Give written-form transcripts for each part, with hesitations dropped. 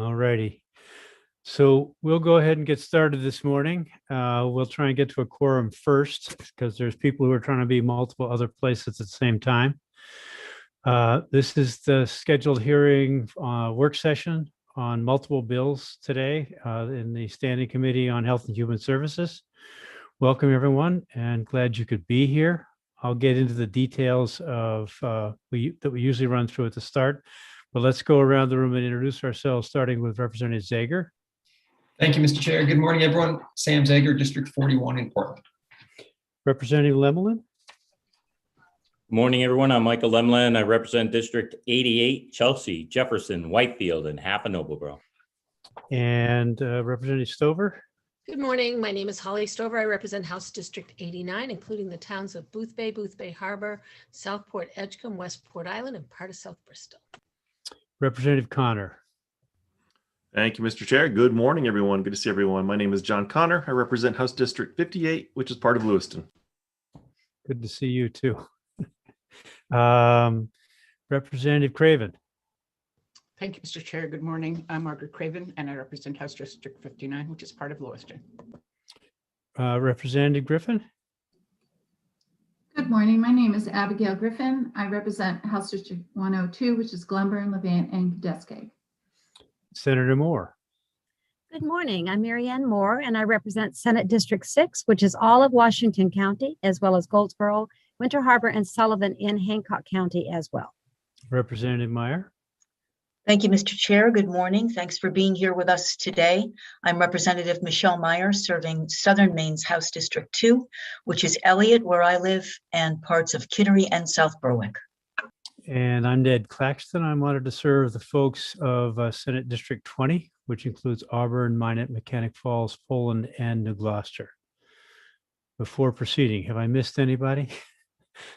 All righty. So we'll go ahead and get started this morning. We'll try and get to a quorum first because there's people who are trying to be multiple other places at the same time. This is the scheduled hearing work session on multiple bills today in the Standing Committee on Health and Human Services. Welcome, everyone, and glad you could be here. I'll get into the details of that we usually run through at the start, but let's go around the room and introduce ourselves, starting with Representative Zager. Thank you, Mr. Chair. Good morning, everyone. Sam Zager, District 41 in Portland. Representative Lemelin. Good morning, everyone. I'm Michael Lemelin. I represent District 88, Chelsea, Jefferson, Whitefield, and Hapa-Nobleboro. And Representative Stover. Good morning. My name is Holly Stover. I represent House District 89, including the towns of Boothbay Harbor, Southport, Edgecombe, West Port Island, and part of South Bristol. Representative Connor. Thank you, Mr. Chair. Good morning, everyone. Good to see everyone. My name is John Connor. I represent House District 58, which is part of Lewiston. Good to see you too. Representative Craven. Thank you, Mr. Chair. Good morning. I'm Margaret Craven, and I represent House District 59, which is part of Lewiston. Representative Griffin. Good morning. My name is Abigail Griffin. I represent House District 102, which is Glenburn, Levant, and Cadescade. Senator Moore. Good morning. I'm Marianne Moore, and I represent Senate District 6, which is all of Washington County, as well as Goldsboro, Winter Harbor, and Sullivan in Hancock County as well. Representative Meyer. Thank you, Mr. Chair. Good morning. Thanks for being here with us today. I'm Representative Michelle Meyer, serving Southern Maine's House District 2, which is Elliott, where I live, and parts of Kittery and South Berwick. And I'm Ned Claxton. I'm honored to serve the folks of Senate District 20, which includes Auburn, Minot, Mechanic Falls, Poland, and New Gloucester. Before proceeding, have I missed anybody?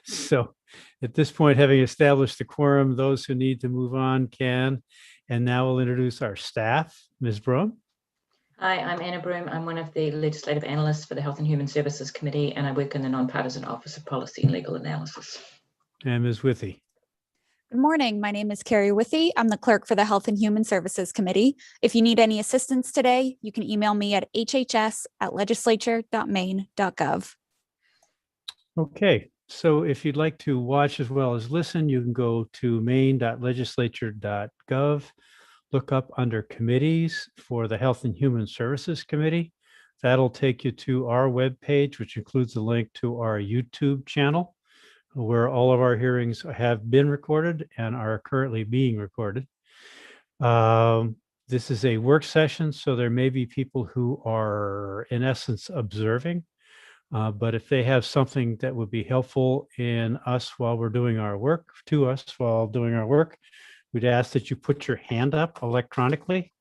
So at this point, having established the quorum, those who need to move on can. And now we'll introduce our staff. Ms. Broom. Hi, I'm Anna Broom. I'm one of the legislative analysts for the Health and Human Services Committee, and I work in the Nonpartisan Office of Policy and Legal Analysis. And Ms. Withy. Good morning. My name is Carrie Withy. I'm the clerk for the Health and Human Services Committee. If you need any assistance today, you can email me at hhs@legislature.maine.gov. Okay, so if you'd like to watch as well as listen, you can go to maine.legislature.gov, look up under committees for the Health and Human Services Committee. That'll take you to our webpage, which includes a link to our YouTube channel, where all of our hearings have been recorded and are currently being recorded. This is a work session, so there may be people who are in essence observing, but if they have something that would be helpful in us while we're doing our work, we'd ask that you put your hand up electronically.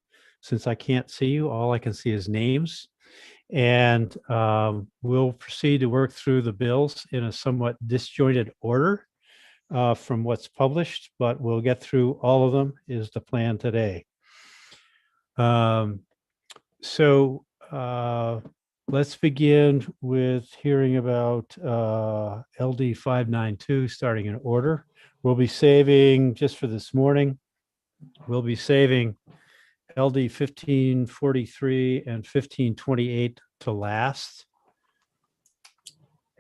Since I can't see you, all I can see is names. And we'll proceed to work through the bills in a somewhat disjointed order from what's published, but we'll get through all of them is the plan today. Let's begin with hearing about LD 592 starting in order. We'll be saving, just for this morning, we'll be saving LD 1543 and 1528 to last.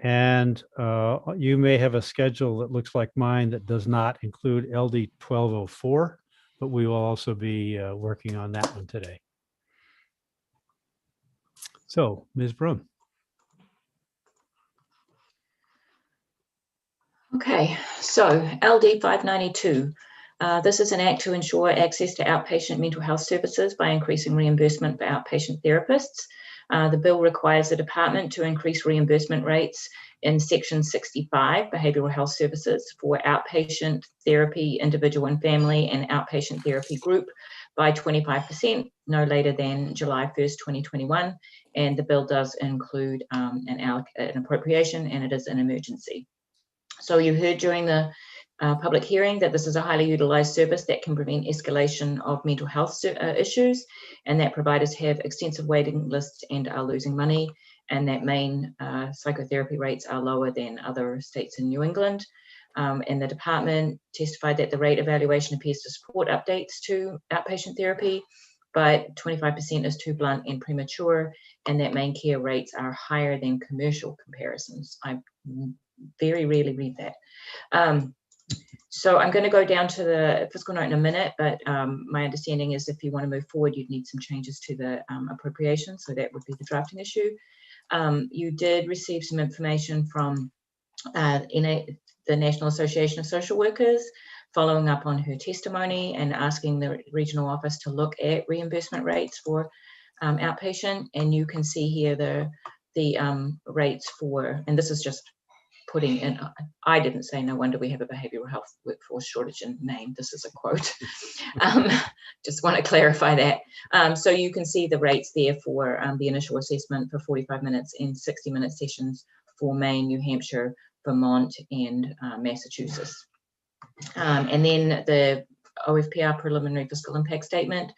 And you may have a schedule that looks like mine that does not include LD 1204, but we will also be working on that one today. So, Ms. Broom. Okay, so LD 592. This is an act to ensure access to outpatient mental health services by increasing reimbursement for outpatient therapists. The bill requires the department to increase reimbursement rates in Section 65, Behavioral Health Services, for outpatient therapy, individual and family, and outpatient therapy group by 25%, no later than July 1st, 2021. And the bill does include an appropriation, and it is an emergency. So you heard during the public hearing that this is a highly utilized service that can prevent escalation of mental health issues, and that providers have extensive waiting lists and are losing money, and that Maine psychotherapy rates are lower than other states in New England. And the department testified that the rate evaluation appears to support updates to outpatient therapy, but 25% is too blunt and premature, and that main care rates are higher than commercial comparisons. I very rarely read that. So I'm going to go down to the fiscal note in a minute, but my understanding is if you want to move forward, you'd need some changes to the appropriation. So that would be the drafting issue. You did receive some information from the National Association of Social Workers, following up on her testimony and asking the regional office to look at reimbursement rates for outpatient. And you can see here the rates for, and this is just putting in, I didn't say no wonder we have a behavioural health workforce shortage in Maine. This is a quote. Just want to clarify that. So you can see the rates there for the initial assessment for 45 minutes and 60-minute sessions for Maine, New Hampshire, Vermont, and Massachusetts. And then the OFPR preliminary fiscal impact statement.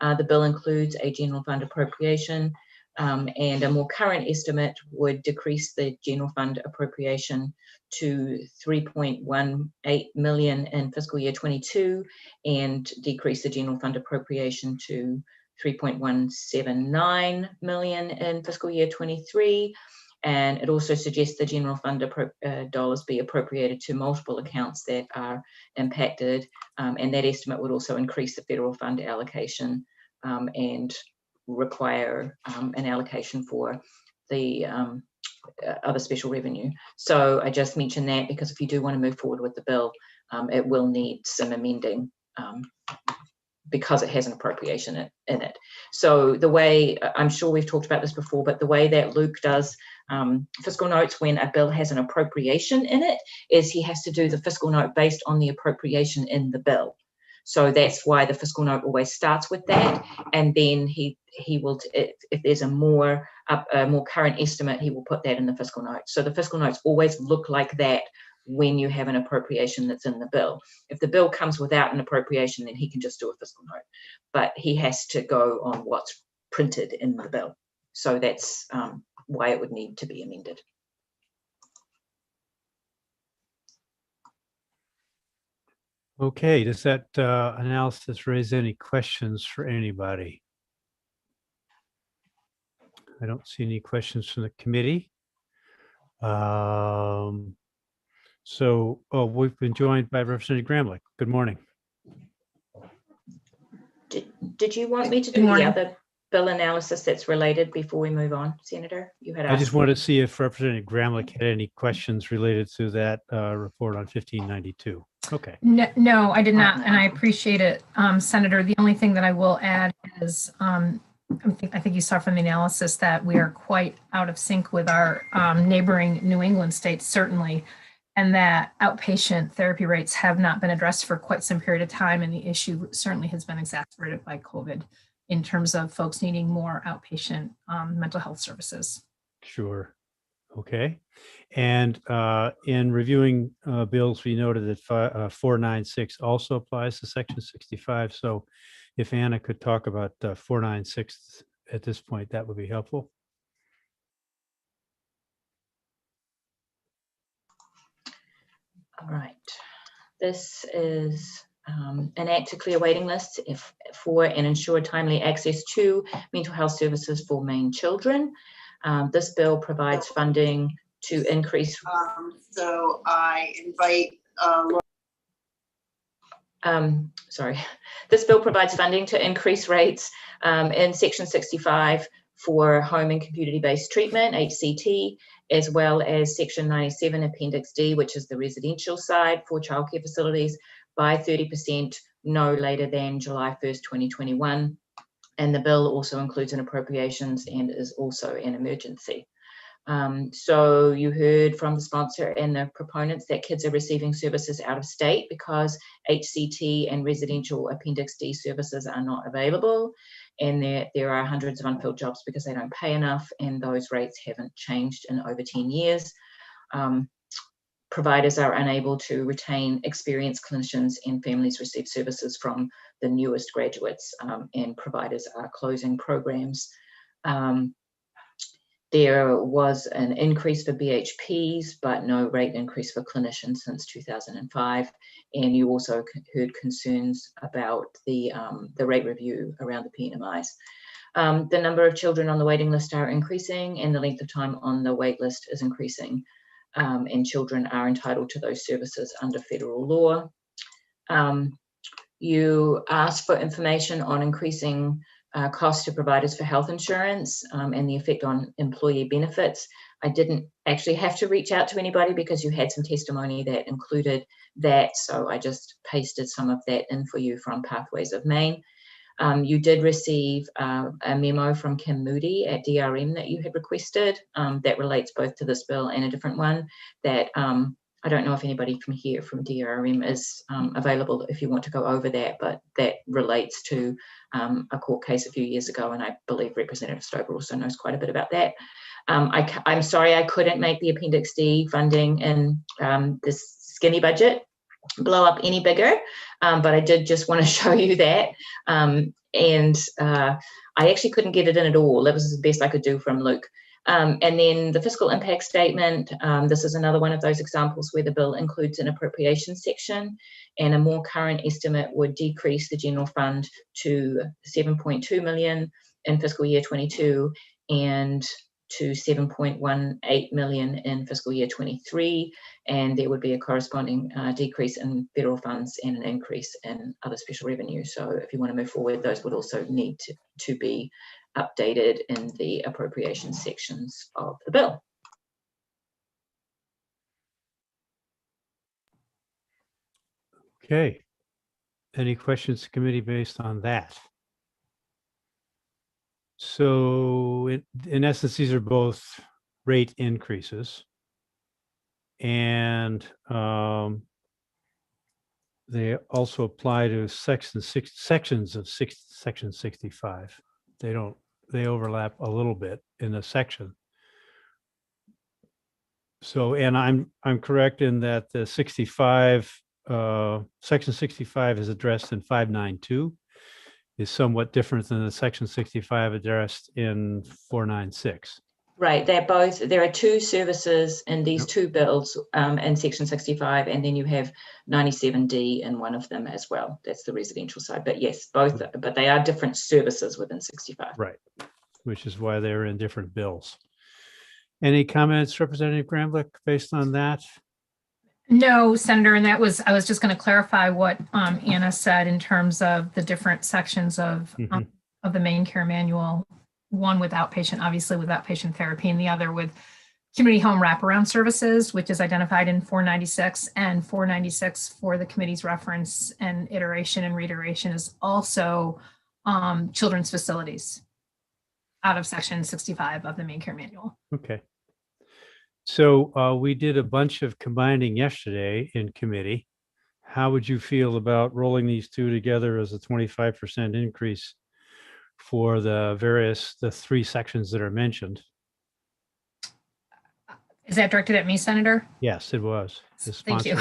The bill includes a general fund appropriation, and a more current estimate would decrease the general fund appropriation to 3.18 million in fiscal year 22 and decrease the general fund appropriation to 3.179 million in fiscal year 23. And it also suggests the general fund dollars be appropriated to multiple accounts that are impacted. And that estimate would also increase the federal fund allocation and require an allocation for the other special revenue. So I just mentioned that because if you do want to move forward with the bill, it will need some amending because it has an appropriation in it. So the way, I'm sure we've talked about this before, but the way that Luke does fiscal notes when a bill has an appropriation in it is he has to do the fiscal note based on the appropriation in the bill. So that's why the fiscal note always starts with that, and then he will, if there's a more current estimate, he will put that in the fiscal note. So the fiscal notes always look like that when you have an appropriation that's in the bill. If the bill comes without an appropriation, then he can just do a fiscal note, but he has to go on what's printed in the bill. So that's why it would need to be amended. Okay, does that analysis raise any questions for anybody? I don't see any questions from the committee. So we've been joined by Representative Gramlich. Good morning. Did you want me to do the other bill analysis that's related before we move on, Senator? You had asked. I just wanted to see if Representative Gramlich had any questions related to that report on 1592. Okay. No, I did not, and I appreciate it, Senator. The only thing that I will add is I think you saw from the analysis that we are quite out of sync with our neighboring New England states, certainly, and that outpatient therapy rates have not been addressed for quite some period of time, and the issue certainly has been exacerbated by COVID in terms of folks needing more outpatient mental health services. Sure. Okay. And in reviewing bills, we noted that 496 also applies to Section 65. So if Anna could talk about 496 at this point, that would be helpful. All right. This is an act to clear waiting lists for and ensure timely access to mental health services for Maine children. This bill provides funding to increase. So I invite. This bill provides funding to increase rates in Section 65 for home and community-based treatment, HCT, as well as Section 97, Appendix D, which is the residential side for childcare facilities, by 30% no later than July 1st, 2021. And the bill also includes an appropriations and is also an emergency. So you heard from the sponsor and the proponents that kids are receiving services out of state because HCT and residential Appendix D services are not available. And there are hundreds of unfilled jobs because they don't pay enough, and those rates haven't changed in over 10 years. Providers are unable to retain experienced clinicians, and families receive services from the newest graduates, and providers are closing programs. There was an increase for BHPs, but no rate increase for clinicians since 2005. And you also heard concerns about the rate review around the PNMIs. The number of children on the waiting list are increasing, and the length of time on the wait list is increasing. And children are entitled to those services under federal law. You asked for information on increasing costs to providers for health insurance and the effect on employee benefits. I didn't actually have to reach out to anybody because you had some testimony that included that, so I just pasted some of that in for you from Pathways of Maine. You did receive a memo from Kim Moody at DRM that you had requested that relates both to this bill and a different one that I don't know if anybody from here from DRM is available if you want to go over that, but that relates to a court case a few years ago, and I believe Representative Stover also knows quite a bit about that. I'm sorry I couldn't make the Appendix D funding in this skinny budget blow up any bigger, but I did just want to show you that. I actually couldn't get it in at all. That was the best I could do from Luke. And then the fiscal impact statement, this is another one of those examples where the bill includes an appropriation section, and a more current estimate would decrease the general fund to 7.2 million in fiscal year 22 and to 7.18 million in fiscal year 23, and there would be a corresponding decrease in federal funds and an increase in other special revenue. So if you want to move forward, those would also need to be updated in the appropriation sections of the bill. Okay. Any questions, committee, based on that? So in essence, these are both rate increases. And they also apply to sections of Section 65. They overlap a little bit in a section. So, and I'm correct in that the 65, Section 65 is addressed in 592. Is somewhat different than the Section 65 addressed in 496. Right, there are two services in these two bills in Section 65, and then you have 97D in one of them as well. That's the residential side, but yes, both, but they are different services within 65. Right, which is why they're in different bills. Any comments, Representative Gramlich, based on that? No, Senator, and I was just going to clarify what Anna said in terms of the different sections of the main care manual. One with outpatient, obviously with outpatient therapy, and the other with community home wraparound services, which is identified in 496, and 496 for the committee's reference and iteration and reiteration is also children's facilities out of Section 65 of the main care manual. Okay. So we did a bunch of combining yesterday in committee. How would you feel about rolling these two together as a 25% increase for the three sections that are mentioned? Is that directed at me, Senator? Yes, it was. Thank you.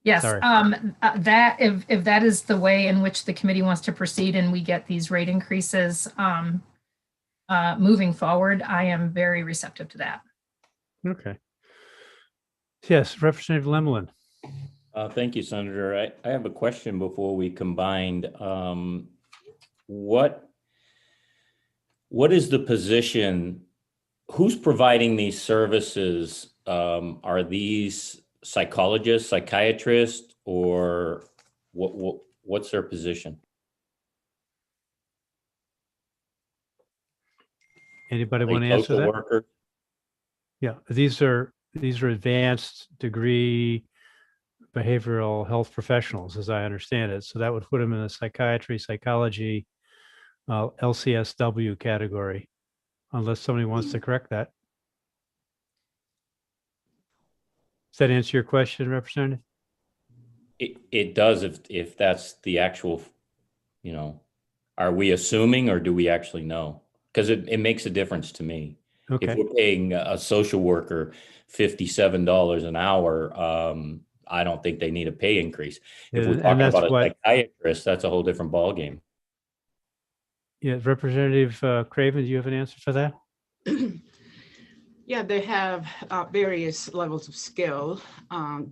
Yes, Sorry. that if that is the way in which the committee wants to proceed and we get these rate increases moving forward, I am very receptive to that. Okay. Yes, Representative Lemlin. Thank you, Senator. I have a question before we combined. What is the position? Who's providing these services? Are these psychologists, psychiatrists, or what's their position? Anybody want to answer that? Worker? Yeah, these are advanced degree behavioral health professionals, as I understand it. So that would put them in the psychiatry, psychology, LCSW category, unless somebody wants to correct that. Does that answer your question, Representative? It does, if that's the actual, are we assuming or do we actually know? Because it makes a difference to me. Okay. If we're paying a social worker $57 an hour, I don't think they need a pay increase. If we're talking about a psychiatrist, that's a whole different ballgame. Yeah, Representative Craven, do you have an answer for that? Yeah, they have various levels of skill.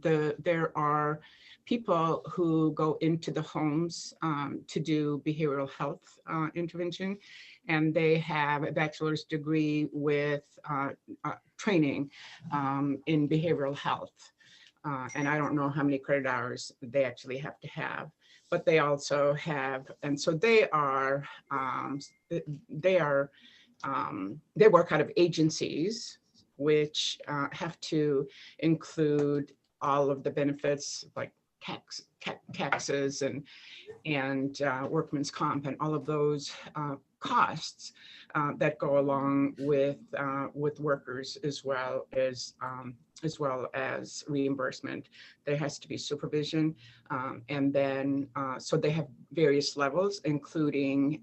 There are people who go into the homes to do behavioral health intervention, and they have a bachelor's degree with training in behavioral health. And I don't know how many credit hours they actually have to have, but they also have, and so they work out of agencies, which have to include all of the benefits like taxes and workman's comp and all of those costs that go along with workers, as well as reimbursement. There has to be supervision, and then so they have various levels, including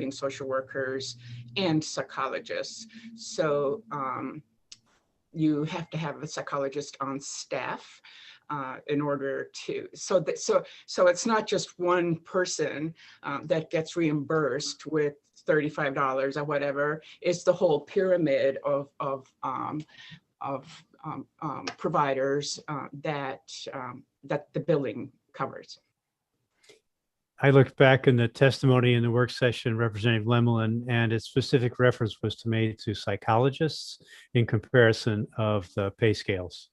social workers and psychologists. So you have to have a psychologist on staff in order to, so it's not just one person that gets reimbursed with $35 or whatever. It's the whole pyramid of providers that the billing covers. I looked back in the testimony in the work session, Representative Lemelin, and its specific reference was made to psychologists in comparison of the pay scales.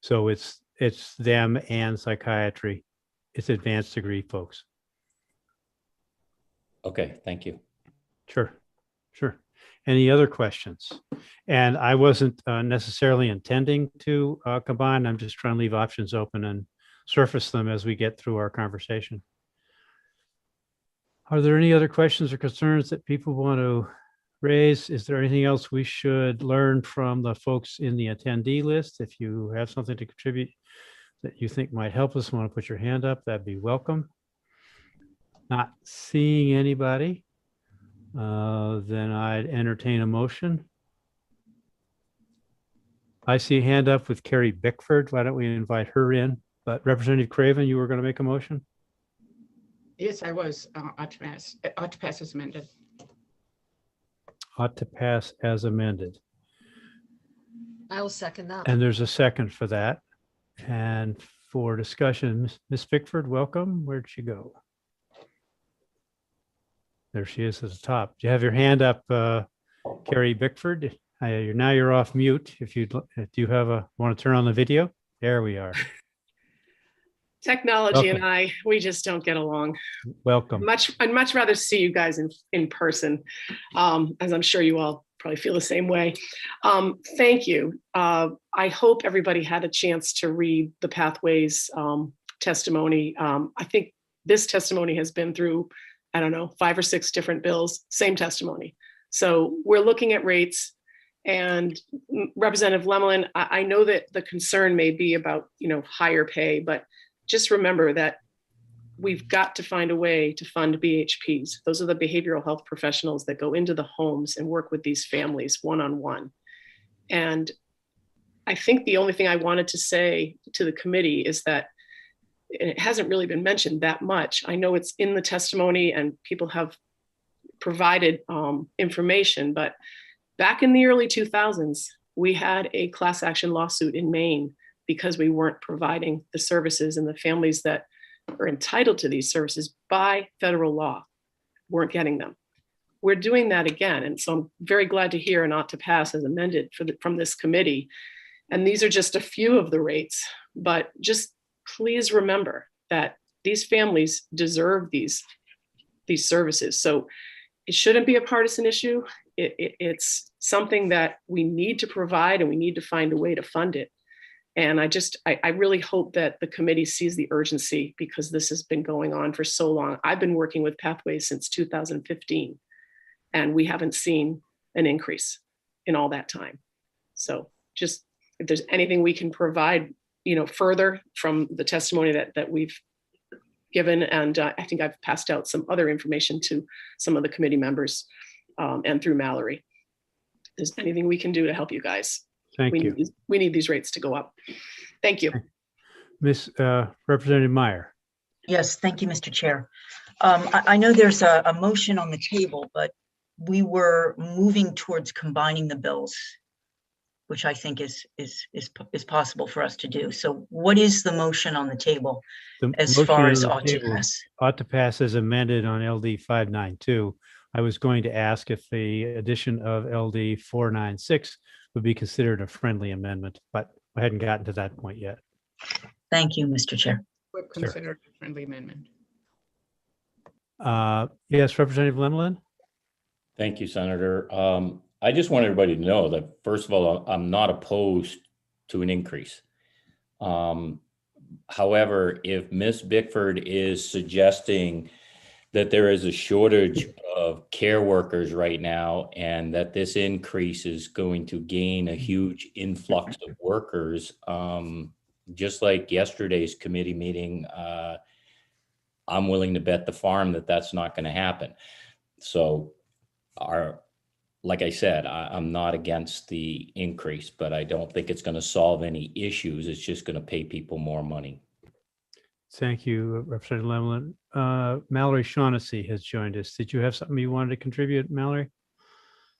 So it's them and psychiatry. It's advanced degree folks. Okay, thank you. Sure. Any other questions? And I wasn't necessarily intending to combine. I'm just trying to leave options open and surface them as we get through our conversation. Are there any other questions or concerns that people want to raise? Is there anything else we should learn from the folks in the attendee list? If you have something to contribute that you think might help us, want to put your hand up, that'd be welcome. Not seeing anybody, then I'd entertain a motion. I see a hand up with Carrie Bickford. Why don't we invite her in? But Representative Craven, you were going to make a motion? Yes, I was. Ought to pass as amended. Ought to pass as amended. I will second that. And there's a second for that. And for discussion, Ms. Bickford, welcome. Where'd she go? There she is at the top. Do you have your hand up, Carrie Bickford? You're off mute. If you want to turn on the video? There we are. Technology Welcome. and we just don't get along. Welcome. I'd much rather see you guys in person, as I'm sure you all probably feel the same way. Thank you. I hope everybody had a chance to read the Pathways testimony. I think this testimony has been through, I don't know, 5 or 6 different bills, same testimony. So we're looking at rates. And Representative Lemelin, I know that the concern may be about, higher pay, but just remember that we've got to find a way to fund BHPs. Those are the behavioral health professionals that go into the homes and work with these families one-on-one. And I think the only thing I wanted to say to the committee is that, and it hasn't really been mentioned that much. I know it's in the testimony and people have provided information, but back in the early 2000s, we had a class action lawsuit in Maine because we weren't providing the services, and the families that are entitled to these services by federal law weren't getting them. We're doing that again. And so I'm very glad to hear an ought to pass as amended from this committee. And these are just a few of the rates, but just please remember that these families deserve these services. So it shouldn't be a partisan issue. It's something that we need to provide, and we need to find a way to fund it. And I really hope that the committee sees the urgency, because this has been going on for so long. I've been working with Pathways since 2015, and we haven't seen an increase in all that time. So just if there's anything we can provide, further from the testimony that we've given, and I think I've passed out some other information to some of the committee members and through Mallory. If there's anything we can do to help you guys. Thank you. We need these rates to go up. Thank you. Ms. Representative Meyer. Yes, thank you, Mr. Chair. I know there's a motion on the table, but we were moving towards combining the bills. which I think is possible for us to do. So what is the motion on the table The as motion far on as the ought to table pass? ought to pass as amended on LD 592. I was going to ask if the addition of LD 496 would be considered a friendly amendment, but I hadn't gotten to that point yet. Thank you, Mr. Chair. Would consider a friendly amendment. Yes, Representative Lemelin? Thank you, Senator. I just want everybody to know that, first of all, I'm not opposed to an increase. However, if Ms. Bickford is suggesting that there is a shortage of care workers right now and that this increase is going to gain a huge influx of workers, just like yesterday's committee meeting, I'm willing to bet the farm that that's not going to happen. So like I said, I'm not against the increase, but I don't think it's going to solve any issues. It's just going to pay people more money. Thank you, Representative Lemelin. Mallory Shaughnessy has joined us. Did you have something you wanted to contribute, Mallory?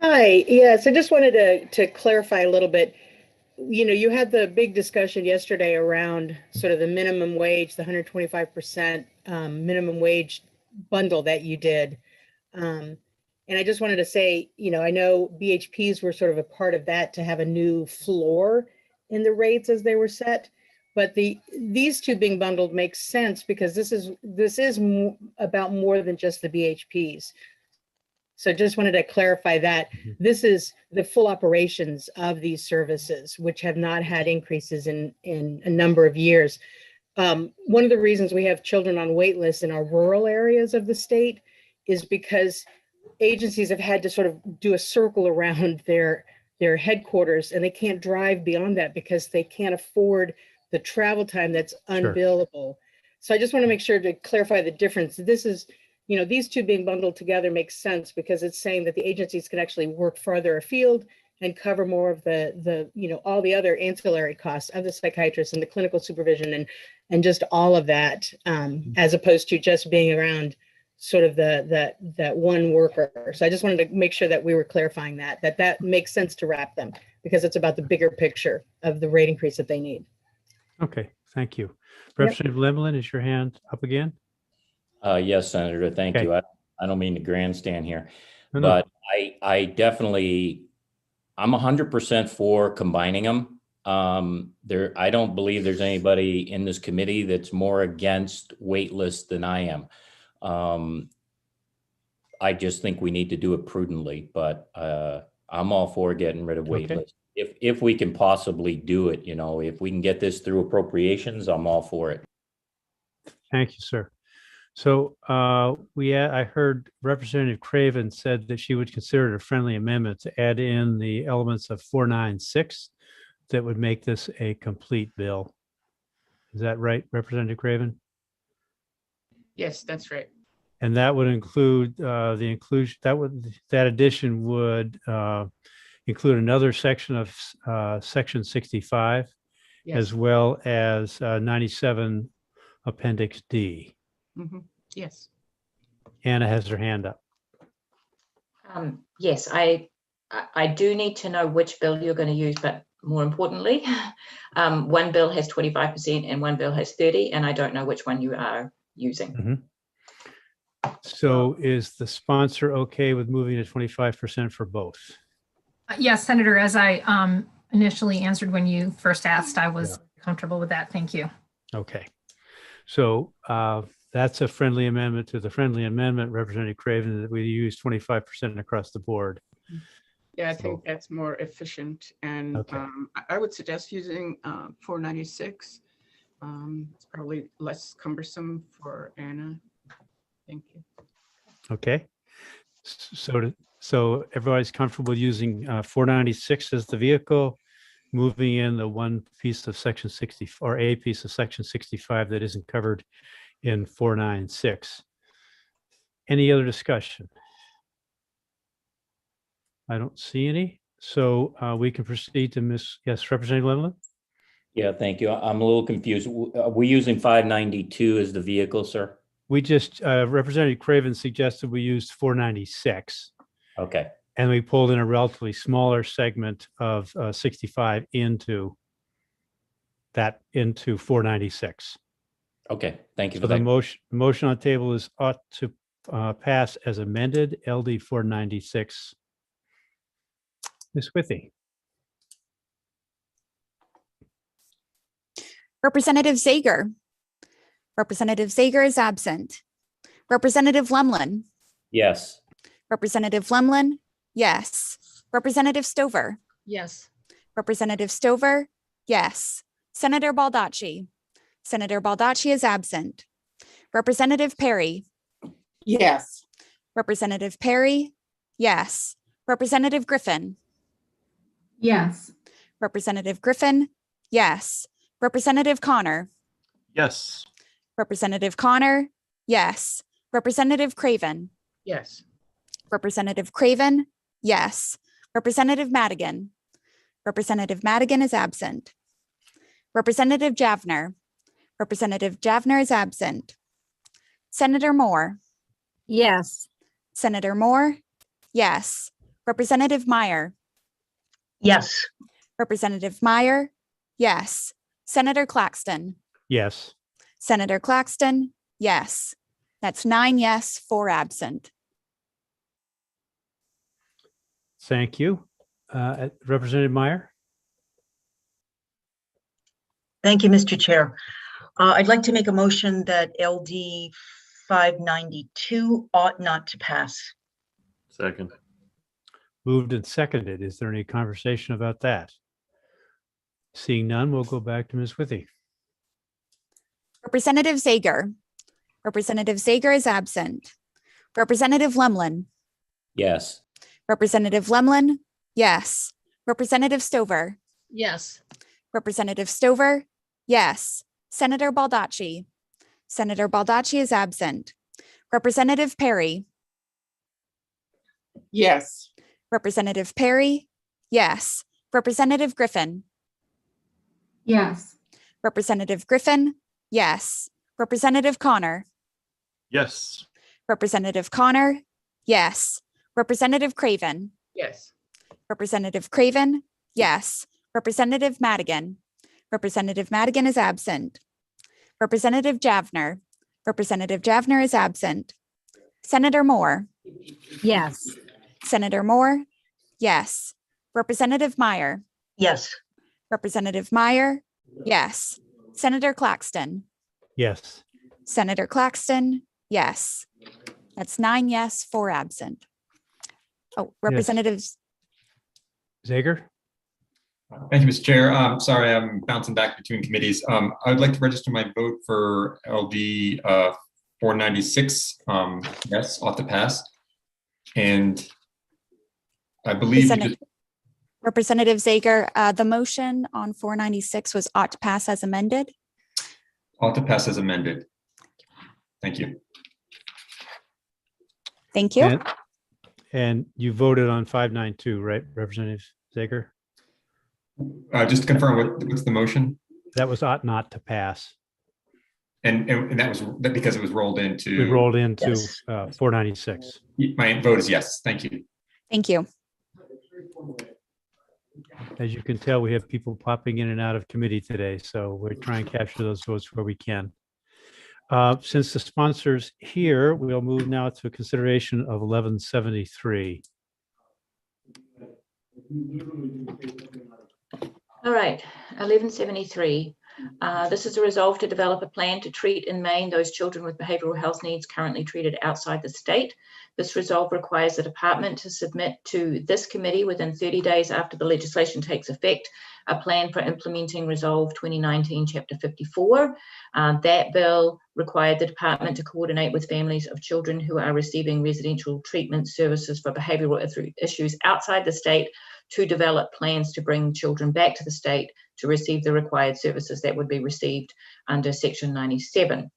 Hi, yes, I just wanted to clarify a little bit. You know, you had the big discussion yesterday around sort of the minimum wage, the 125% minimum wage bundle that you did. And I just wanted to say, you know, I know BHPs were sort of a part of that to have a new floor in the rates as they were set. But these two being bundled makes sense because this is about more than just the BHPs. So just wanted to clarify that this is the full operations of these services, which have not had increases in a number of years. One of the reasons we have children on wait lists in our rural areas of the state is because agencies have had to sort of do a circle around their headquarters, and they can't drive beyond that because they can't afford the travel time that's unbillable. So I just want to make sure to clarify the difference. This is, you know, these two being bundled together makes sense because it's saying that the agencies can actually work farther afield and cover more of the you know, all the other ancillary costs of the psychiatrist and the clinical supervision and just all of that, as opposed to just being around sort of that one worker. So I just wanted to make sure that we were clarifying that makes sense to wrap them because it's about the bigger picture of the rate increase that they need. Okay, thank you. Representative Lemelin, is your hand up again? Yes, Senator, thank Okay. you. I don't mean to grandstand here, No. but I definitely, I'm 100% for combining them. I don't believe there's anybody in this committee that's more against wait lists than I am. I just think we need to do it prudently, but I'm all for getting rid of wait lists. If we can possibly do it, you know, if we can get this through appropriations, I'm all for it. Thank you, sir. So I heard Representative Craven said that she would consider it a friendly amendment to add in the elements of 496 that would make this a complete bill. Is that right, Representative Craven? Yes, that's right. And that would include the inclusion, that addition would include another section of section 65, Yes. as well as 97 Appendix D. Yes. Anna has her hand up. Yes, I do need to know which bill you're going to use, but more importantly, one bill has 25% and one bill has 30%, and I don't know which one you are using. So is the sponsor okay with moving to 25% for both? Yes, Senator, as I initially answered when you first asked, I was comfortable with that. Thank you. Okay. So that's a friendly amendment to the friendly amendment, Representative Craven, that we use 25% across the board. Yeah, I think that's more efficient. And I would suggest using 496. It's probably less cumbersome for Anna. Thank you. Okay. So everybody's comfortable using 496 as the vehicle, moving in the one piece of section 60 or a piece of section 65 that isn't covered in 496. Any other discussion? I don't see any. So we can proceed to yes, Representative Lemelin. Yeah, thank you. I'm a little confused. Are we using 592 as the vehicle, sir? We just, Representative Craven suggested we used 496. Okay. And we pulled in a relatively smaller segment of 65 into 496. Okay, thank you So for the that. motion on the table is ought to pass as amended, LD 496. Ms. Withy. Representative Zager. Representative Zager is absent. Representative Lemlin. Yes. Representative Lemlin, yes. Representative Stover. Yes. Representative Stover, yes. Senator Baldacci. Senator Baldacci is absent. Representative Perry. Yes. Representative Perry, yes. Representative Griffin. Yes. Representative Griffin, yes. Representative Connor. Yes. Representative Connor, yes. Representative Craven. Yes. Representative Craven, yes. Representative Madigan. Representative Madigan is absent. Representative Javner. Representative Javner is absent. Senator Moore. Yes. Senator Moore, yes. Representative Meyer. Yes. Representative Meyer, yes. Senator Claxton. Yes. Senator Claxton, yes. That's 9 yes, 4 absent. Thank you. Representative Meyer. Thank you, Mr. Chair. I'd like to make a motion that LD 592 ought not to pass. Second. Moved and seconded. Is there any conversation about that? Seeing none, we'll go back to Ms. Withy. Representative Zager. Representative Zager is absent. Representative Lemlin. Yes. Representative Lemlin, yes. Representative Stover. Yes. Representative Stover, yes. Senator Baldacci. Senator Baldacci is absent. Representative Perry. Yes. Representative Perry, yes. Representative Griffin. Yes. Representative Griffin, yes. Representative Connor. Yes. Representative Connor, yes. Representative Craven. Yes. Representative Craven, yes. Representative Madigan. Representative Madigan is absent. Representative Javner. Representative Javner is absent. Senator Moore. Yes. Senator Moore, yes. Representative Meyer. Yes. Representative Meyer, yes. Senator Claxton. Yes. Senator Claxton, yes. That's 9 yes, 4 absent. Oh, Representatives. Zager. Thank you, Mr. Chair. Sorry, I'm bouncing back between committees. I would like to register my vote for LD 496. Yes, ought to pass. And I believe Representative Zager, the motion on 496 was ought to pass as amended. ought to pass as amended. Thank you. Thank you. And you voted on 592, right, Representative Zager? Just to confirm, what's the motion? That was ought not to pass. And that was because it was rolled into. We rolled into Yes. 496. My vote is yes. Thank you. Thank you. As you can tell, we have people popping in and out of committee today, so we're trying to capture those votes where we can. Since the sponsor's here, we'll move now to consideration of 1173. All right, 1173. This is a resolve to develop a plan to treat in Maine those children with behavioral health needs currently treated outside the state. This resolve requires the department to submit to this committee within 30 days after the legislation takes effect, a plan for implementing Resolve 2019, Chapter 54. That bill required the department to coordinate with families of children who are receiving residential treatment services for behavioral issues outside the state to develop plans to bring children back to the state to receive the required services that would be received under Section 97.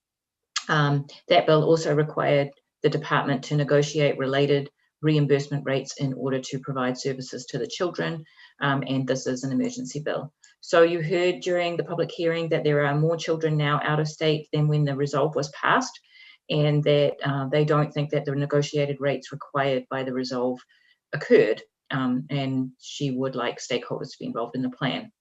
That bill also required the department to negotiate related reimbursement rates in order to provide services to the children, and this is an emergency bill. So you heard during the public hearing that there are more children now out of state than when the resolve was passed, and that they don't think that the negotiated rates required by the resolve occurred, and she would like stakeholders to be involved in the plan.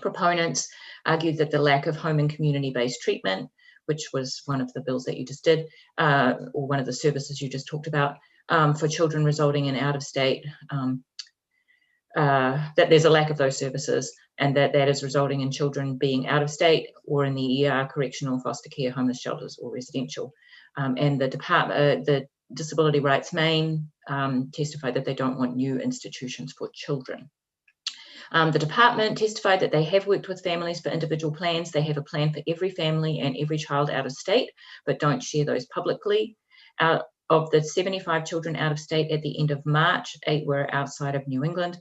Proponents argued that the lack of home and community-based treatment, which was one of the bills that you just did, or one of the services you just talked about, for children resulting in out-of-state, that there's a lack of those services, and that is resulting in children being out of state or in the ER, correctional, foster care, homeless shelters, or residential. And the Disability Rights Maine testified that they don't want new institutions for children. The department testified that they have worked with families for individual plans. They have a plan for every family and every child out of state, but don't share those publicly. Of the 75 children out of state at the end of March, 8 were outside of New England.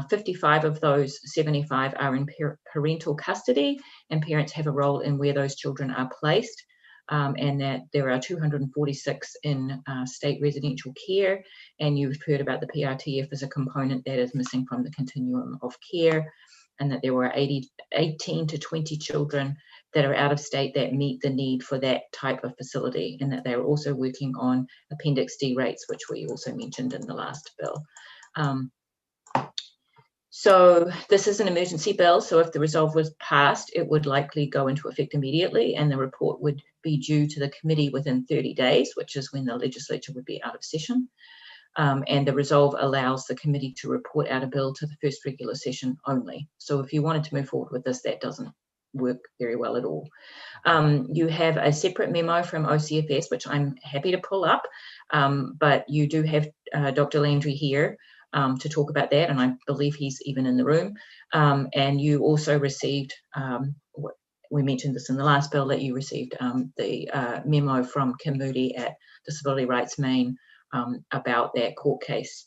55 of those 75 are in parental custody, and parents have a role in where those children are placed, and that there are 246 in state residential care. And you've heard about the PRTF as a component that is missing from the continuum of care, and that there were 18 to 20 children that are out of state that meet the need for that type of facility, and that they're also working on Appendix D rates, which we also mentioned in the last bill. So this is an emergency bill, so if the resolve was passed, it would likely go into effect immediately, and the report would be due to the committee within 30 days, which is when the legislature would be out of session. And the resolve allows the committee to report out a bill to the first regular session only. So if you wanted to move forward with this, that doesn't work very well at all. You have a separate memo from OCFS, which I'm happy to pull up, but you do have Dr. Landry here to talk about that, and I believe he's even in the room. And you also received, we mentioned this in the last bill, that you received the memo from Kim Moody at Disability Rights Maine about that court case.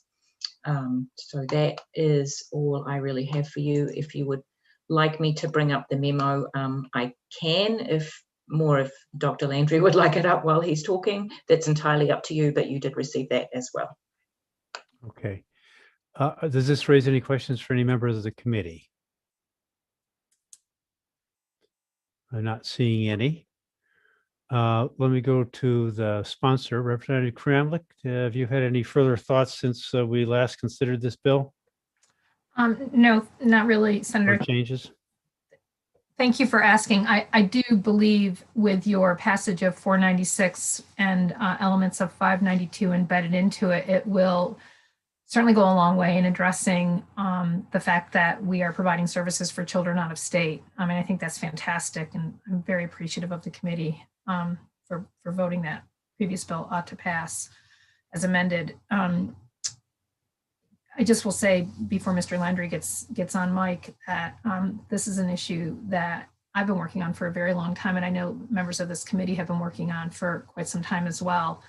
So that is all I really have for you. If you would like me to bring up the memo, I can. If Dr. Landry would like it up while he's talking, that's entirely up to you, but you did receive that as well. Okay. Does this raise any questions for any members of the committee? I'm not seeing any. Let me go to the sponsor, Representative Kramlich. Have you had any further thoughts since we last considered this bill? No, not really, Senator. Or changes? Thank you for asking. I do believe with your passage of 496 and elements of 592 embedded into it, it will certainly go a long way in addressing the fact that we are providing services for children out of state. I mean, I think that's fantastic, and I'm very appreciative of the committee for voting that previous bill ought to pass as amended. I just will say before Mr. Landry gets on mic that this is an issue that I've been working on for a very long time, and I know members of this committee have been working on for quite some time as well.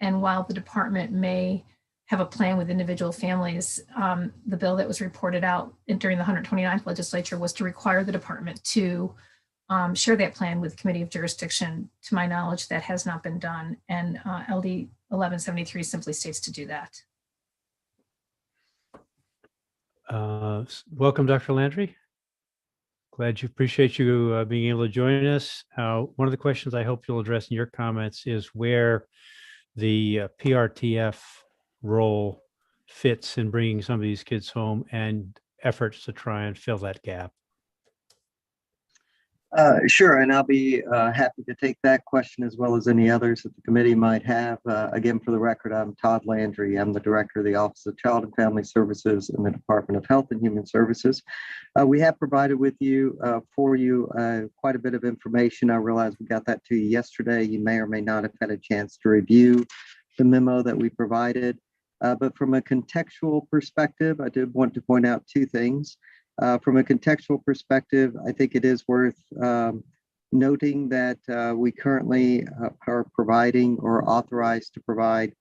And while the department may have a plan with individual families, the bill that was reported out during the 129th legislature was to require the department to share that plan with Committee of Jurisdiction. To my knowledge, that has not been done, and LD 1173 simply states to do that. Welcome, Dr. Landry. Appreciate you being able to join us. One of the questions I hope you'll address in your comments is where the PRTF role fits in bringing some of these kids home and efforts to try and fill that gap. Sure, and I'll be happy to take that question as well as any others that the committee might have. Again, for the record, I'm Todd Landry. I'm the Director of the Office of Child and Family Services in the Department of Health and Human Services. We have provided for you quite a bit of information. I realize we got that to you yesterday. You may or may not have had a chance to review the memo that we provided. But from a contextual perspective, I did want to point out two things. From a contextual perspective, I think it is worth noting that we currently are providing or authorized to provide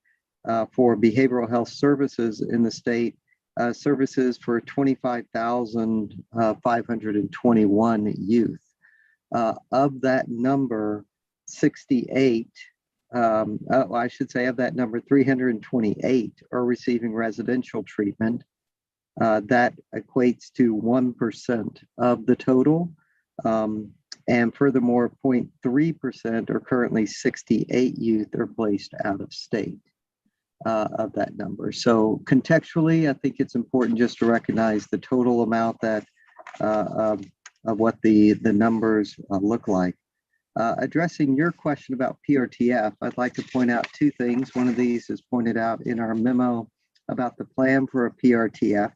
for behavioral health services in the state, services for 25,521 youth. Of that number, 68, I should say of that number, 328 are receiving residential treatment. That equates to 1% of the total. And furthermore, 0.3% or currently 68 youth are placed out of state. of that number. So contextually, I think it's important just to recognize the total amount that of what the numbers look like. Addressing your question about PRTF, I'd like to point out two things. One of these is pointed out in our memo about the plan for a PRTF.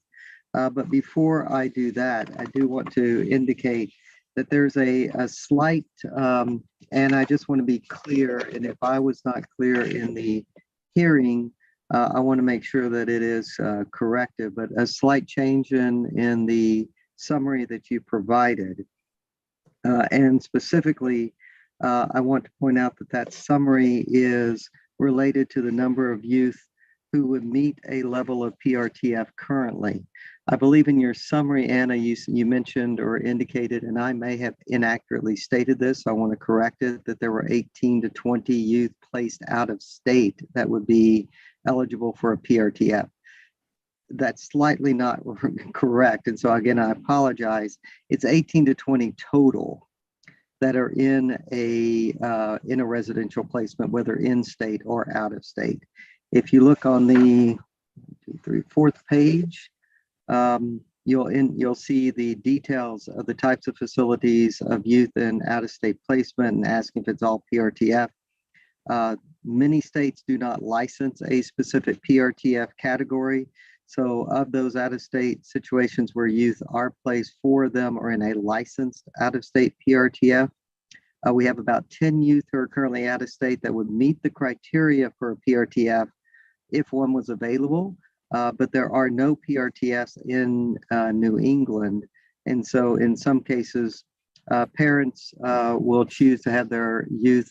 But before I do that, I do want to indicate that there's a slight, and I just want to be clear, and if I was not clear in the hearing, I want to make sure that it is corrected, but a slight change in the summary that you provided. And specifically, I want to point out that that summary is related to the number of youth who would meet a level of PRTF currently. I believe in your summary, Anna, you mentioned or indicated, and I may have inaccurately stated this, so I want to correct it, that there were 18 to 20 youth placed out of state that would be eligible for a PRTF. That's slightly not correct. And so again, I apologize. It's 18 to 20 total that are in a residential placement, whether in state or out of state. If you look on the 4th page, you'll see the details of the types of facilities of youth in out-of-state placement and asking if it's all PRTF. Many states do not license a specific PRTF category. So of those out-of-state situations where youth are placed, 4 of them are in a licensed out-of-state PRTF. We have about 10 youth who are currently out-of-state that would meet the criteria for a PRTF if one was available, but there are no PRTFs in New England. And so in some cases, parents will choose to have their youth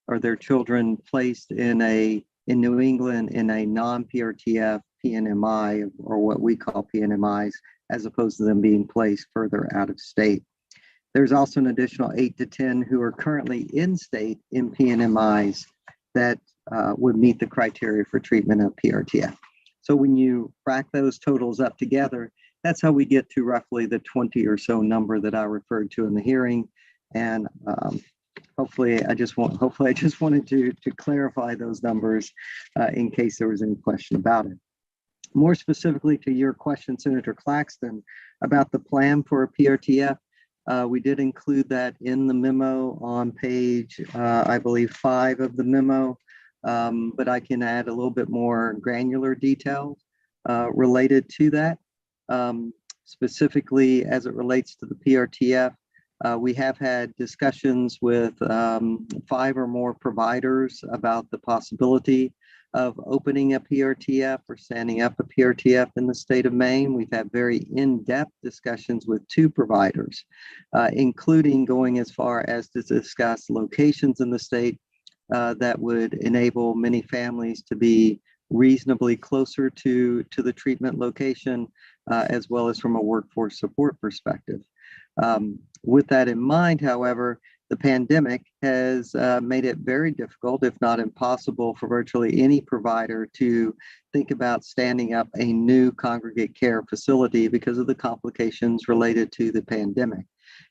or their children placed in New England in a non-PRTF PNMI, or what we call PNMIs, as opposed to them being placed further out of state. There's also an additional 8 to 10 who are currently in state in PNMIs that would meet the criteria for treatment of PRTF. So when you rack those totals up together, that's how we get to roughly the 20 or so number that I referred to in the hearing. And hopefully I just wanted to clarify those numbers in case there was any question about it. More specifically to your question, Senator Claxton, about the plan for a PRTF, we did include that in the memo on page, I believe, 5 of the memo, but I can add a little bit more granular detail related to that. Specifically, as it relates to the PRTF, we have had discussions with 5 or more providers about the possibility of opening a PRTF or standing up a PRTF in the state of Maine. We've had very in-depth discussions with 2 providers, including going as far as to discuss locations in the state that would enable many families to be reasonably closer to the treatment location, as well as from a workforce support perspective. With that in mind, however, the pandemic has made it very difficult, if not impossible, for virtually any provider to think about standing up a new congregate care facility because of the complications related to the pandemic.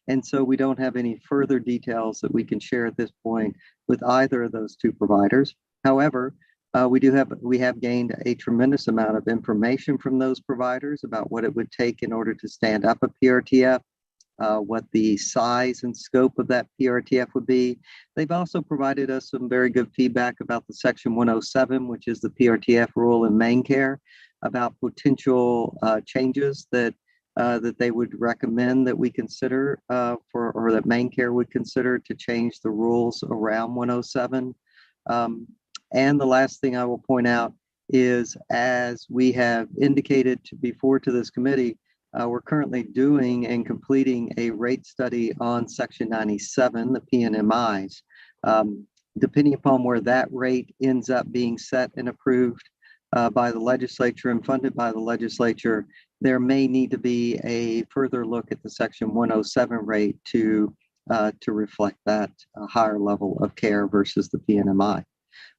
And so we don't have any further details that we can share at this point with either of those 2 providers. However, we have gained a tremendous amount of information from those providers about what it would take in order to stand up a PRTF, what the size and scope of that PRTF would be. They've also provided us some very good feedback about the Section 107, which is the PRTF rule in Maine Care, about potential changes that they would recommend that we consider or that Maine Care would consider to change the rules around 107. And the last thing I will point out is, as we have indicated before to this committee, we're currently doing and completing a rate study on Section 97, the PNMIs. Depending upon where that rate ends up being set and approved by the legislature and funded by the legislature, there may need to be a further look at the Section 107 rate to reflect that higher level of care versus the PNMI.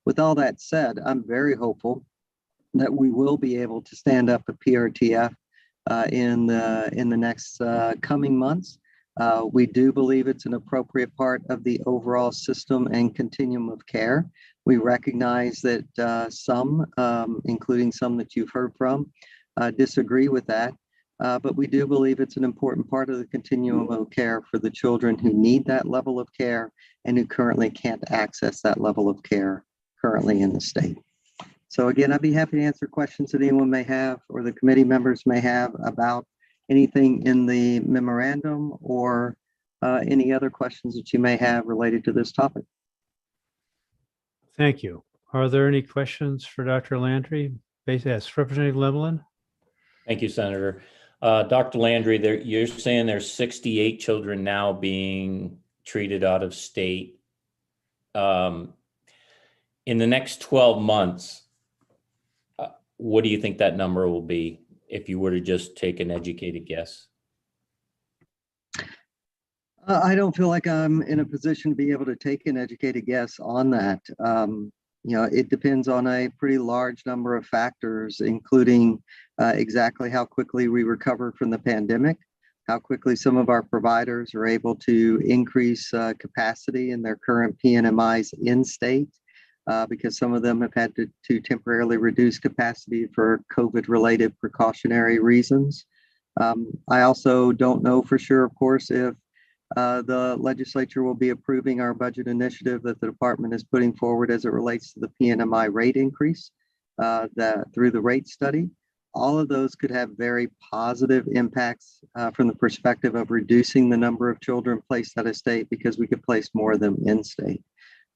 With all that said, I'm very hopeful that we will be able to stand up a PRTF in the next coming months. We do believe it's an appropriate part of the overall system and continuum of care. We recognize that some, including some that you've heard from, disagree with that. But we do believe it's an important part of the continuum of care for the children who need that level of care and who currently can't access that level of care currently in the state. So again, I'd be happy to answer questions that anyone may have or the committee members may have about anything in the memorandum or any other questions that you may have related to this topic. Thank you. Are there any questions for Dr. Landry? Yes, Representative Lemelin. Thank you, Senator. Dr. Landry, you're saying there's 68 children now being treated out of state. In the next 12 months, what do you think that number will be if you were to just take an educated guess? I don't feel like I'm in a position to be able to take an educated guess on that. It depends on a pretty large number of factors, including exactly how quickly we recover from the pandemic, how quickly some of our providers are able to increase capacity in their current PNMIs in state, because some of them have had to temporarily reduce capacity for COVID-related precautionary reasons. I also don't know for sure, of course, if the legislature will be approving our budget initiative that the department is putting forward as it relates to the PNMI rate increase through the rate study. All of those could have very positive impacts from the perspective of reducing the number of children placed out of state because we could place more of them in state.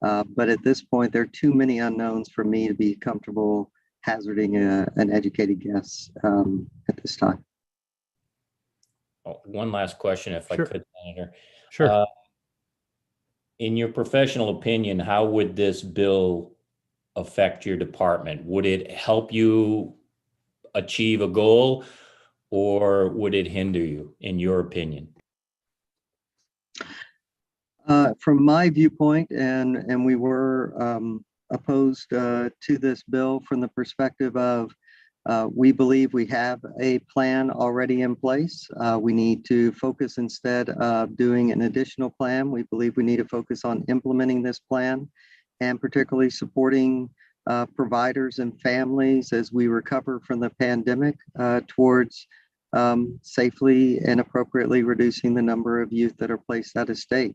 But at this point, there are too many unknowns for me to be comfortable hazarding an educated guess at this time. One last question, if Sure. I could, Senator. Sure. In your professional opinion, how would this bill affect your department? Would it help you achieve a goal, or would it hinder you, in your opinion? From my viewpoint, and we were opposed to this bill from the perspective of we believe we have a plan already in place. We need to focus instead of doing an additional plan. We believe we need to focus on implementing this plan and particularly supporting providers and families as we recover from the pandemic towards safely and appropriately reducing the number of youth that are placed out of state.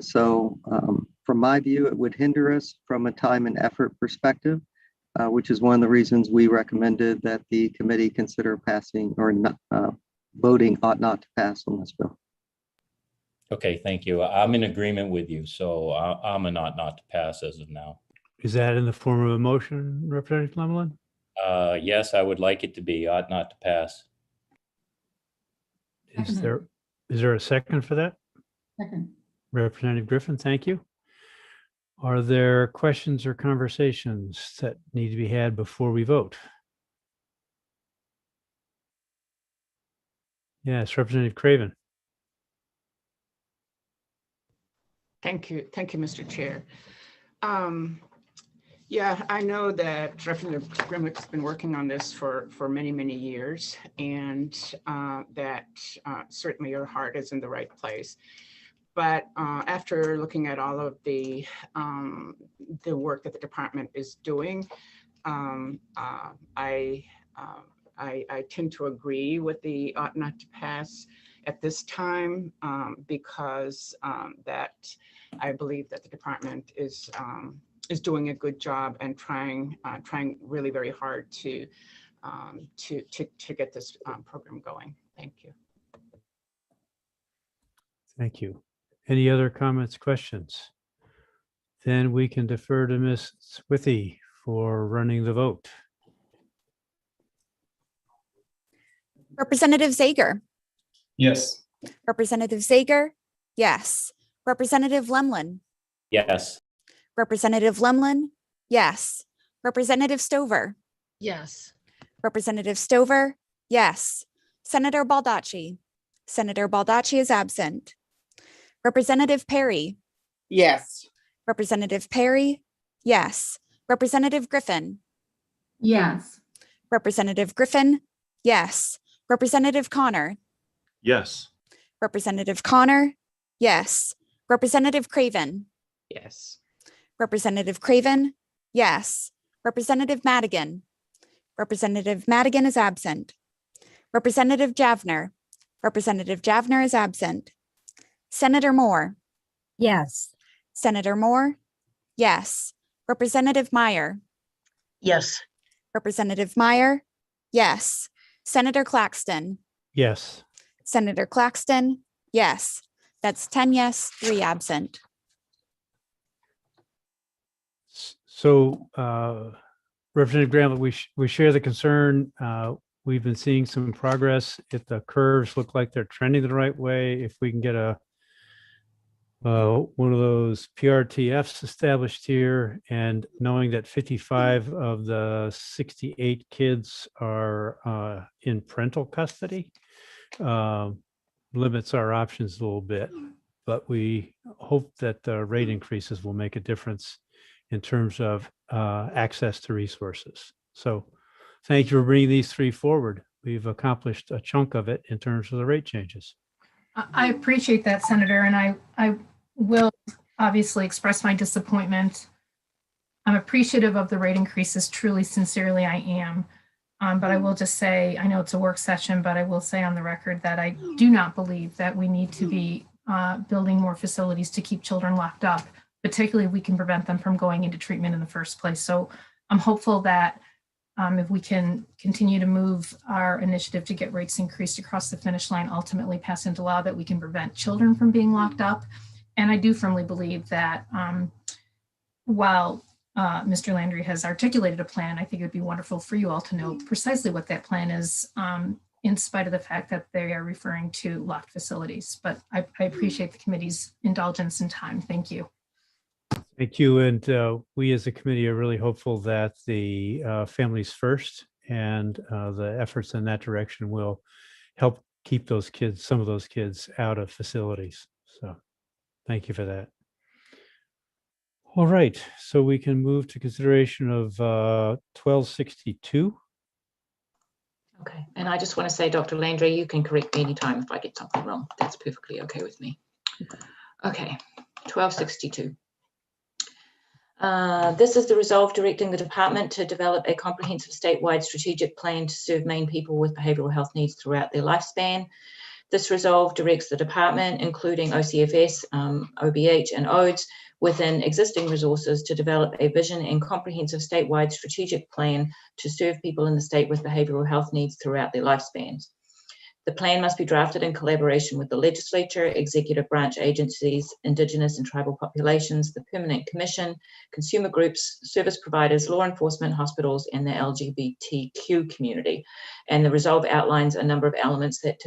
So from my view, it would hinder us from a time and effort perspective, which is one of the reasons we recommended that the committee consider passing or not, voting ought not to pass on this bill. Okay, thank you. I'm in agreement with you, so I'm a not to pass as of now. Is that in the form of a motion, Representative Lemelin? Yes, I would like it to be ought not to pass. Is there a second for that? Second. Representative Griffin, thank you. Are there questions or conversations that need to be had before we vote? Yes, Representative Craven. Thank you, Mr. Chair. Yeah, I know that Representative Grimlick's been working on this for many, many years, and that certainly your heart is in the right place. But after looking at all of the work that the department is doing, I tend to agree with the ought not to pass at this time because that I believe that the department is doing a good job and trying really very hard to get this program going. Thank you. Thank you. Any other comments, questions? Then we can defer to Ms. Swithy for running the vote. Representative Zager. Yes. Representative Zager, yes. Representative Lemlin. Yes. Representative Lemlin, yes. Representative Stover. Yes. Representative Stover, yes. Senator Baldacci. Senator Baldacci is absent. Representative Perry. Yes. Representative Perry, yes. Representative Griffin. Yes. Representative Griffin, yes. Representative Connor. Yes. Representative Connor, yes. Representative Craven. Yes. Representative Craven? Yes. Representative Madigan? Representative Madigan is absent. Representative Javner? Representative Javner is absent. Senator Moore? Yes. Senator Moore? Yes. Representative Meyer? Yes. Representative Meyer? Yes. Senator Claxton? Yes. Senator Claxton? Yes. That's 10 yes, 3 absent. So, Representative Gramlett, we share the concern. We've been seeing some progress. If the curves look like they're trending the right way, if we can get one of those PRTFs established here, and knowing that 55 of the 68 kids are in parental custody, limits our options a little bit. But we hope that the rate increases will make a difference in terms of access to resources. So thank you for bringing these 3 forward. We've accomplished a chunk of it in terms of the rate changes. I appreciate that, Senator, and I will obviously express my disappointment. I'm appreciative of the rate increases, truly, sincerely, I am. But I will just say, I know it's a work session, but I will say on the record that I do not believe that we need to be building more facilities to keep children locked up, particularly if we can prevent them from going into treatment in the first place. So I'm hopeful that if we can continue to move our initiative to get rates increased across the finish line, ultimately pass into law, that we can prevent children from being locked up. And I do firmly believe that while Mr. Landry has articulated a plan, I think it would be wonderful for you all to know precisely what that plan is, in spite of the fact that they are referring to locked facilities. But I appreciate the committee's indulgence and time. Thank you. Thank you. And we as a committee are really hopeful that the Families First and the efforts in that direction will help keep those kids, some of those kids, out of facilities. So thank you for that. All right, so we can move to consideration of 1262. Okay, and I just want to say, Dr. Landry, you can correct me anytime if I get something wrong. That's perfectly okay with me. Okay, 1262. This is the resolve directing the department to develop a comprehensive statewide strategic plan to serve Maine people with behavioural health needs throughout their lifespan. This resolve directs the department, including OCFS, OBH, and ODES, within existing resources to develop a vision and comprehensive statewide strategic plan to serve people in the state with behavioural health needs throughout their lifespans. The plan must be drafted in collaboration with the legislature, executive branch agencies, Indigenous and tribal populations, the Permanent Commission, consumer groups, service providers, law enforcement, hospitals, and the LGBTQ community. And the resolve outlines a number of elements that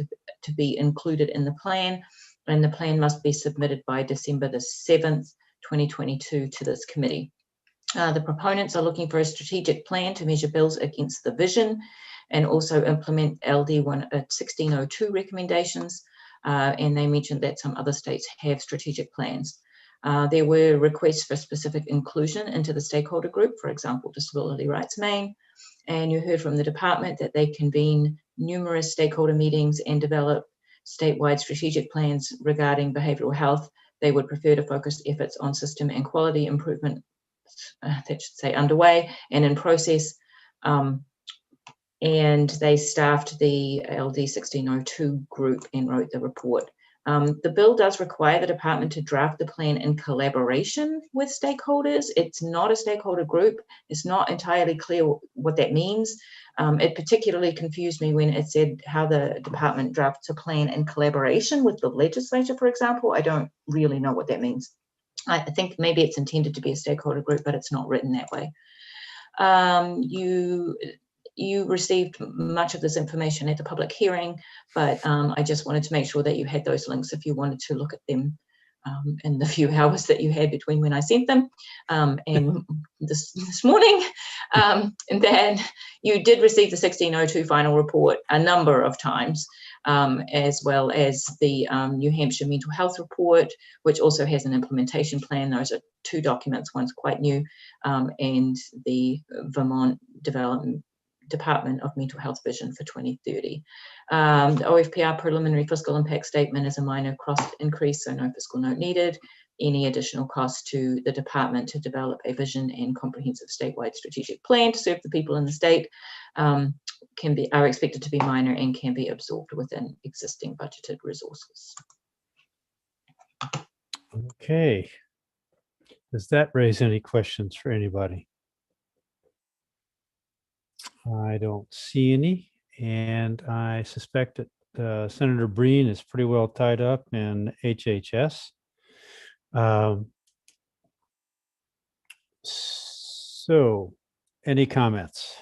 to be included in the plan, and the plan must be submitted by December the 7th, 2022 to this committee. The proponents are looking for a strategic plan to measure bills against the vision and also implement LD 1602 recommendations. And they mentioned that some other states have strategic plans. There were requests for specific inclusion into the stakeholder group, for example, Disability Rights Maine. And you heard from the department that they convene numerous stakeholder meetings and develop statewide strategic plans regarding behavioural health. They would prefer to focus efforts on system and quality improvement, that should say underway and in process. And they staffed the LD 1602 group and wrote the report. The bill does require the department to draft the plan in collaboration with stakeholders. It's not a stakeholder group. It's not entirely clear what that means. It particularly confused me when it said how the department drafts a plan in collaboration with the legislature, for example. I don't really know what that means. I think maybe it's intended to be a stakeholder group, but it's not written that way. You received much of this information at the public hearing, but I just wanted to make sure that you had those links if you wanted to look at them in the few hours that you had between when I sent them and this morning. And then you did receive the 1602 final report a number of times, as well as the New Hampshire mental health report, which also has an implementation plan. Those are 2 documents, one's quite new, and the Vermont Department of Mental Health Vision for 2030. The OFPR preliminary fiscal impact statement is a minor cost increase, so no fiscal note needed. any additional cost to the department to develop a vision and comprehensive statewide strategic plan to serve the people in the state are expected to be minor and can be absorbed within existing budgeted resources. Okay. Does that raise any questions for anybody? I don't see any, and I suspect that Senator Breen is pretty well tied up in HHS. So, any comments?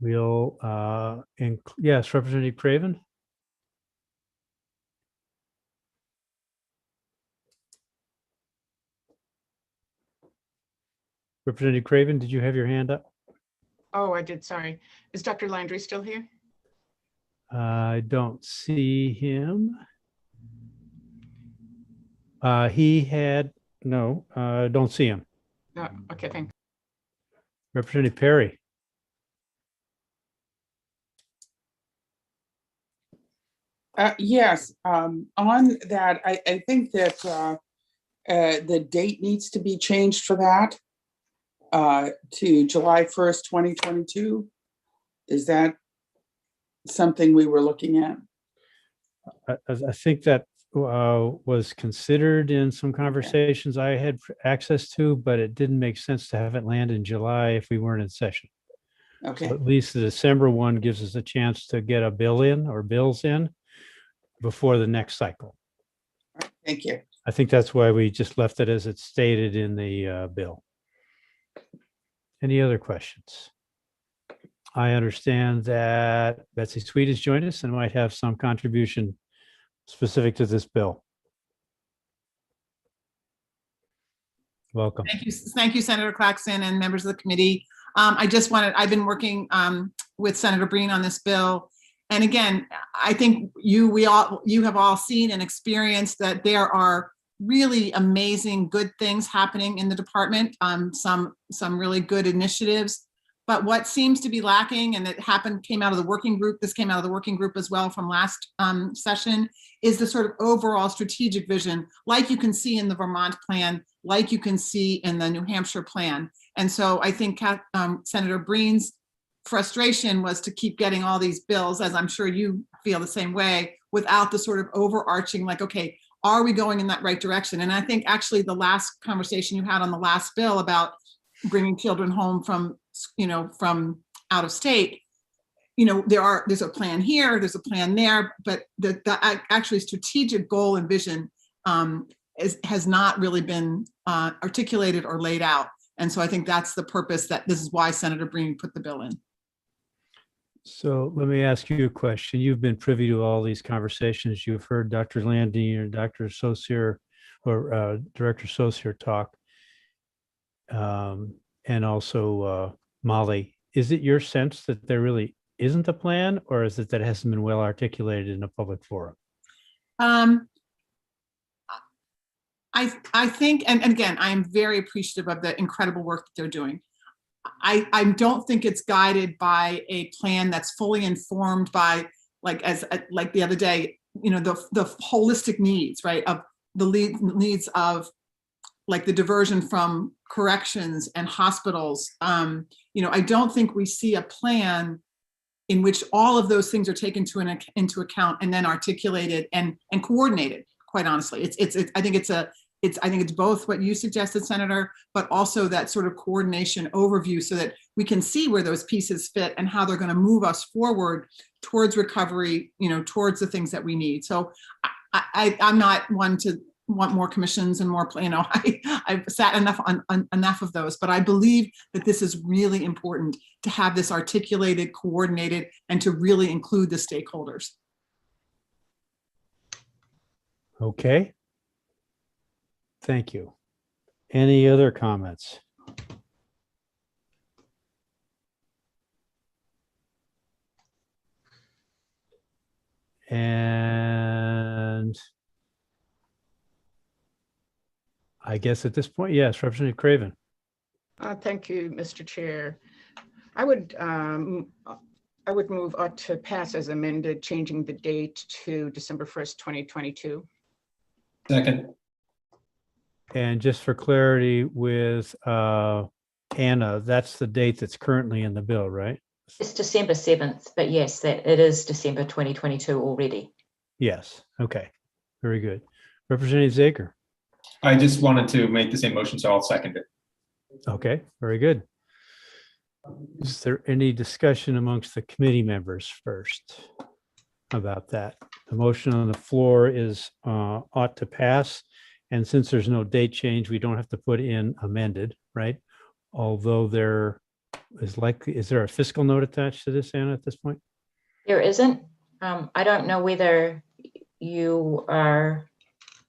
We'll, yes, Representative Craven. Representative Craven, did you have your hand up? Oh, I did, sorry. Is Dr. Landry still here? I don't see him. He had, no, don't see him. No, okay, thanks. Representative Perry. Yes, on that, I think that the date needs to be changed for that to July 1st, 2022. Is that something we were looking at? I think that was considered in some conversations I had access to, but it didn't make sense to have it land in July if we weren't in session. Okay. So at least the December one gives us a chance to get a bill in or bills in before the next cycle. Thank you. I think that's why we just left it as it's stated in the bill. Any other questions? I understand that Betsy Sweet has joined us and might have some contribution specific to this bill. Welcome. Thank you, Senator Claxton and members of the committee. I've been working with Senator Breen on this bill. And again, I think you have all seen and experienced that there are really amazing, good things happening in the department, some really good initiatives. But what seems to be lacking, and it came out of the working group, this came out of the working group as well from last session, is the sort of overall strategic vision, like you can see in the Vermont plan, like you can see in the New Hampshire plan. And so I think Senator Breen's frustration was to keep getting all these bills, as I'm sure you feel the same way, without the sort of overarching, like, okay, are we going in that right direction? And I think actually the last conversation you had on the last bill about bringing children home from out of state, there's a plan here, there's a plan there, but the actually strategic goal and vision has not really been articulated or laid out. And so I think that's the purpose, that this is why Senator Breen put the bill in. So let me ask you a question. You've been privy to all these conversations. You've heard Dr. Landy or Dr. Saucier or Director Saucier talk, and also Molly. Is it your sense that there really isn't a plan, or is it that it hasn't been well articulated in a public forum? I think, and again, I am very appreciative of the incredible work that they're doing. I don't think it's guided by a plan that's fully informed by, like the other day, the holistic needs, right, of the needs of like the diversion from corrections and hospitals. I don't think we see a plan in which all of those things are taken into account and then articulated and coordinated. Quite honestly, I think it's both what you suggested, Senator, but also that sort of coordination overview so that we can see where those pieces fit and how they're going to move us forward towards recovery, towards the things that we need. So I'm not one to want more commissions and more, I've sat enough on enough of those, but I believe that this is really important to have this articulated, coordinated, and to really include the stakeholders. Okay. Thank you. Any other comments? And I guess at this point, yes, Representative Craven. Thank you, Mr. Chair. I would I would move to pass as amended, changing the date to December 1st, 2022. Second. And just for clarity with Anna, that's the date that's currently in the bill, right? It's December 7th, but yes, that it is December 2022 already. Yes. Okay. Very good. Representative Zager. I just wanted to make the same motion, so I'll second it. Okay. Very good. Is there any discussion amongst the committee members first about that? The motion on the floor is ought to pass. And since there's no date change, we don't have to put in amended, right? Although there is likely, is there a fiscal note attached to this, Anna, at this point? There isn't. I don't know whether you are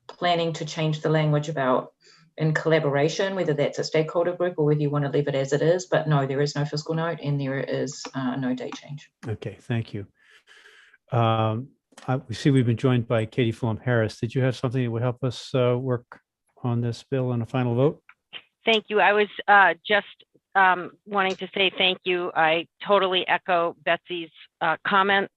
planning to change the language about in collaboration, whether that's a stakeholder group or whether you want to leave it as it is, but no, there is no fiscal note and there is no date change. Okay, thank you. We see we've been joined by Katie Fulham Harris. Did you have something that would help us work on this bill on a final vote? Thank you. I was just wanting to say thank you. I totally echo Betsy's comments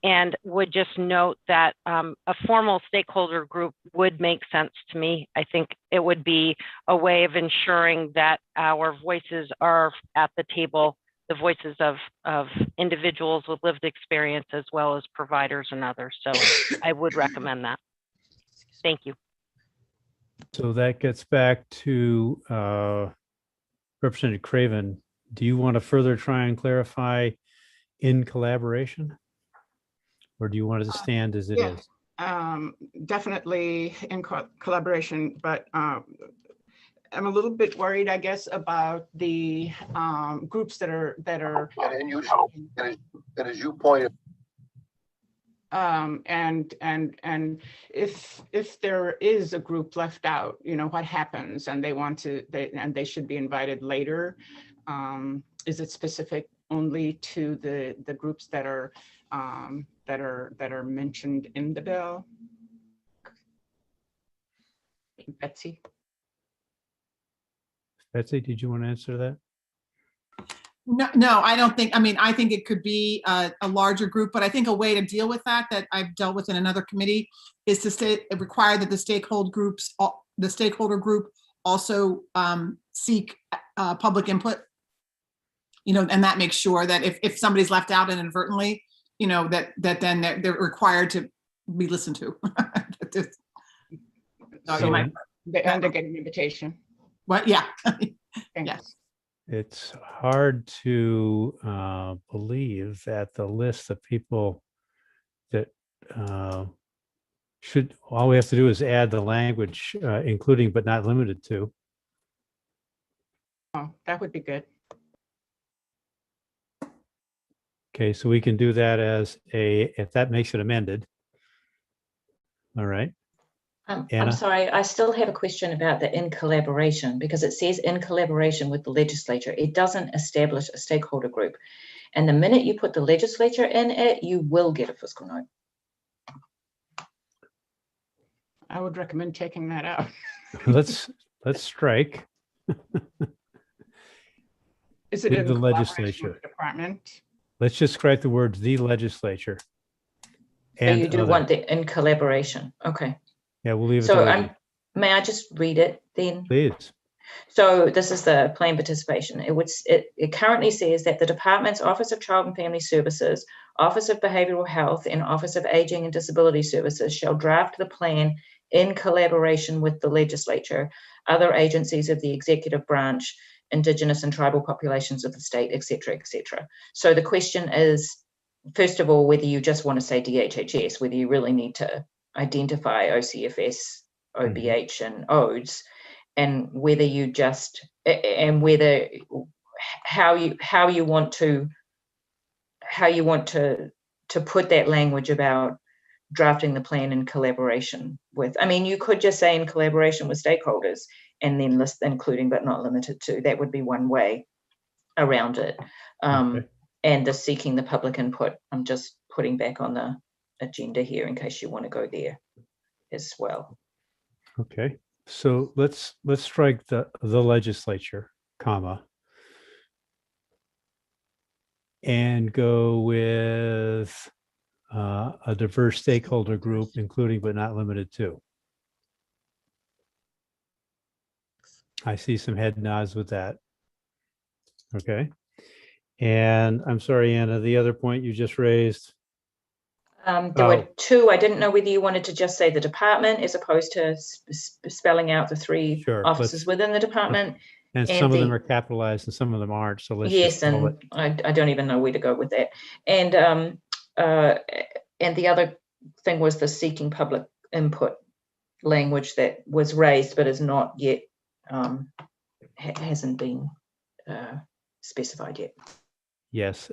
and would just note that a formal stakeholder group would make sense to me. I think it would be a way of ensuring that our voices are at the table, the voices of individuals with lived experience as well as providers and others. So I would recommend that. Thank you. So that gets back to Representative Craven. Do you want to further try and clarify in collaboration? Or do you want it to stand as it is? Definitely in collaboration, but I'm a little bit worried, I guess, about the groups that are. And as you pointed. And if there is a group left out, you know, what happens? And they should be invited later. Is it specific only to the groups that are mentioned in the bill? Betsy? Betsy, did you want to answer that? No, I don't think, I mean, I think it could be a larger group, but I think a way to deal with that I've dealt with in another committee is to require that the stakeholder group also seek public input, you know, and that makes sure that if somebody's left out inadvertently, you know, that then they're required to be listened to. So and they get an invitation. What? Yeah. Yes. It's hard to believe that the list of people that all we have to do is add the language, including but not limited to. Oh, that would be good. Okay, so we can do that as if that makes it amended. All right. I'm sorry, I still have a question about the in collaboration, because it says in collaboration with the legislature. It doesn't establish a stakeholder group. And the minute you put the legislature in it, you will get a fiscal note. I would recommend taking that out. Let's strike. Is it in the legislature with the department? Let's just strike the words the legislature. So you do want the in collaboration. Okay. Yeah, we'll leave it. So may I just read it then? Please. So this is the plain participation. It currently says that the department's Office of Child and Family Services, Office of Behavioral Health, and Office of Aging and Disability Services shall draft the plan in collaboration with the legislature, other agencies of the executive branch, Indigenous and tribal populations of the state, et cetera, et cetera. So the question is, first of all, whether you just want to say DHHS, whether you really need to identify OCFS, OBH, and ODES, and whether you just, and whether how you want to put that language about drafting the plan in collaboration with. I mean, you could just say in collaboration with stakeholders and then list including but not limited to. That would be one way around it. Okay. And the seeking the public input, I'm just putting back on the agenda here in case you want to go there as well. Okay, so let's strike the legislature, comma. and go with a diverse stakeholder group, including but not limited to. I see some head nods with that. Okay. And I'm sorry, Anna, the other point you just raised. There were two. I didn't know whether you wanted to just say the department as opposed to spelling out the three offices within the department. And some of them are capitalized and some of them aren't. So let's yes, just call it. I don't even know where to go with that. And the other thing was the seeking public input language that was raised but is not yet hasn't been specified yet. Yes.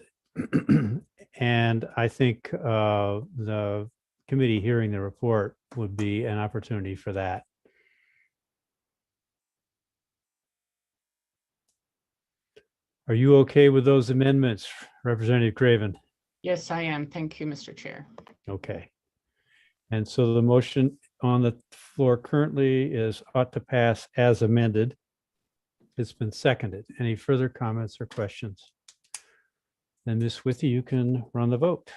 And I think the committee hearing the report would be an opportunity for that. Are you okay with those amendments, Representative Craven? Yes, I am. Thank you, Mr. Chair. Okay. And so the motion on the floor currently is ought to pass as amended. It's been seconded. Any further comments or questions? Then Ms. Withy, you can run the vote.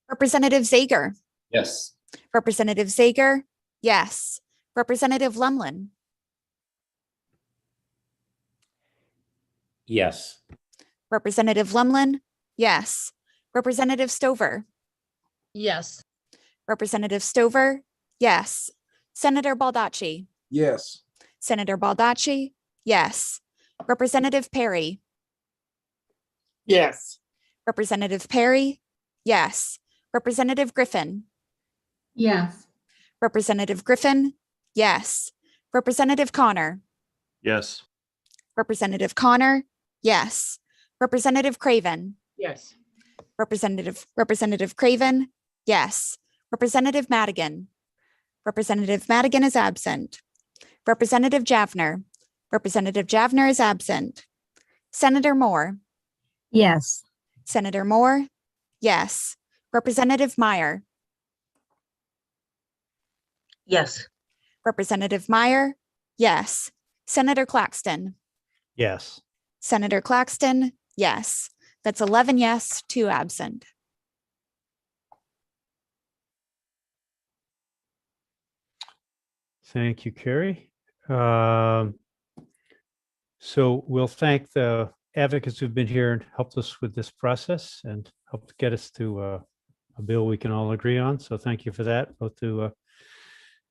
Representative Zager. Yes. Representative Zager, yes. Representative Lumlin. Yes. Representative Lumlin, yes. Representative Stover. Yes. Representative Stover, yes. Senator Baldacci. Yes. Senator Baldacci, yes. Representative Perry. Yes. Representative Perry, yes. Representative Griffin. Yes. Representative Griffin, yes. Representative Connor. Yes. Representative Connor, yes. Representative Craven. Yes. Representative Craven, yes. Representative Madigan. Representative Madigan is absent. Representative Javner. Representative Javner is absent. Senator Moore. Yes. Senator Moore, yes. Representative Meyer. Yes. Representative Meyer, yes. Senator Claxton. Yes. Senator Claxton, yes. That's 11 yes, 2 absent. Thank you, Carrie. So we'll thank the advocates who've been here and helped us with this process and helped get us to a bill we can all agree on. So thank you for that, both to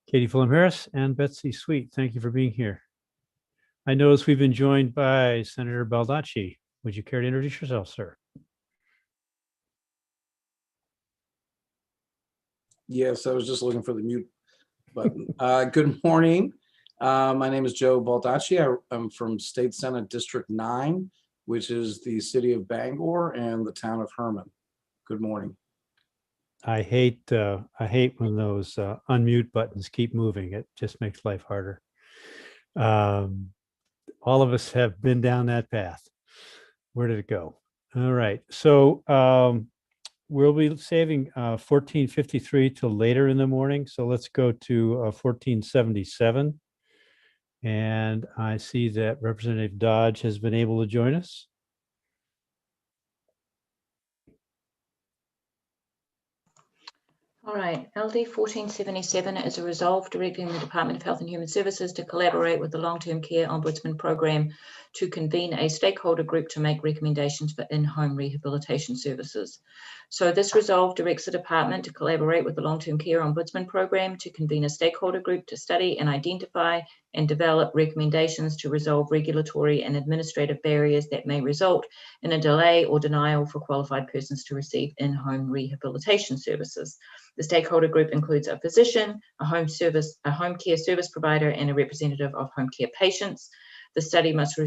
Katie Fulham-Harris and Betsy Sweet. Thank you for being here. I notice we've been joined by Senator Baldacci. Would you care to introduce yourself, sir? Yes, I was just looking for the mute button. Good morning. My name is Joe Baldacci. I'm from State Senate District 9, which is the city of Bangor and the town of Herman. Good morning. I hate when those unmute buttons keep moving. It just makes life harder. All of us have been down that path. Where did it go? All right. So we'll be saving 1453 till later in the morning. So let's go to 1477. And I see that Representative Dodge has been able to join us. All right, LD 1477 is a resolve directing the Department of Health and Human Services to collaborate with the Long-Term Care Ombudsman Program to convene a stakeholder group to make recommendations for in-home rehabilitation services. So this resolve directs the department to collaborate with the Long-Term Care Ombudsman Program to convene a stakeholder group to study and identify and develop recommendations to resolve regulatory and administrative barriers that may result in a delay or denial for qualified persons to receive in-home rehabilitation services. The stakeholder group includes a physician, a home care service provider, and a representative of home care patients. The study must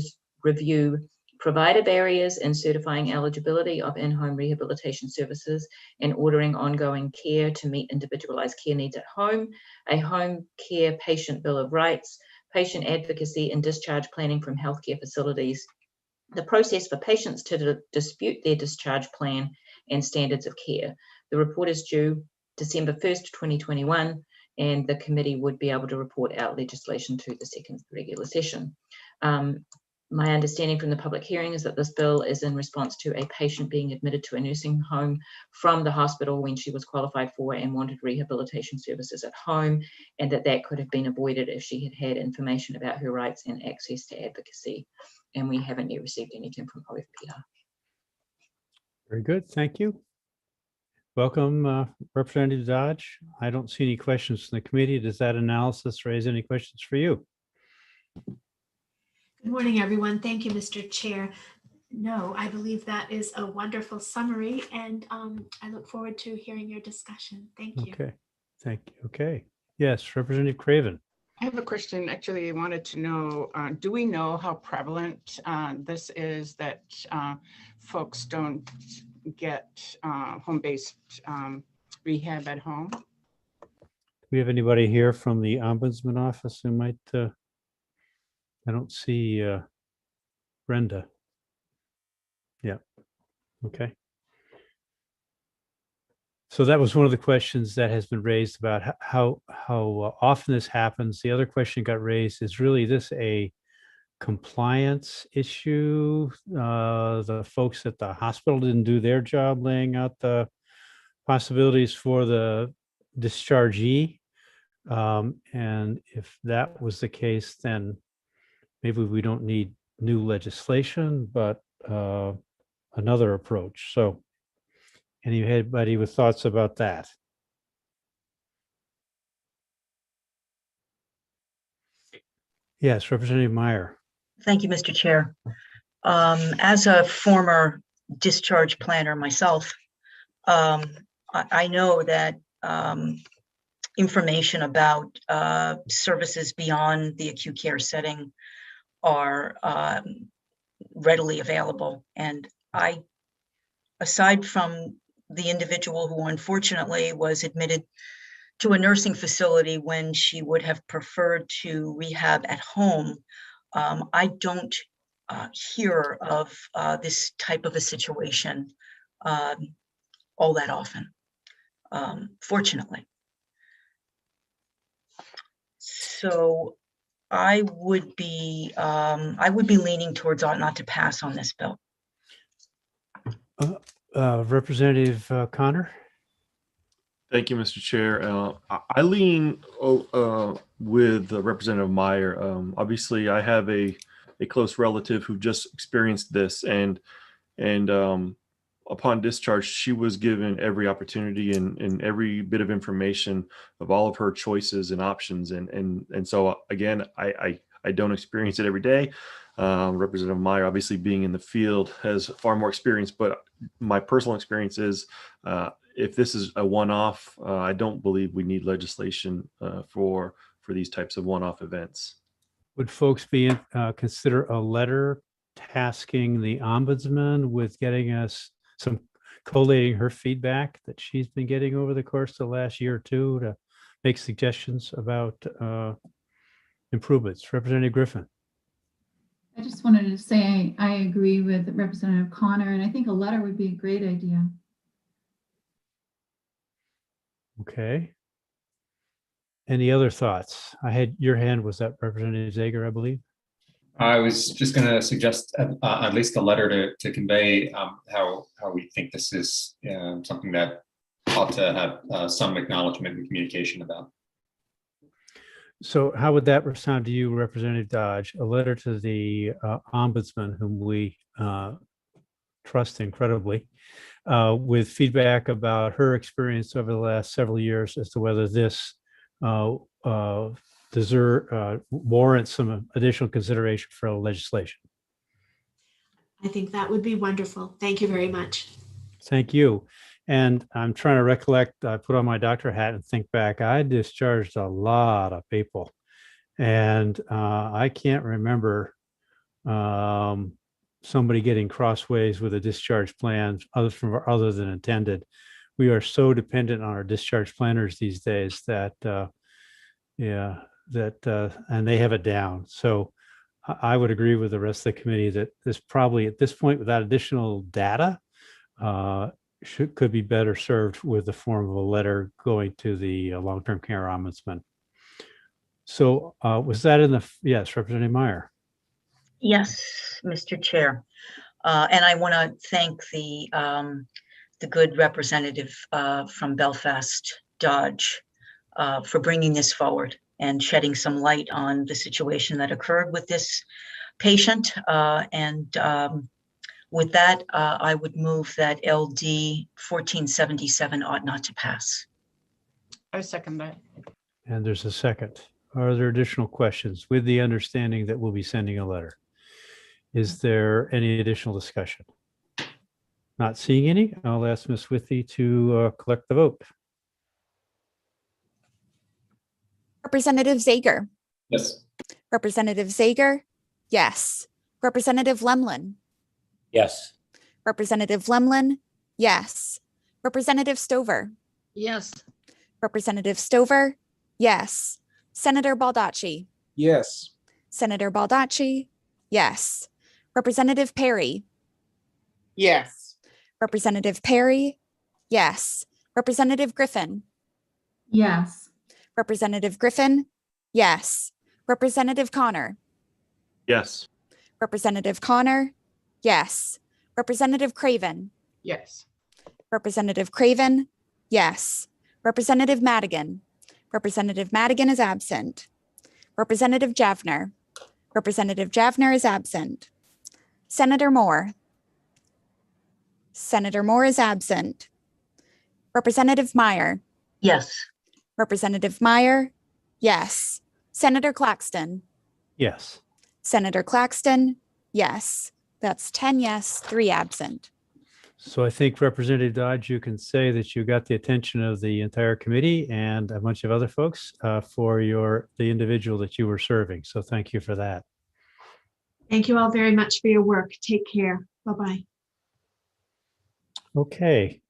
review provider barriers in certifying eligibility of in-home rehabilitation services and ordering ongoing care to meet individualized care needs at home, a home care patient bill of rights, patient advocacy and discharge planning from healthcare facilities, the process for patients to dispute their discharge plan, and standards of care. The report is due December 1st, 2021, and the committee would be able to report out legislation to the second regular session. My understanding from the public hearing is that this bill is in response to a patient being admitted to a nursing home from the hospital when she was qualified for and wanted rehabilitation services at home, and that could have been avoided if she had had information about her rights and access to advocacy. And we haven't yet received anything from OFPR. Very good. Thank you. Welcome, Representative Dodge. I don't see any questions from the committee. Does that analysis raise any questions for you? Good morning, everyone. Thank you, Mr. Chair. No, I believe that is a wonderful summary, and I look forward to hearing your discussion. Thank you. Okay, thank you. Okay. Yes, Representative Craven. I have a question. Actually, I wanted to know, do we know how prevalent this is, that folks don't get home-based rehab at home? Do we have anybody here from the Ombudsman Office who might, I don't see Brenda. Yeah, okay. So that was one of the questions that has been raised about how often this happens. The other question got raised is, really this a compliance issue? The folks at the hospital didn't do their job laying out the possibilities for the dischargee. And if that was the case, then maybe we don't need new legislation, but another approach. So anybody with thoughts about that? Yes, Representative Meyer. Thank you, Mr. Chair. As a former discharge planner myself, I know that information about services beyond the acute care setting are readily available. And aside from the individual who unfortunately was admitted to a nursing facility when she would have preferred to rehab at home, I don't hear of this type of a situation all that often, fortunately. So I would be leaning towards ought not to pass on this bill. Representative Connor. Thank you, Mr. Chair. I lean with Representative Meyer. Obviously, I have a close relative who just experienced this, and upon discharge, she was given every opportunity and every bit of information of all of her choices and options. And so again, I don't experience it every day. Representative Meyer, obviously being in the field, has far more experience, but my personal experience is if this is a one-off, I don't believe we need legislation for these types of one-off events. Would folks be consider a letter tasking the ombudsman with getting us some, collating her feedback that she's been getting over the course of the last year or two to make suggestions about improvements? Representative Griffin. I just wanted to say I agree with Representative Connor, and I think a letter would be a great idea. Okay. Any other thoughts? I had your hand was up, Representative Zager, I believe. I was just going to suggest at least a letter to convey how we think this is something that ought to have some acknowledgement and communication about. So how would that sound to you, Representative Dodge? A letter to the ombudsman, whom we trust incredibly, with feedback about her experience over the last several years as to whether this warrants some additional consideration for legislation. I think that would be wonderful. Thank you very much. Thank you. And I'm trying to recollect, I put on my doctor hat and think back, I discharged a lot of people. And I can't remember somebody getting crossways with a discharge plan other than intended. We are so dependent on our discharge planners these days that, and they have it down. So I would agree with the rest of the committee that this probably at this point, without additional data, could be better served with the form of a letter going to the long-term care ombudsman. So was that in the, yes, Representative Meyer. Yes, Mr. Chair. And I want to thank the good representative from Belfast Dodge for bringing this forward and shedding some light on the situation that occurred with this patient. With that, I would move that LD 1477 ought not to pass. I second that. And there's a second. Are there additional questions with the understanding that we'll be sending a letter? Is there any additional discussion? Not seeing any, I'll ask Ms. Withy to collect the vote. Representative Zager. Yes. Representative Zager, yes. Representative Lemlin. Yes. Representative Lemlin, yes. Representative Stover. Yes. Representative Stover, yes. Senator Baldacci. Yes. Senator Baldacci, yes. Representative Perry. Yes. Representative Perry, yes. Representative Griffin. Yes. Representative Griffin, yes. Representative Connor. Yes. Representative Connor, yes. Representative Craven. Yes. Representative Craven, yes. Representative Madigan. Representative Madigan is absent. Representative Javner. Representative Javner is absent. Senator Moore. Senator Moore is absent. Representative Meyer. Yes. Representative Meyer, yes. Senator Claxton. Yes. Senator Claxton, yes. That's 10 yes, 3 absent. So I think Representative Dodge, you can say that you got the attention of the entire committee and a bunch of other folks for the individual that you were serving. So thank you for that. Thank you all very much for your work. Take care. Bye-bye. Okay.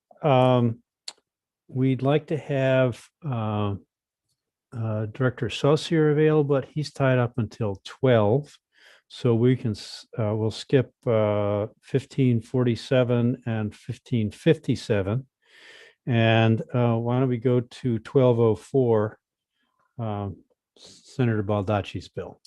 We'd like to have Director Saucier available, but he's tied up until 12. So we can, we'll skip 1547 and 1557. And why don't we go to 1204, Senator Baldacci's bill.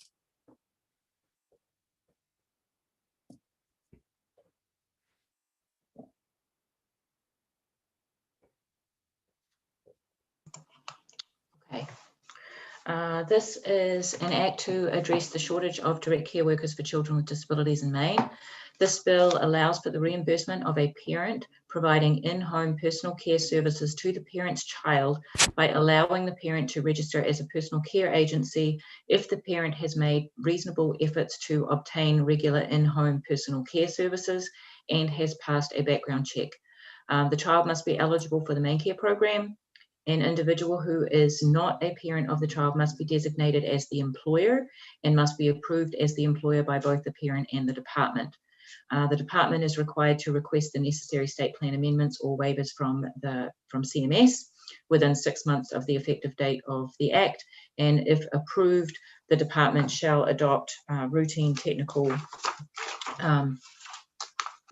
Okay. This is an act to address the shortage of direct care workers for children with disabilities in Maine. This bill allows for the reimbursement of a parent providing in-home personal care services to the parent's child by allowing the parent to register as a personal care agency if the parent has made reasonable efforts to obtain regular in-home personal care services and has passed a background check. The child must be eligible for the Maine Care program. An individual who is not a parent of the child must be designated as the employer and must be approved as the employer by both the parent and the department. The department is required to request the necessary state plan amendments or waivers from CMS within 6 months of the effective date of the act. And if approved, the department shall adopt routine technical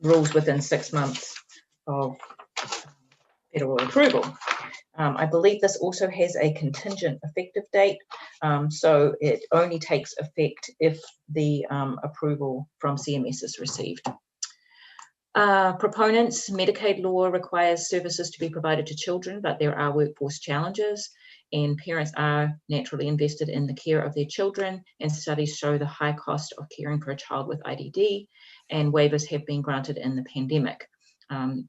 rules within 6 months of federal approval. I believe this also has a contingent effective date, so it only takes effect if the approval from CMS is received. Proponents, Medicaid law requires services to be provided to children, but there are workforce challenges, and parents are naturally invested in the care of their children, and studies show the high cost of caring for a child with IDD, and waivers have been granted in the pandemic.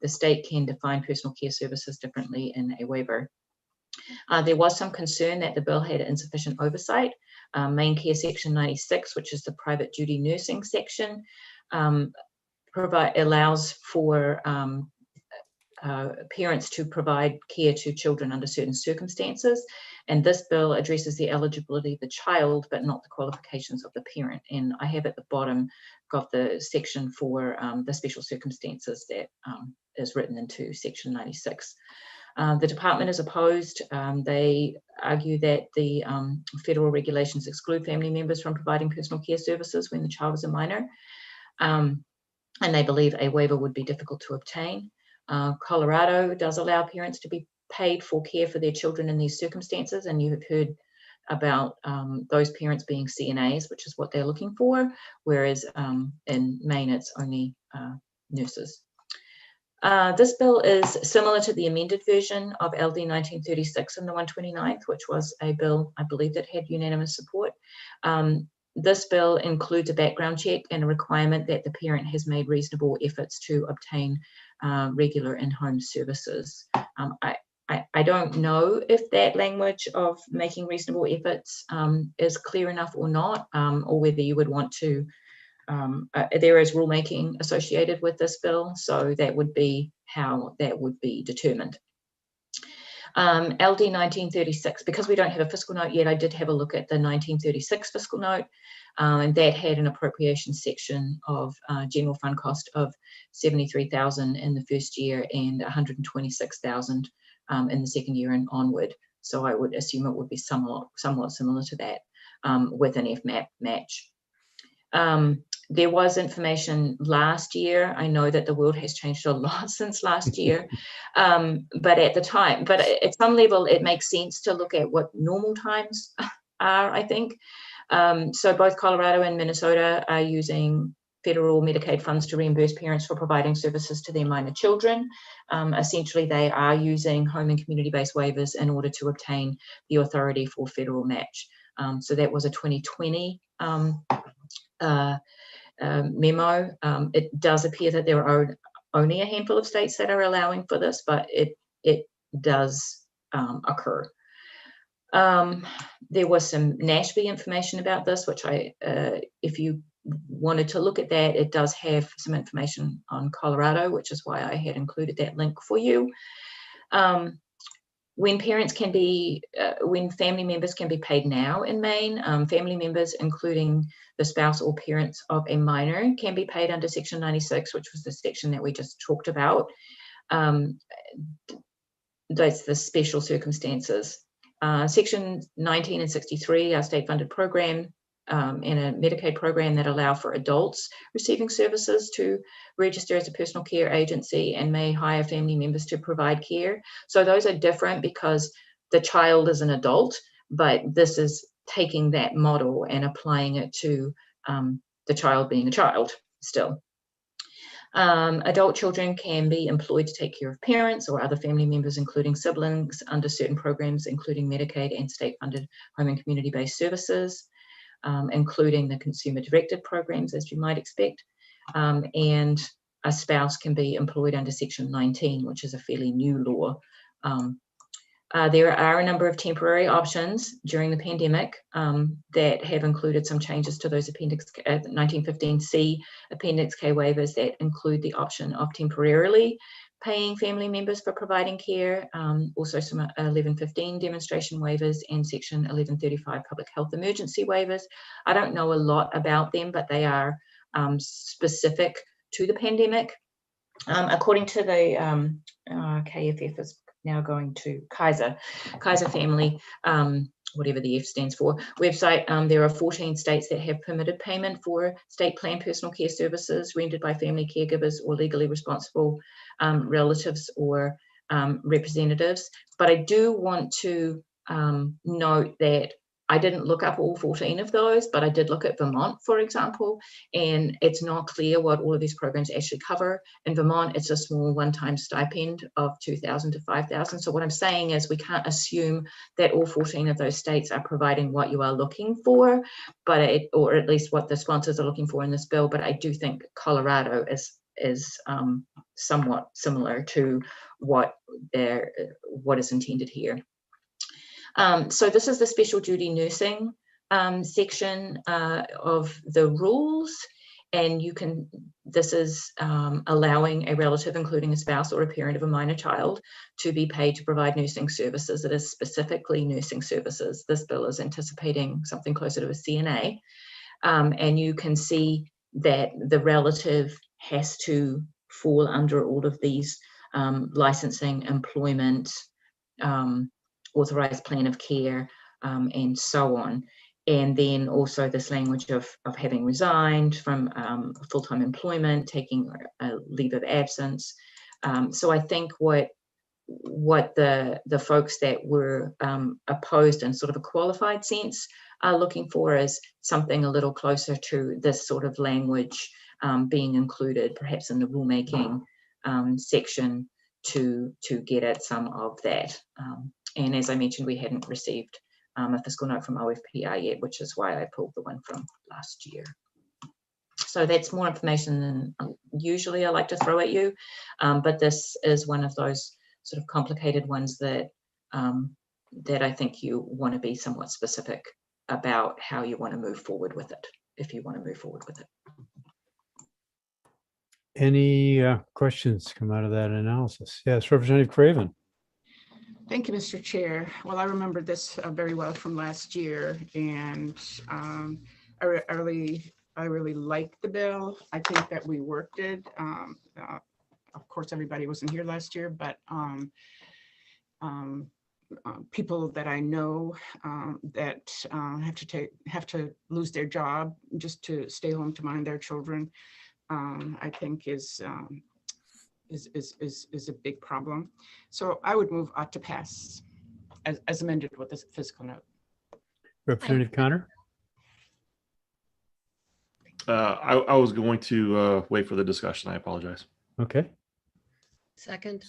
The state can define personal care services differently in a waiver. There was some concern that the bill had insufficient oversight. Maine Care Section 96, which is the private duty nursing section, allows for parents to provide care to children under certain circumstances. And this bill addresses the eligibility of the child, but not the qualifications of the parent. And I have at the bottom got the section for the special circumstances that is written into Section 96. The department is opposed. They argue that the federal regulations exclude family members from providing personal care services when the child is a minor. And they believe a waiver would be difficult to obtain. Colorado does allow parents to be paid for care for their children in these circumstances, and you have heard about those parents being CNAs, which is what they're looking for, whereas in Maine it's only nurses. This bill is similar to the amended version of LD 1936 in the 129th, which was a bill, I believe, that had unanimous support. This bill includes a background check and a requirement that the parent has made reasonable efforts to obtain regular in-home services. I don't know if that language of making reasonable efforts is clear enough or not, or whether you would want to, there is rulemaking associated with this bill, so that would be how that would be determined. LD 1936, because we don't have a fiscal note yet, I did have a look at the 1936 fiscal note, and that had an appropriation section of general fund cost of $73,000 in the first year and $126,000 in the second year and onward. So I would assume it would be somewhat similar to that with an FMAP match. There was information last year. I know that the world has changed a lot since last year, but at the time, but at some level, it makes sense to look at what normal times are, I think. So both Colorado and Minnesota are using federal Medicaid funds to reimburse parents for providing services to their minor children. Essentially, they are using home and community-based waivers in order to obtain the authority for federal match. So that was a 2020 memo. It does appear that there are only a handful of states that are allowing for this, but it does occur. There was some NASHB information about this, which if you wanted to look at that, it does have some information on Colorado, which is why I had included that link for you. When parents can be, when family members can be paid now in Maine, family members, including the spouse or parents of a minor, can be paid under Section 96, which was the section that we just talked about. That's the special circumstances. Section 19 and 63 are state-funded program and a Medicaid program that allow for adults receiving services to register as a personal care agency and may hire family members to provide care. So those are different because the child is an adult, but this is taking that model and applying it to the child being a child still. Adult children can be employed to take care of parents or other family members, including siblings, under certain programs, including Medicaid and state-funded home and community-based services, including the consumer-directed programs, as you might expect. And a spouse can be employed under Section 19, which is a fairly new law. There are a number of temporary options during the pandemic that have included some changes to those Appendix 1915C Appendix K waivers that include the option of temporarily paying family members for providing care, also some 1115 demonstration waivers and Section 1135 public health emergency waivers. I don't know a lot about them, but they are specific to the pandemic. According to the KFF is now going to Kaiser Family, whatever the F stands for, website. There are 14 states that have permitted payment for state planned personal care services rendered by family caregivers or legally responsible relatives or representatives. But I do want to note that I didn't look up all 14 of those, but I did look at Vermont, for example, and it's not clear what all of these programs actually cover. In Vermont, it's a small one-time stipend of $2,000 to $5,000. So what I'm saying is we can't assume that all 14 of those states are providing what you are looking for, but or at least what the sponsors are looking for in this bill. But I do think Colorado is somewhat similar to what is intended here. So this is the special duty nursing section of the rules, and this is allowing a relative, including a spouse or a parent of a minor child, to be paid to provide nursing services. It is specifically nursing services. This bill is anticipating something closer to a CNA, and you can see that the relative has to fall under all of these licensing, employment, authorized plan of care, and so on. And then also this language of having resigned from full-time employment, taking a leave of absence. So I think what what the folks that were opposed in sort of a qualified sense are looking for is something a little closer to this sort of language being included, perhaps in the rulemaking section to get at some of that. And as I mentioned, we hadn't received a fiscal note from OFPR yet, which is why I pulled the one from last year. So that's more information than usually I like to throw at you, but this is one of those sort of complicated ones that that I think you want to be somewhat specific about how you want to move forward with it, if you want to move forward with it. Any questions come out of that analysis? Yes, Representative Craven. Thank you, Mr. Chair. Well, I remember this very well from last year, and I really liked the bill. I think that we worked it. Of course, everybody wasn't here last year, but people that I know that have to lose their job just to stay home to mind their children, I think is a big problem. So I would move ought to pass as amended with this fiscal note. Representative Connor. I was going to wait for the discussion. I apologize. Okay. Second.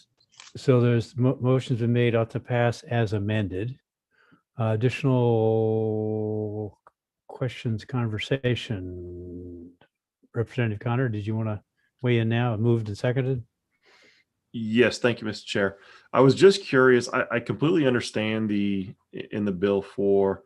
So there's motions been made ought to pass as amended. Additional questions, conversation. Representative Connor, did you want to weigh in now? Moved and seconded? Yes, thank you, Mr. Chair. I was just curious. I completely understand in the bill for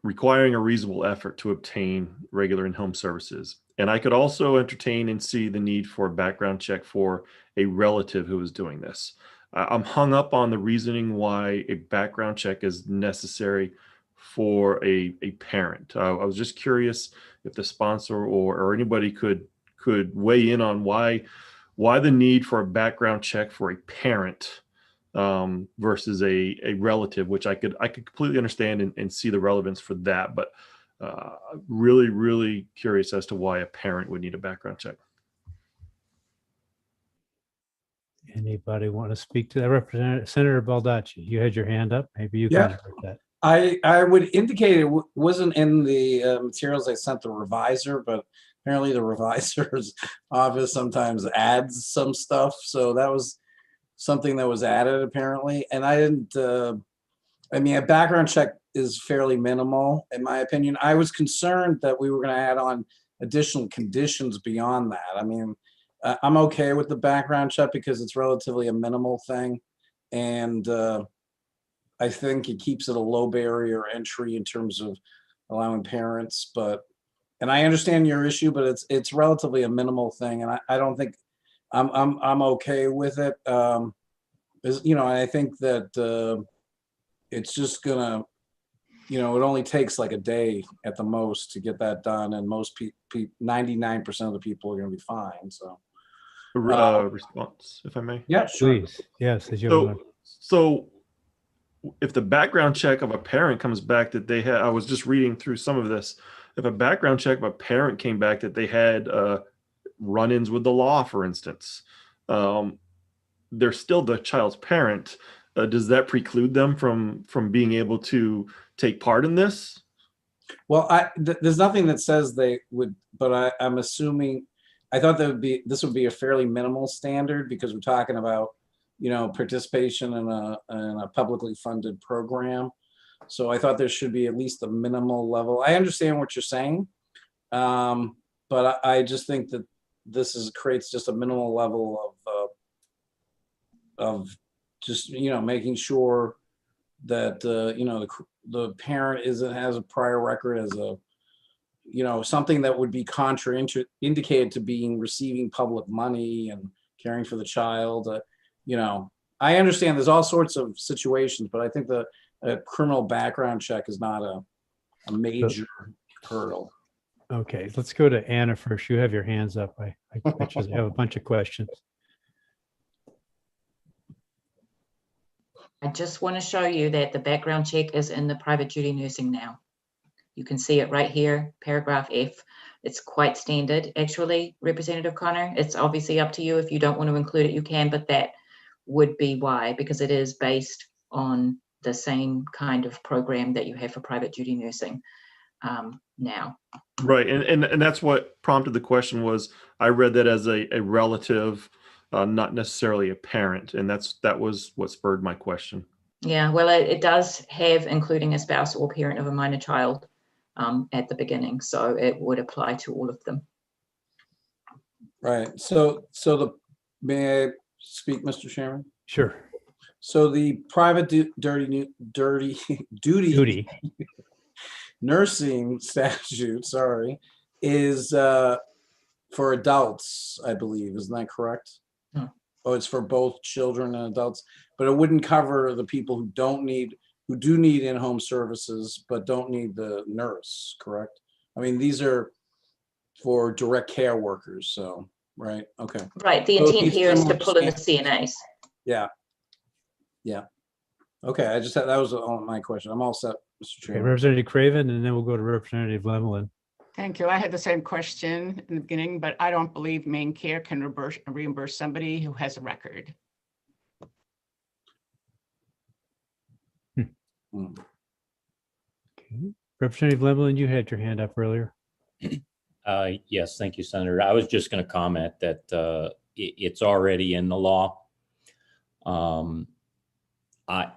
requiring a reasonable effort to obtain regular in-home services. And I could also entertain and see the need for a background check for a relative who is doing this. I'm hung up on the reasoning why a background check is necessary for a parent. I was just curious if the sponsor or anybody could weigh in on why the need for a background check for a parent versus a relative, which I could completely understand and see the relevance for that, but really curious as to why a parent would need a background check. Anybody want to speak to that? Representative Senator Baldacci, you had your hand up. Maybe you can interpret that. I would indicate it wasn't in the materials I sent the reviser, but apparently the reviser's office sometimes adds some stuff. So that was something that was added apparently. And I didn't, I mean, a background check is fairly minimal in my opinion. I was concerned that we were going to add on additional conditions beyond that. I mean, I'm okay with the background check because it's relatively a minimal thing. And I think it keeps it a low barrier entry in terms of allowing parents, and I understand your issue, but it's relatively a minimal thing. And I don't think I'm okay with it. I think that it's just gonna, it only takes like a day at the most to get that done, and most 99% of the people are gonna be fine. So, response, if I may. Yeah, sure. Please. Yes. So if the background check of a parent comes back that they had, I was just reading through some of this. If a background check of a parent came back that they had run-ins with the law, for instance, they're still the child's parent. Does that preclude them from being able to take part in this? Well, there's nothing that says they would, but I'm assuming, I thought this would be a fairly minimal standard because we're talking about, participation in a publicly funded program. So I thought there should be at least a minimal level. I understand what you're saying, but I just think that this creates just a minimal level of just making sure that the parent has a prior record as a something that would be contraindicated to receiving public money and caring for the child. I understand there's all sorts of situations, but I think a criminal background check is not a major hurdle. Okay, let's go to Anna first. You have your hands up. I just have a bunch of questions. I just want to show you that the background check is in the private duty nursing now. You can see it right here, paragraph F. It's quite standard, actually, Representative Connor. It's obviously up to you. If you don't want to include it, you can, but that would be why, because it is based on the same kind of program that you have for private duty nursing now. Right, and that's what prompted the question. Was I read that as a relative, not necessarily a parent, and that was what spurred my question. Yeah, well, it does have including a spouse or parent of a minor child at the beginning, so it would apply to all of them. Right. May I speak, Mr. Chairman? Sure. So the private duty nursing statute, sorry, is for adults, I believe. Isn't that correct? No. Oh, it's for both children and adults, but it wouldn't cover the people who do need in-home services, but don't need the nurse, correct? I mean, these are for direct care workers, so, right? Okay. Right, the intent here is to pull in the CNAs. Yeah. Yeah. Okay, that was my question. I'm all set, Mr. Okay, Chairman. Representative Craven, and then we'll go to Representative Lemelin. Thank you. I had the same question in the beginning, but I don't believe Maine Care can reimburse somebody who has a record. Okay. Representative Lemelin, you had your hand up earlier. Yes, thank you, Senator. I was just going to comment that it's already in the law. I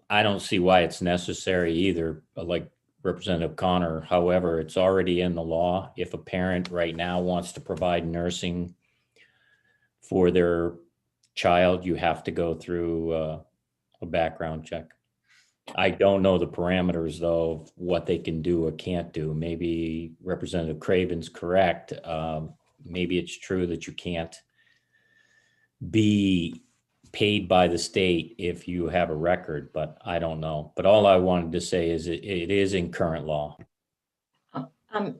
don't see why it's necessary either, like Representative Connor. However, it's already in the law. If a parent right now wants to provide nursing for their child, you have to go through a background check. I don't know the parameters, though, of what they can do or can't do. Maybe Representative Craven's correct. Maybe it's true that you can't be paid by the state if you have a record, but I don't know. But all I wanted to say is it is in current law.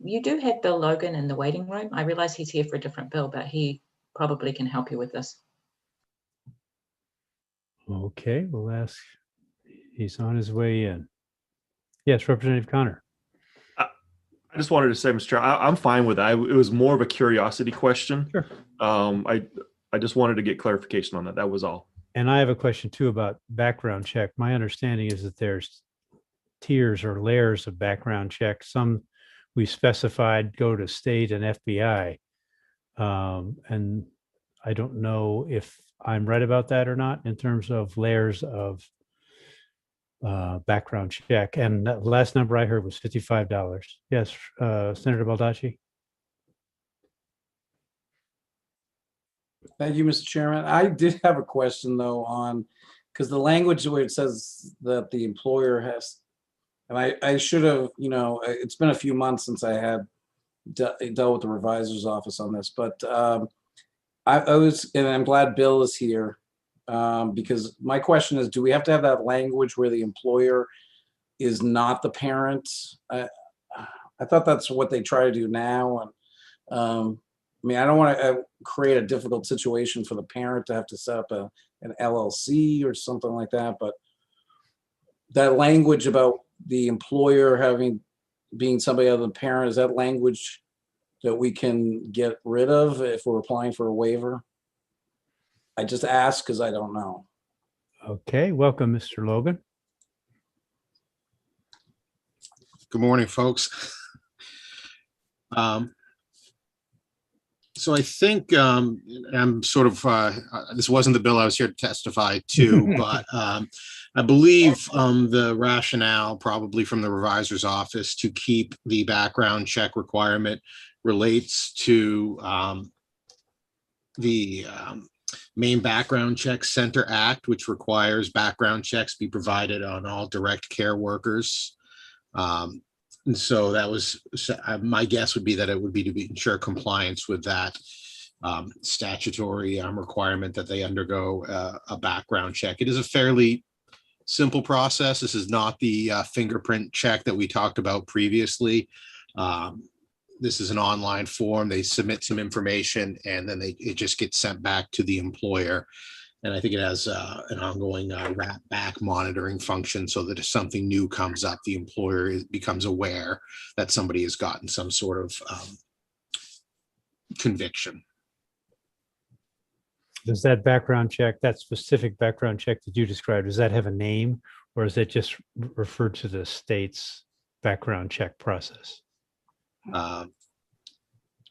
You do have Bill Logan in the waiting room. I realize he's here for a different bill, but he probably can help you with this. Okay, we'll ask. He's on his way in. Yes, Representative Connor. I just wanted to say, Mr. Chair, I'm fine with that. It was more of a curiosity question. Sure. I just wanted to get clarification on that. That was all. And I have a question too about background check. My understanding is that there's tiers or layers of background check. Some we specified go to state and FBI. And I don't know if I'm right about that or not in terms of layers of background check. And that last number I heard was $55. Yes, Senator Baldacci. Thank you, Mr. Chairman. I did have a question though because the language where it says that the employer has, and I should have, it's been a few months since I had dealt with the revisor's office on this, but and I'm glad Bill is here because my question is, do we have to have that language where the employer is not the parent? I thought that's what they try to do now. And I don't want to create a difficult situation for the parent to have to set up an LLC or something like that. But that language about the employer being somebody other than parent, is that language that we can get rid of if we're applying for a waiver? I just ask because I don't know. Okay, welcome, Mr. Logan. Good morning, folks. So I think I'm sort of, this wasn't the bill I was here to testify to, but I believe the rationale probably from the revisor's office to keep the background check requirement relates to the Maine Background Check Center Act, which requires background checks be provided on all direct care workers. And so that was, my guess would be that it would be to ensure compliance with that statutory requirement that they undergo a background check. It is a fairly simple process. This is not the fingerprint check that we talked about previously. This is an online form. They submit some information and then it just gets sent back to the employer. And I think it has an ongoing wrap back monitoring function so that if something new comes up, the employer becomes aware that somebody has gotten some sort of conviction. Does that background check, that specific background check that you described, does that have a name, or is it just referred to the state's background check process? I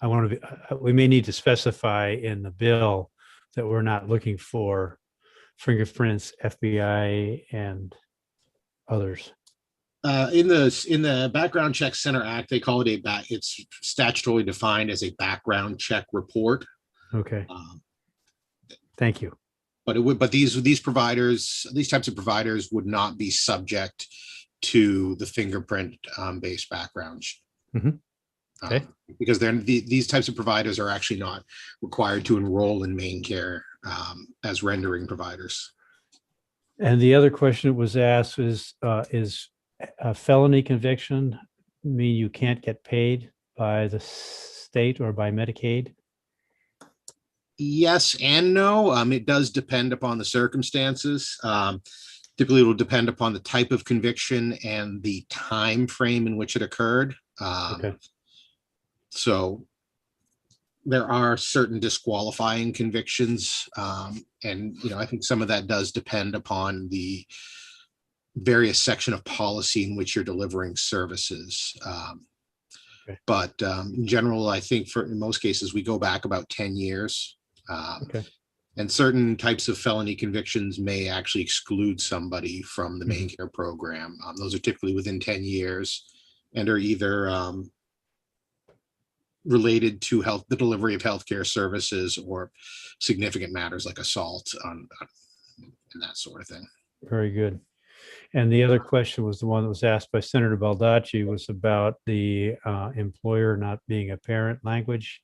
want to be, we may need to specify in the bill that we're not looking for fingerprints, FBI, and others. In the Background Check Center Act, they call it it's statutorily defined as a background check report. Okay. Thank you. But these providers, these types of providers would not be subject to the fingerprint based background. Okay. Because these types of providers are actually not required to enroll in main care as rendering providers. And the other question that was asked is a felony conviction mean you can't get paid by the state or by Medicaid? Yes and no. It does depend upon the circumstances. Typically, it will depend upon the type of conviction and the time frame in which it occurred. Okay. So there are certain disqualifying convictions, and I think some of that does depend upon the various section of policy in which you're delivering services. Okay. But in general, I think in most cases, we go back about 10 years. Okay. And certain types of felony convictions may actually exclude somebody from the main care program. Those are typically within 10 years and are either related to the delivery of healthcare services or significant matters like assault and that sort of thing. Very good. And the other question was the one that was asked by Senator Baldacci, was about the employer not being a parent language.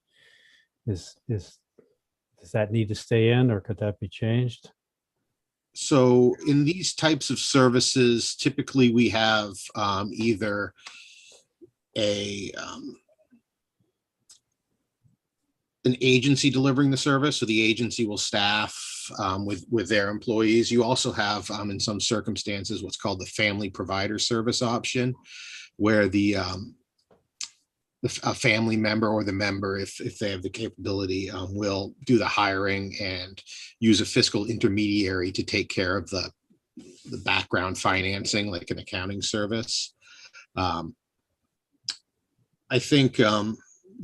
Does that need to stay in, or could that be changed? So in these types of services, typically we have either an agency delivering the service, so the agency will staff with their employees. You also have, in some circumstances, what's called the family provider service option, where a family member or the member, if they have the capability, will do the hiring and use a fiscal intermediary to take care of the background financing, like an accounting service. I think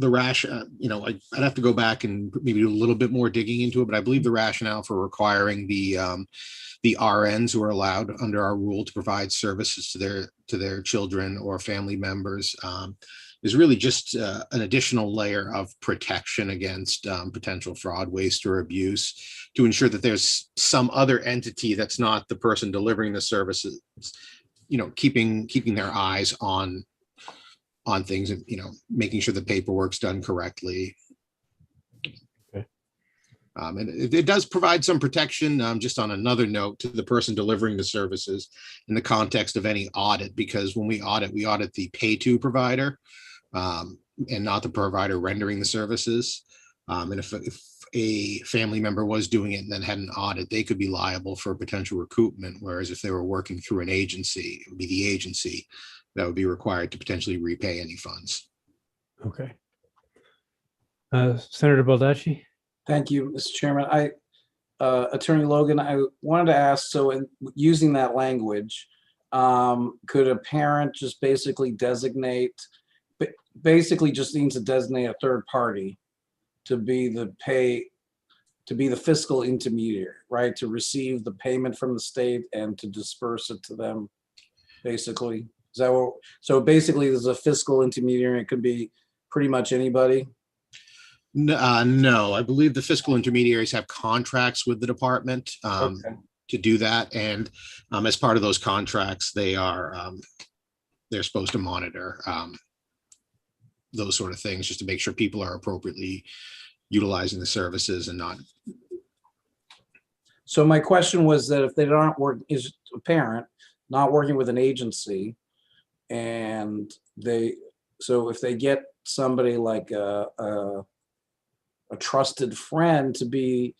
the rationale, I'd have to go back and maybe do a little bit more digging into it, but I believe the rationale for requiring the RNs who are allowed under our rule to provide services to their children or family members is really just an additional layer of protection against potential fraud, waste, or abuse, to ensure that there's some other entity that's not the person delivering the services, keeping their eyes on things and, making sure the paperwork's done correctly. Okay. And it does provide some protection, just on another note, to the person delivering the services in the context of any audit, because when we audit the pay-to provider, and not the provider rendering the services. And if a family member was doing it and then had an audit, they could be liable for potential recoupment. Whereas if they were working through an agency, it would be the agency that would be required to potentially repay any funds. Okay. Senator Baldacci? Thank you, Mr. Chairman. Attorney Logan, I wanted to ask, so in using that language, could a parent just basically just needs to designate a third party to be the fiscal intermediary, right? To receive the payment from the state and to disperse it to them, basically. Is that what, so basically there's a fiscal intermediary, it could be pretty much anybody? No, I believe the fiscal intermediaries have contracts with the department to do that. And as part of those contracts, they're supposed to monitor those sort of things, just to make sure people are appropriately utilizing the services and not. So my question was that if they don't work, is a parent not working with an agency, and so if they get somebody like a trusted friend to be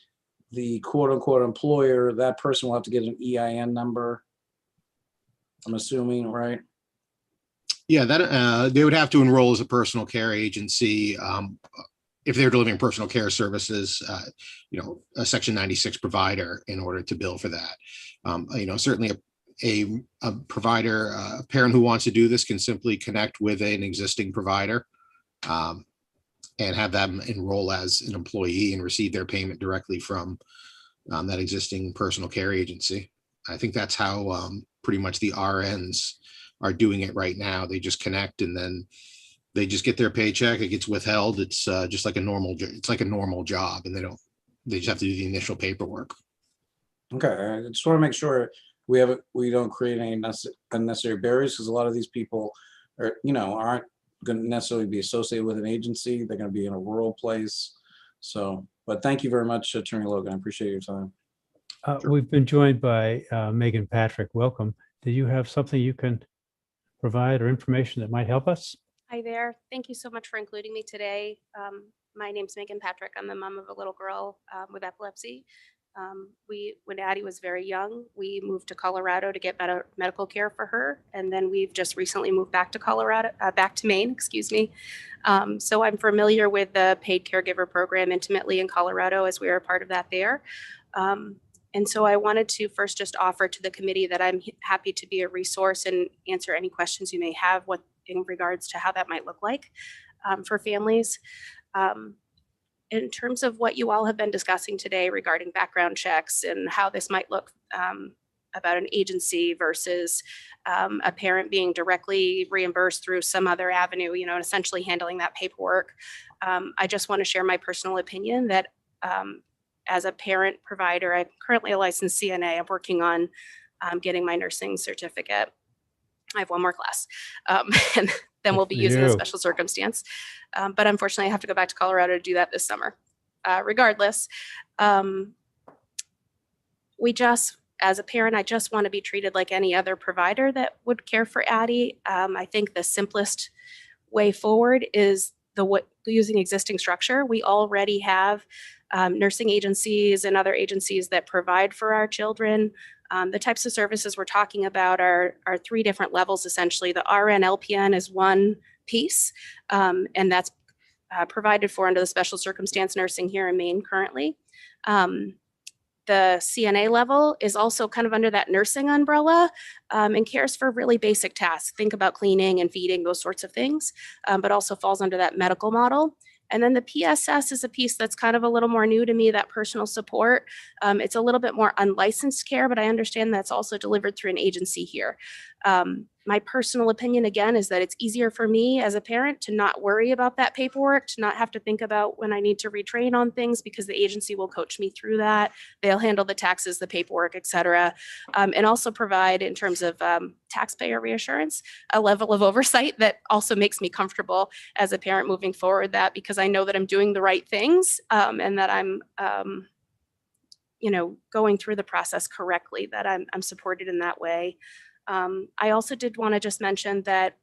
the quote unquote employer, that person will have to get an EIN number. I'm assuming, right? Yeah, that they would have to enroll as a personal care agency if they're delivering personal care services, a Section 96 provider in order to bill for that. Certainly a provider, a parent who wants to do this can simply connect with an existing provider and have them enroll as an employee and receive their payment directly from that existing personal care agency. I think that's how pretty much the RNs are doing it right now. They just connect and then they just get their paycheck. It gets withheld. It's just like a normal. It's like a normal job, and they just have to do the initial paperwork. Okay, I just want to make sure we don't create any unnecessary barriers, because a lot of these people are, aren't going to necessarily be associated with an agency. They're going to be in a rural place. So, but thank you very much, Attorney Logan. I appreciate your time. We've been joined by Megan Patrick. Welcome. Do you have something you can provide or information that might help us? Hi there. Thank you so much for including me today. My name's Megan Patrick. I'm the mom of a little girl with epilepsy. When Addie was very young, we moved to Colorado to get better medical care for her. And then we've just recently moved back to Maine, excuse me. So I'm familiar with the paid caregiver program intimately in Colorado, as we are a part of that there. And so I wanted to first just offer to the committee that I'm happy to be a resource and answer any questions you may have in regards to how that might look like for families. In terms of what you all have been discussing today regarding background checks and how this might look about an agency versus a parent being directly reimbursed through some other avenue, and essentially handling that paperwork, I just want to share my personal opinion that as a parent provider, I'm currently a licensed CNA. I'm working on getting my nursing certificate. I have one more class, and then we'll be using a special circumstance. But unfortunately, I have to go back to Colorado to do that this summer. Regardless, as a parent, I just want to be treated like any other provider that would care for Addie. I think the simplest way forward is using existing structure. We already have nursing agencies and other agencies that provide for our children. The types of services we're talking about are three different levels, essentially. The RN LPN is one piece, and that's provided for under the special circumstance nursing here in Maine currently. The CNA level is also kind of under that nursing umbrella and cares for really basic tasks. Think about cleaning and feeding, those sorts of things, but also falls under that medical model. And then the PSS is a piece that's kind of a little more new to me, that personal support. It's a little bit more unlicensed care, but I understand that's also delivered through an agency here. My personal opinion, again, is that it's easier for me as a parent to not worry about that paperwork, to not have to think about when I need to retrain on things, because the agency will coach me through that. They'll handle the taxes, the paperwork, et cetera, and also provide, in terms of taxpayer reassurance, a level of oversight that also makes me comfortable as a parent moving forward, that because I know that I'm doing the right things and that I'm going through the process correctly, that I'm supported in that way. I also did want to just mention that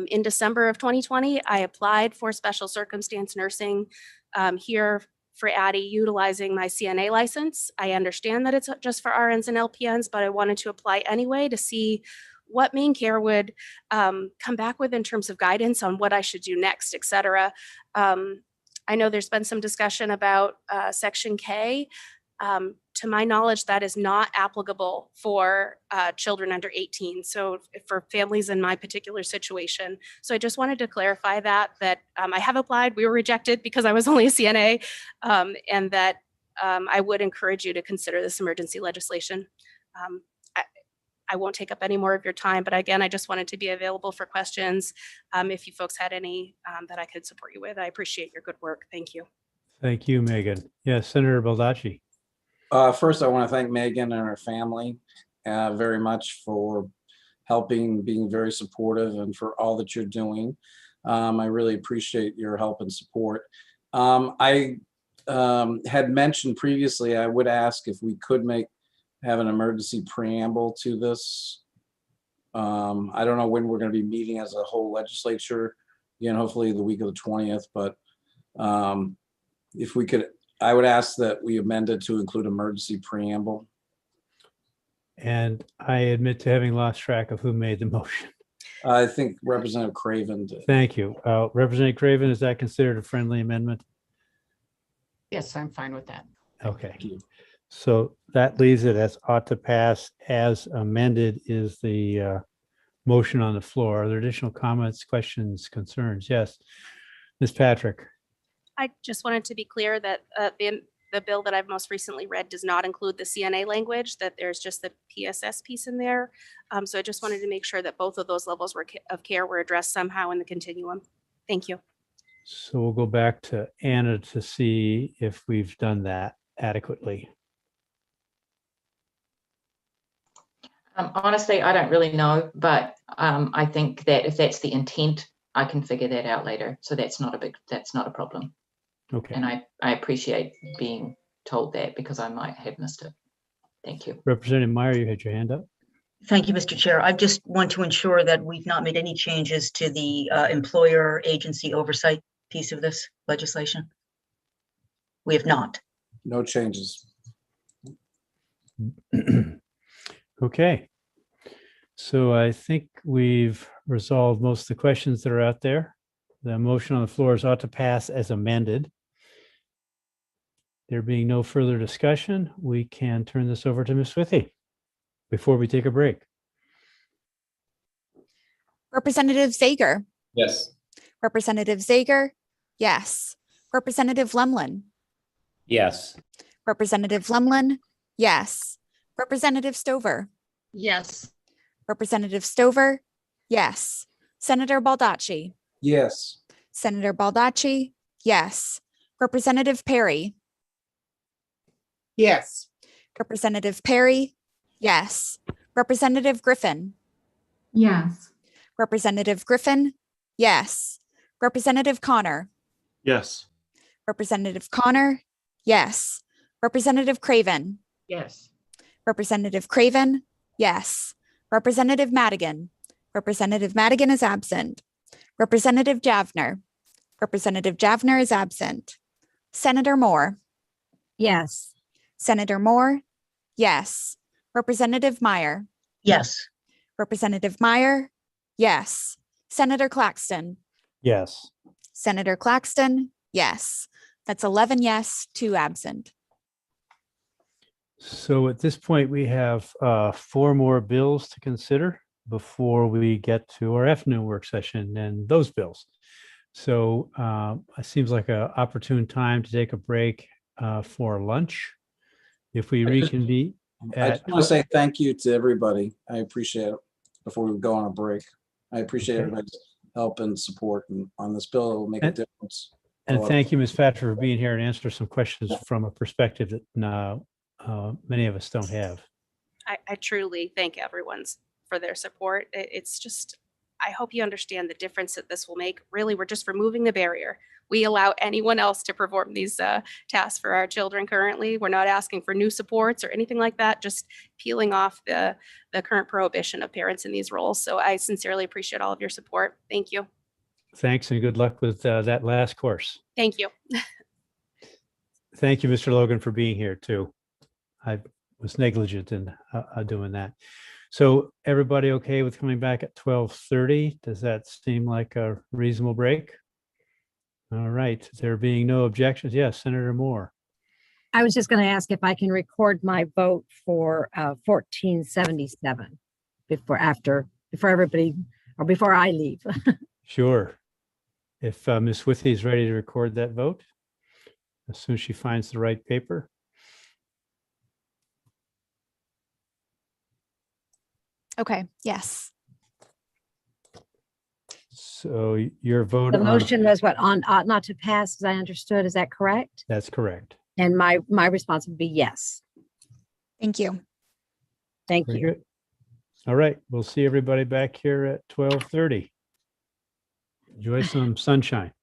in December of 2020, I applied for special circumstance nursing here for Addie, utilizing my CNA license. I understand that it's just for RNs and LPNs, but I wanted to apply anyway to see what Maine Care would come back with in terms of guidance on what I should do next, et cetera. I know there's been some discussion about Section K. To my knowledge, that is not applicable for children under 18. So for families in my particular situation. So I just wanted to clarify that I have applied, we were rejected because I was only a CNA, and that I would encourage you to consider this emergency legislation. I won't take up any more of your time, but again, I just wanted to be available for questions. If you folks had any that I could support you with, I appreciate your good work. Thank you. Thank you, Megan. Yes, Senator Baldacci. First, I want to thank Megan and her family very much for helping, being very supportive, and for all that you're doing. I really appreciate your help and support. I had mentioned previously, I would ask if we could have an emergency preamble to this. I don't know when we're going to be meeting as a whole legislature, hopefully the week of the 20th, but if we could I would ask that we amend it to include emergency preamble. And I admit to having lost track of who made the motion. I think Representative Craven did. Thank you. Representative Craven, is that considered a friendly amendment? Yes, I'm fine with that. Okay. So that leaves it as ought to pass as amended is the motion on the floor. Are there additional comments, questions, concerns? Yes. Ms. Patrick. I just wanted to be clear that the bill that I've most recently read does not include the CNA language, that there's just the PSS piece in there. So I just wanted to make sure that both of those levels of care were addressed somehow in the continuum. Thank you. So we'll go back to Anna to see if we've done that adequately. Honestly, I don't really know, but I think that if that's the intent, I can figure that out later. So that's not a problem. Okay. And I appreciate being told that because I might have missed it. Thank you. Representative Meyer, you had your hand up. Thank you, Mr. Chair. I just want to ensure that we've not made any changes to the employer agency oversight piece of this legislation. We have not. No changes. Okay. So I think we've resolved most of the questions that are out there. The motion on the floor is ought to pass as amended. There being no further discussion, we can turn this over to Ms. Withy before we take a break. Representative Zager. Yes. Representative Zager. Yes. Representative Lemlin. Yes. Representative Lemlin. Yes. Representative Stover. Yes. Representative Stover. Yes. Senator Baldacci. Yes. Senator Baldacci. Yes. Representative Perry. Yes. Representative Perry. Yes. Representative Griffin. Yes. Representative Griffin. Yes. Representative Connor. Yes. Representative Connor. Yes. Representative Craven. Yes. Representative Craven. Yes. Representative Madigan. Representative Madigan is absent. Representative Javner. Representative Javner is absent. Senator Moore. Yes. Senator Moore. Yes. Representative Meyer. Yes. Representative Meyer. Yes. Senator Claxton. Yes. Senator Claxton. Yes. That's 11 yes, 2 absent. So at this point, we have 4 more bills to consider before we get to our afternoon work session and those bills. So it seems like an opportune time to take a break for lunch. If we reconvene I just want to say thank you to everybody. I appreciate it before we go on a break. I appreciate everybody's help and support on this bill. It will make a difference. And thank you, Ms. Patrick, for being here and answer some questions from a perspective that many of us don't have. I truly thank everyone for their support. It's just, I hope you understand the difference that this will make. Really, we're just removing the barrier. We allow anyone else to perform these tasks for our children currently. We're not asking for new supports or anything like that, just peeling off the current prohibition of parents in these roles. So I sincerely appreciate all of your support. Thank you. Thanks and good luck with that last course. Thank you. Thank you, Mr. Logan, for being here too. I was negligent in doing that. So everybody okay with coming back at 12:30? Does that seem like a reasonable break? All right, there being no objections. Yes, Senator Moore. I was just going to ask if I can record my vote for 1477 before everybody or before I leave. Sure. If Ms. Withy is ready to record that vote, as soon as she finds the right paper. Okay, yes. So your vote The on, motion was what, on ought not to pass, as I understood. Is that correct? that's correct. And my response would be yes. Thank you. Thank Very you. good. All right, we'll see everybody back here at 12:30. Enjoy some sunshine.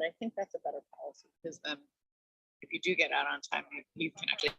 but I think that's a better policy because then if you do get out on time, you can actually.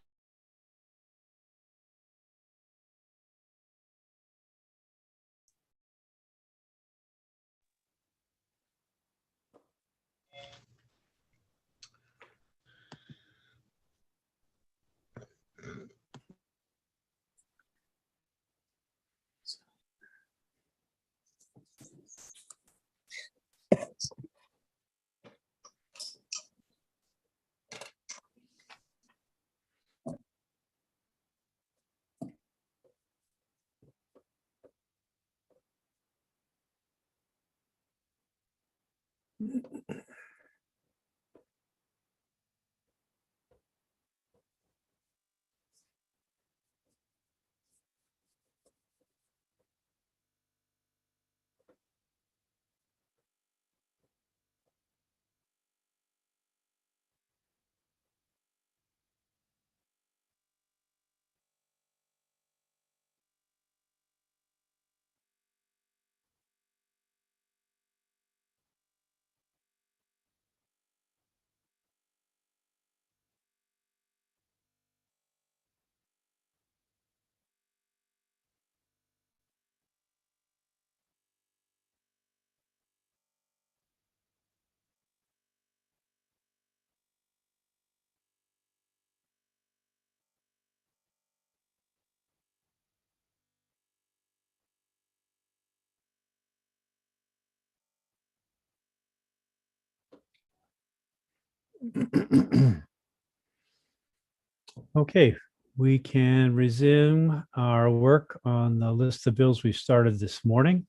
Okay, we can resume our work on the list of bills we started this morning.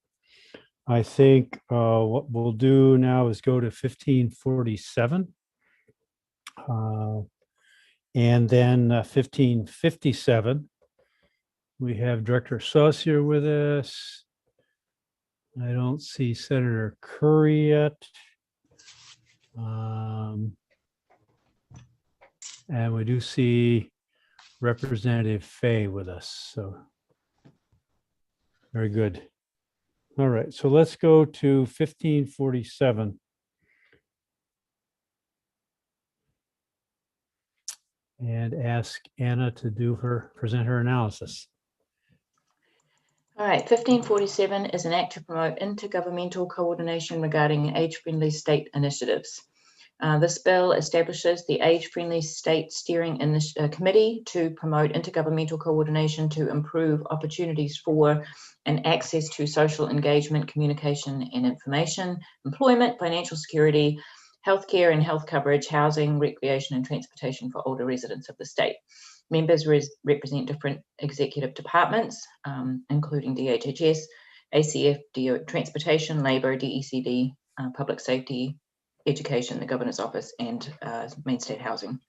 I think what we'll do now is go to 1547. And then 1557. We have Director Saucier with us. I don't see Senator Curry yet. And we do see Representative Fay with us. So very good. All right, so let's go to 1547. And ask Anna to present her analysis. All right, 1547 is an act to promote intergovernmental coordination regarding age-friendly state initiatives. This bill establishes the Age-Friendly State Steering Committee to promote intergovernmental coordination to improve opportunities for and access to social engagement, communication and information, employment, financial security, healthcare and health coverage, housing, recreation and transportation for older residents of the state. Members represent different executive departments, including DHHS, ACF, Transportation, Labour, DECD, Public Safety, Education, the Governor's Office, and Main State Housing.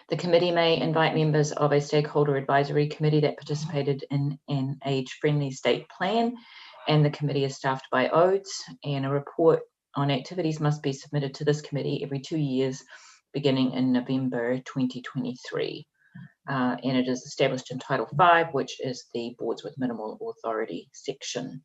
The committee may invite members of a stakeholder advisory committee that participated in an age-friendly state plan, and the committee is staffed by ODES, and a report on activities must be submitted to this committee every 2 years, beginning in November 2023. And it is established in Title V, which is the Boards with Minimal Authority section.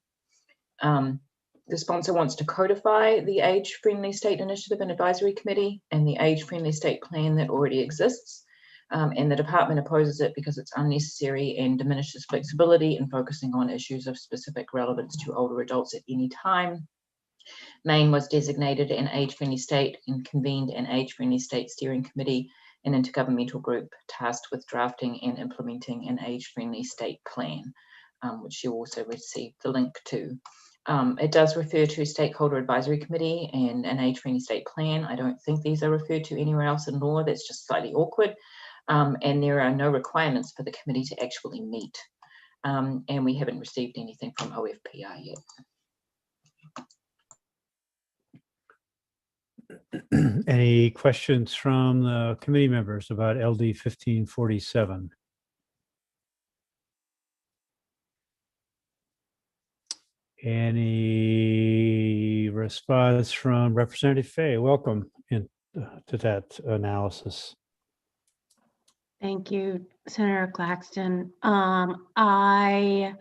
The sponsor wants to codify the Age-Friendly State Initiative and Advisory Committee and the Age-Friendly State Plan that already exists. And the department opposes it because it's unnecessary and diminishes flexibility in focusing on issues of specific relevance to older adults at any time. Maine was designated an age-friendly state and convened an age-friendly state steering committee, an intergovernmental group tasked with drafting and implementing an age-friendly state plan, which you also received the link to. It does refer to stakeholder advisory committee and an age-friendly state plan. I don't think these are referred to anywhere else in law. That's just slightly awkward. And there are no requirements for the committee to actually meet. And we haven't received anything from OFPR yet. Any questions from the committee members about LD 1547? Any response from Representative Fay? Welcome to that analysis. Thank you, Senator Claxton. I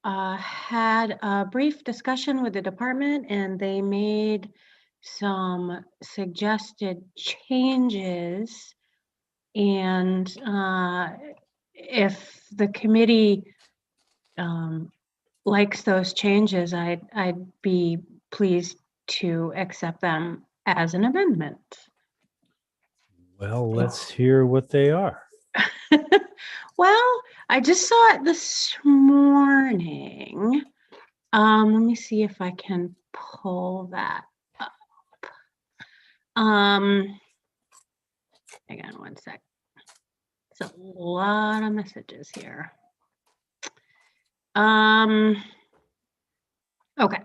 had a brief discussion with the department, and they made some suggested changes. And if the committee likes those changes, I'd be pleased to accept them as an amendment. Well, let's hear what they are. Well, I just saw it this morning. Let me see if I can pull that up. Hang on one sec. It's a lot of messages here. Okay.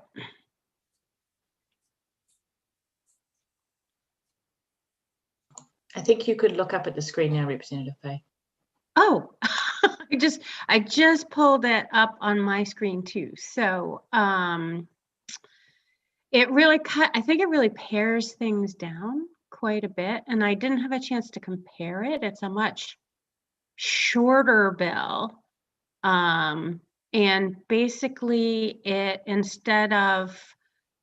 I think you could look up at the screen now, Representative Fay. Oh, I just pulled it up on my screen too. So it really I think it really pares things down quite a bit. And I didn't have a chance to compare it. It's a much shorter bill. And basically it, instead of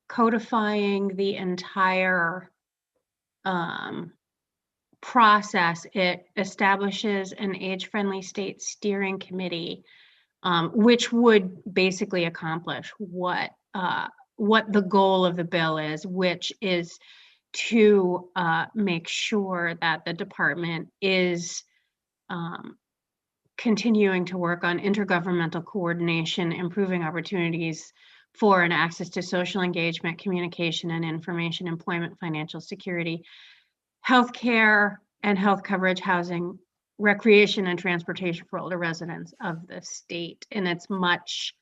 codifying the entire process, it establishes an age-friendly state steering committee, which would basically accomplish what the goal of the bill is, which is to make sure that the department is continuing to work on intergovernmental coordination, improving opportunities for and access to social engagement, communication and information, employment, financial security, healthcare and health coverage, housing, recreation and transportation for older residents of the state. And it's much,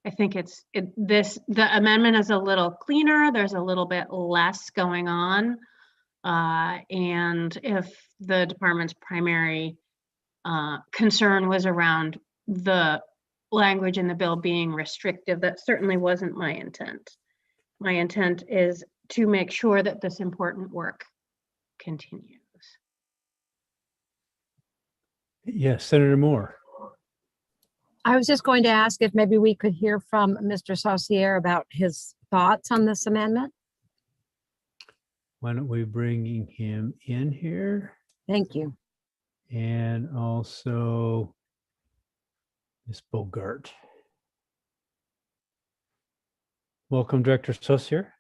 I think the amendment is a little cleaner. There's a little bit less going on. And if the department's primary concern was around the language in the bill being restrictive, that certainly wasn't my intent. My intent is to make sure that this important work continues. Yes, Senator Moore. I was just going to ask if maybe we could hear from Mr. Saucier about his thoughts on this amendment. Why don't we bring him in here? Thank you. And also Ms. Bogart. Welcome, Director Saucier.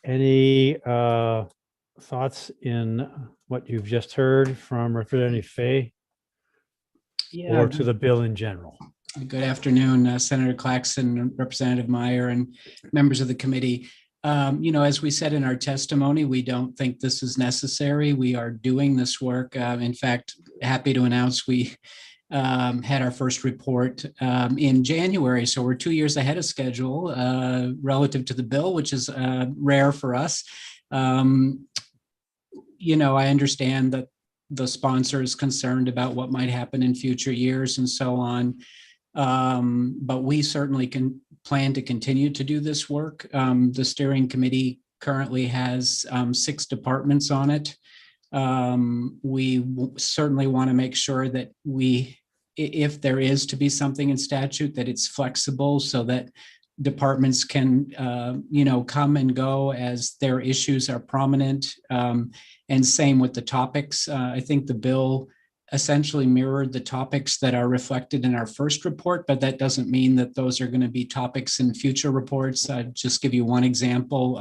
Any thoughts in what you've just heard from Representative Fay or to the bill in general? Good afternoon, Senator Claxton, Representative Meyer, and members of the committee. As we said in our testimony, we don't think this is necessary. We are doing this work. In fact, happy to announce we had our first report in January. So we're 2 years ahead of schedule relative to the bill, which is rare for us. I understand that the sponsor is concerned about what might happen in future years and so on. But we certainly can plan to continue to do this work. The steering committee currently has 6 departments on it. We certainly want to make sure that if there is to be something in statute, that it's flexible so that departments can, come and go as their issues are prominent. And same with the topics. I think the bill essentially mirrored the topics that are reflected in our first report, but that doesn't mean that those are going to be topics in future reports. I'll just give you one example.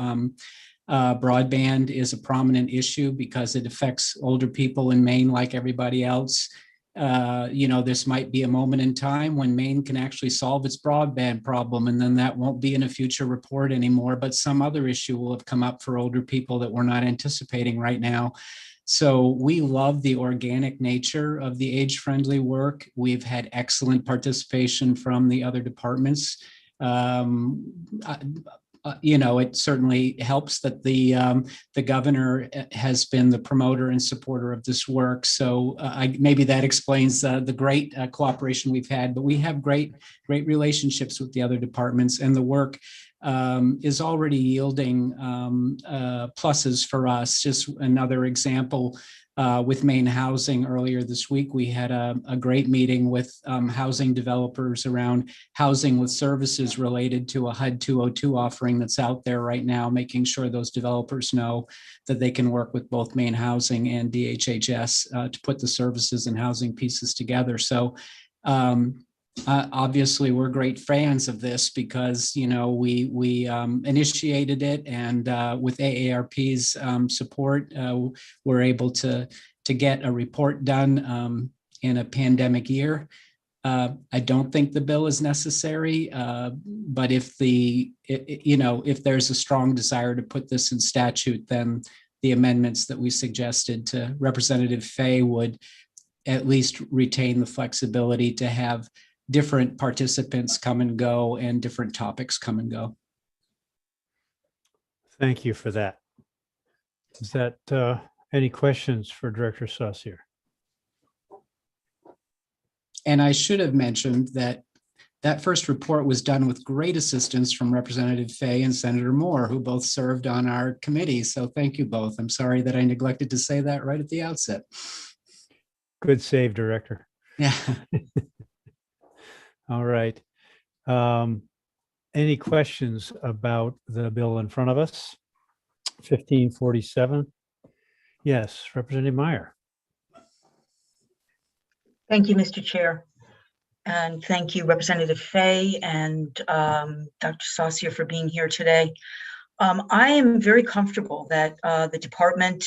Broadband is a prominent issue because it affects older people in Maine like everybody else. This might be a moment in time when Maine can actually solve its broadband problem, and then that won't be in a future report anymore, but some other issue will have come up for older people that we're not anticipating right now. So we love the organic nature of the age-friendly work. We've had excellent participation from the other departments. It certainly helps that the governor has been the promoter and supporter of this work. So maybe that explains the great cooperation we've had. But we have great relationships with the other departments, and the work is already yielding pluses for us. Just another example, with Maine Housing earlier this week. We had a great meeting with housing developers around housing with services related to a HUD 202 offering that's out there right now, making sure those developers know that they can work with both Maine Housing and DHHS to put the services and housing pieces together. So obviously, we're great fans of this because, you know, we initiated it, and with AARP's support, we're able to get a report done in a pandemic year. I don't think the bill is necessary, but if if there's a strong desire to put this in statute, then the amendments that we suggested to Representative Fay would at least retain the flexibility to have different participants come and go and different topics come and go. Thank you for that. Is that any questions for Director Saucier? And I should have mentioned that that first report was done with great assistance from Representative Fay and Senator Moore, who both served on our committee. So thank you both. I'm sorry that I neglected to say that right at the outset. Good save, Director. Yeah. All right. Any questions about the bill in front of us? 1547. Yes, Representative Meyer. Thank you, Mr. Chair. And thank you, Representative Fay and Dr. Saucier for being here today. I am very comfortable that the department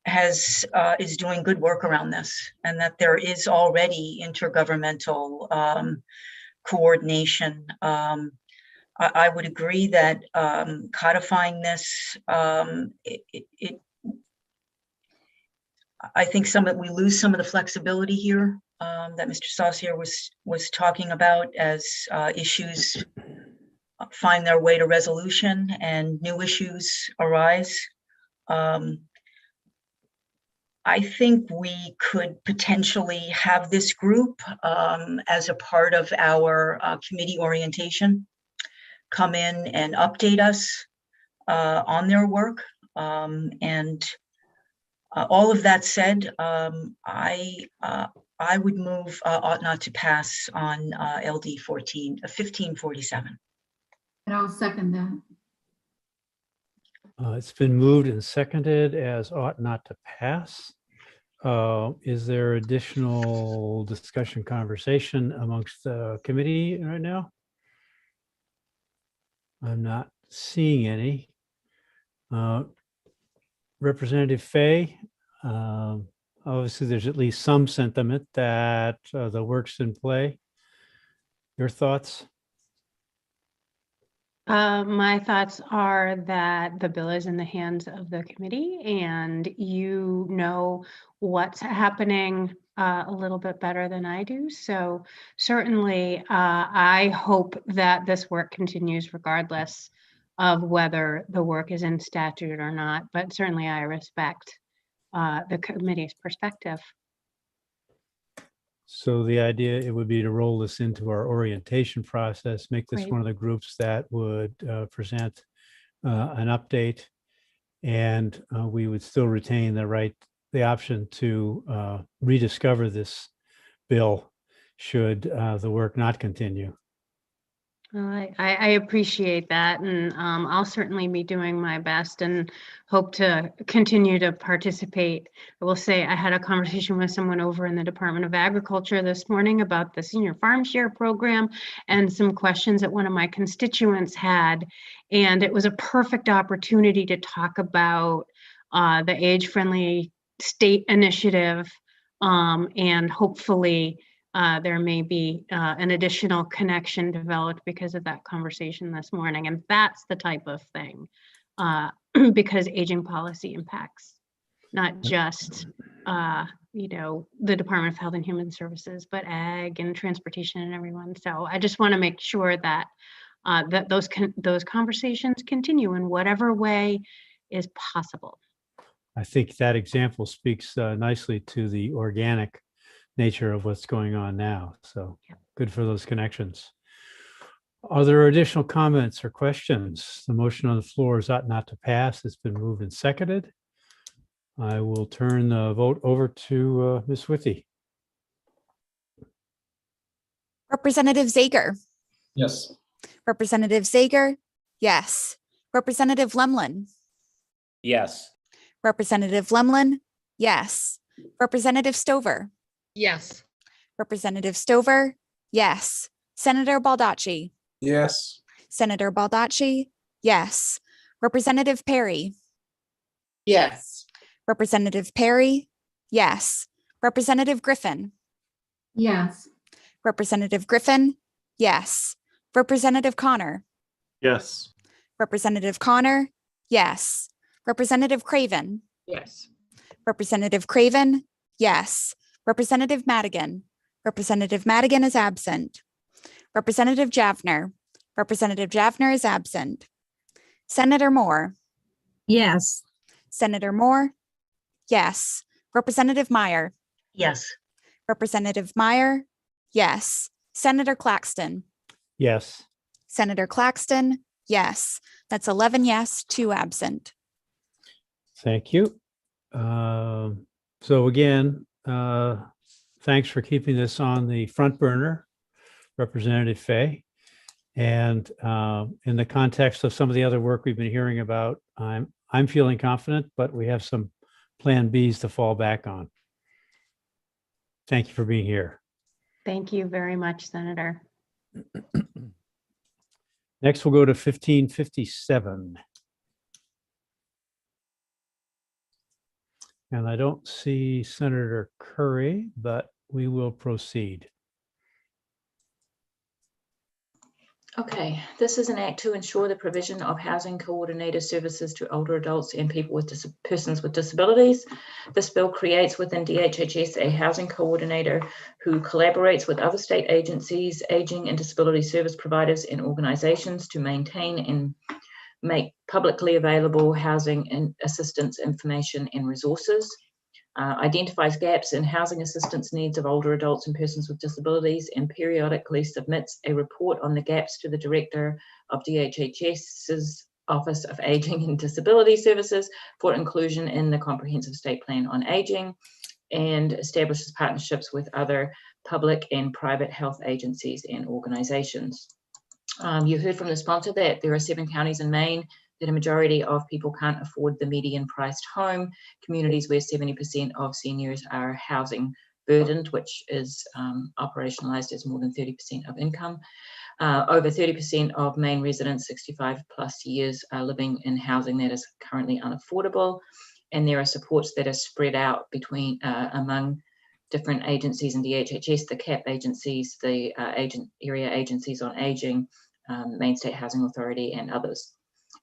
is doing good work around this, and that there is already intergovernmental coordination. I would agree that codifying this, I think we lose some of the flexibility here that Mr. Saucier was talking about as issues find their way to resolution and new issues arise. I think we could potentially have this group as a part of our committee orientation come in and update us on their work. And all of that said, I would move ought not to pass on LD 1547. And I'll second that. It's been moved and seconded as ought not to pass. Is there additional discussion, conversation amongst the committee right now? I'm not seeing any. Representative Fay, obviously there's at least some sentiment that the work's in play. Your thoughts? My thoughts are that the bill is in the hands of the committee, and you know what's happening a little bit better than I do. So certainly I hope that this work continues regardless of whether the work is in statute or not, but certainly I respect the committee's perspective. So the idea, it would be to roll this into our orientation process, make this Right. one of the groups that would present an update, and we would still retain the option to rediscover this bill should the work not continue. Well, I appreciate that, and I'll certainly be doing my best and hope to continue to participate. I will say I had a conversation with someone over in the Department of Agriculture this morning about the Senior Farm Share Program and some questions that one of my constituents had, and it was a perfect opportunity to talk about the age-friendly state initiative, and hopefully there may be an additional connection developed because of that conversation this morning. And that's the type of thing, because aging policy impacts not just, the Department of Health and Human Services, but ag and transportation and everyone. So I just want to make sure that that those conversations continue in whatever way is possible. I think that example speaks nicely to the organic nature of what's going on now. So good for those connections. Are there additional comments or questions? The motion on the floor is ought not to pass. It's been moved and seconded. I will turn the vote over to Ms. Withy. Representative Zager, Yes. Representative Zager, yes. Representative Lemlin, Yes. Representative Lemlin, yes. Representative Stover, Yes. Representative Stover, yes. Senator Baldacci, Yes. Senator Baldacci, yes. Representative Perry, Yes. Representative Perry, yes. Representative Griffin, Yes. Representative Griffin, yes. Representative Connor, Yes. Representative Connor, yes. Representative Craven, Yes. Representative Craven, yes. Representative Madigan, Representative Madigan is absent. Representative Javner, Representative Javner is absent. Senator Moore, Yes. Senator Moore, yes. Representative Meyer, Yes. Representative Meyer, yes. Senator Claxton, Yes. Senator Claxton, yes. That's 11 yes, 2 absent. Thank you. So again, thanks for keeping this on the front burner, Representative Fay. And in the context of some of the other work we've been hearing about, I'm feeling confident, but we have some plan Bs to fall back on. Thank you for being here. Thank you very much, Senator. Next, we'll go to 1557. And I don't see Senator Curry, but we will proceed. Okay, this is an act to ensure the provision of housing coordinator services to older adults and people with persons with disabilities. This bill creates within DHHS a housing coordinator who collaborates with other state agencies, aging and disability service providers and organizations to maintain and make publicly available housing and assistance information and resources. Identifies gaps in housing assistance needs of older adults and persons with disabilities, and periodically submits a report on the gaps to the Director of DHHS's Office of Aging and Disability Services for inclusion in the Comprehensive State Plan on Aging, and establishes partnerships with other public and private health agencies and organizations. You heard from the sponsor that there are 7 counties in Maine that a majority of people can't afford the median priced home, communities where 70% of seniors are housing burdened, which is operationalized as more than 30% of income. Over 30% of Maine residents 65 plus years are living in housing that is currently unaffordable. And there are supports that are spread out between among different agencies in DHHS, the CAP agencies, the area agencies on aging, Maine State Housing Authority, and others.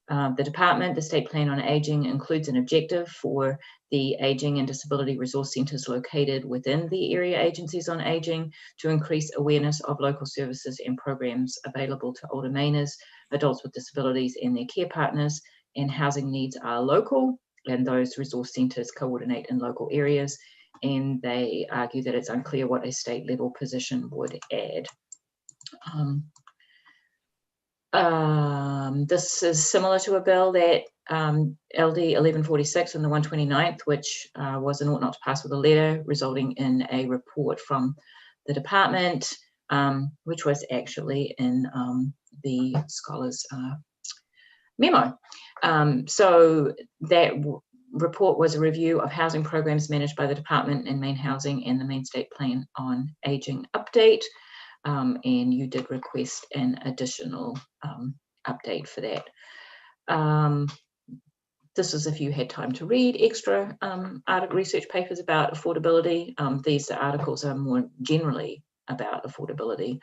The department, the State Plan on Aging, includes an objective for the aging and disability resource centers located within the area agencies on aging to increase awareness of local services and programs available to older Mainers, adults with disabilities, and their care partners. And housing needs are local, and those resource centers coordinate in local areas. And they argue that it's unclear what a state level position would add. This is similar to a bill that LD 1146 on the 129th, which was an ought not to pass with a letter, resulting in a report from the department, which was actually in the scholars memo. So that report was a review of housing programs managed by the department in Maine Housing and the Maine State Plan on Aging update. And you did request an additional update for that. This is if you had time to read extra research papers about affordability. These articles are more generally about affordability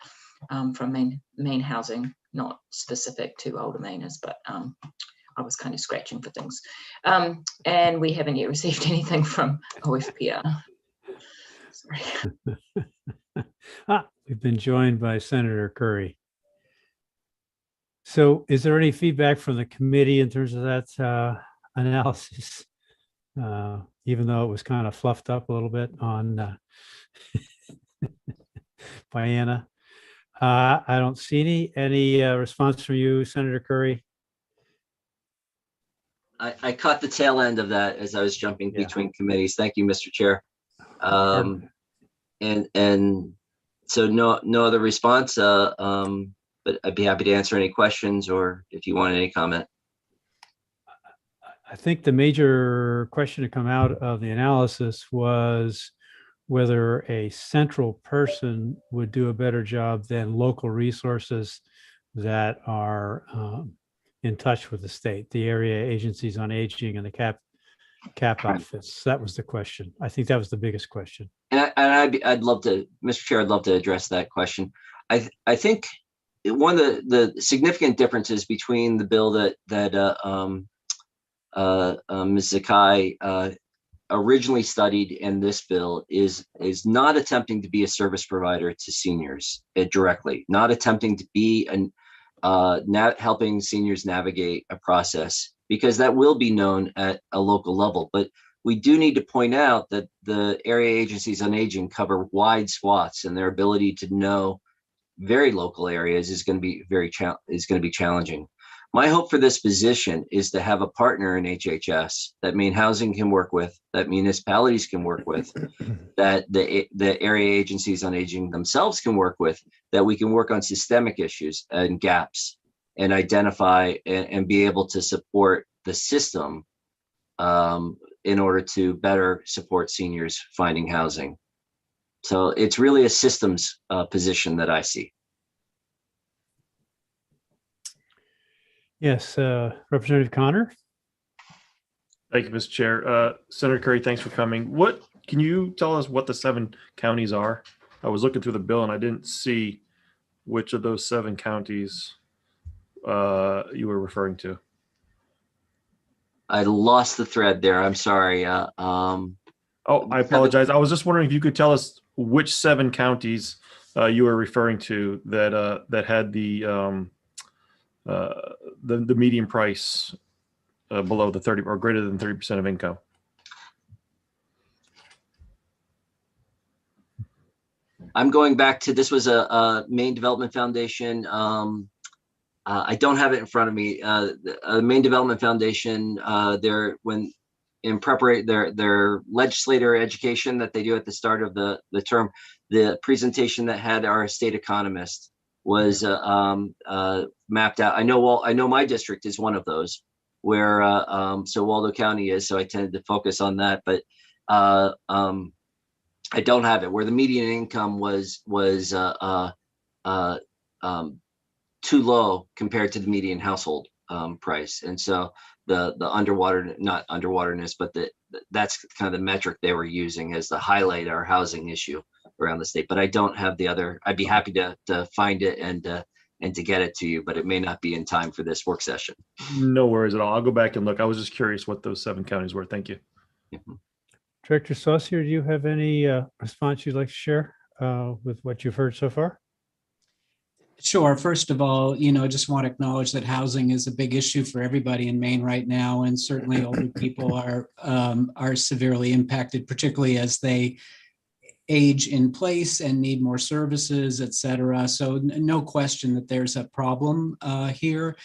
from Maine Housing, not specific to older Mainers, but I was kind of scratching for things. And we haven't yet received anything from OFPR. Sorry. We've been joined by Senator Curry. So is there any feedback from the committee in terms of that analysis? Even though it was kind of fluffed up a little bit on by Anna. I don't see any response from you, Senator Curry. I caught the tail end of that as I was jumping between committees. Thank you, Mr. Chair. And so no other response, but I'd be happy to answer any questions or if you want any comment. I think the major question to come out of the analysis was whether a central person would do a better job than local resources that are in touch with the state, the area agencies on aging and the cap outfits. That was the question. I think that was the biggest question. And I'd love to, Mr. Chair, I'd love to address that question. I think one of the significant differences between the bill that Ms. Zakai originally studied in this bill is not attempting to be a service provider to seniors directly, not attempting to be helping seniors navigate a process, because that will be known at a local level. But we do need to point out that the area agencies on aging cover wide swaths, and their ability to know very local areas is going to be challenging. My hope for this position is to have a partner in HHS that Maine Housing can work with, that municipalities can work with, that the area agencies on aging themselves can work with, that we can work on systemic issues and gaps and identify and be able to support the system in order to better support seniors finding housing. So it's really a systems position that I see. Yes, Representative Connor. Thank you, Mr. Chair. Senator Curry, thanks for coming. Can you tell us what the 7 counties are? I was looking through the bill and I didn't see which of those 7 counties you were referring to. I lost the thread there. I'm sorry. Oh, I apologize. I was just wondering if you could tell us which 7 counties you were referring to that had the median price below the 30 or greater than 30% of income. I'm going back to, this was a Maine Development Foundation. I don't have it in front of me. Maine Development Foundation, their legislator education that they do at the start of the term, the presentation that had our state economist was mapped out. I know my district is one of those where so Waldo County is, so I tended to focus on that, but I don't have it where the median income was too low compared to the median household price, and so the not underwaterness, but that's kind of the metric they were using as to highlight our housing issue around the state. But I don't have the other. I'd be happy to find it and to get it to you, but it may not be in time for this work session. No worries at all. I'll go back and look. I was just curious what those 7 counties were. Thank you. Mm-hmm. Director Saucier, do you have any response you'd like to share with what you've heard so far? Sure. First of all, I just want to acknowledge that housing is a big issue for everybody in Maine right now, and certainly older people are severely impacted, particularly as they age in place and need more services, et cetera. So no question that there's a problem here.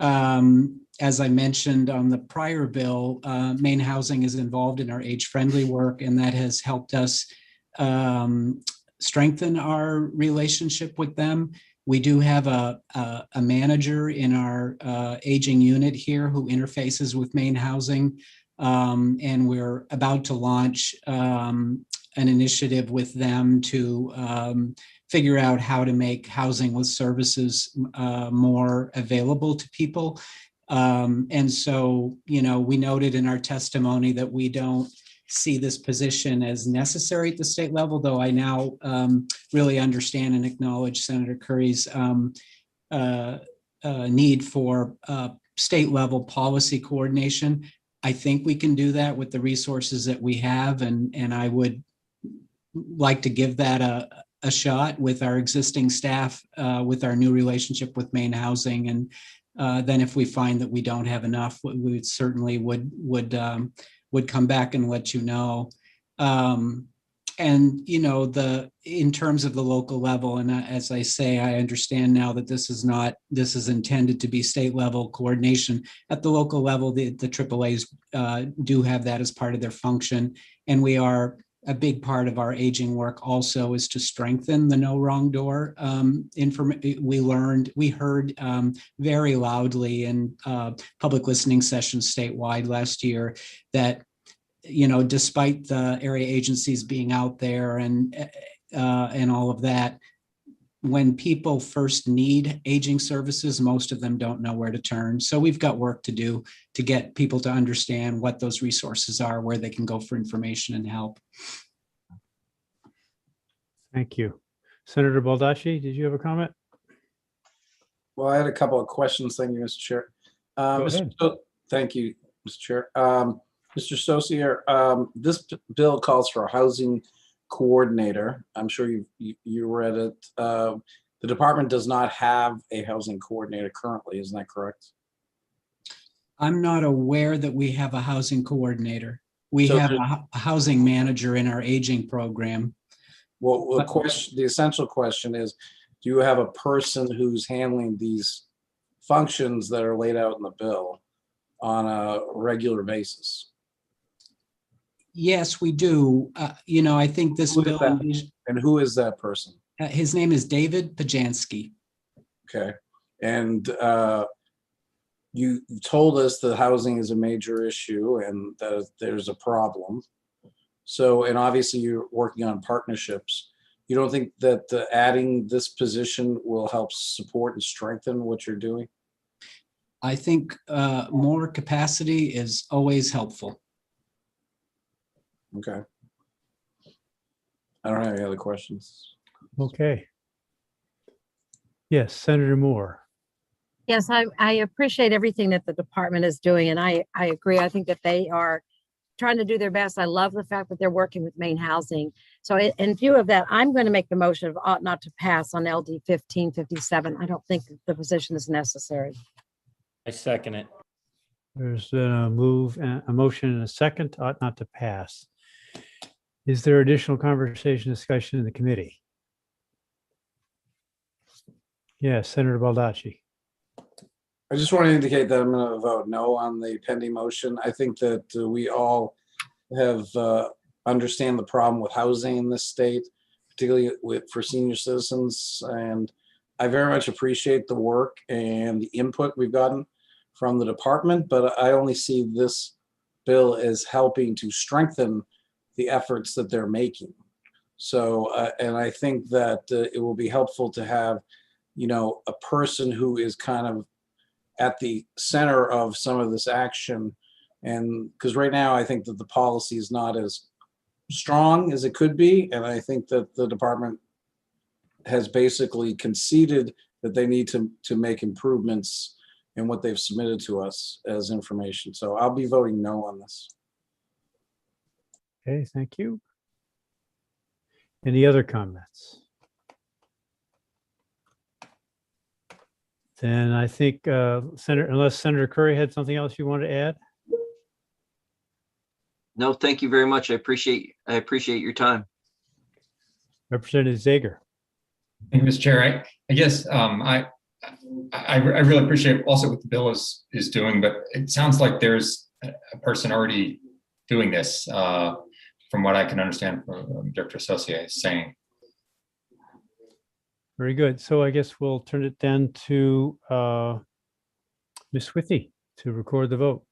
As I mentioned on the prior bill, Maine Housing is involved in our age-friendly work, and that has helped us strengthen our relationship with them. We do have a manager in our aging unit here who interfaces with Maine Housing, and we're about to launch an initiative with them to figure out how to make housing with services more available to people. And so, we noted in our testimony that we don't see this position as necessary at the state level, though I now really understand and acknowledge Senator Curry's need for state level policy coordination. I think we can do that with the resources that we have, and I would like to give that a shot with our existing staff, with our new relationship with Maine Housing, and then if we find that we don't have enough, we certainly would come back and let you know. And, you know, in terms of the local level, and as I say, I understand now that this is intended to be state level coordination. At the local level, the AAAs do have that as part of their function. And a big part of our aging work also is to strengthen the no wrong door. We heard very loudly in public listening sessions statewide last year that, you know, despite the area agencies being out there and all of that, when people first need aging services, most of them don't know where to turn. So we've got work to do to get people to understand what those resources are, where they can go for information and help. Thank you. Senator Baldacci, did you have a comment? Well, I had a couple of questions. Thank you, Mr. Chair. Go ahead. Thank you, Mr. Chair. Mr. Saucier, this bill calls for a housing coordinator. I'm sure you read it. The department does not have a housing coordinator currently, isn't that correct? I'm not aware that we have a housing coordinator. We have a housing manager in our aging program. Well, the essential question is, do you have a person who's handling these functions that are laid out in the bill on a regular basis? Yes, we do. You know, I think this bill. And who is that person? His name is David Pajansky. Okay. And you told us that housing is a major issue and that there's a problem. So, and obviously you're working on partnerships. You don't think that adding this position will help support and strengthen what you're doing? I think more capacity is always helpful. Okay. I don't have any other questions. Okay. Yes, Senator Moore. Yes, I appreciate everything that the department is doing, and I agree. I think that they are trying to do their best. I love the fact that they're working with Maine Housing. So in view of that, I'm going to make the motion of ought not to pass on LD 1557. I don't think the position is necessary. I second it. There's been a motion and a second, ought not to pass. Is there additional conversation, discussion in the committee? Yes, Senator Baldacci. I just want to indicate that I'm going to vote no on the pending motion. I think that we all have understand the problem with housing in this state, particularly for senior citizens. And I very much appreciate the work and the input we've gotten from the department, but I only see this bill as helping to strengthen the efforts that they're making. So, and I think that it will be helpful to have, you know, a person who is kind of at the center of some of this action. And because right now I think that the policy is not as strong as it could be. And I think that the department has basically conceded that they need to make improvements in what they've submitted to us as information. So I'll be voting no on this. Okay, thank you. Any other comments? Then I think, unless Senator Curry had something else you wanted to add? No, thank you very much. I appreciate your time. Representative Zager. Thank you, Mr. Chair. I guess I really appreciate also what the bill is doing, but it sounds like there's a person already doing this, from what I can understand from Director Saucier is saying. Very good. So I guess we'll turn it then to Ms. Withy to record the vote.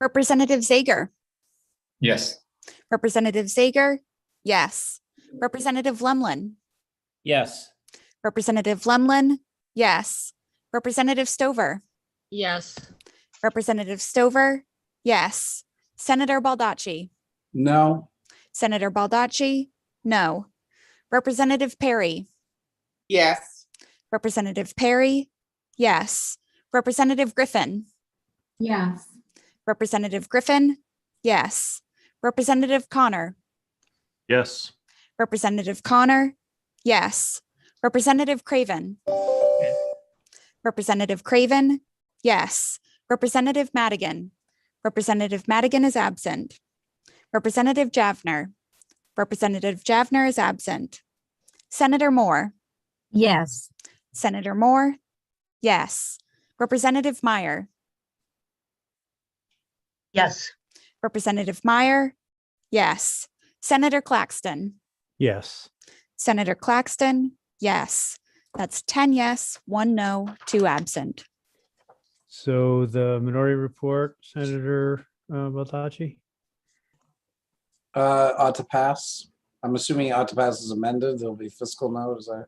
Representative Zager. Yes. Representative Zager. Yes. Representative Lemlin. Yes. Representative Lemlin. Yes. Representative Stover. Yes. Representative Stover. Yes. Senator Baldacci. No. Senator Baldacci. No. Representative Perry. Yes. Representative Perry. Yes. Representative Griffin. Yes. Representative Griffin. Yes. Representative Connor. Yes. Representative Connor. Yes. Representative Craven. Representative Craven. Yes. Representative Madigan. Representative Madigan is absent. Representative Javner. Representative Javner is absent. Senator Moore. Yes. Senator Moore. Yes. Representative Meyer. Yes. Representative Meyer. Yes. Senator Claxton. Yes. Senator Claxton. Yes. That's 10 yes, 1 no, 2 absent. So the minority report, Senator Baldacci? Ought to pass. I'm assuming ought to pass is amended. There'll be fiscal note, is that?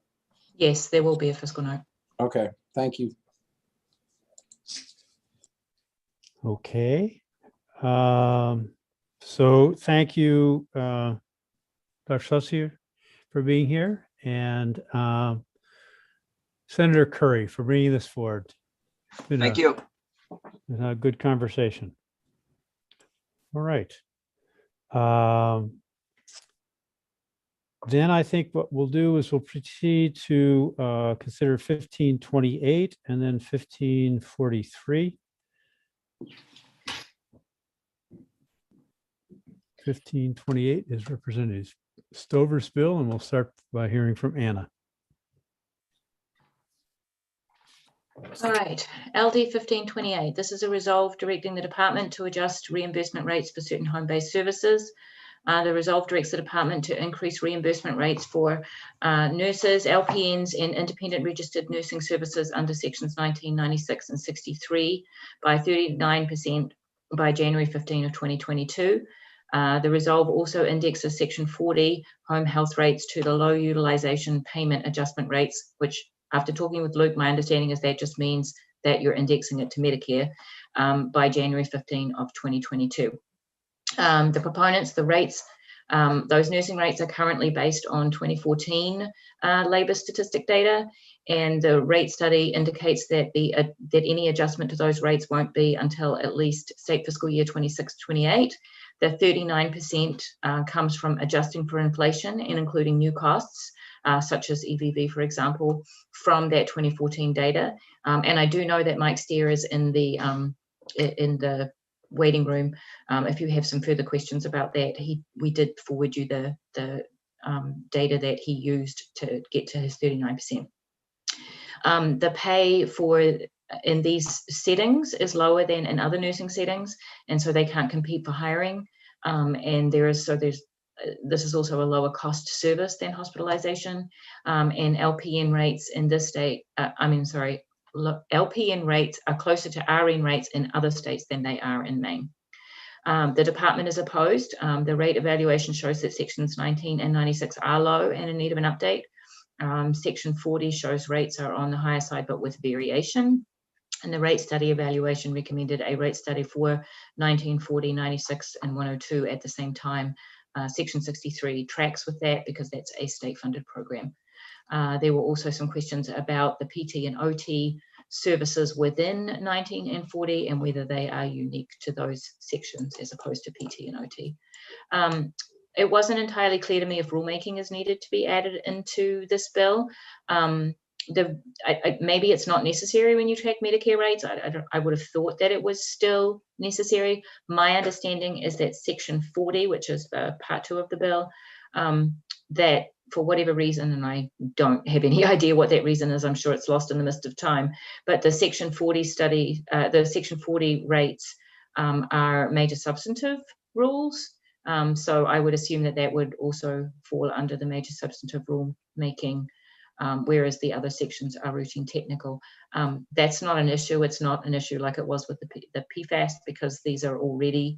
Yes, there will be a fiscal note. Okay, thank you. Okay. So thank you, Dr. Saucier, for being here, and Senator Curry for bringing this forward. Thank you. Been a good conversation. All right. Then I think what we'll do is we'll proceed to consider 1528 and then 1543. 1528 is Representative Stover's bill, and we'll start by hearing from Anna. All right, LD 1528. This is a resolve directing the department to adjust reimbursement rates for certain home-based services. The resolve directs the department to increase reimbursement rates for nurses, LPNs, and independent registered nursing services under sections 1996 and 63 by 39% by January 15 of 2022. The resolve also indexes section 40 home health rates to the low utilization payment adjustment rates, which after talking with Luke, my understanding is that just means that you're indexing it to Medicare by January 15 of 2022. The proponents, the rates, those nursing rates are currently based on 2014 labor statistic data, and the rate study indicates that that any adjustment to those rates won't be until at least state fiscal year 26-28. The 39% comes from adjusting for inflation and including new costs, such as EVV, for example, from that 2014 data. And I do know that Mike Steer is in the waiting room. If you have some further questions about that, we did forward you the data that he used to get to his 39%. The pay in these settings is lower than in other nursing settings, and so they can't compete for hiring. And this is also a lower cost service than hospitalization, and LPN rates in this state, LPN rates are closer to RN rates in other states than they are in Maine. The department is opposed. The rate evaluation shows that sections 19 and 96 are low and in need of an update. Section 40 shows rates are on the higher side, but with variation. And the rate study evaluation recommended a rate study for 1940, 96, and 102 at the same time. Section 63 tracks with that because that's a state-funded program. There were also some questions about the PT and OT services within 19 and 40 and whether they are unique to those sections as opposed to PT and OT. It wasn't entirely clear to me if rulemaking is needed to be added into this bill. Maybe it's not necessary when you track Medicare rates. I would have thought that it was still necessary. My understanding is that section 40, which is the part 2 of the bill, that for whatever reason, and I don't have any idea what that reason is, I'm sure it's lost in the mist of time, but the section 40 study, the section 40 rates are major substantive rules. So I would assume that that would also fall under the major substantive rule making, whereas the other sections are routine technical. That's not an issue. It's not an issue like it was with the PFAS because these are already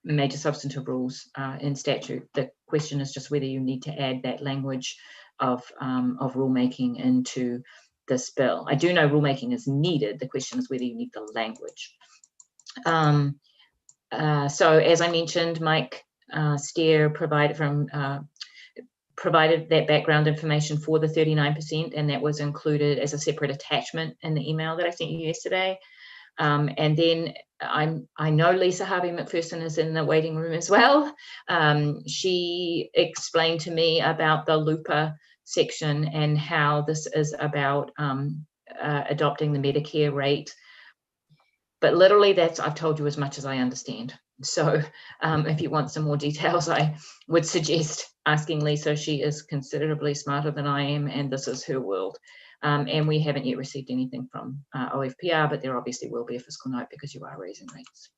major substantive rules in statute. The question is just whether you need to add that language of rulemaking into this bill. I do know rulemaking is needed. The question is whether you need the language. So as I mentioned, Mike Steer provided that background information for the 39%, and that was included as a separate attachment in the email that I sent you yesterday. And then I know Lisa Harvey McPherson is in the waiting room as well. She explained to me about the LUPA section and how this is about adopting the Medicare rate. But literally I've told you as much as I understand. So if you want some more details, I would suggest asking Lisa. She is considerably smarter than I am, and this is her world. And we haven't yet received anything from OFPR, but there obviously will be a fiscal note because you are raising rates.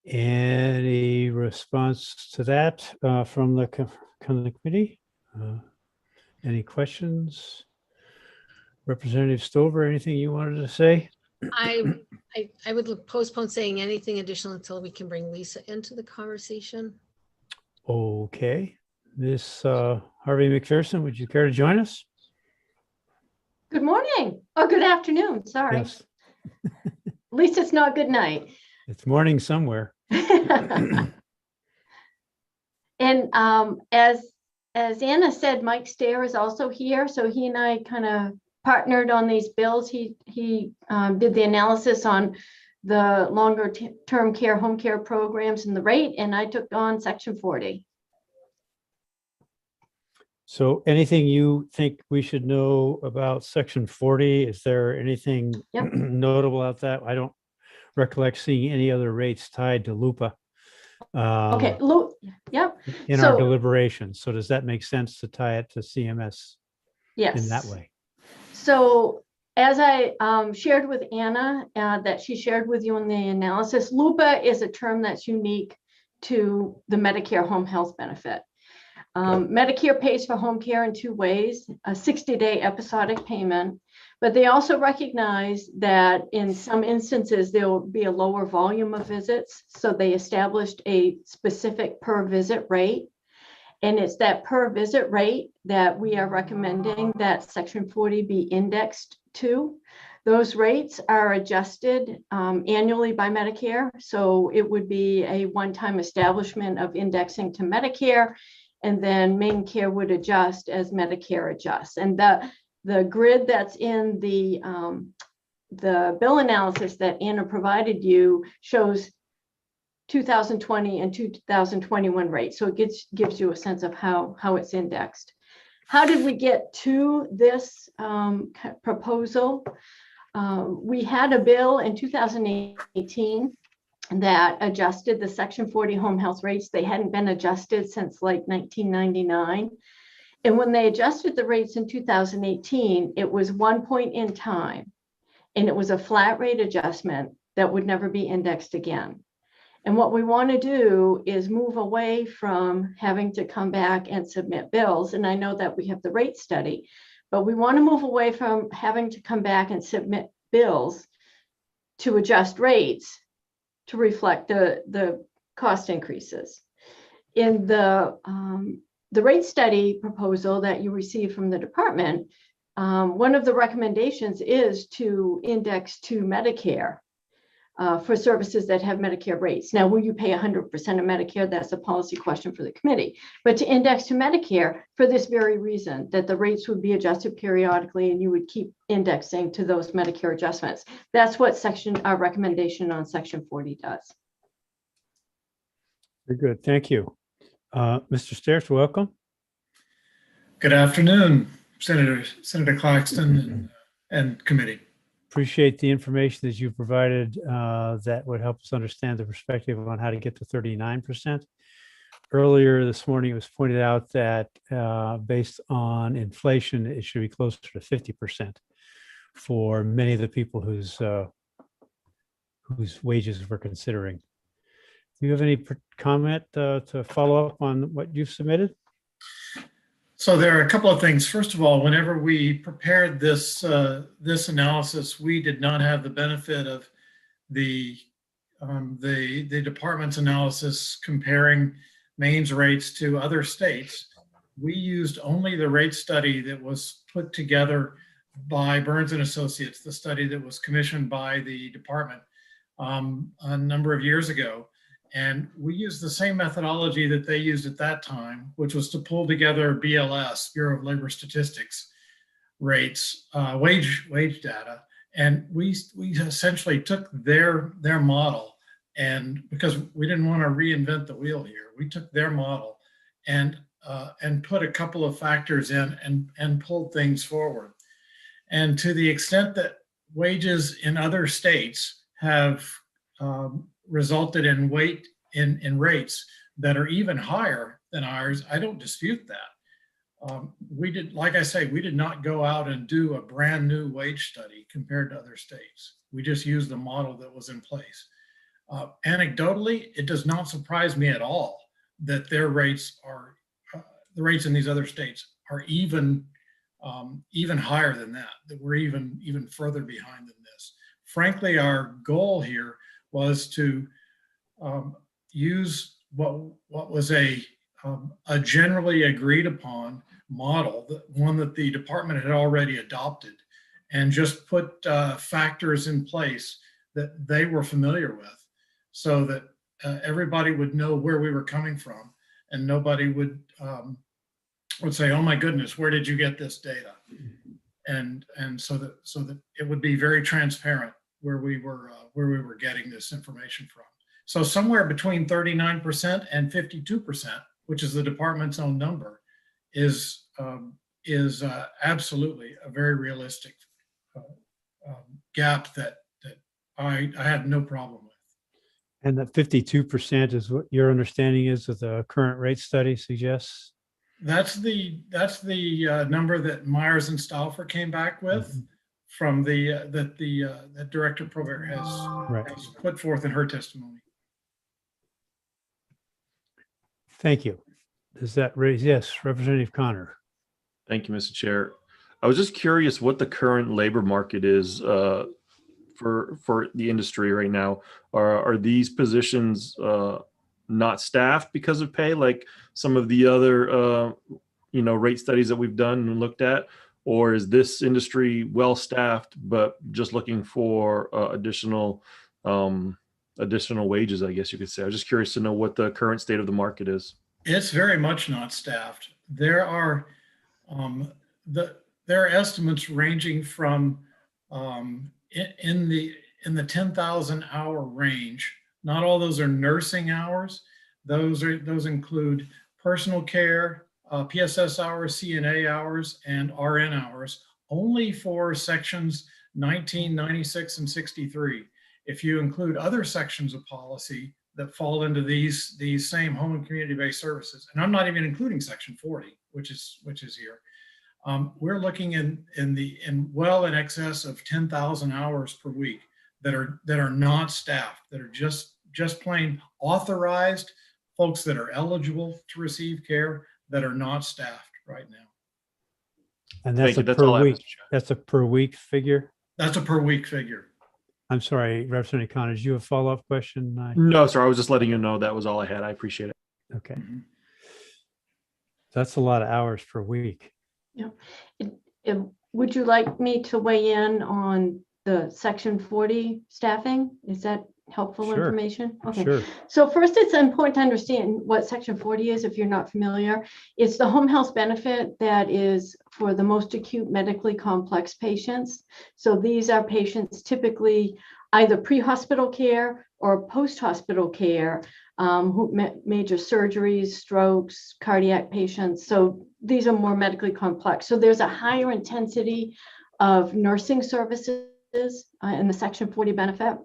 Any response to that from the committee? Any questions? Representative Stover, anything you wanted to say? I would postpone saying anything additional until we can bring Lisa into the conversation. Okay. Miss Harvey McPherson, would you care to join us? Good morning, or good afternoon, sorry. Yes, At least it's not good night. it's morning somewhere. And as Anna said, Mike Stair is also here, so he and I kind of partnered on these bills. He did the analysis on the longer term care, home care programs and the rate, and I took on Section 40. So anything you think we should know about Section 40? Is there anything notable about that? I don't recollect seeing any other rates tied to LUPA. Okay, yep. In our deliberations. So does that make sense to tie it to CMS yes. in that way? So as I shared with Anna, that she shared with you in the analysis, LUPA is a term that's unique to the Medicare home health benefit. Medicare pays for home care in two ways, a 60-day episodic payment, but they also recognize that in some instances, there will be a lower volume of visits. So they established a specific per visit rate. And it's that per visit rate that we are recommending that Section 40 be indexed to. Those rates are adjusted annually by Medicare. So it would be a one-time establishment of indexing to Medicare, and then main care would adjust as Medicare adjusts. And the grid that's in the bill analysis that Anna provided you shows 2020 and 2021 rates. So it gives you a sense of how it's indexed. How did we get to this proposal? We had a bill in 2018 that adjusted the Section 40 home health rates. They hadn't been adjusted since like 1999. And when they adjusted the rates in 2018, it was one point in time, and it was a flat rate adjustment that would never be indexed again. And what we want to do is move away from having to come back and submit bills. And I know that we have the rate study, but we want to move away from having to come back and submit bills to adjust rates to reflect the cost increases. In the rate study proposal that you received from the department, one of the recommendations is to index to Medicare for services that have Medicare rates. Now, will you pay 100% of Medicare? That's a policy question for the committee. But to index to Medicare for this very reason, that the rates would be adjusted periodically and you would keep indexing to those Medicare adjustments. That's what our recommendation on Section 40 does. Very good. Thank you. Mr. Stairs, welcome. Good afternoon, Senator Claxton and committee. Appreciate the information that you provided that would help us understand the perspective on how to get to 39%. Earlier this morning, it was pointed out that based on inflation, it should be closer to 50% for many of the people whose wages we're considering. Do you have any comment to follow up on what you've submitted? So there are a couple of things. First of all, whenever we prepared this analysis, we did not have the benefit of the department's analysis comparing Maine's rates to other states. We used only the rate study that was put together by Burns and Associates, the study that was commissioned by the department a number of years ago. And we used the same methodology that they used at that time, which was to pull together BLS, Bureau of Labor Statistics, rates, wage data. And we essentially took their model, and because we didn't want to reinvent the wheel here, we took their model and put a couple of factors in and pulled things forward. And to the extent that wages in other states have resulted in in rates that are even higher than ours. I don't dispute that. We did, like I say, we did not go out and do a brand new wage study compared to other states. We just used the model that was in place. Anecdotally, it does not surprise me at all that their rates are, the rates in these other states are even higher than that, that we're even further behind than this. Frankly, our goal here was to use what was a generally agreed upon model, one that the department had already adopted, and just put factors in place that they were familiar with, so that everybody would know where we were coming from, and nobody would say, "Oh my goodness, where did you get this data?" And so that it would be very transparent where we were getting this information from. So somewhere between 39% and 52%, which is the department's own number, is absolutely a very realistic gap that I had no problem with. And that 52% is what your understanding is of the current rate study suggests? That's the number that Myers and Stauffer came back with from that Director Probert has put forth in her testimony. Thank you. Does that raise? Yes, Representative Connor. Thank you, Mr. Chair. I was just curious what the current labor market is for the industry right now. Are these positions not staffed because of pay, like some of the other rate studies that we've done and looked at, or is this industry well staffed but just looking for additional wages, I guess you could say? I was just curious to know what the current state of the market is. It's very much not staffed. There are estimates ranging from in the 10,000 hour range. Not all those are nursing hours. Those include personal care, PSS hours, CNA hours, and RN hours, only for sections 19, 96, and 63. If you include other sections of policy that fall into these same home and community-based services, and I'm not even including section 40, which is here, we're looking in well in excess of 10,000 hours per week that are not staffed, that are just plain authorized folks that are eligible to receive care that are not staffed right now. And that's a per week. That's a per week figure? That's a per week figure. I'm sorry, Representative Connor, did you have a follow-up question? No, sir. I was just letting you know that was all I had. I appreciate it. Okay. That's a lot of hours per week. Yeah. Would you like me to weigh in on the section 40 staffing? Is that helpful information? Okay. Sure. So first, it's important to understand what section 40 is if you're not familiar. It's the home health benefit that is for the most acute medically complex patients. So these are patients typically either pre-hospital care or post-hospital care, major surgeries, strokes, cardiac patients. So these are more medically complex. So there's a higher intensity of nursing services in the section 40 benefit.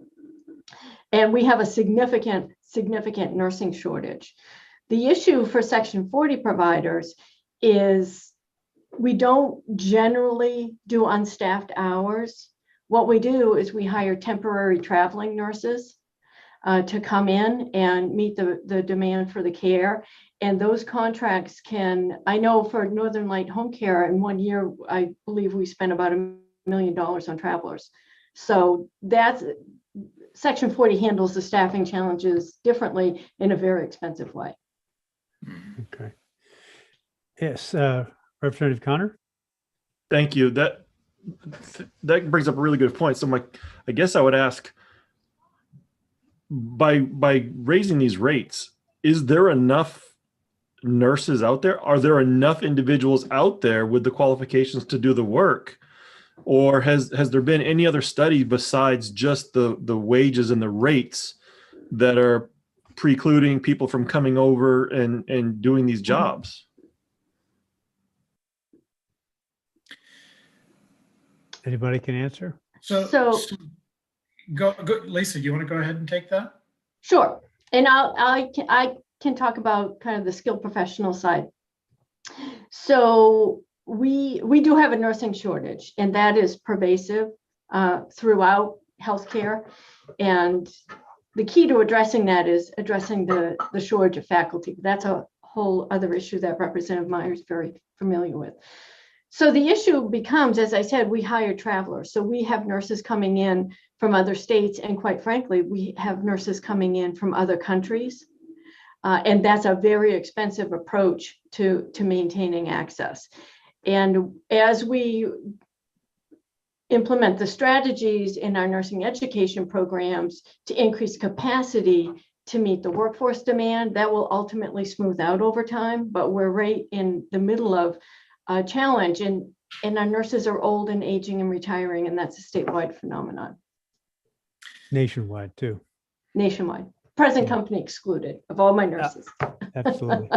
And we have a significant nursing shortage. The issue for section 40 providers is we don't generally do unstaffed hours. What we do is we hire temporary traveling nurses to come in and meet the demand for the care. And those contracts I know for Northern Light Home Care, in 1 year, I believe we spent about $1 million on travelers. So section 40 handles the staffing challenges differently in a very expensive way. Okay. Yes, Representative Connor. Thank you. That brings up a really good point. So I guess I would ask, by raising these rates, is there enough nurses out there? Are there enough individuals out there with the qualifications to do the work? Or has there been any other study besides just the wages and the rates that are precluding people from coming over and doing these jobs? Anybody can answer? So Go, Lisa, you want to go ahead and take that? Sure. And I can talk about kind of the skilled professional side. So we do have a nursing shortage, and that is pervasive throughout healthcare. And the key to addressing that is addressing the shortage of faculty. That's a whole other issue that Representative Meyer is very familiar with. So the issue becomes, as I said, we hire travelers. So we have nurses coming in from other states, and quite frankly, we have nurses coming in from other countries. And that's a very expensive approach to maintaining access. And as we implement the strategies in our nursing education programs to increase capacity to meet the workforce demand, that will ultimately smooth out over time. But we're right in the middle of a challenge, and our nurses are old and aging and retiring, and that's a statewide phenomenon. Nationwide too. Nationwide. Present company excluded of all my nurses. Absolutely.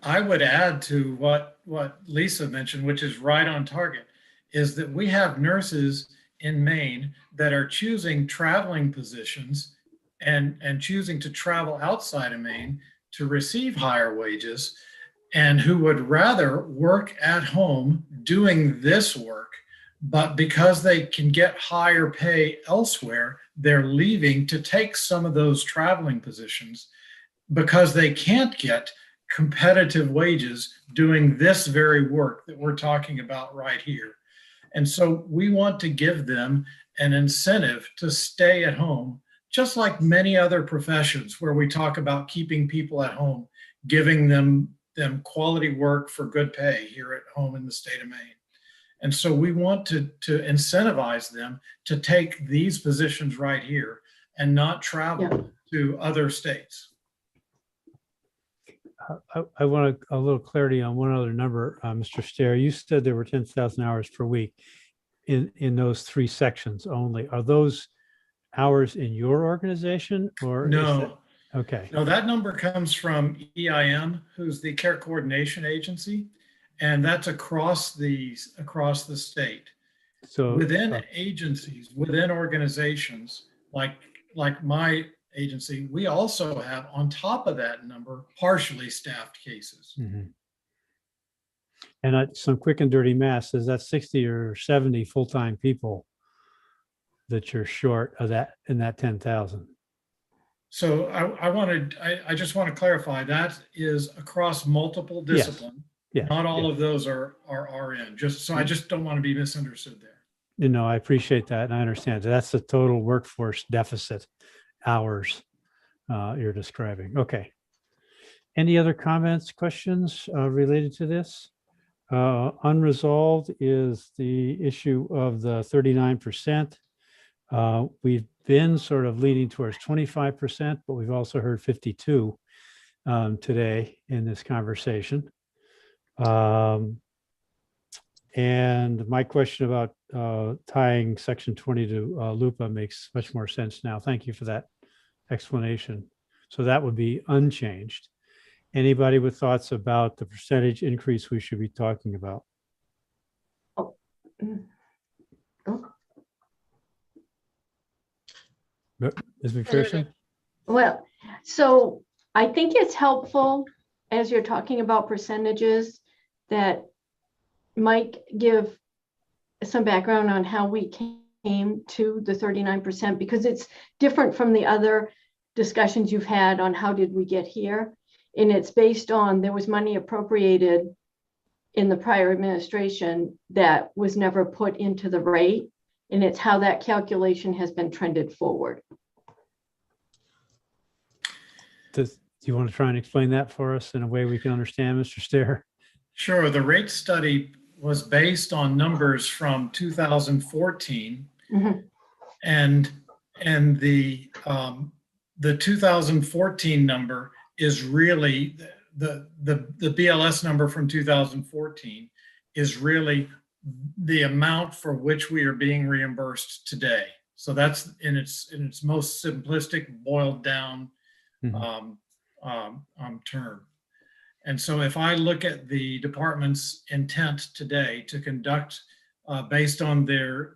I would add to what Lisa mentioned, which is right on target, is that we have nurses in Maine that are choosing traveling positions and choosing to travel outside of Maine to receive higher wages, and who would rather work at home doing this work, but because they can get higher pay elsewhere, they're leaving to take some of those traveling positions because they can't get competitive wages doing this very work that we're talking about right here. And so we want to give them an incentive to stay at home, just like many other professions where we talk about keeping people at home, giving them quality work for good pay here at home in the state of Maine. And so we want to incentivize them to take these positions right here and not travel to other states. I want a little clarity on one other number, Mr. Stair. You said there were 10,000 hours per week in those three sections only. Are those hours in your organization or? No. Okay. No, that number comes from EIM, who's the care coordination agency, and that's across the state. So within agencies, within organizations like my agency, we also have on top of that number partially staffed cases. Mm-hmm. And some quick and dirty math says that's 60 or 70 full-time people that you're short of that in that 10,000. So I just want to clarify that is across multiple disciplines. Yes. Not all of those are RN. I just don't want to be misunderstood there. You know, I appreciate that and I understand. That's the total workforce deficit hours you're describing. Okay. Any other comments, questions related to this? Unresolved is the issue of the 39%. We've been sort of leaning towards 25%, but we've also heard 52 today in this conversation. And my question about tying section 20 to LUPA makes much more sense now. Thank you for that explanation. So that would be unchanged. Anybody with thoughts about the percentage increase we should be talking about? Ms. McPherson? Well, so I think it's helpful as you're talking about percentages that Mike give some background on how we came to the 39%, because it's different from the other discussions you've had on how did we get here. And it's based on there was money appropriated in the prior administration that was never put into the rate. And it's how that calculation has been trended forward. Do you want to try and explain that for us in a way we can understand, Mr. Stair? Sure. The rate study was based on numbers from 2014, and the 2014 number is really the BLS number from 2014 is really the amount for which we are being reimbursed today. So that's in its most simplistic, boiled down term. And so if I look at the department's intent today to conduct based on their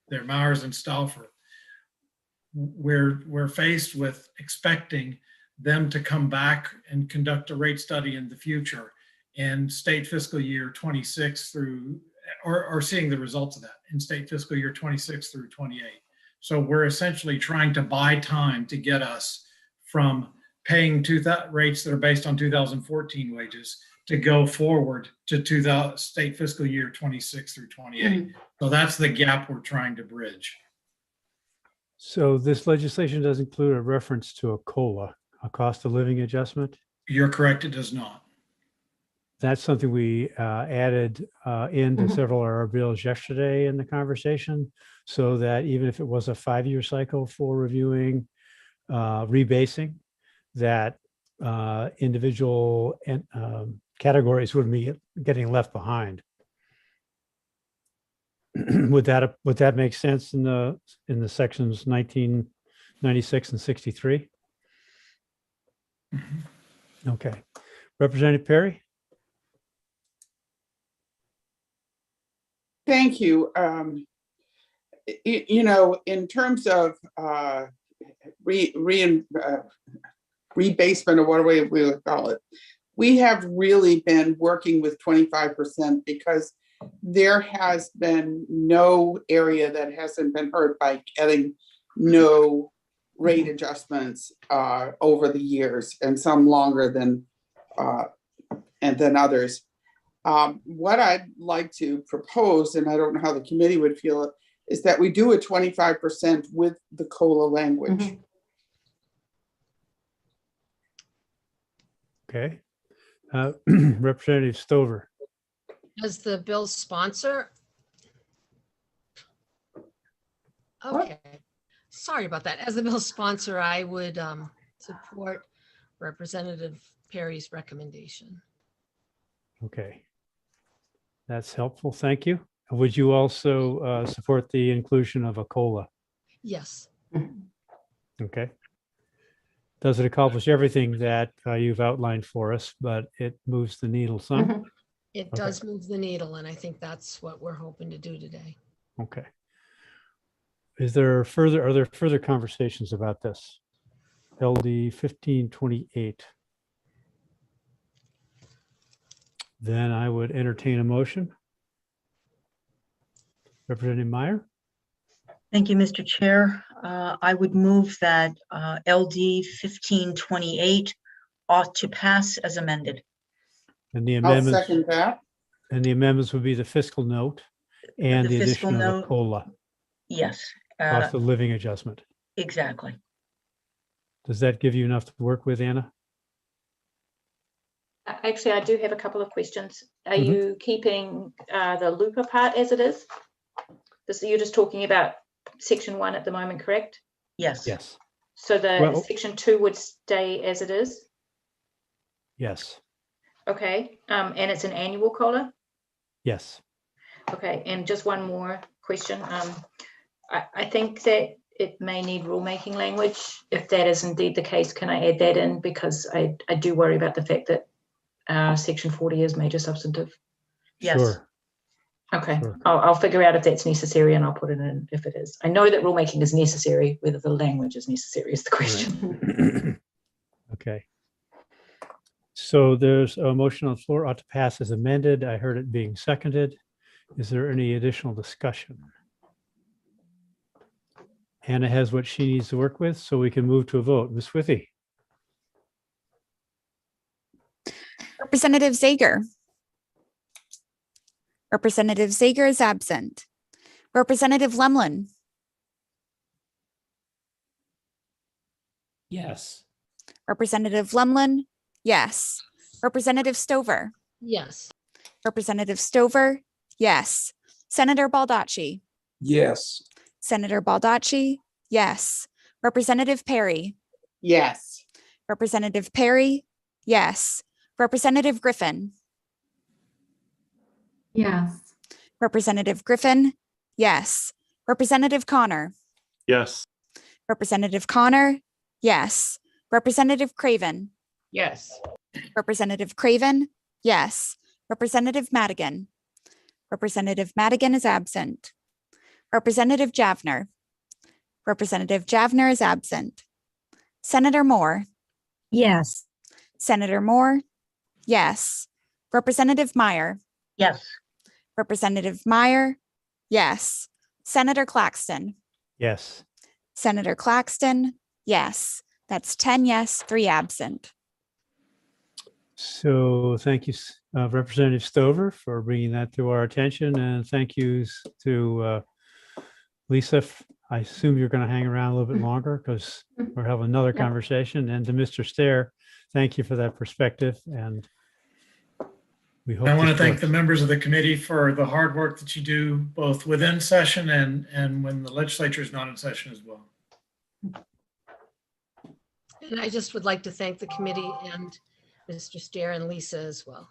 They're Myers and Stauffer. We're faced with expecting them to come back and conduct a rate study in the future in state fiscal year 26 through, or seeing the results of that in state fiscal year 26 through 28. So we're essentially trying to buy time to get us from paying rates that are based on 2014 wages to go forward to state fiscal year 26 through 28. So that's the gap we're trying to bridge. So this legislation does include a reference to a COLA, a cost of living adjustment. You're correct, it does not. That's something we added into several of our bills yesterday in the conversation, so that even if it was a 5-year cycle for reviewing rebasing, that individual categories wouldn't be getting left behind. Would that make sense in the sections 1996 and 63? Okay, Representative Perry. Thank you. You know, in terms of rebasement, or whatever we would call it, we have really been working with 25% because there has been no area that hasn't been hurt by getting no rate adjustments over the years, and some longer than others. What I'd like to propose, and I don't know how the committee would feel, is that we do a 25% with the COLA language. Okay. Representative Stover. As the bill's sponsor. Okay, sorry about that. As the bill's sponsor, I would support Representative Perry's recommendation. Okay. That's helpful. Thank you. Would you also support the inclusion of a COLA? Yes. Okay. Doesn't accomplish everything that you've outlined for us, but it moves the needle some. It does move the needle, and I think that's what we're hoping to do today. Okay. Are there further conversations about this? LD 1528. Then I would entertain a motion. Representative Meyer. Thank you, Mr. Chair. I would move that LD 1528 ought to pass as amended. And the I'll amendments. second that. And the amendments would be the fiscal note and the fiscal addition of a note. COLA, Yes. cost of living adjustment. Exactly. Does that give you enough to work with, Anna? Actually, I do have a couple of questions. Are you keeping the LUPA part as it is? You're just talking about section 1 at the moment, correct? Yes. Yes. So the Well- section 2 would stay as it is? Yes. Okay, and it's an annual COLA? Yes. Okay, and just one more question. I think that it may need rulemaking language. If that is indeed the case, can I add that in? Because I do worry about the fact that section 40 is major substantive. Yes. Sure. Okay, Sure. I'll figure out if that's necessary and I'll put it in if it is. I know that rulemaking is necessary, whether the language is necessary is the question. Okay. So there's a motion on the floor ought to pass as amended. I heard it being seconded. Is there any additional discussion? Anna has what she needs to work with, so we can move to a vote. Ms. Withy. Representative Zager. Representative Zager is absent. Representative Lemlin. Yes. Representative Lemlin, yes. Representative Stover. Yes. Representative Stover, yes. Senator Baldacci. Yes. Senator Baldacci, yes. Representative Perry. Yes. Representative Perry, yes. Representative Griffin. Yes. Representative Griffin, yes. Representative Connor. Yes. Representative Connor, yes. Representative Craven. Yes. Representative Craven, yes. Representative Madigan. Representative Madigan is absent. Representative Javner. Representative Javner is absent. Senator Moore. Yes. Senator Moore. Yes. Representative Meyer. Yes. Representative Meyer. Yes. Senator Claxton. Yes. Senator Claxton. Yes. That's 10 yes, 3 absent. So thank you, Representative Stover, for bringing that to our attention, and thank yous to Lisa. I assume you're going to hang around a little bit longer because we're having another conversation. And to Mr. Stair, thank you for that perspective. And we hope I want to this thank works. the members of the committee for the hard work that you do both within session and when the legislature is not in session as well. And I just would like to thank the committee and Mr. Stair and Lisa as well.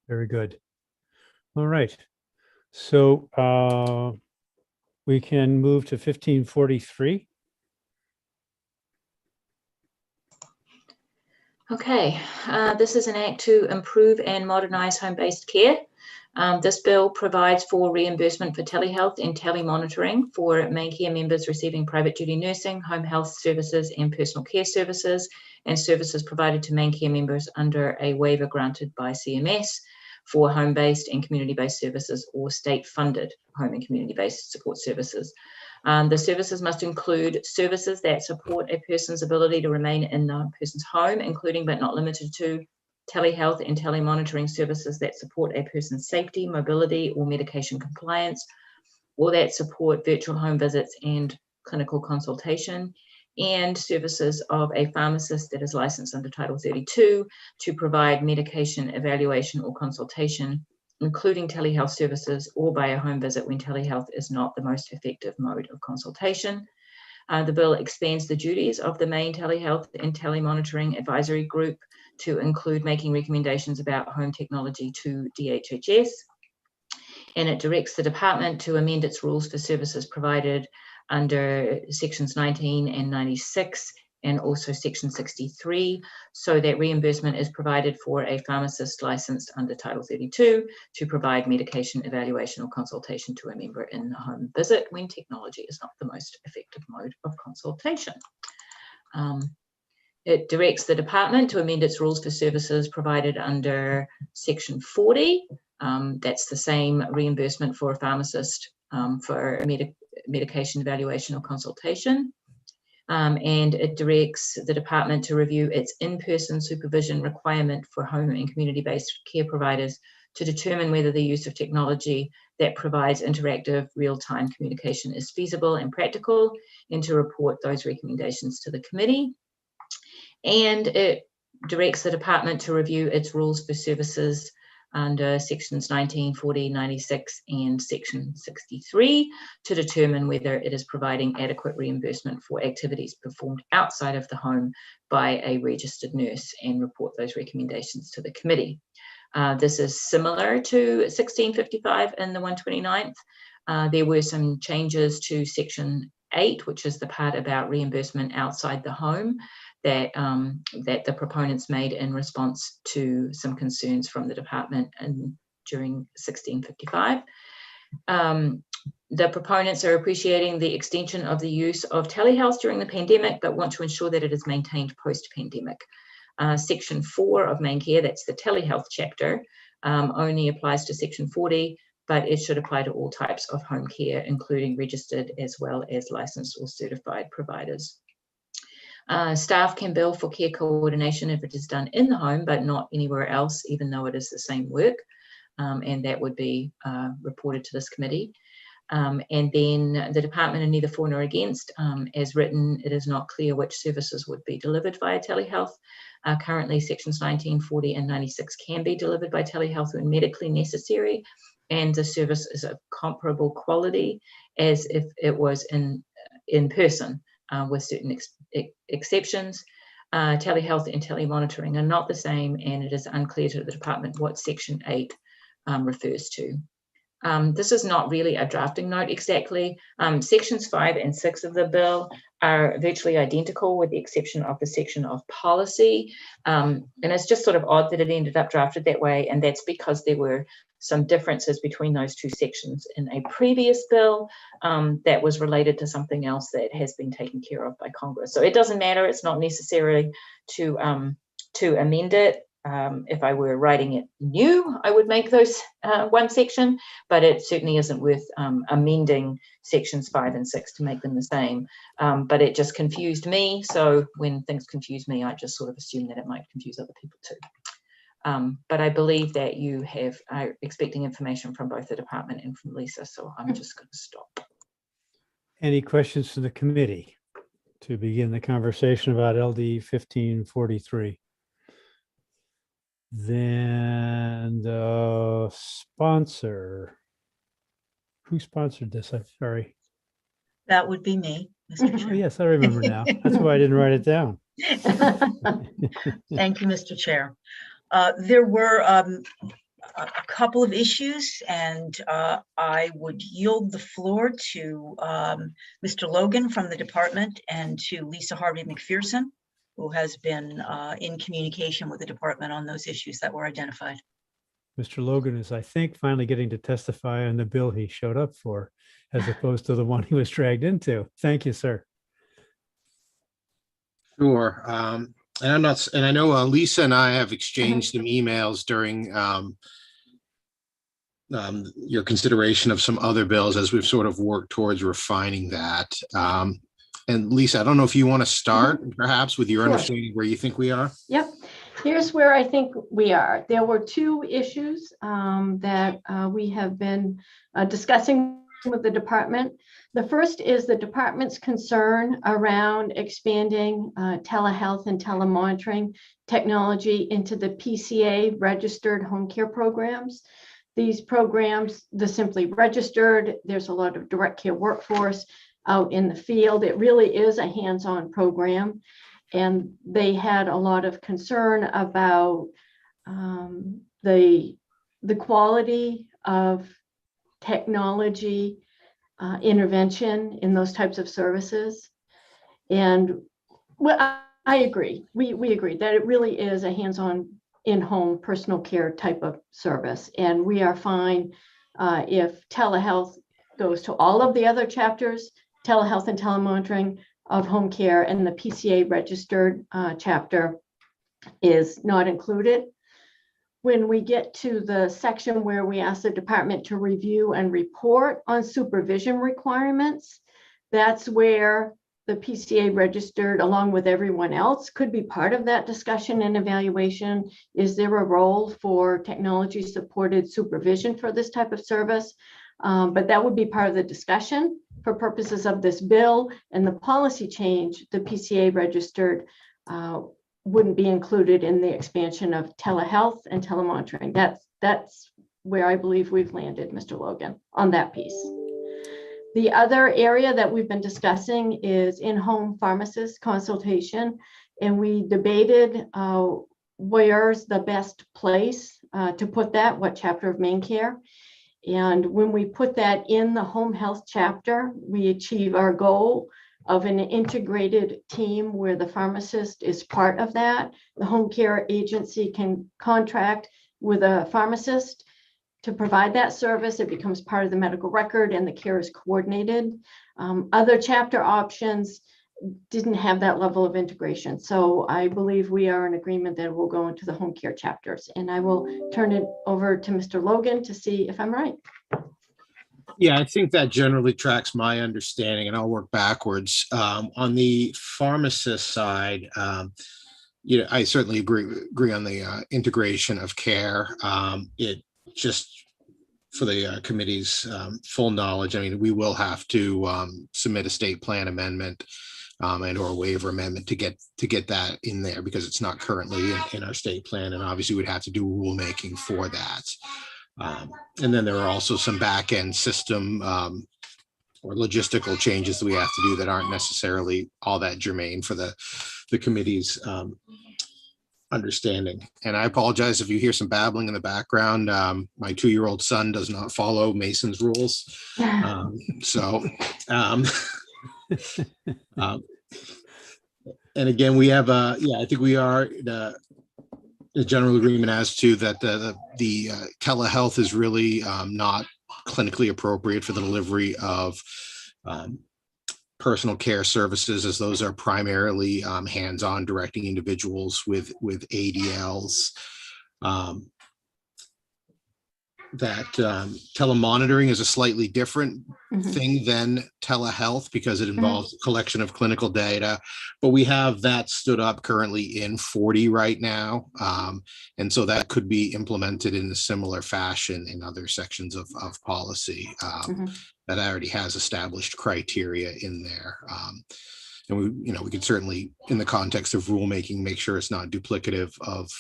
Very good. All right. So we can move to 1543. Okay, this is an act to improve and modernise home-based care. This bill provides for reimbursement for telehealth and telemonitoring for main care members receiving private duty nursing, home health services and personal care services, and services provided to main care members under a waiver granted by CMS for home-based and community-based services or state-funded home and community-based support services. The services must include services that support a person's ability to remain in the person's home, including but not limited to telehealth and telemonitoring services that support a person's safety, mobility, or medication compliance, or that support virtual home visits and clinical consultation, and services of a pharmacist that is licensed under Title 32 to provide medication evaluation or consultation, including telehealth services, or by a home visit when telehealth is not the most effective mode of consultation. The bill expands the duties of the main telehealth and telemonitoring advisory group to include making recommendations about home technology to DHHS. And it directs the department to amend its rules for services provided under sections 19 and 96 and also section 63, so that reimbursement is provided for a pharmacist licensed under Title 32 to provide medication evaluation or consultation to a member in a home visit when technology is not the most effective mode of consultation. It directs the department to amend its rules for services provided under section 40. That's the same reimbursement for a pharmacist for medication evaluation or consultation. And it directs the department to review its in-person supervision requirement for home and community-based care providers to determine whether the use of technology that provides interactive real-time communication is feasible and practical, and to report those recommendations to the committee. And it directs the department to review its rules for services under sections 19, 40, 96, and section 63 to determine whether it is providing adequate reimbursement for activities performed outside of the home by a registered nurse, and report those recommendations to the committee. This is similar to 1655 and the 129th. There were some changes to section 8, which is the part about reimbursement outside the home, that the proponents made in response to some concerns from the department during 1655. The proponents are appreciating the extension of the use of telehealth during the pandemic, but want to ensure that it is maintained post-pandemic. Section 4 of main care, that's the telehealth chapter, only applies to section 40, but it should apply to all types of home care, including registered as well as licensed or certified providers. Staff can bill for care coordination if it is done in the home, but not anywhere else, even though it is the same work. And that would be reported to this committee. And then the department are neither for nor against. As written, it is not clear which services would be delivered via telehealth. Currently, sections 19, 40, and 96 can be delivered by telehealth when medically necessary, and the service is of comparable quality as if it was in person, with certain exceptions. Telehealth and telemonitoring are not the same, and it is unclear to the department what section 8 refers to. This is not really a drafting note exactly. Sections 5 and 6 of the bill are virtually identical with the exception of the section of policy. And it's just sort of odd that it ended up drafted that way. And that's because there were some differences between those two sections in a previous bill that was related to something else that has been taken care of by Congress. So it doesn't matter. It's not necessary to amend it. If I were writing it new, I would make those one section, but it certainly isn't worth amending sections 5 and 6 to make them the same. But it just confused me. So when things confuse me, I just sort of assume that it might confuse other people too. But I believe that you are expecting information from both the department and from Lisa, so I'm just going to stop. Any questions from the committee to begin the conversation about LD 1543? Then the sponsor. Who sponsored this? I'm sorry. That would be me, Mr. Oh, Chair. yes, I remember now. That's why I didn't write it down. Thank you, Mr. Chair. There were a couple of issues, and I would yield the floor to Mr. Logan from the department and to Lisa Harvey McPherson, who has been in communication with the department on those issues that were identified. Mr. Logan is, I think, finally getting to testify on the bill he showed up for, as opposed to the one he was dragged into. Thank you, sir. Sure. And I know Lisa and I have exchanged some emails during your consideration of some other bills as we've sort of worked towards refining that. And Lisa, I don't know if you want to start perhaps with your understanding where you think we are. Yep. Here's where I think we are. There were two issues that we have been discussing with the department. The first is the department's concern around expanding telehealth and telemonitoring technology into the PCA registered home care programs. These programs, they're simply registered. There's a lot of direct care workforce out in the field. It really is a hands-on program. And they had a lot of concern about the quality of technology intervention in those types of services. And well, I agree. We agree that it really is a hands-on in-home personal care type of service. And we are fine if telehealth goes to all of the other chapters, telehealth and telemonitoring of home care, and the PCA registered chapter is not included. When we get to the section where we ask the department to review and report on supervision requirements, that's where the PCA registered, along with everyone else, could be part of that discussion and evaluation. Is there a role for technology supported supervision for this type of service? But that would be part of the discussion for purposes of this bill and the policy change. The PCA registered wouldn't be included in the expansion of telehealth and telemonitoring. That's where I believe we've landed, Mr. Logan, on that piece. The other area that we've been discussing is in-home pharmacist consultation, and we debated where's the best place to put that, what chapter of Main Care. And when we put that in the home health chapter, we achieve our goal of an integrated team where the pharmacist is part of that. The home care agency can contract with a pharmacist to provide that service. It becomes part of the medical record and the care is coordinated. Other chapter options didn't have that level of integration. So I believe we are in agreement that we'll go into the home care chapters. And I will turn it over to Mr. Logan to see if I'm right. Yeah, I think that generally tracks my understanding, and I'll work backwards. On the pharmacist side, I certainly agree on the integration of care. It just, for the committee's full knowledge, I mean, we will have to submit a state plan amendment and or waiver amendment to get that in there, because it's not currently in our state plan, and obviously we'd have to do rulemaking for that. And then there are also some back end system or logistical changes that we have to do that aren't necessarily all that germane for the committee's understanding. And I apologize if you hear some babbling in the background. My 2-year-old son does not follow Mason's rules. And again, we have, I think we are the general agreement as to that the telehealth is really not clinically appropriate for the delivery of personal care services, as those are primarily hands-on, directing individuals with ADLs. That telemonitoring is a slightly different thing than telehealth because it involves collection of clinical data, but we have that stood up currently in 40 right now. And so that could be implemented in a similar fashion in other sections of policy that already has established criteria in there. And we could certainly, in the context of rulemaking, make sure it's not duplicative of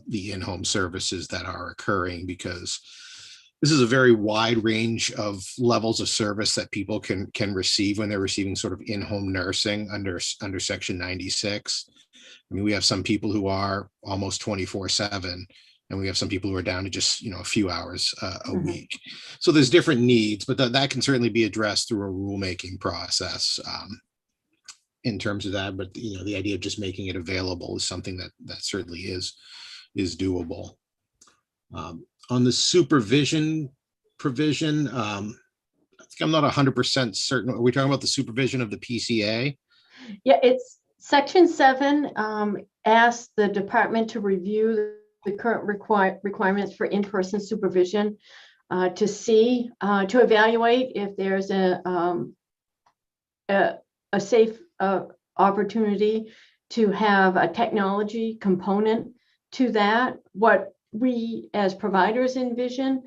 the in-home services that are occurring, because this is a very wide range of levels of service that people can receive when they're receiving sort of in-home nursing under Section 96. I mean, we have some people who are almost 24/7, and we have some people who are down to just a few hours a week. So there's different needs, but that can certainly be addressed through a rulemaking process in terms of that. But the idea of just making it available is something that certainly is doable. On the supervision provision, I think I'm not 100% certain. Are we talking about the supervision of the PCA? Yeah, it's Section 7 asks the department to review the current requirements for in-person supervision to evaluate if there's a safe opportunity to have a technology component to that. What we as providers envision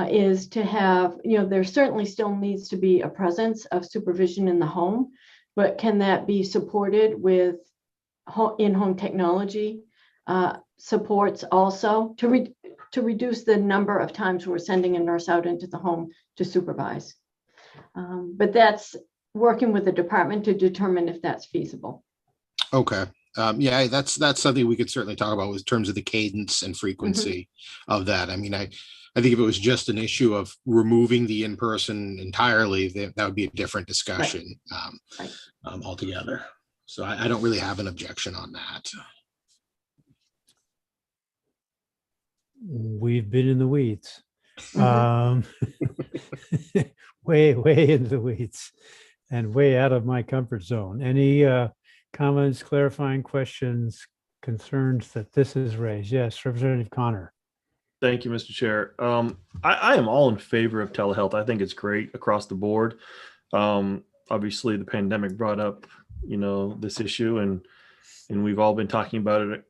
is to have, there certainly still needs to be a presence of supervision in the home, but can that be supported with in-home technology supports also to reduce the number of times we're sending a nurse out into the home to supervise. But that's working with the department to determine if that's feasible. Okay. Yeah, that's something we could certainly talk about in terms of the cadence and frequency of that. I mean, I think if it was just an issue of removing the in-person entirely, that would be a different discussion altogether. So I don't really have an objection on that. We've been in the weeds. Way into the weeds and way out of my comfort zone. Any comments, clarifying questions, concerns that this is raised? Yes, Representative Connor. Thank you, Mr. Chair. I am all in favor of telehealth. I think it's great across the board. Obviously, the pandemic brought up, this issue, and we've all been talking about it,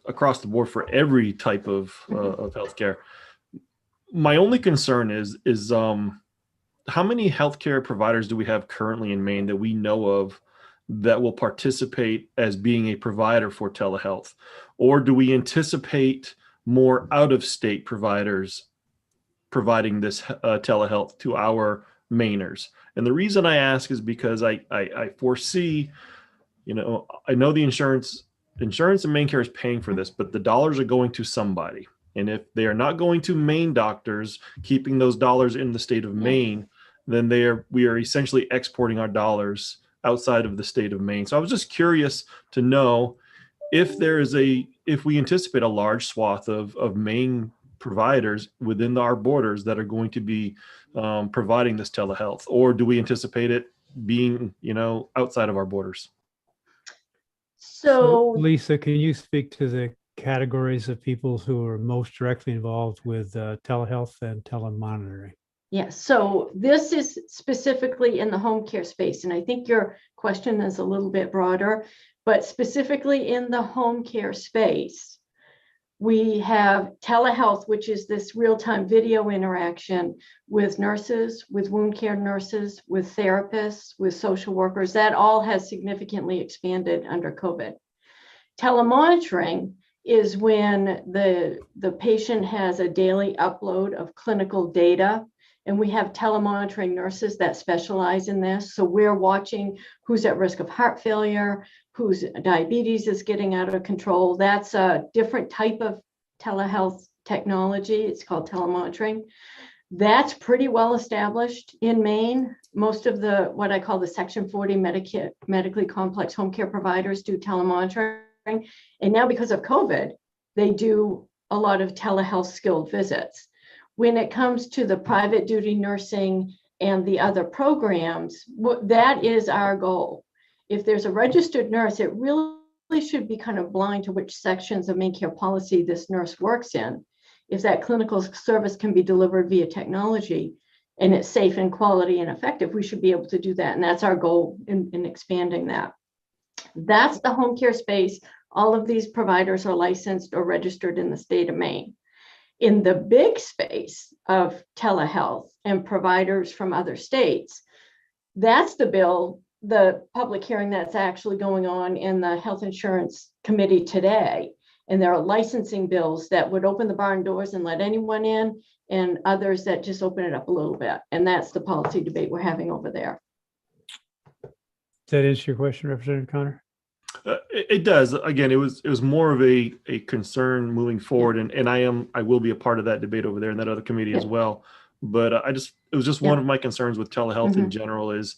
across the board for every type of healthcare. My only concern is how many healthcare providers do we have currently in Maine that we know of that will participate as being a provider for telehealth? Or do we anticipate more out-of-state providers providing this telehealth to our Mainers? And the reason I ask is because I foresee, I know the insurance and Maine Care is paying for this, but the dollars are going to somebody. And if they are not going to Maine doctors, keeping those dollars in the state of Maine, then we are essentially exporting our dollars outside of the state of Maine. So I was just curious to know if we anticipate a large swath of Maine providers within our borders that are going to be providing this telehealth, or do we anticipate it being, outside of our borders? So Lisa, can you speak to the categories of people who are most directly involved with telehealth and telemonitoring? Yes, so this is specifically in the home care space, and I think your question is a little bit broader, but specifically in the home care space, we have telehealth, which is this real-time video interaction with nurses, with wound care nurses, with therapists, with social workers. That all has significantly expanded under COVID. Telemonitoring is when the patient has a daily upload of clinical data, and we have telemonitoring nurses that specialize in this. So we're watching who's at risk of heart failure, whose diabetes is getting out of control. That's a different type of telehealth technology. It's called telemonitoring. That's pretty well established in Maine. Most of the, what I call the Section 40 medically complex home care providers do telemonitoring. And now because of COVID, they do a lot of telehealth skilled visits. When it comes to the private duty nursing and the other programs, that is our goal. If there's a registered nurse, it really should be kind of blind to which sections of Maine Care policy this nurse works in. If that clinical service can be delivered via technology and it's safe and quality and effective, we should be able to do that. And that's our goal in expanding that. That's the home care space. All of these providers are licensed or registered in the state of Maine. In the big space of telehealth and providers from other states, that's the bill, the public hearing that's actually going on in the Health Insurance Committee today. And there are licensing bills that would open the barn doors and let anyone in, and others that just open it up a little bit. And that's the policy debate we're having over there. Does that answer your question, Representative Connor? It does. Again, it was more of a concern moving forward, and I will be a part of that debate over there in that other committee as well. But it was just one of my concerns with telehealth in general is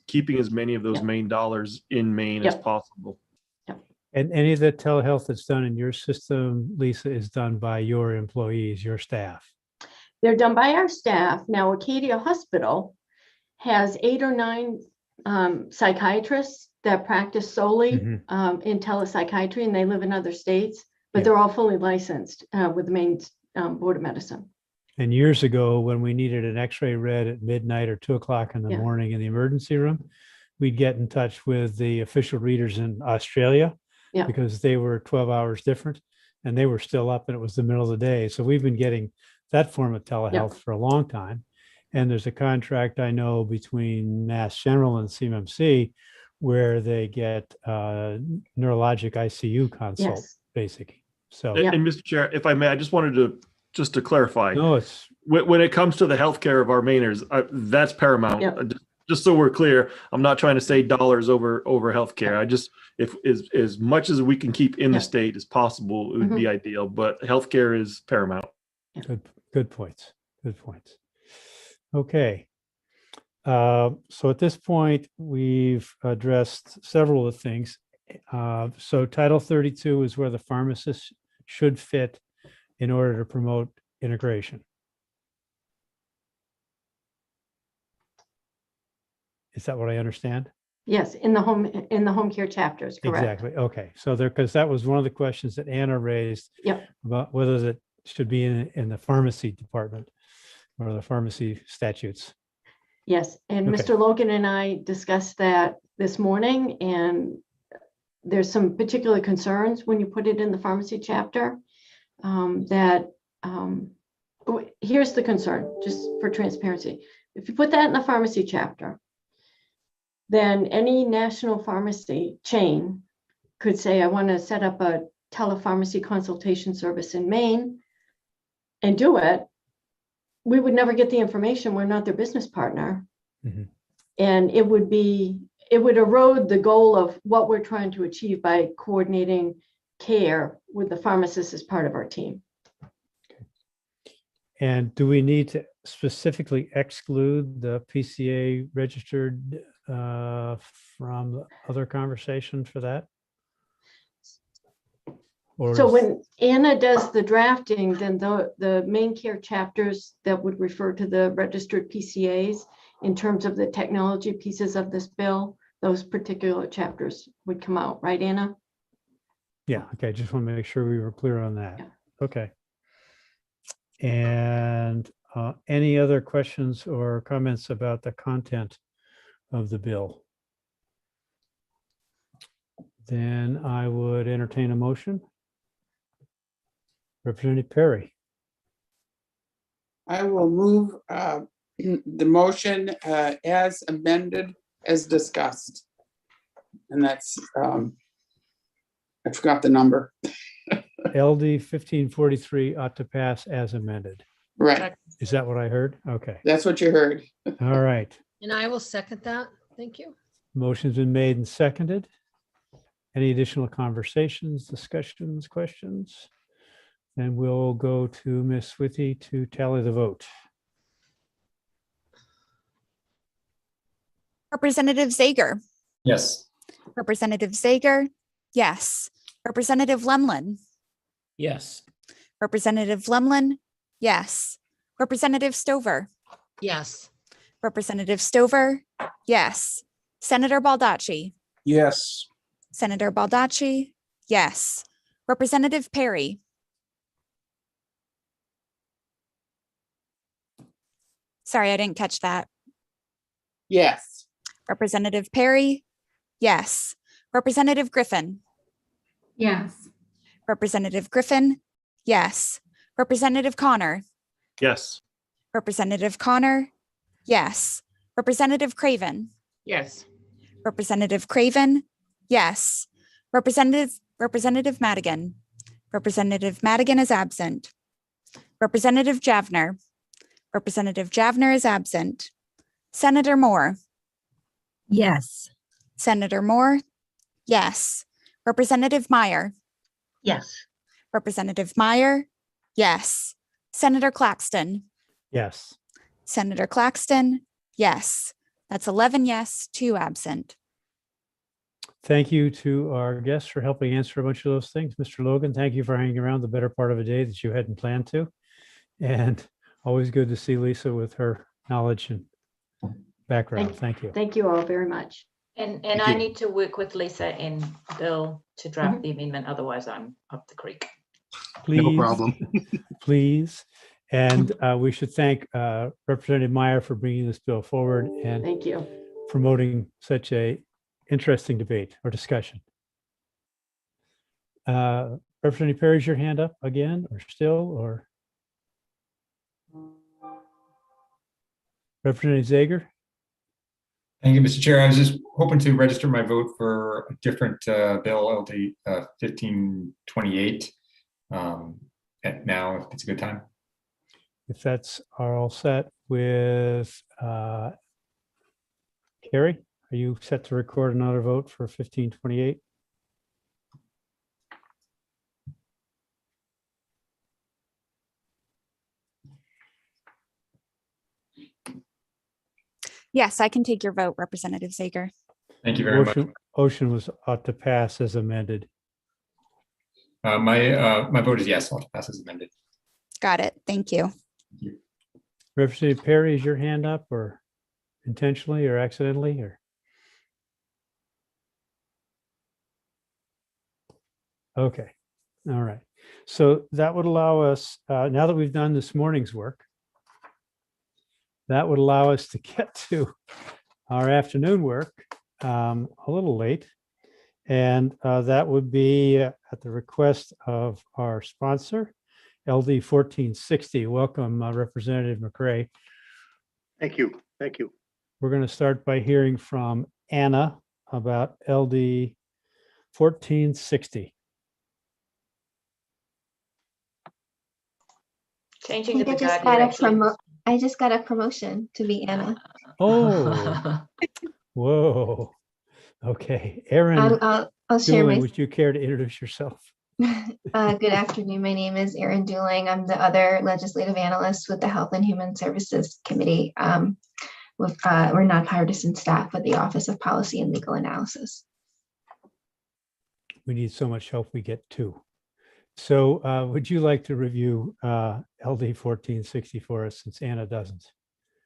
keeping as many of those Maine dollars in Maine as possible. And any of the telehealth that's done in your system, Lisa, is done by your employees, your staff? They're done by our staff. Now, Acadia Hospital has 8 or 9 psychiatrists that practice solely in telepsychiatry, and they live in other states, but they're all fully licensed with the Maine Board of Medicine. And years ago, when we needed an x-ray read at midnight or 2 o'clock in the morning in the emergency room, we'd get in touch with the official readers in Australia because they were 12 hours different and they were still up and it was the middle of the day. So we've been getting that form of telehealth for a long time. And there's a contract I know between Mass General and CMMC where they get neurologic ICU consult, basically. So, and Mr. Chair, if I may, I just wanted to clarify. No, it's when it comes to the healthcare of our Mainers, that's paramount. Just so we're clear, I'm not trying to say dollars over healthcare. I just, if as much as we can keep in the state as possible, it would be ideal. But healthcare is paramount. Good points. Good points. Okay. So at this point, we've addressed several of the things. So Title 32 is where the pharmacist should fit in order to promote integration. Is that what I understand? Yes, in the home care chapters, correct. Exactly. Okay. So because that was one of the questions that Anna raised about whether that should be in the pharmacy department or the pharmacy statutes. Yes, and Mr. Logan and I discussed that this morning, and there's some particular concerns when you put it in the pharmacy chapter. Here's the concern, just for transparency. If you put that in the pharmacy chapter, then any national pharmacy chain could say, I want to set up a telepharmacy consultation service in Maine and do it. We would never get the information. We're not their business partner. And it would erode the goal of what we're trying to achieve by coordinating care with the pharmacist as part of our team. And do we need to specifically exclude the PCA registered from the other conversation for that? So when Anna does the drafting, then the Maine Care chapters that would refer to the registered PCAs in terms of the technology pieces of this bill, those particular chapters would come out, right, Anna? Yeah, okay, just want to make sure we were clear on that. Okay. And any other questions or comments about the content of the bill? Then I would entertain a motion. Representative Perry. I will move the motion as amended, as discussed. And that's, I forgot the number. LD 1543 ought to pass as amended. Right. Is that what I heard? Okay. That's what you heard. All right. And I will second that. Thank you. Motion's been made and seconded. Any additional conversations, discussions, questions? Then we'll go to Ms. Swithy to tally the vote. Representative Zager, Yes. Representative Zager, yes. Representative Lemlin, Yes. Representative Lemlin, yes. Representative Stover, Yes. Representative Stover, yes. Senator Baldacci, Yes. Senator Baldacci, yes. Representative Perry, sorry, I didn't catch that. Yes. Representative Perry, yes. Representative Griffin, Yes. Representative Griffin, yes. Representative Connor, Yes. Representative Connor, yes. Representative Craven, Yes. Representative Craven, yes. Representative Madigan, Representative Madigan is absent. Representative Javner, Representative Javner is absent. Senator Moore, Yes. Senator Moore, yes. Representative Meyer, Yes. Representative Meyer, yes. Senator Claxton, Yes. Senator Claxton, yes. That's 11 yes, 2 absent. Thank you to our guests for helping answer a bunch of those things. Mr. Logan, thank you for hanging around the better part of a day that you hadn't planned to. And always good to see Lisa with her knowledge and background. Thank you. Thank you all very much. And Thank I you. need to work with Lisa and Bill to draft the amendment, otherwise I'm up the creek. Please, No problem. please. And we should thank Representative Meyer for bringing this bill forward and Thank you. promoting such a interesting debate or discussion. Representative Perry, is your hand up again or still, or? Representative Zager? Thank you, Mr. Chair. I was just hoping to register my vote for a different bill, LD 1528. Now, if it's a good time. If that's all set with Carrie, are you set to record another vote for 1528? Yes, I can take your vote, Representative Zager. Thank you very much. Ocean was ought to pass as amended. My vote is yes, ought to pass as amended. Got it. Thank you. Representative Perry, is your hand up or intentionally or accidentally or? Okay, all right. So that would allow us, now that we've done this morning's work, that would allow us to get to our afternoon work a little late. And that would be at the request of our sponsor, LD 1460. Welcome, Representative McRae. Thank you. Thank you. We're going to start by hearing from Anna about LD 1460. Changing the I just got a promotion to be Anna. Oh, whoa. Okay, Erin, I'll share my. would you care to introduce yourself? Good afternoon. My name is Erin Dooling. I'm the other legislative analyst with the Health and Human Services Committee. We're nonpartisan staff with the Office of Policy and Legal Analysis. We need so much help, we get two. So would you like to review LD 1460 for us since Anna doesn't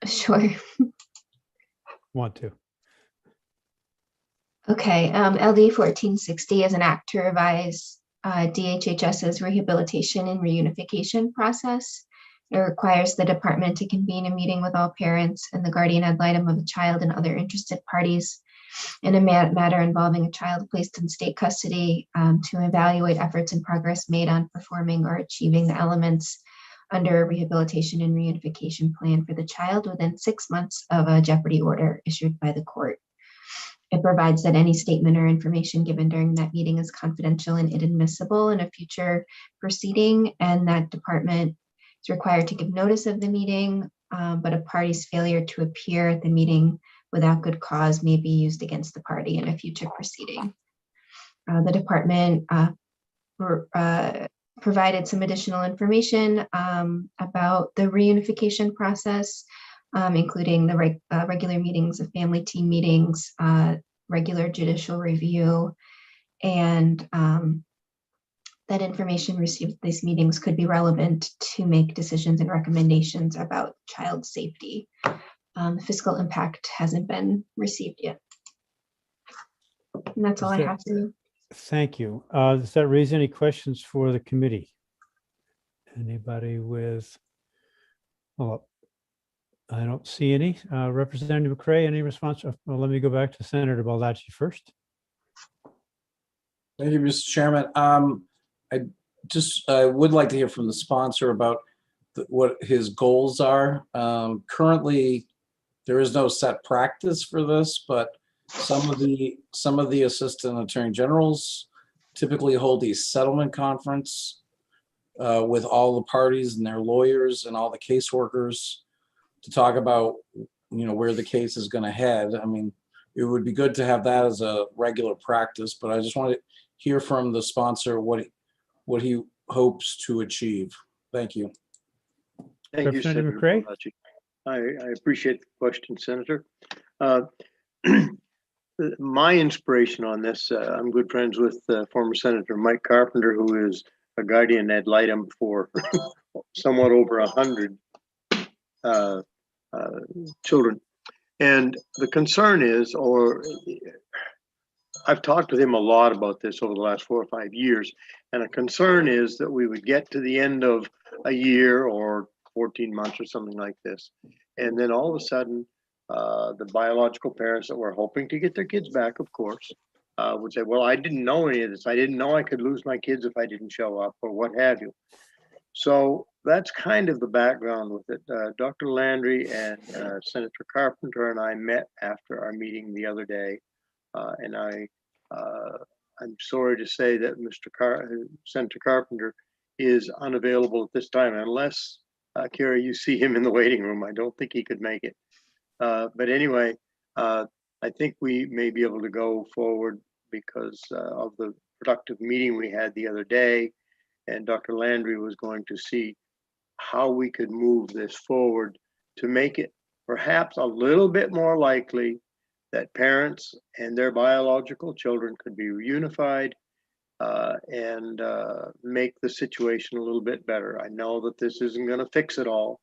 Sure. want to? Okay, LD 1460 is an act to revise DHHS's rehabilitation and reunification process. It requires the department to convene a meeting with all parents and the guardian ad litem of a child and other interested parties in a matter involving a child placed in state custody to evaluate efforts and progress made on performing or achieving the elements under a rehabilitation and reunification plan for the child within 6 months of a jeopardy order issued by the court. It provides that any statement or information given during that meeting is confidential and inadmissible in a future proceeding, and that department is required to give notice of the meeting, but a party's failure to appear at the meeting without good cause may be used against the party in a future proceeding. The department provided some additional information about the reunification process, including the regular meetings of family team meetings, regular judicial review, and that information received at these meetings could be relevant to make decisions and recommendations about child safety. Fiscal impact hasn't been received yet. And that's all I have for you. Thank you. Does that raise any questions for the committee? Anybody with, well, I don't see any. Representative McCray, any response? Well, let me go back to Senator Baldacci first. Thank you, Mr. Chairman. I would like to hear from the sponsor about what his goals are. Currently, there is no set practice for this, but some of the assistant attorney generals typically hold a settlement conference with all the parties and their lawyers and all the caseworkers to talk about, where the case is going to head. I mean, it would be good to have that as a regular practice, but I just want to hear from the sponsor what he hopes to achieve. Thank you. Thank you, Senator McCray. Baldacci. I appreciate the question, Senator. My inspiration on this, I'm good friends with former Senator Mike Carpenter, who is a guardian ad litem for somewhat over 100 children. And the concern is, I've talked with him a lot about this over the last 4 or 5 years, and a concern is that we would get to the end of a year or 14 months or something like this, and then all of a sudden, the biological parents that were hoping to get their kids back, of course, would say, well, I didn't know any of this. I didn't know I could lose my kids if I didn't show up, or what have you. So that's kind of the background with it. Dr. Landry and Senator Carpenter and I met after our meeting the other day, and I'm sorry to say that Senator Carpenter is unavailable at this time, unless, Carrie, you see him in the waiting room. I don't think he could make it. But anyway, I think we may be able to go forward because of the productive meeting we had the other day, and Dr. Landry was going to see how we could move this forward to make it perhaps a little bit more likely that parents and their biological children could be reunified and make the situation a little bit better. I know that this isn't going to fix it all,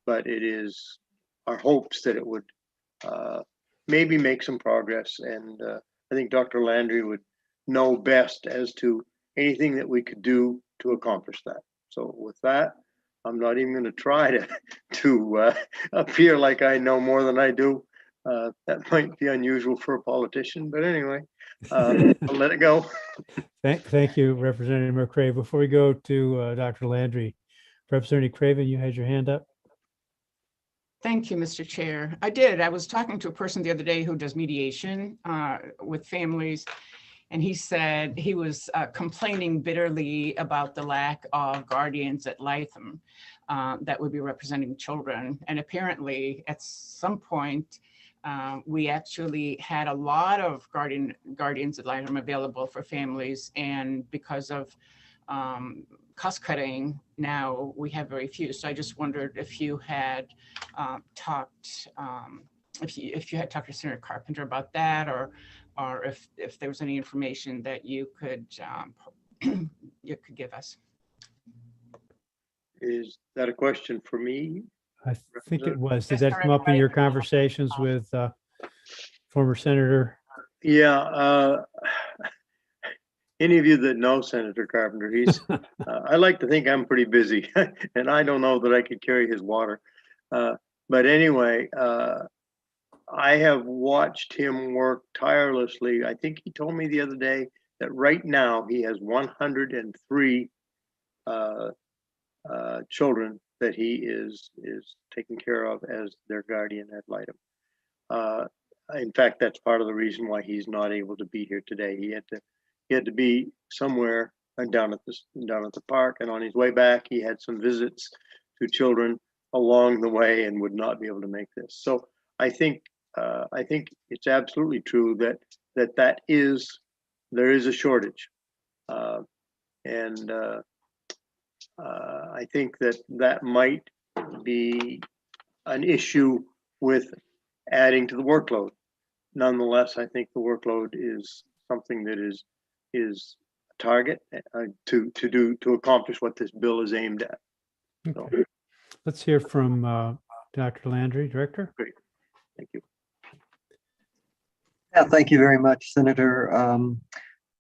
but it is our hopes that it would maybe make some progress. And I think Dr. Landry would know best as to anything that we could do to accomplish that. So with that, I'm not even going to try to appear like I know more than I do. That might be unusual for a politician, but anyway, I'll let it go. Thank you, Representative McCray. Before we go to Dr. Landry, Representative Craven, you had your hand up. Thank you, Mr. Chair. I did. I was talking to a person the other day who does mediation with families, and he said he was complaining bitterly about the lack of guardians at Lytham that would be representing children. And apparently, at some point, we actually had a lot of guardians at Lytham available for families, and because of cost cutting, now we have very few. So I just wondered if you had talked, if you had talked to Senator Carpenter about that, or if there was any information that you could give us. Is that a question for me? I think it was. Did that come up in your conversations with former Senator? Yeah. Any of you that know Senator Carpenter, he's, I like to think I'm pretty busy, and I don't know that I could carry his water. But anyway, I have watched him work tirelessly. I think he told me the other day that right now he has 103 children that he is taking care of as their guardian ad litem. In fact, that's part of the reason why he's not able to be here today. He had to be somewhere down at the park, and on his way back, he had some visits to children along the way and would not be able to make this. So I think it's absolutely true that is there is a shortage. And I think that might be an issue with adding to the workload. Nonetheless, I think the workload is something that is a target to accomplish what this bill is aimed at. So, Okay. Let's hear from Dr. Landry, Director. great, thank you. Yeah, thank you very much, Senator.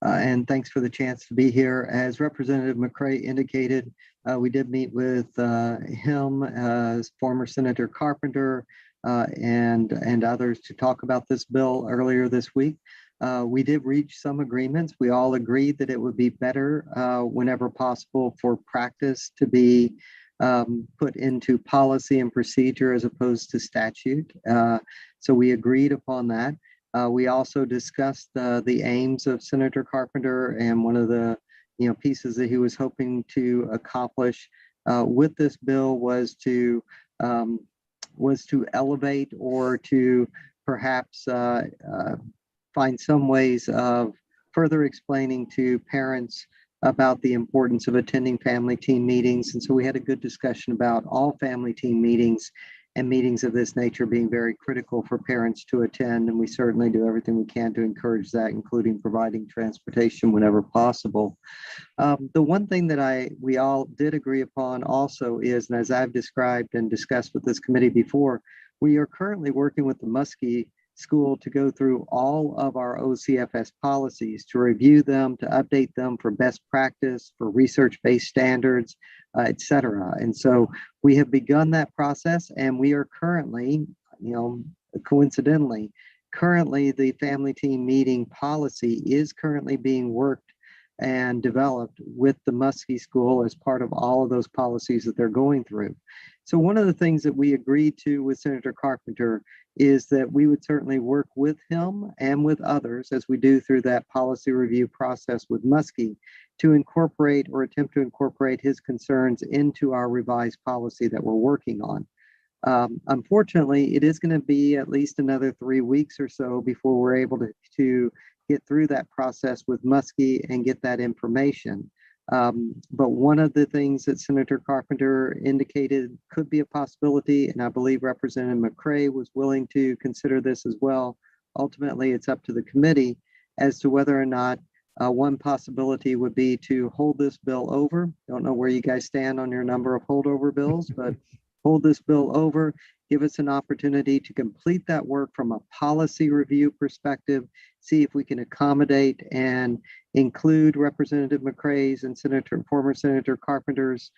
And thanks for the chance to be here. As Representative McCray indicated, we did meet with him, former Senator Carpenter, and others to talk about this bill earlier this week. We did reach some agreements. We all agreed that it would be better whenever possible for practice to be put into policy and procedure as opposed to statute. So we agreed upon that. We also discussed the aims of Senator Carpenter, and one of the pieces that he was hoping to accomplish with this bill was to elevate or to perhaps find some ways of further explaining to parents about the importance of attending family team meetings. And so we had a good discussion about all family team meetings and meetings of this nature being very critical for parents to attend. And we certainly do everything we can to encourage that, including providing transportation whenever possible. The one thing that we all did agree upon also is, and as I've described and discussed with this committee before, we are currently working with the Muskie School to go through all of our OCFS policies, to review them, to update them for best practice, for research-based standards, et cetera. And so we have begun that process, and we are currently, coincidentally, the family team meeting policy is currently being worked and developed with the Muskie School as part of all of those policies that they're going through. So one of the things that we agreed to with Senator Carpenter is that we would certainly work with him and with others, as we do through that policy review process with Muskie, to incorporate or attempt to incorporate his concerns into our revised policy that we're working on. Unfortunately, it is going to be at least another 3 weeks or so before we're able to get through that process with Muskie and get that information. But one of the things that Senator Carpenter indicated could be a possibility, and I believe Representative McCray was willing to consider this as well. Ultimately, it's up to the committee as to whether or not one possibility would be to hold this bill over. Don't know where you guys stand on your number of holdover bills, but hold this bill over, give us an opportunity to complete that work from a policy review perspective, see if we can accommodate and include Representative McCray's and former Senator Carpenter's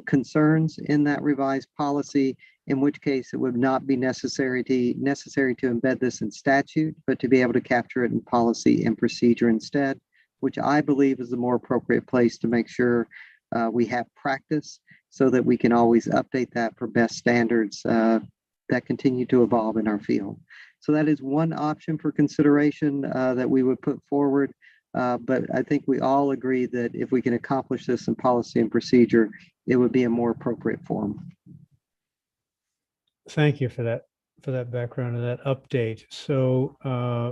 concerns in that revised policy, in which case it would not be necessary to embed this in statute, but to be able to capture it in policy and procedure instead, which I believe is the more appropriate place to make sure we have practice, so that we can always update that for best standards that continue to evolve in our field. So that is one option for consideration that we would put forward. But I think we all agree that if we can accomplish this in policy and procedure, it would be a more appropriate form. Thank you for that background and that update. So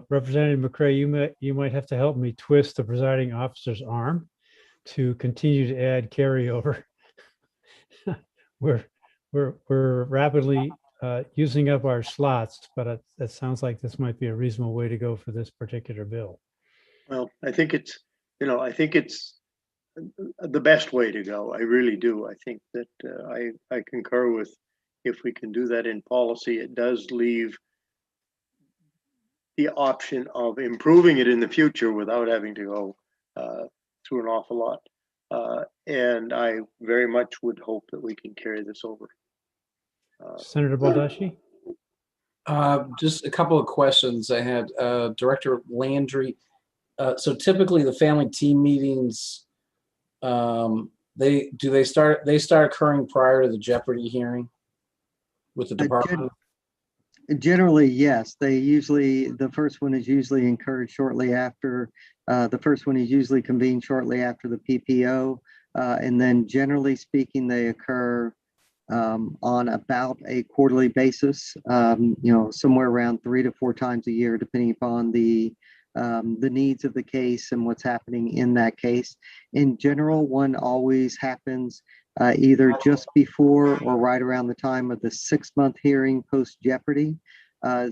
Representative McCray, you might have to help me twist the presiding officer's arm to continue to add carryover. We're rapidly using up our slots, but it sounds like this might be a reasonable way to go for this particular bill. Well, I think it's the best way to go. I really do. I think that I concur with, if we can do that in policy, it does leave the option of improving it in the future without having to go through an awful lot. And I very much would hope that we can carry this over. Senator Baldacci? Just a couple of questions I had. Director Landry, so typically the family team meetings, they start occurring prior to the Jeopardy hearing with the department? Generally, yes. The first one is usually incurred shortly after. The first one is usually convened shortly after the PPO, and then generally speaking, they occur on about a quarterly basis. Somewhere around 3 to 4 times a year, depending upon the the needs of the case and what's happening in that case. In general, one always happens either just before or right around the time of the 6-month hearing post Jeopardy.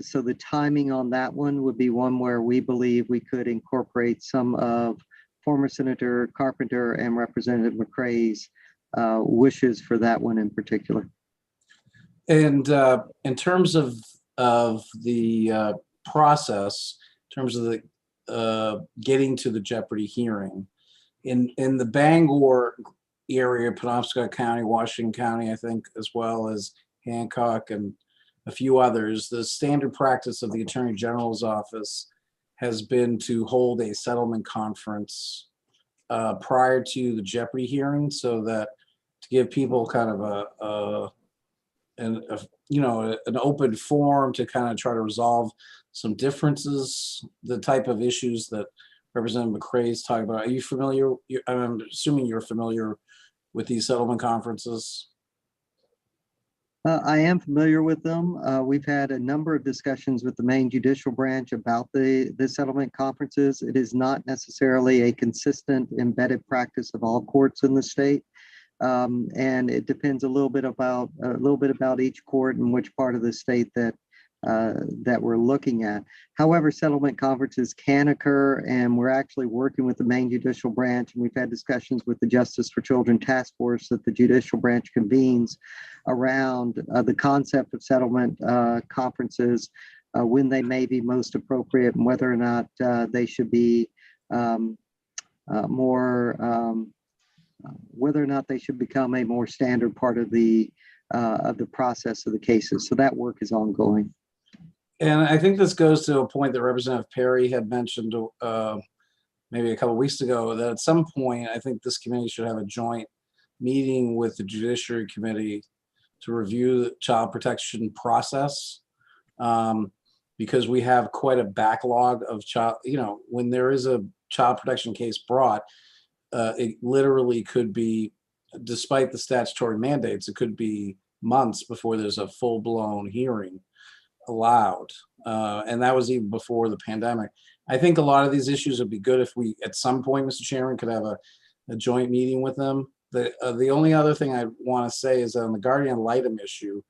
So the timing on that one would be one where we believe we could incorporate some of former Senator Carpenter and Representative McCrae's wishes for that one in particular. And in terms of the process, in terms of the getting to the Jeopardy hearing, in the Bangor area, Penobscot County, Washington County, I think, as well as Hancock and a few others, the standard practice of the Attorney General's office has been to hold a settlement conference prior to the Jeopardy hearing, so that to give people kind of an open forum to kind of try to resolve some differences, the type of issues that Representative McCrae is talking about. Are you familiar? I'm assuming you're familiar with these settlement conferences. I am familiar with them. We've had a number of discussions with the Maine Judicial Branch about the settlement conferences. It is not necessarily a consistent embedded practice of all courts in the state. And it depends a little bit about each court and which part of the state that we're looking at. However, settlement conferences can occur, and we're actually working with the Maine Judicial Branch, and we've had discussions with the Justice for Children Task Force that the Judicial Branch convenes around the concept of settlement conferences, when they may be most appropriate, and whether or not they should be whether or not they should become a more standard part of the process of the cases. So that work is ongoing. And I think this goes to a point that Representative Perry had mentioned maybe a couple of weeks ago, that at some point, I think this committee should have a joint meeting with the Judiciary Committee to review the child protection process, because we have quite a backlog of when there is a child protection case brought, it literally could be, despite the statutory mandates, it could be months before there's a full-blown hearing allowed. And that was even before the pandemic. I think a lot of these issues would be good if we, at some point, Mr. Chairman, could have a joint meeting with them. The only other thing I want to say is on the guardian ad litem issue,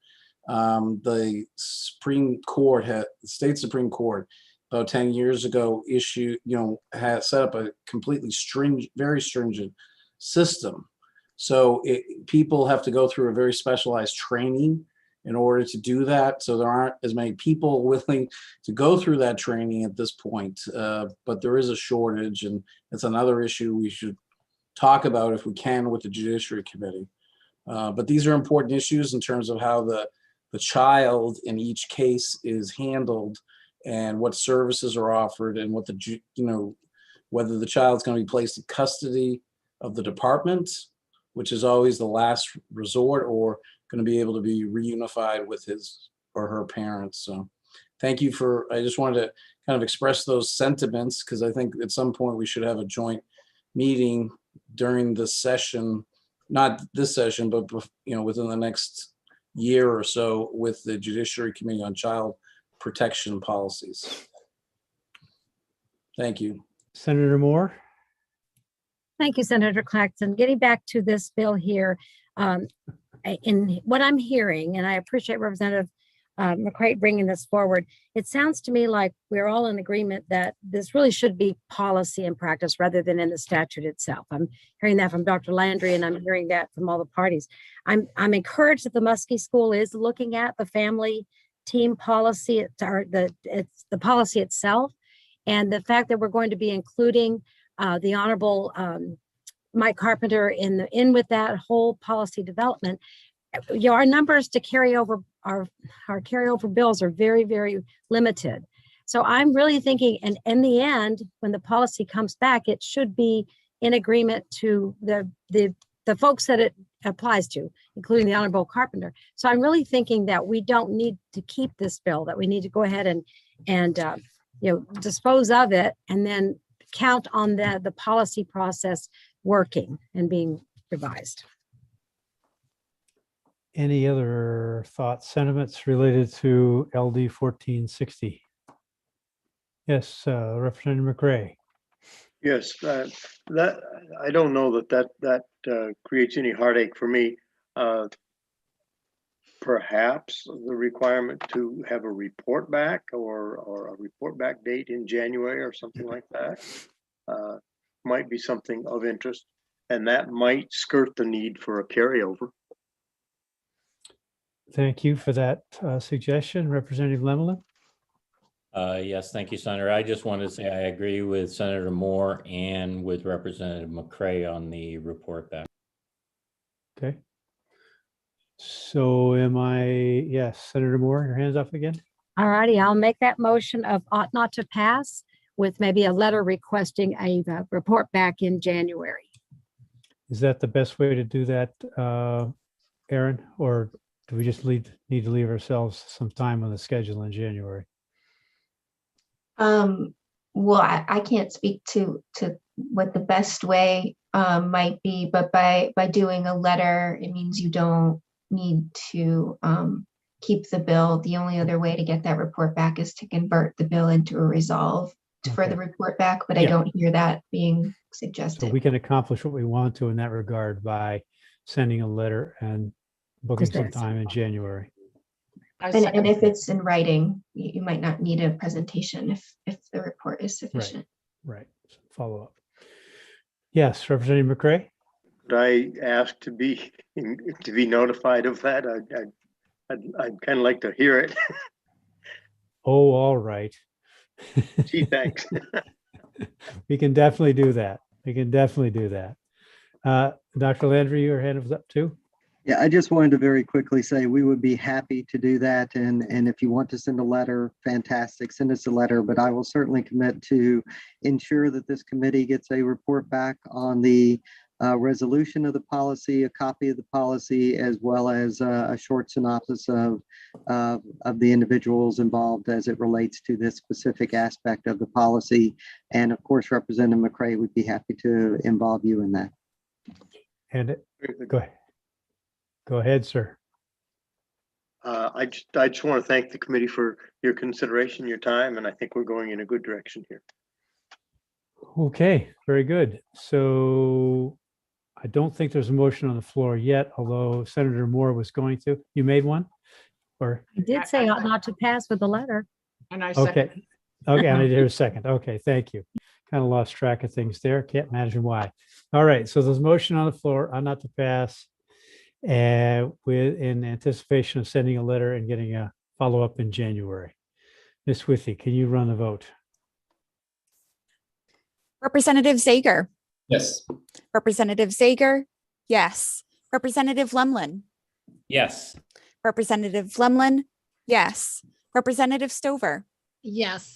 the Supreme Court the state Supreme Court about 10 years ago had set up a completely very stringent system. So people have to go through a very specialized training in order to do that. So there aren't as many people willing to go through that training at this point, but there is a shortage, and it's another issue we should talk about if we can with the Judiciary Committee. But these are important issues in terms of how the child in each case is handled and what services are offered, and what whether the child's going to be placed in custody of the department, which is always the last resort, or going to be able to be reunified with his or her parents. So thank you I just wanted to kind of express those sentiments, because I think at some point we should have a joint meeting during the session, not this session, but within the next year or so, with the Judiciary Committee on Child Protection Policies. Thank you. Senator Moore. Thank you, Senator Claxton. Getting back to this bill here, in what I'm hearing, and I appreciate Representative McCrae bringing this forward, it sounds to me like we're all in agreement that this really should be policy and practice rather than in the statute itself. I'm hearing that from Dr. Landry, and I'm hearing that from all the parties. I'm encouraged that the Muskie School is looking at the family team policy, it's the policy itself, and the fact that we're going to be including the Honorable Mike Carpenter in with that whole policy development. Our numbers to carry over our carryover bills are very, very limited. So I'm really thinking, and in the end, when the policy comes back, it should be in agreement to the folks that it applies to, including the Honorable Carpenter. So I'm really thinking that we don't need to keep this bill, that we need to go ahead and dispose of it, and then count on the policy process working and being revised. Any other thoughts, sentiments related to LD 1460? Yes, Representative McRae. Yes, that I don't know that creates any heartache for me. Perhaps the requirement to have a report back or a report back date in January or something like that might be something of interest, and that might skirt the need for a carryover. Thank you for that suggestion, Representative Lemelin. Yes, thank you, Senator. I just wanted to say I agree with Senator Moore and with Representative McRae on the report back. Okay. So yes, Senator Moore, your hands up again. All righty, I'll make that motion of ought not to pass with maybe a letter requesting a report back in January. Is that the best way to do that, Aaron? Or do we just need to leave ourselves some time on the schedule in January? Well, I can't speak to what the best way might be, but by doing a letter, it means you don't need to keep the bill. The only other way to get that report back is to convert the bill into a resolve for the report back, but I don't hear that being suggested. So we can accomplish what we want to in that regard by sending a letter and booking some time in January. And if it's in writing, you might not need a presentation if the report is sufficient. Right. So follow up. Yes, Representative McRae. Could I ask to be notified of that? I'd kind of like to hear it. Oh, all right. Gee, thanks. We can definitely do that. Dr. Landry, your hand was up too. Yeah, I just wanted to very quickly say we would be happy to do that. And if you want to send a letter, fantastic, send us a letter. But I will certainly commit to ensure that this committee gets a report back on the resolution of the policy, a copy of the policy, as well as a short synopsis of the individuals involved as it relates to this specific aspect of the policy. And of course, Representative McRae would be happy to involve you in that. And go ahead. Go ahead, sir. I just want to thank the committee for your consideration, your time, and I think we're going in a good direction here. Okay, very good. So I don't think there's a motion on the floor yet, although Senator Moore was going to. You made one? Or I did say ought not to pass with the letter. And I okay. Okay, and I did a second. Okay, thank you. Kind of lost track of things there. Can't imagine why. All right, so there's a motion on the floor, ought not to pass. And in anticipation of sending a letter and getting a follow-up in January. Ms. Withy, can you run the vote? Representative Zager. Yes. Representative Zager. Yes. Representative Lemlin. Yes. Representative Lemlin. Yes. Representative Stover. Yes.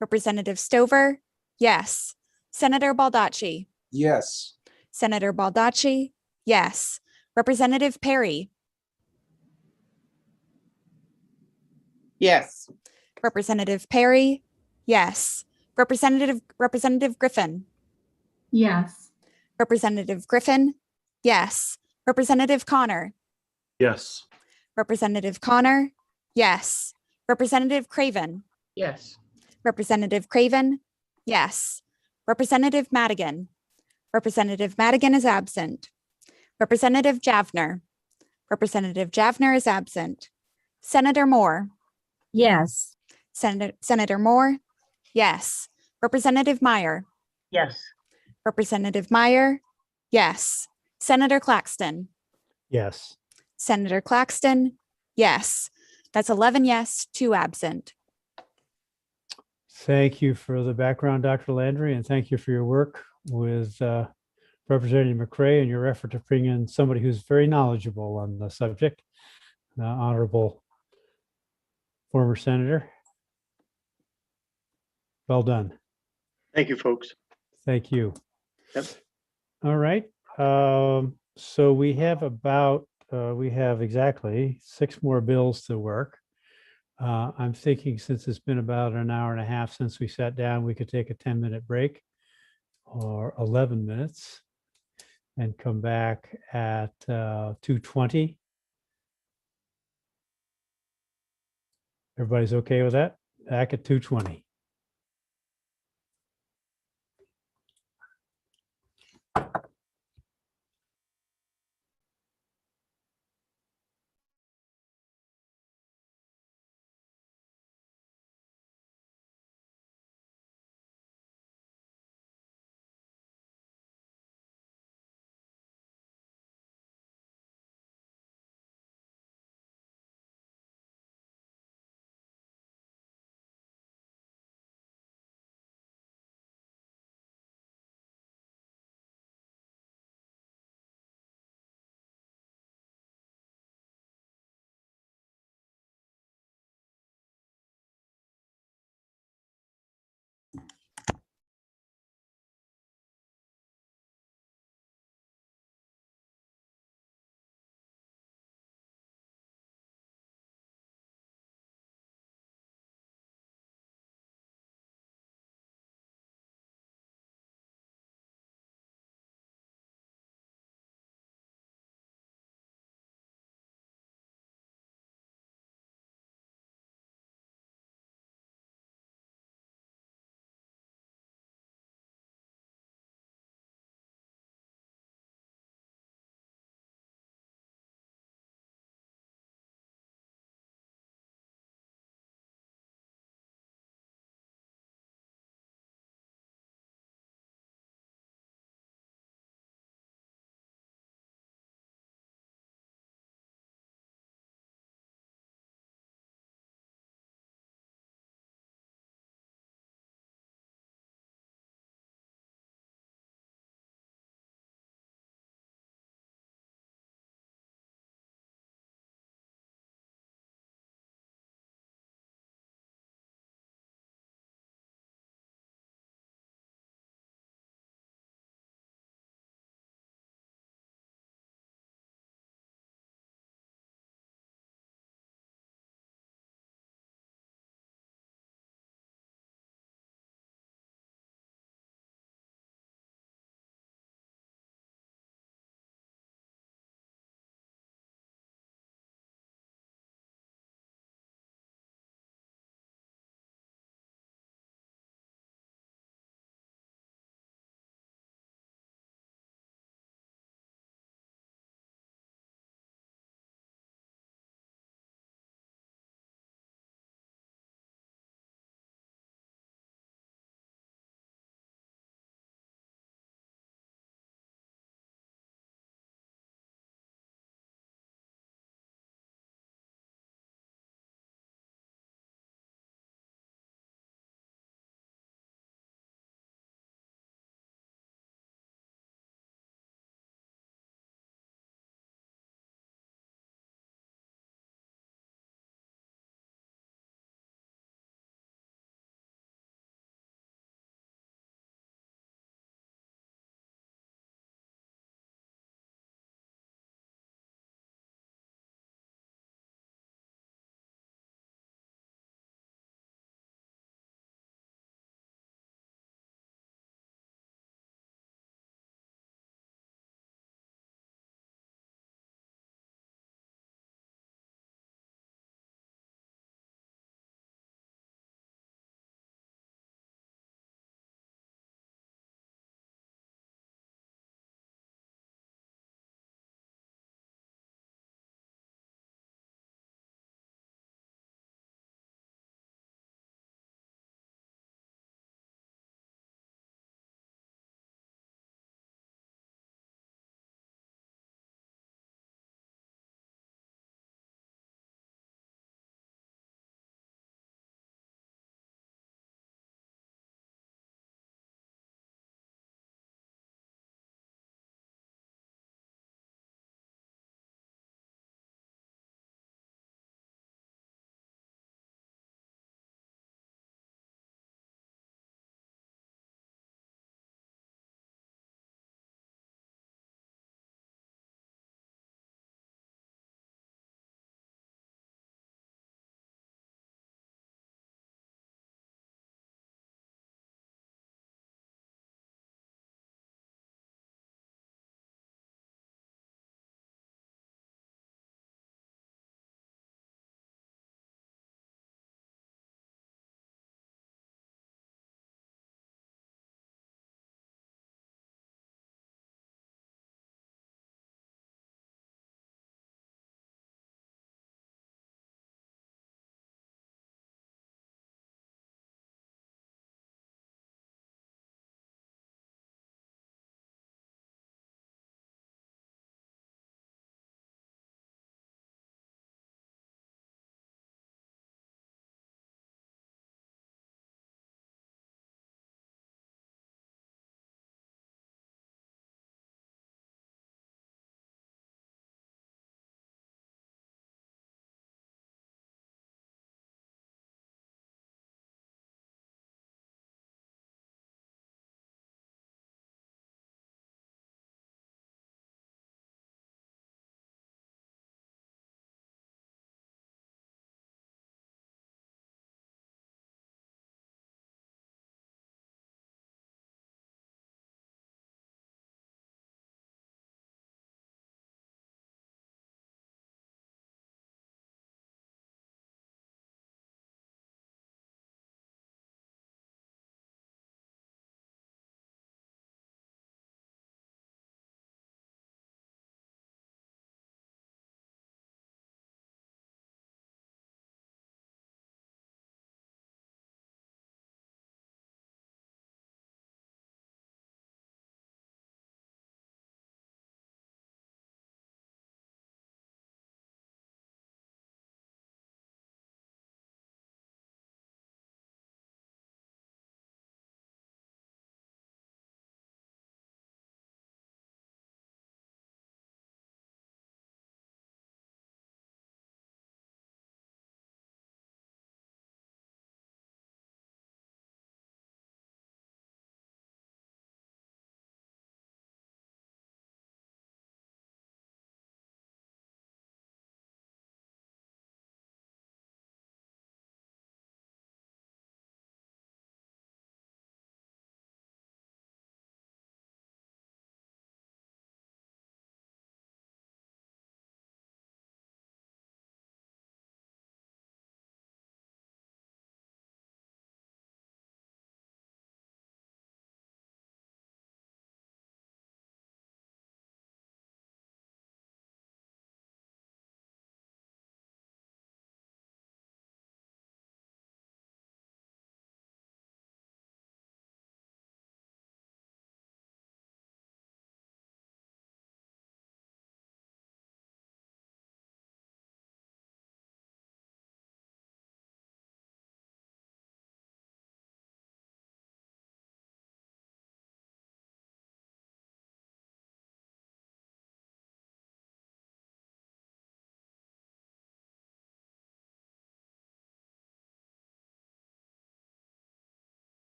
Representative Stover. Yes. Senator Baldacci. Yes. Senator Baldacci. Yes. Representative Perry. Yes. Representative Perry. Yes. Representative Griffin. Yes. Representative Griffin. Yes. Representative Connor. Yes. Representative Connor. Yes. Representative Craven. Yes. Representative Craven. Yes. Representative Madigan. Representative Madigan is absent. Representative Javner. Representative Javner is absent. Senator Moore. Yes. Senator Moore. Yes. Representative Meyer. Yes. Representative Meyer. Yes. Senator Claxton. Yes. Senator Claxton. Yes. That's 11 yes, 2 absent. Thank you for the background, Dr. Landry, and thank you for your work with Representative McRae and your effort to bring in somebody who's very knowledgeable on the subject, the honorable former senator. Well done. Thank you, folks. Thank you. Yep. All right. So we have exactly 6 more bills to work. I'm thinking since it's been about an hour and a half since we sat down, we could take a 10-minute break or 11 minutes and come back at 2:20. Everybody's okay with that? Back at 2:20.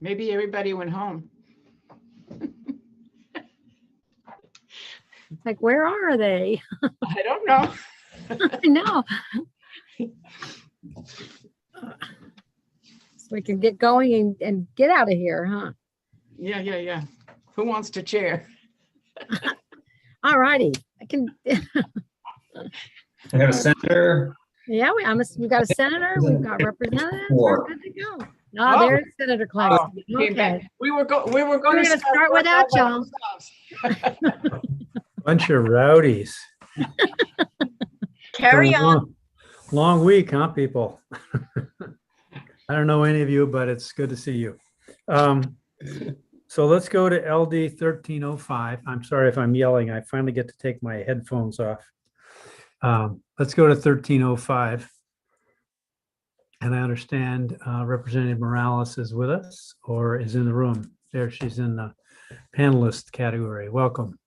Maybe everybody went home. It's like, where are they? I don't know. I know. So we can get going and get out of here, huh? Yeah. Who wants to chair? All righty. I can. We have a senator. Yeah, we've got a senator, we've got representatives, we're Four. good to go. No, there's Senator Claxton. Came back. Okay. We were going We're gonna start without y'all. Bunch of rowdies. Carry So on. long week, huh, people? I don't know any of you, but it's good to see you. So let's go to LD 1305. I'm sorry if I'm yelling. I finally get to take my headphones off. Let's go to 1305. And I understand Representative Morales is with us or is in the room. There, she's in the panelist category. Welcome.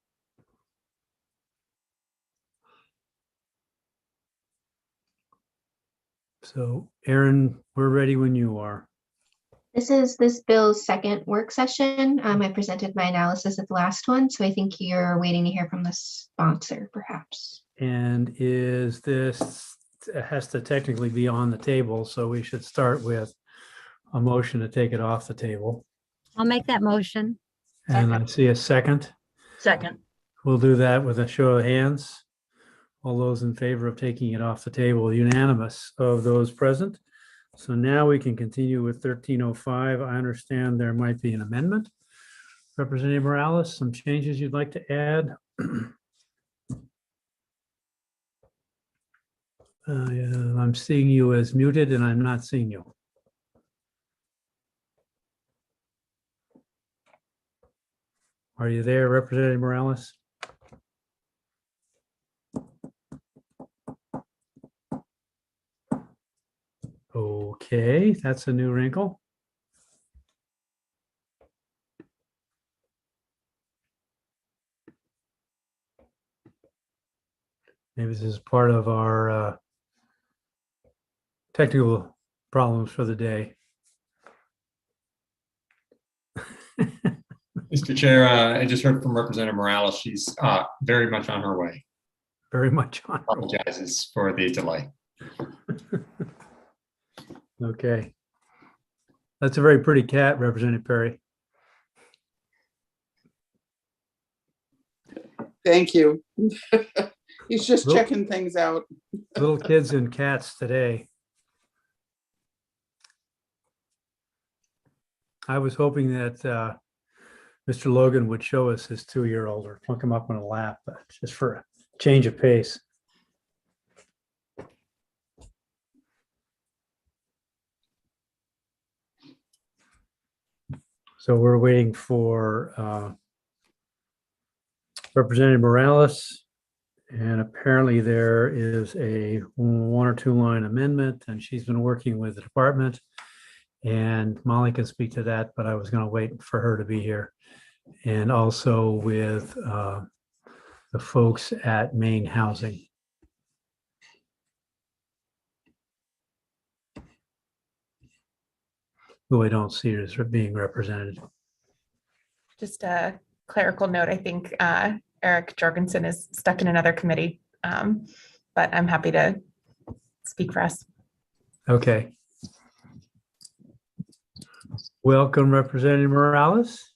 So, Aaron, we're ready when you are. This is this bill's second work session. I presented my analysis at the last one, so I think you're waiting to hear from the sponsor, perhaps. And is this, it has to technically be on the table, so we should start with a motion to take it off the table. I'll make that motion. And I see a second. Second. We'll do that with a show of hands. All those in favor of taking it off the table, unanimous of those present. So now we can continue with 1305. I understand there might be an amendment. Representative Morales, some changes you'd like to add? I'm seeing you as muted and I'm not seeing you. Are you there, Representative Morales? Okay, that's a new wrinkle. Maybe this is part of our technical problems for the day. Mr. Chair, I just heard from Representative Morales. She's very much on her way. Very much on her way. Apologizes for the delay. Okay. That's a very pretty cat, Representative Perry. Thank you. He's just Little- checking things out. Little kids and cats today. I was hoping that Mr. Logan would show us his 2-year-old or plunk him up on a lap, but just for a change of pace. So we're waiting for Representative Morales. And apparently there is a 1 or 2 line amendment and she's been working with the department. And Molly can speak to that, but I was going to wait for her to be here. And also with the folks at Maine Housing. Who I don't see as being represented. Just a clerical note, I think Eric Jorgensen is stuck in another committee, but I'm happy to speak for us. Okay. Welcome, Representative Morales.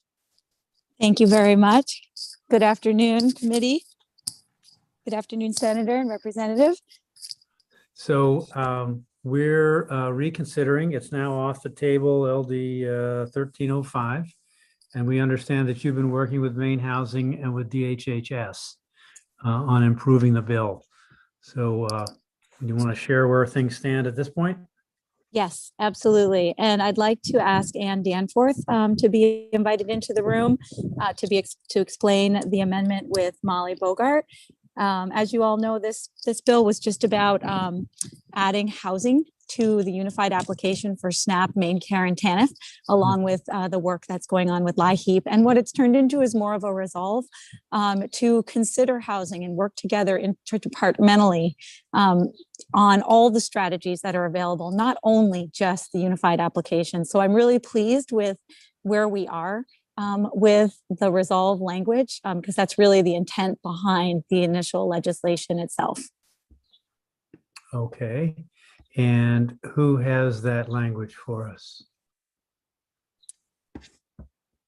Thank you very much. Good afternoon, committee. Good afternoon, Senator and Representative. So we're reconsidering. It's now off the table, LD 1305. And we understand that you've been working with Maine Housing and with DHHS on improving the bill. So you want to share where things stand at this point? Yes, absolutely. And I'd like to ask Ann Danforth to be invited into the room to explain the amendment with Molly Bogart. As you all know, this bill was just about adding housing to the unified application for SNAP, Maine Care, and TANF, along with the work that's going on with LIHEAP. And what it's turned into is more of a resolve to consider housing and work together interdepartmentally on all the strategies that are available, not only just the unified application. So I'm really pleased with where we are with the resolve language, because that's really the intent behind the initial legislation itself. Okay. And who has that language for us?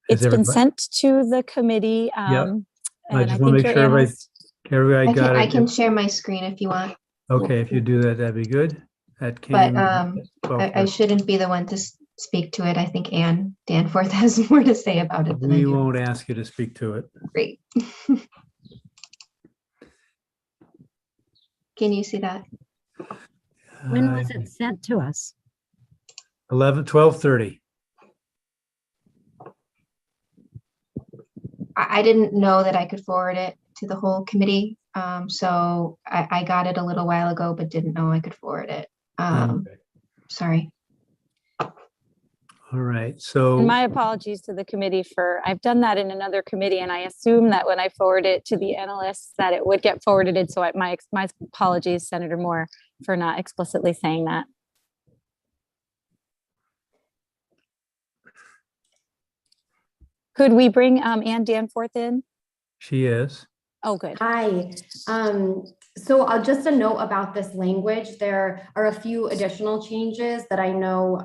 It's been sent to the committee. Yeah. I And just I want to think make your sure analyst, everybody got I it. can share my screen if you want, Okay, if you do that, that'd be good. That but came. I shouldn't be the one to speak to it. I think Anne Danforth has more to say about it than I We do. won't ask you to speak to it. Great. Can you see that? When was it sent to us? 12:30. I didn't know that I could forward it to the whole committee. So I got it a little while ago, but didn't know I could forward it. Okay. Sorry. All right. So and my apologies to the committee for, I've done that in another committee, and I assume that when I forward it to the analysts that it would get forwarded. So my apologies, Senator Moore, for not explicitly saying that. Could we bring Anne Danforth in? she is. Oh, good. Hi. So just a note about this language. There are a few additional changes that I know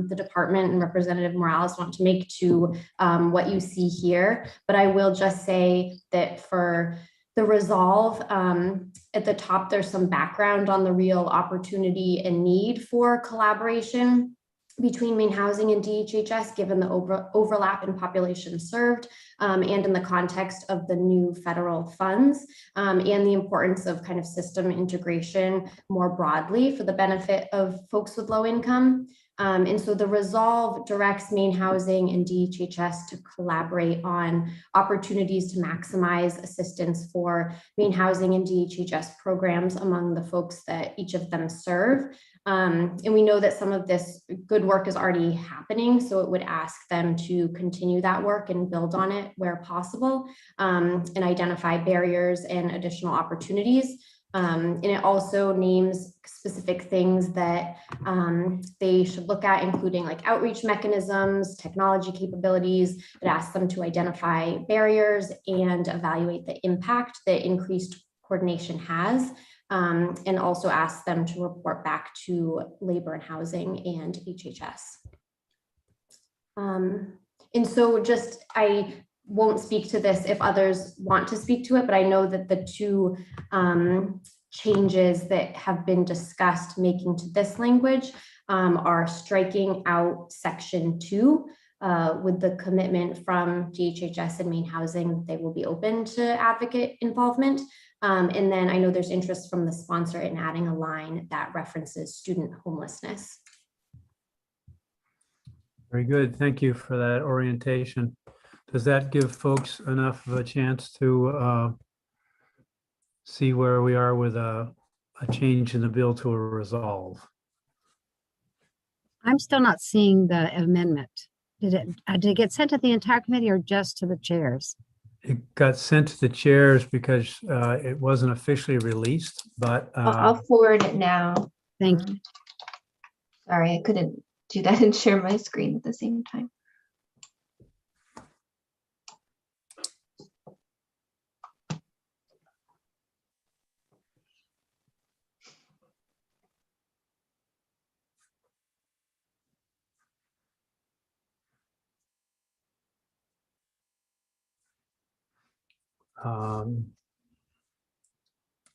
the department and Representative Morales want to make to what you see here. But I will just say that for the resolve, at the top, there's some background on the real opportunity and need for collaboration between Maine Housing and DHHS, given the overlap in population served, and in the context of the new federal funds, and the importance of kind of system integration more broadly for the benefit of folks with low income. And so the resolve directs Maine Housing and DHHS to collaborate on opportunities to maximize assistance for Maine Housing and DHHS programs among the folks that each of them serve. And we know that some of this good work is already happening, so it would ask them to continue that work and build on it where possible, and identify barriers and additional opportunities. And it also names specific things that they should look at, including like outreach mechanisms, technology capabilities. It asks them to identify barriers and evaluate the impact that increased coordination has. And also ask them to report back to Labor and Housing and HHS. And so just, I won't speak to this if others want to speak to it, but I know that the two changes that have been discussed making to this language are striking out section 2 with the commitment from DHHS and Maine Housing that they will be open to advocate involvement. And then I know there's interest from the sponsor in adding a line that references student homelessness. Very good. Thank you for that orientation. Does that give folks enough of a chance to see where we are with a change in the bill to a resolve? I'm still not seeing the amendment. Did it get sent to the entire committee or just to the chairs? It got sent to the chairs because it wasn't officially released, but I'll forward it now. Thank you. Sorry, I couldn't do that and share my screen at the same time.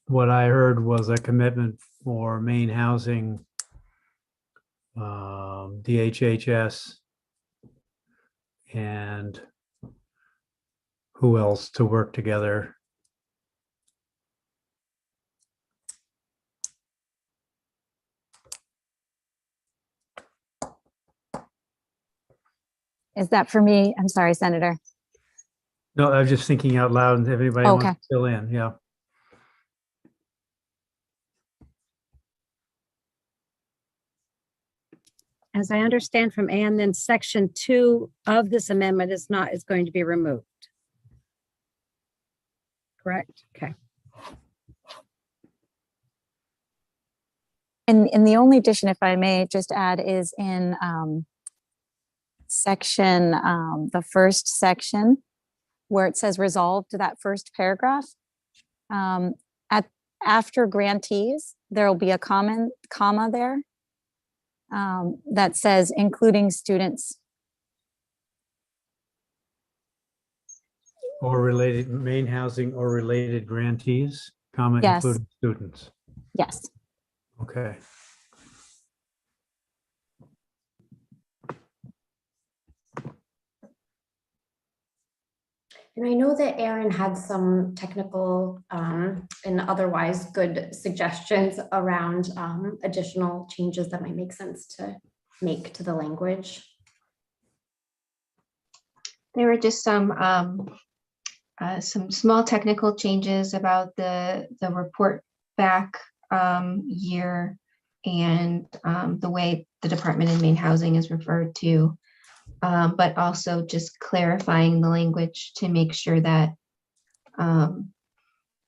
what I heard was a commitment for Maine Housing, DHHS, and who else to work together. Is that for me? I'm sorry, Senator. No, I was just thinking out loud, and if anybody wants to fill in, yeah. as I understand from Ann, then section 2 of this amendment is going to be removed. Correct? Okay. And the only addition, if I may just add, is in section, the first section, where it says resolved, to that first paragraph. After grantees, there will be a comma there that says including students. Or related main housing or related grantees, comma, Yes. including students. Yes. Okay. And I know that Aaron had some technical and otherwise good suggestions around additional changes that might make sense to make to the language. There were just some small technical changes about the report back year and the way the department in main housing is referred to, but also just clarifying the language to make sure that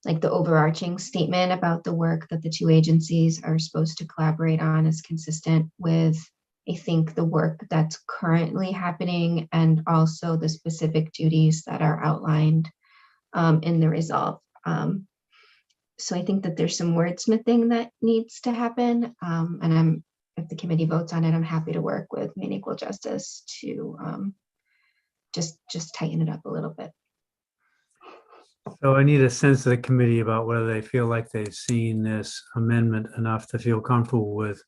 like the overarching statement about the work that the two agencies are supposed to collaborate on is consistent with, I think, the work that's currently happening and also the specific duties that are outlined in the resolve. So I think that there's some wordsmithing that needs to happen. And if the committee votes on it, I'm happy to work with Maine Equal Justice to just tighten it up a little bit. So I need a sense of the committee about whether they feel like they've seen this amendment enough to feel comfortable with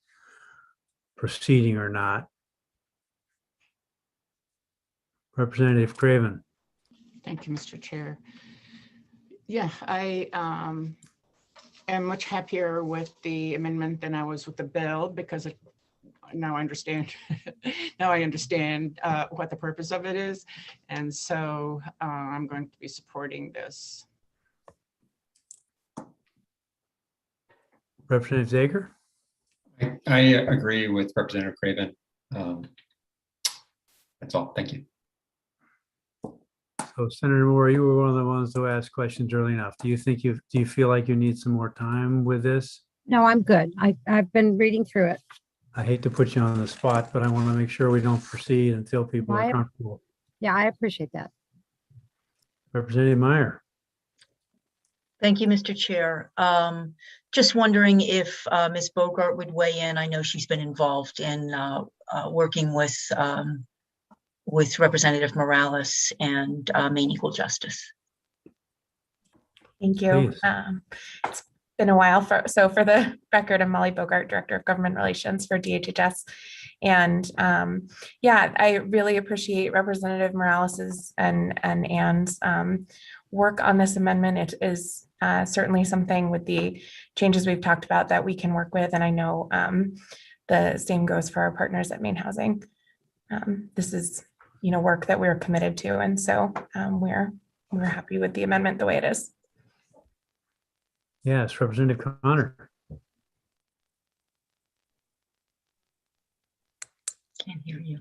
proceeding or not. Representative Craven. Thank you, Mr. Chair. Yeah, I am much happier with the amendment than I was with the bill because now I understand. Now I understand what the purpose of it is, and so I'm going to be supporting this. Representative Zager. I agree with Representative Craven. That's all. Thank you. So Senator Moore, you were one of the ones who asked questions early enough. Do you feel like you need some more time with this? No, I'm good. I've been reading through it. I hate to put you on the spot, but I want to make sure we don't proceed until people are comfortable. Yeah, I appreciate that. Representative Meyer. Thank you, Mr. Chair. Just wondering if Ms. Bogart would weigh in. I know she's been involved in working with Representative Morales and Maine Equal Justice. Thank you. It's been a while. For the record, I'm Molly Bogart, Director of Government Relations for DHHS. And yeah, I really appreciate Representative Morales's and Ann's work on this amendment. It is certainly something with the changes we've talked about that we can work with. And I know the same goes for our partners at Maine Housing. This is, work that we're committed to. And so we're happy with the amendment the way it is. Yes, Representative Connor. Can't hear you.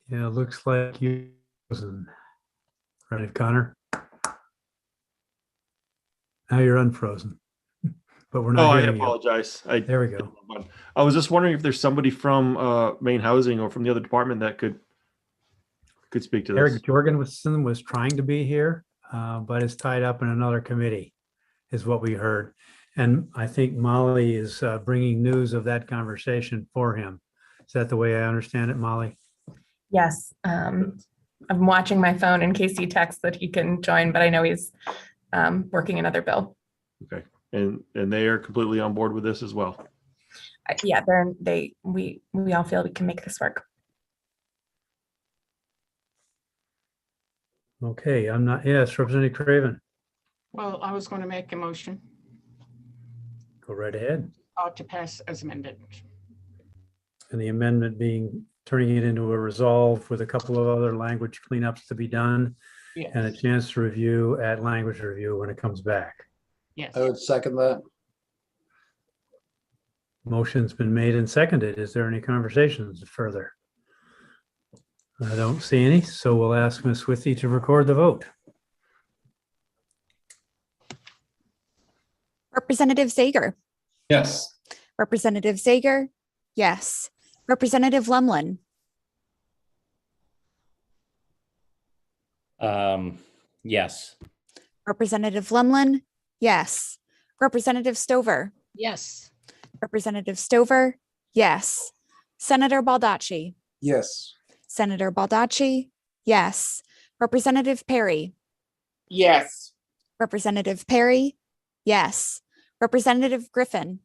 Yeah, looks like you frozen. Representative Connor. Now you're unfrozen, but we're not I hearing you. apologize. There we go. I was just wondering if there's somebody from Maine Housing or from the other department that could speak to this. Eric Jorgensen was trying to be here, but is tied up in another committee, is what we heard. And I think Molly is bringing news of that conversation for him. Is that the way I understand it, Molly? Yes. I'm watching my phone in case he texts that he can join, but I know he's working another bill. Okay. And they are completely on board with this as well. Yeah, we all feel we can make this work. Okay, I'm not, yes, Representative Craven. Well, I was going to make a motion Go right ahead. to pass as amended. And the amendment being turning it into a resolve with a couple of other language cleanups to be done. Yes. And a chance to review at language review when it comes back. Yes. I would second that. Motion's been made and seconded. Is there any conversations further? I don't see any, so we'll ask Ms. Withy to record the vote. Representative Zager, Yes. Representative Zager, yes. Representative Lumlin, Yes. Representative Lumlin, yes. Representative Stover, Yes. Representative Stover, yes. Senator Baldacci, Yes. Senator Baldacci, yes. Representative Perry, Yes. Representative Perry, yes. Representative Griffin,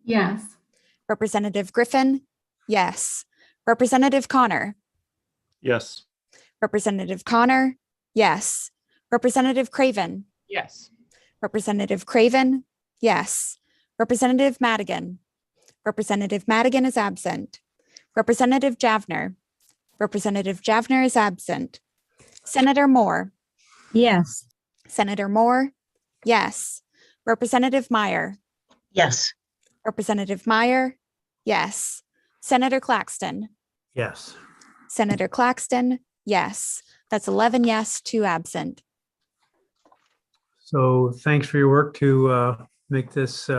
Yes. Representative Griffin, yes. Representative Connor, Yes. Representative Connor, yes. Representative Craven, Yes. Representative Craven, yes. Representative Madigan, Representative Madigan is absent. Representative Javner, Representative Javner is absent. Senator Moore, Yes. Senator Moore, yes. Representative Meyer, Yes. Representative Meyer, yes. Senator Claxton, Yes. Senator Claxton, yes. That's 11 yes, 2 absent. So thanks for your work to make this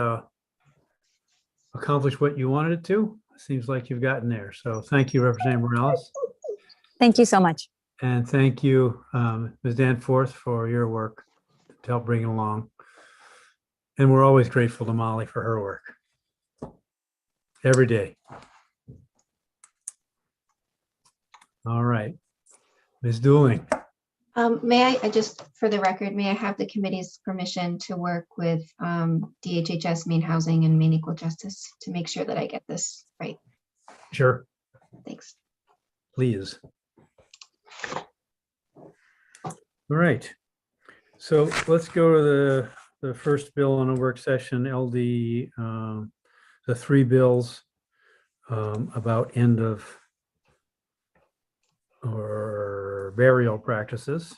accomplish what you wanted it to. Seems like you've gotten there. So thank you, Representative Morales. Thank you so much. And thank you, Ms. Danforth, for your work to help bring it along. And we're always grateful to Molly for her work. Every day. All right. Ms. Dooling. May I just, for the record, may I have the committee's permission to work with DHHS, Maine Housing, and Maine Equal Justice to make sure that I get this right? Sure. Thanks. Please. All right. So let's go to the first bill on a work session, LD, the 3 bills about end of or burial practices.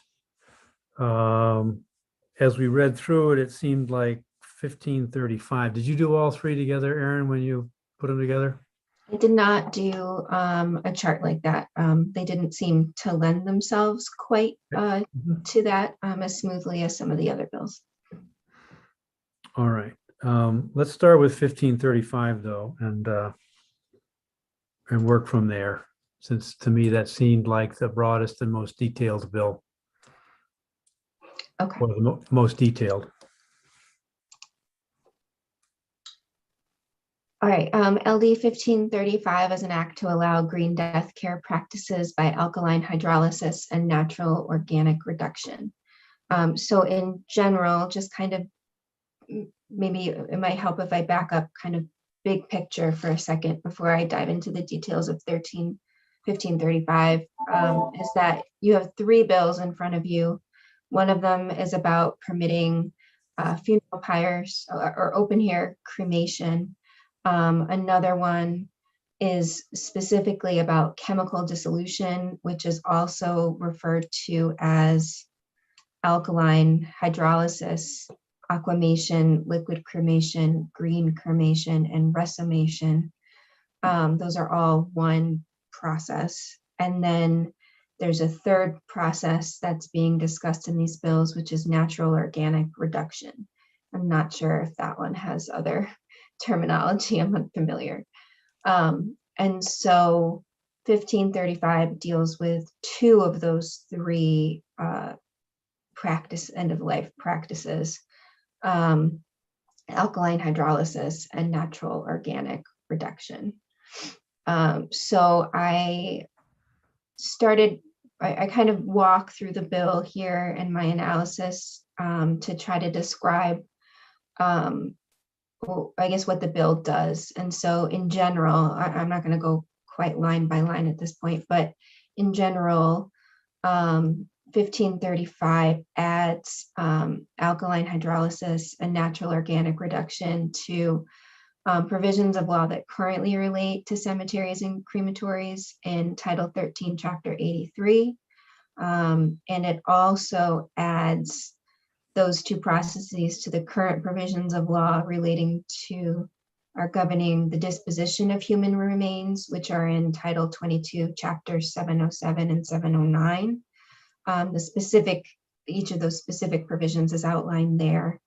As we read through it, it seemed like 1535. Did you do all 3 together, Aaron, when you put them together? I did not do a chart like that. They didn't seem to lend themselves quite to that as smoothly as some of the other bills. All right. Let's start with 1535 though, and work from there, since to me that seemed like the broadest and most detailed bill. Okay. Or the most detailed. All right, LD 1535 is an act to allow green death care practices by alkaline hydrolysis and natural organic reduction. So in general, just kind of, maybe it might help if I back up kind of big picture for a second before I dive into the details of 1535, is that you have 3 bills in front of you. One of them is about permitting funeral pyres or open air cremation. Another one is specifically about chemical dissolution, which is also referred to as alkaline hydrolysis, aquamation, liquid cremation, green cremation, and resomation. Those are all one process. And then there's a third process that's being discussed in these bills, which is natural organic reduction. I'm not sure if that one has other terminology. I'm unfamiliar. And so 1535 deals with 2 of those 3 end of life practices, alkaline hydrolysis and natural organic reduction. So I kind of walk through the bill here in my analysis to try to describe I guess what the bill does. And so in general, I'm not going to go quite line by line at this point, but in general, 1535 adds alkaline hydrolysis and natural organic reduction to provisions of law that currently relate to cemeteries and crematories in Title 13, Chapter 83. And it also adds those 2 processes to the current provisions of law relating to are governing the disposition of human remains, which are in Title 22, Chapters 707 and 709. Each of those specific provisions is outlined there.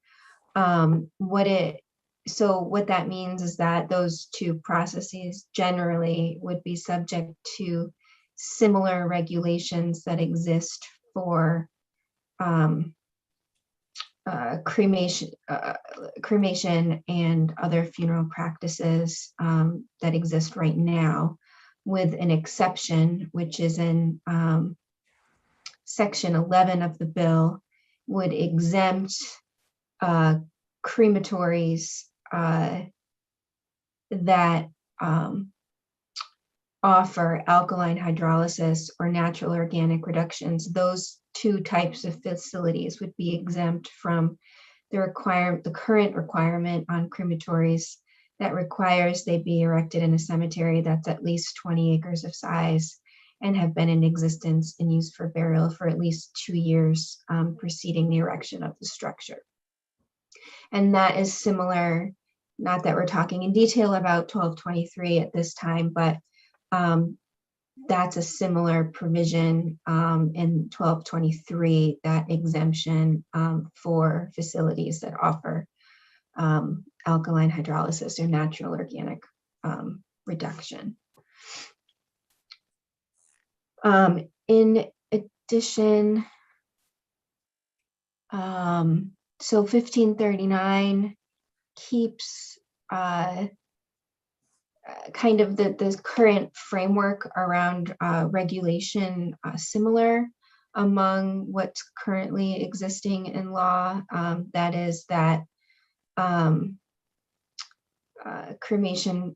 So what that means is that those two processes generally would be subject to similar regulations that exist for cremation and other funeral practices that exist right now, with an exception, which is in Section 11 of the bill, would exempt crematories that offer alkaline hydrolysis or natural organic reductions. Those two types of facilities would be exempt from the current requirement on crematories that requires they be erected in a cemetery that's at least 20 acres of size and have been in existence and used for burial for at least 2 years preceding the erection of the structure. And that is similar, not that we're talking in detail about 1223 at this time, but that's a similar provision in 1223, that exemption for facilities that offer alkaline hydrolysis or natural organic reduction. In addition, so 1539 keeps kind of the current framework around regulation similar among what's currently existing in law. That is that cremation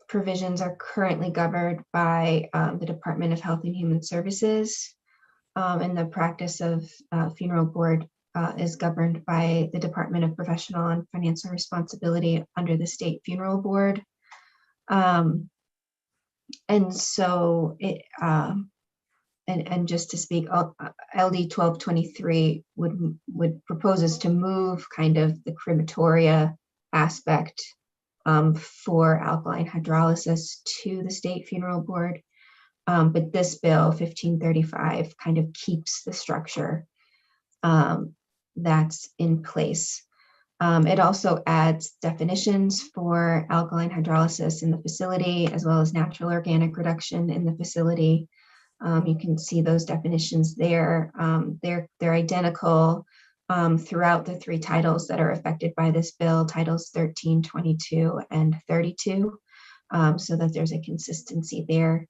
provisions are currently governed by the Department of Health and Human Services, and the practice of funeral board is governed by the Department of Professional and Financial Responsibility under the State Funeral Board. And so it, and just to speak, LD 1223 would proposes to move kind of the crematoria aspect for alkaline hydrolysis to the State Funeral Board. But this bill 1535 kind of keeps the structure that's in place. It also adds definitions for alkaline hydrolysis in the facility, as well as natural organic reduction in the facility. You can see those definitions there. They're identical throughout the three titles that are affected by this bill, titles 13, 22, and 32, so that there's a consistency there.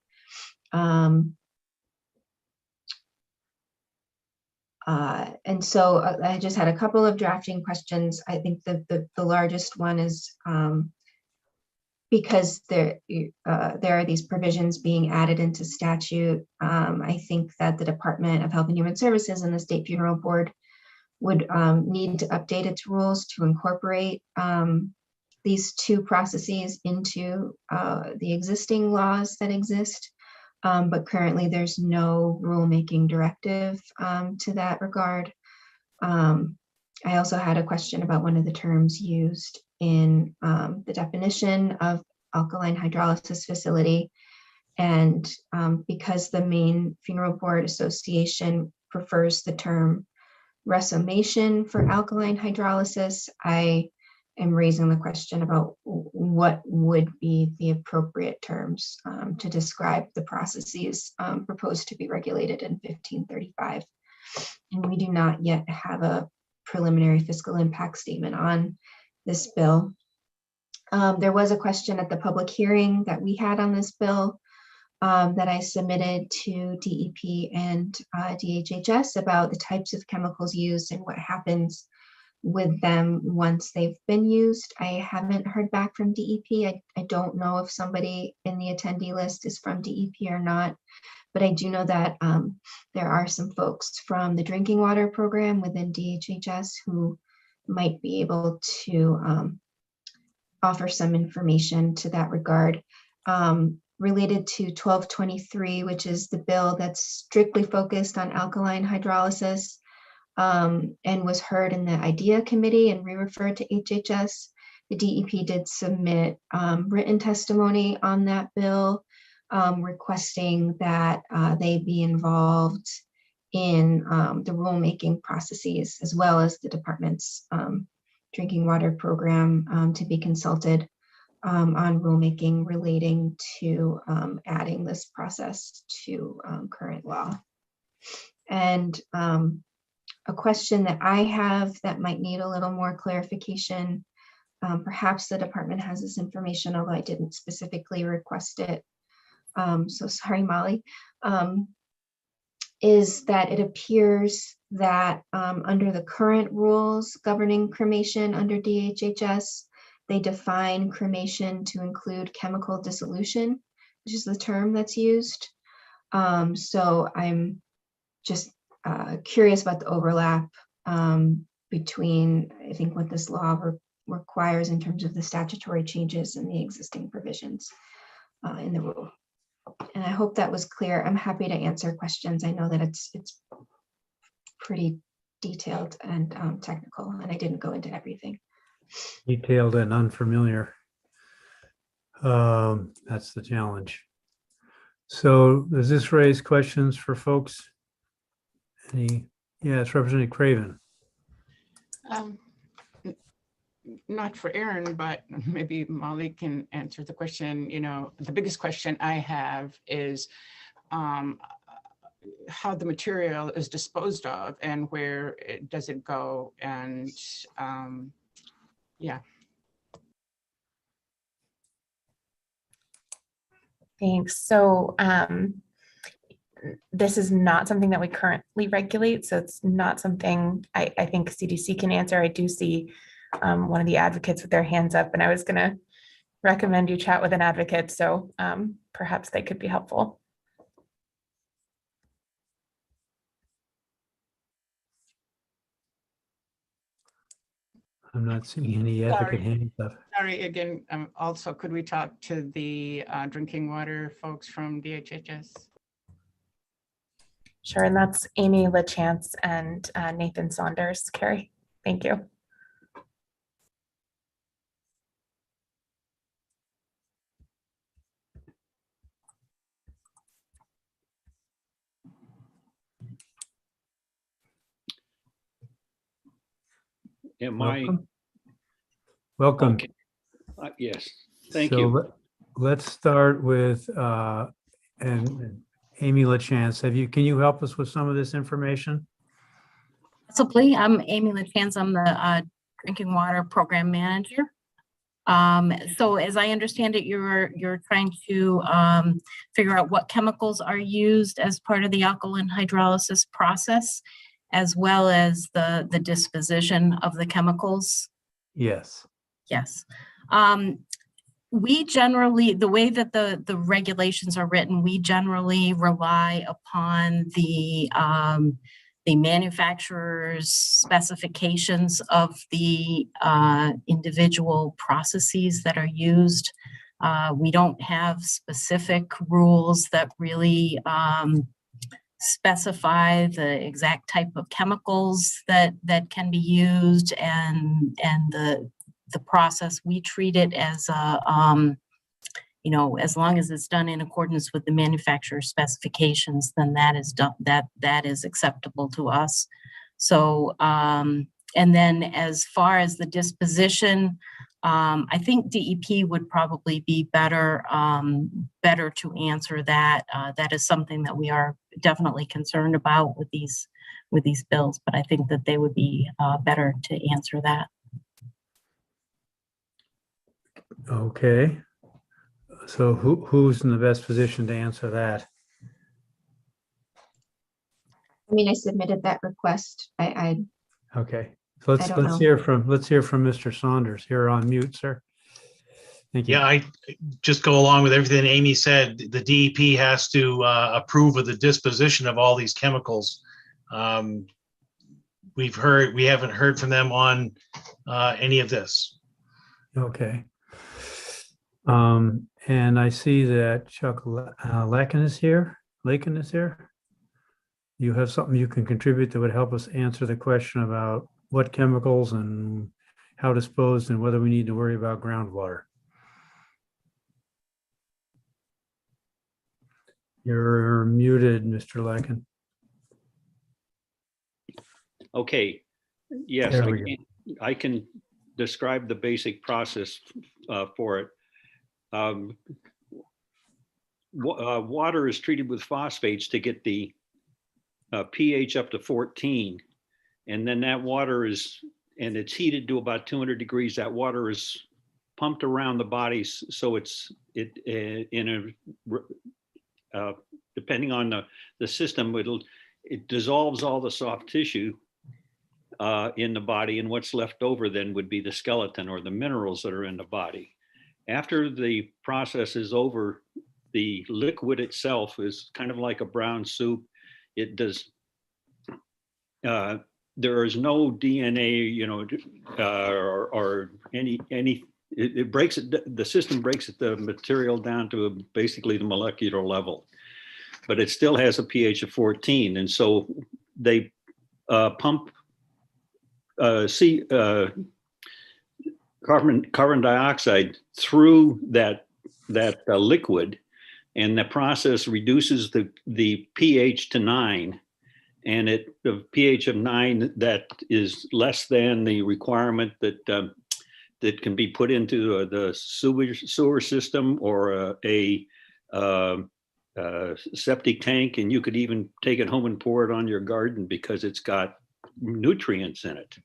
And so I just had a couple of drafting questions. I think the largest one is because there are these provisions being added into statute. I think that the Department of Health and Human Services and the State Funeral Board would need to update its rules to incorporate these two processes into the existing laws that exist. But currently there's no rulemaking directive to that regard. I also had a question about one of the terms used in the definition of alkaline hydrolysis facility. And because the Maine Funeral Board Association prefers the term resomation for alkaline hydrolysis, I am raising the question about what would be the appropriate terms to describe the processes proposed to be regulated in 1535. And we do not yet have a preliminary fiscal impact statement on this bill. There was a question at the public hearing that we had on this bill that I submitted to DEP and DHHS about the types of chemicals used and what happens with them once they've been used. I haven't heard back from DEP. I don't know if somebody in the attendee list is from DEP or not, but I do know that there are some folks from the drinking water program within DHHS who might be able to offer some information to that regard. Related to 1223, which is the bill that's strictly focused on alkaline hydrolysis, and was heard in the IDEA committee and re-referred to HHS. The DEP did submit written testimony on that bill, requesting that they be involved in the rulemaking processes, as well as the department's drinking water program to be consulted on rulemaking relating to adding this process to current law. And a question that I have that might need a little more clarification, perhaps the department has this information, although I didn't specifically request it. So sorry, Molly, is that it appears that under the current rules governing cremation under DHHS, they define cremation to include chemical dissolution, which is the term that's used. So I'm just curious about the overlap between, I think, what this law requires in terms of the statutory changes and the existing provisions in the rule. And I hope that was clear. I'm happy to answer questions. I know that it's pretty detailed and technical, and I didn't go into everything. Detailed and unfamiliar. That's the challenge. So does this raise questions for folks? Yes, Representative Craven. Not for Aaron, but maybe Molly can answer the question. You know, the biggest question I have is how the material is disposed of and where does it go? And yeah. Thanks. So this is not something that we currently regulate. So it's not something I think CDC can answer. I do see one of the advocates with their hands up, and I was going to recommend you chat with an advocate. So perhaps they could be helpful. I'm not seeing any advocate hands up. Sorry, again, also, could we talk to the drinking water folks from DHHS? Sure, and that's Amy LaChance and Nathan Saunders. Carrie, thank you. Am I? Welcome. Okay. Yes, thank so you. Let's start with and Amy LaChance. Can you help us with some of this information? Possibly. I'm Amy LaChance. I'm the drinking water program manager. So as I understand it, you're trying to figure out what chemicals are used as part of the alkaline hydrolysis process, as well as the disposition of the chemicals. Yes. Yes. We generally, the way that the regulations are written, we generally rely upon the manufacturer's specifications of the individual processes that are used. We don't have specific rules that really specify the exact type of chemicals that can be used, and the process. We treat it as a you know, as long as it's done in accordance with the manufacturer's specifications, then that is done, that is acceptable to us. So and then as far as the disposition, I think DEP would probably be better to answer that. That is something that we are definitely concerned about with these bills, but I think that they would be better to answer that. Okay. So who's in the best position to answer that? I mean, I submitted that request. Okay. So let's know. hear from Mr. Saunders. You're on mute, sir. Thank you. Yeah, I just go along with everything Amy said. The DEP has to approve of the disposition of all these chemicals. We haven't heard from them on any of this. Okay. And I see that Chuck Lakin is here. You have something you can contribute that would help us answer the question about what chemicals and how disposed, and whether we need to worry about groundwater. You're muted, Mr. Lakin. Okay, yes, There we go. I can describe the basic process for it. Water is treated with phosphates to get the pH up to 14. And then that water is, and it's heated to about 200 degrees. That water is pumped around the body. So depending on the system, it dissolves all the soft tissue in the body, and what's left over then would be the skeleton or the minerals that are in the body. After the process is over, the liquid itself is kind of like a brown soup. It does, there is no DNA, or any, it breaks it, the system breaks the material down to basically the molecular level, but it still has a pH of 14. And so they pump carbon dioxide through that liquid, and the process reduces the pH to 9. And the pH of 9 that is less than the requirement that can be put into the sewer system or a septic tank, and you could even take it home and pour it on your garden because it's got nutrients in it.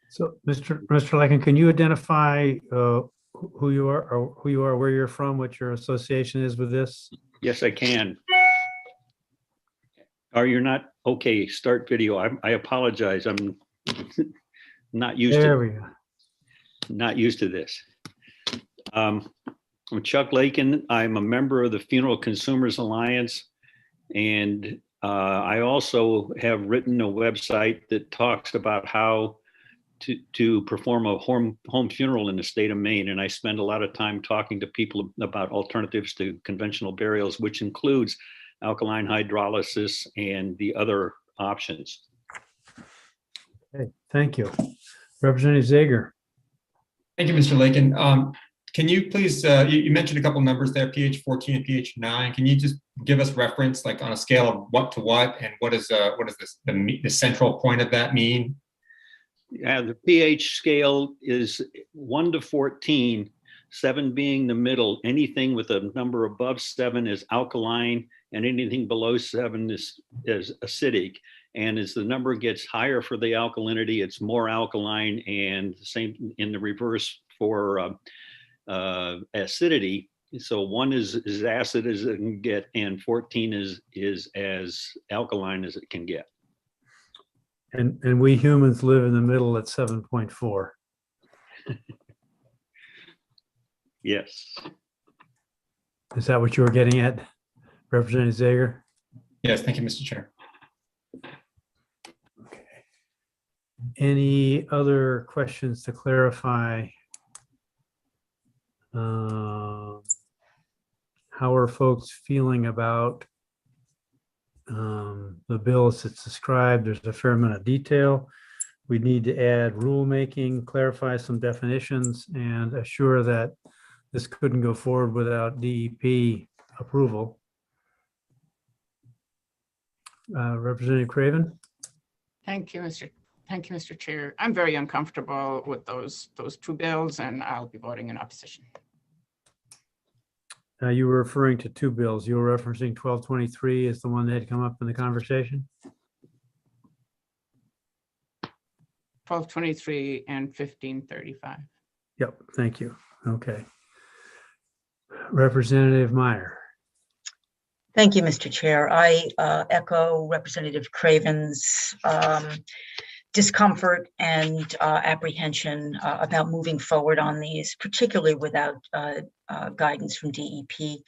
So, Mr. Lakin, can you identify who you are, where you're from, what your association is with this? Yes, I can. Are you not? Okay, start video. I apologize. I'm not used There to. we go. Not used to this. I'm Chuck Lakin. I'm a member of the Funeral Consumers Alliance, and I also have written a website that talks about how to perform a home funeral in the state of Maine. And I spend a lot of time talking to people about alternatives to conventional burials, which includes alkaline hydrolysis and the other options. Okay, thank you. Representative Zager. Thank you, Mr. Lakin. Can you please, you mentioned a couple numbers there, pH 14 and pH 9. Can you just give us reference, like on a scale of what to what, and what is this, the central point of that mean? Yeah, the pH scale is 1 to 14, 7 being the middle. Anything with a number above 7 is alkaline, and anything below 7 is acidic. And as the number gets higher for the alkalinity, it's more alkaline, and the same in the reverse for acidity. So 1 is as acid as it can get, and 14 is as alkaline as it can get. And we humans live in the middle at 7.4. Yes. Is that what you were getting at, Representative Zager? Yes, thank you, Mr. Chair. Okay. Any other questions to clarify? How are folks feeling about the bill as it's described? There's a fair amount of detail. We need to add rulemaking, clarify some definitions, and assure that this couldn't go forward without DEP approval. Representative Craven? Thank you, Mr. Chair. I'm very uncomfortable with those two bills, and I'll be voting in opposition. You were referring to two bills. You were referencing 1223 as the one that had come up in the conversation? 1223 and 1535. Yep, thank you. Okay. Representative Meyer. Thank you, Mr. Chair. I echo Representative Craven's discomfort and apprehension about moving forward on these, particularly without guidance from DEP.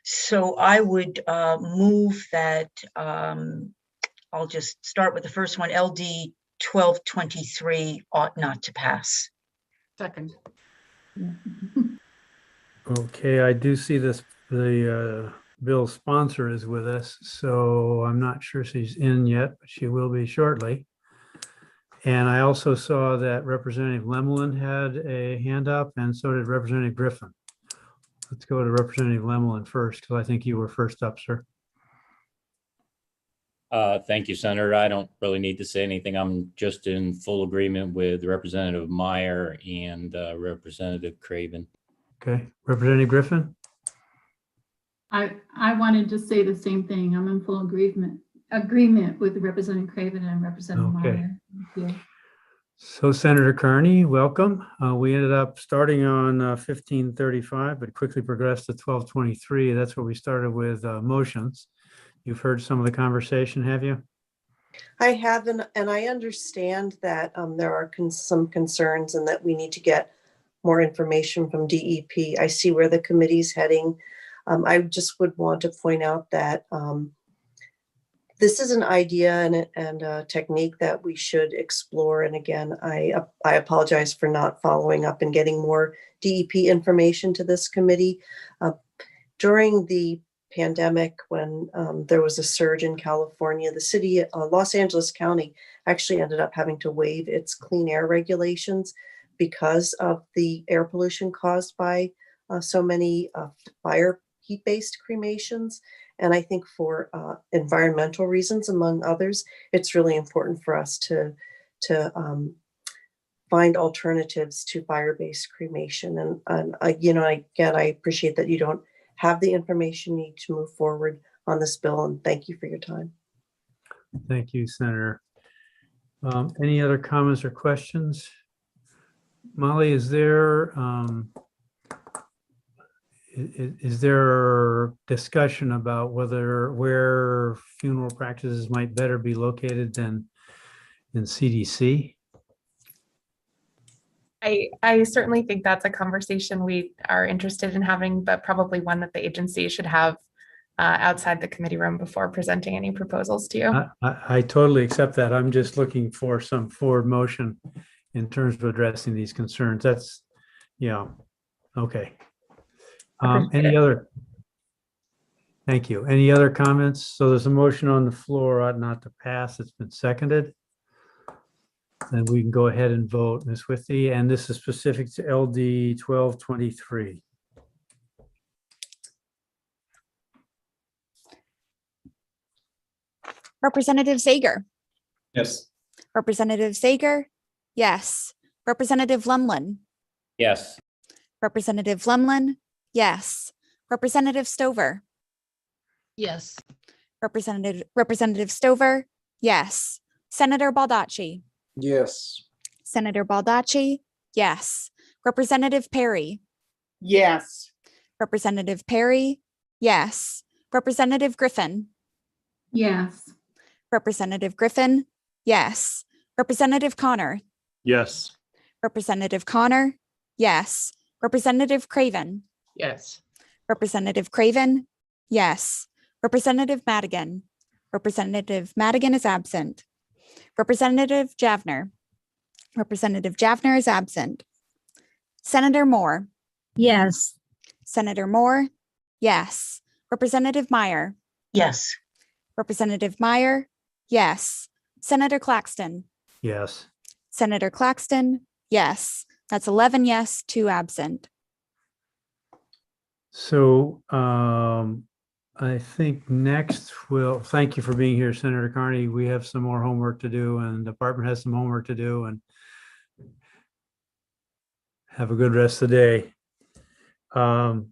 So I would move that, I'll just start with the first one, LD 1223 ought not to pass. Second. Okay, I do see this, the bill's sponsor is with us, so I'm not sure she's in yet, but she will be shortly. And I also saw that Representative Lemelin had a hand up, and so did Representative Griffin. Let's go to Representative Lemelin first, because I think you were first up, sir. Thank you, Senator. I don't really need to say anything. I'm just in full agreement with Representative Meyer and Representative Craven. Okay, Representative Griffin? I wanted to say the same thing. I'm in full agreement with Representative Craven and Representative Okay. Meyer. Thank you. So Senator Carney, welcome. We ended up starting on 1535, but quickly progressed to 1223. That's where we started with motions. You've heard some of the conversation, have you? I have, and I understand that there are some concerns and that we need to get more information from DEP. I see where the committee's heading. I just would want to point out that this is an idea and a technique that we should explore. And again, I apologize for not following up and getting more DEP information to this committee. During the pandemic, when there was a surge in California, the city, Los Angeles County actually ended up having to waive its clean air regulations because of the air pollution caused by so many fire heat-based cremations. And I think for environmental reasons, among others, it's really important for us to find alternatives to fire-based cremation. And again, I appreciate that you don't have the information you need to move forward on this bill. And thank you for your time. Thank you, Senator. Any other comments or questions? Molly, is there discussion about where funeral practices might better be located than in CDC? I certainly think that's a conversation we are interested in having, but probably one that the agency should have outside the committee room before presenting any proposals to you. I totally accept that. I'm just looking for some forward motion in terms of addressing these concerns. That's, yeah, okay. Any other? Thank you. Any other comments? So there's a motion on the floor, ought not to pass. It's been seconded. Then we can go ahead and vote, Ms. Withy, and this is specific to LD 1223. Representative Zager. Yes. Representative Zager. Yes. Representative Lumlin. Yes. Representative Lumlin. Yes. Representative Stover. Yes. Representative Stover. Yes. Senator Baldacci. Yes. Senator Baldacci. Yes. Representative Perry. Yes. Representative Perry. Yes. Representative Griffin. Yes. Representative Griffin. Yes. Representative Connor. Yes. Representative Connor. Yes. Representative Craven. Yes. Representative Craven. Yes. Representative Madigan. Representative Madigan is absent. Representative Javner. Representative Javner is absent. Senator Moore. Yes. Senator Moore. Yes. Representative Meyer. Yes. Representative Meyer. Yes. Senator Claxton. Yes. Senator Claxton. Yes. That's 11 yes, 2 absent. So I think next thank you for being here, Senator Carney. We have some more homework to do and the department has some homework to do, and have a good rest of the day. I'll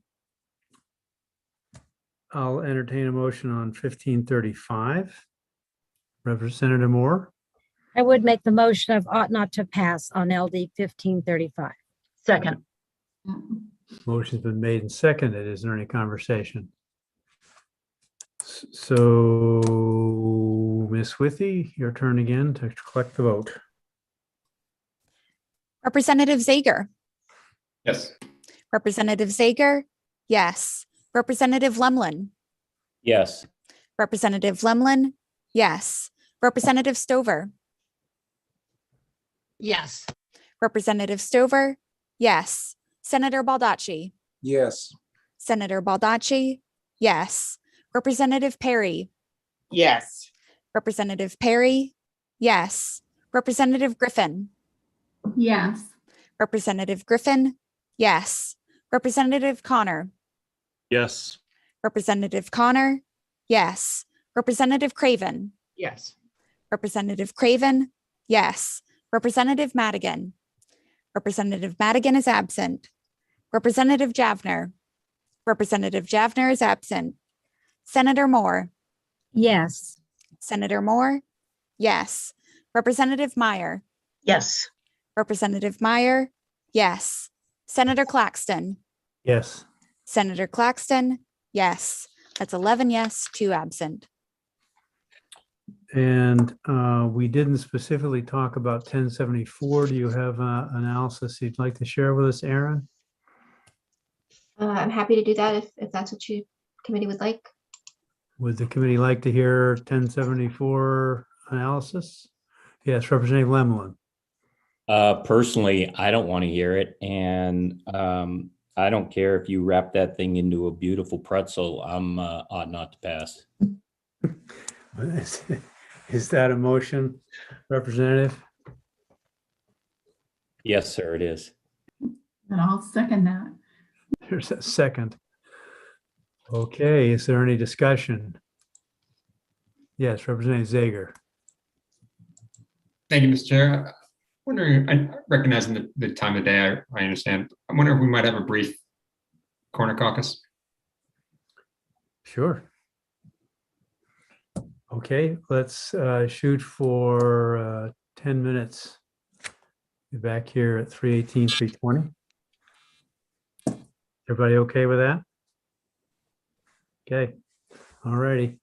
entertain a motion on 1535. Representative Moore. I would make the motion of ought not to pass on LD 1535. Second. Motion's been made and seconded. Is there any conversation? So, Ms. Withy, your turn again to collect the vote. Representative Zager. Yes. Representative Zager. Yes. Representative Lumlin. Yes. Representative Lumlin. Yes. Representative Stover. Yes. Representative Stover. Yes. Senator Baldacci. Yes. Senator Baldacci. Yes. Representative Perry. Yes. Representative Perry. Yes. Representative Griffin, Yes. Representative Griffin, yes. Representative Connor, Yes. Representative Connor, yes. Representative Craven, Yes. Representative Craven, yes. Representative Madigan, Representative Madigan is absent. Representative Javner, Representative Javner is absent. Senator Moore, Yes. Senator Moore, yes. Representative Meyer, Yes. Representative Meyer, yes. Senator Claxton, Yes. Senator Claxton, yes. That's 11 yes, 2 absent. And we didn't specifically talk about 1074. Do you have analysis you'd like to share with us, Aaron? I'm happy to do that if that's what you committee would like. Would the committee like to hear 1074 analysis? Yes, Representative Lemelin. Personally, I don't want to hear it. And I don't care if you wrap that thing into a beautiful pretzel. I'm ought not to pass. Is that a motion, Representative? Yes, sir, it is. And I'll second that. There's a second. Okay, is there any discussion? Yes, Representative Zager. Thank you, Mr. Chair. I'm wondering, I recognizing the time of day, I understand. I'm wondering if we might have a brief corner caucus. Sure. Okay, let's shoot for 10 minutes. Be back here at 3:18, 3:20. Everybody okay with that? Okay, all righty.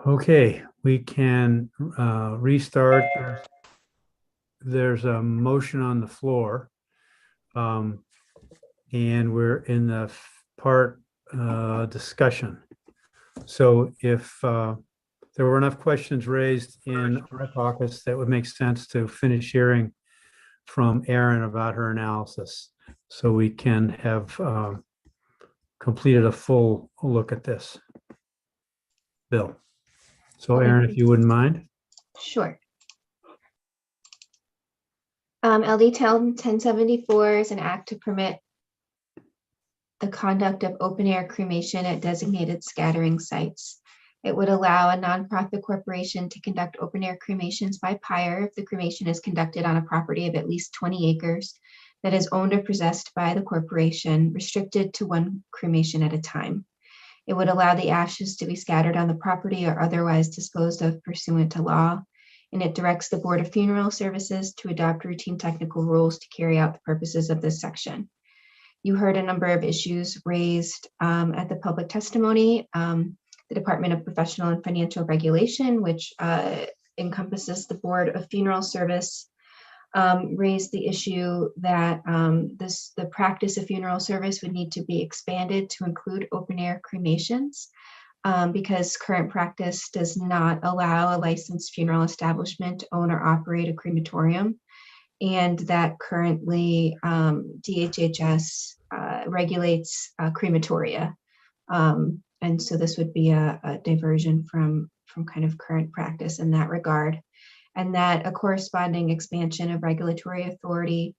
Okay, we can restart. There's a motion on the floor. And we're in the part discussion. So if there were enough questions raised in our caucus, that would make sense to finish hearing from Erin about her analysis. So we can have completed a full look at this bill. So Erin, if you wouldn't mind. Sure. LD 1074 is an act to permit the conduct of open air cremation at designated scattering sites. It would allow a nonprofit corporation to conduct open air cremations by pyre if the cremation is conducted on a property of at least 20 acres that is owned or possessed by the corporation, restricted to one cremation at a time. It would allow the ashes to be scattered on the property or otherwise disposed of pursuant to law. And it directs the Board of Funeral Services to adopt routine technical rules to carry out the purposes of this section. You heard a number of issues raised at the public testimony. The Department of Professional and Financial Regulation, which encompasses the Board of Funeral Service, raised the issue that the practice of funeral service would need to be expanded to include open air cremations, because current practice does not allow a licensed funeral establishment to own or operate a crematorium, and that currently DHHS regulates crematoria. And so this would be a diversion from kind of current practice in that regard, and that a corresponding expansion of regulatory authority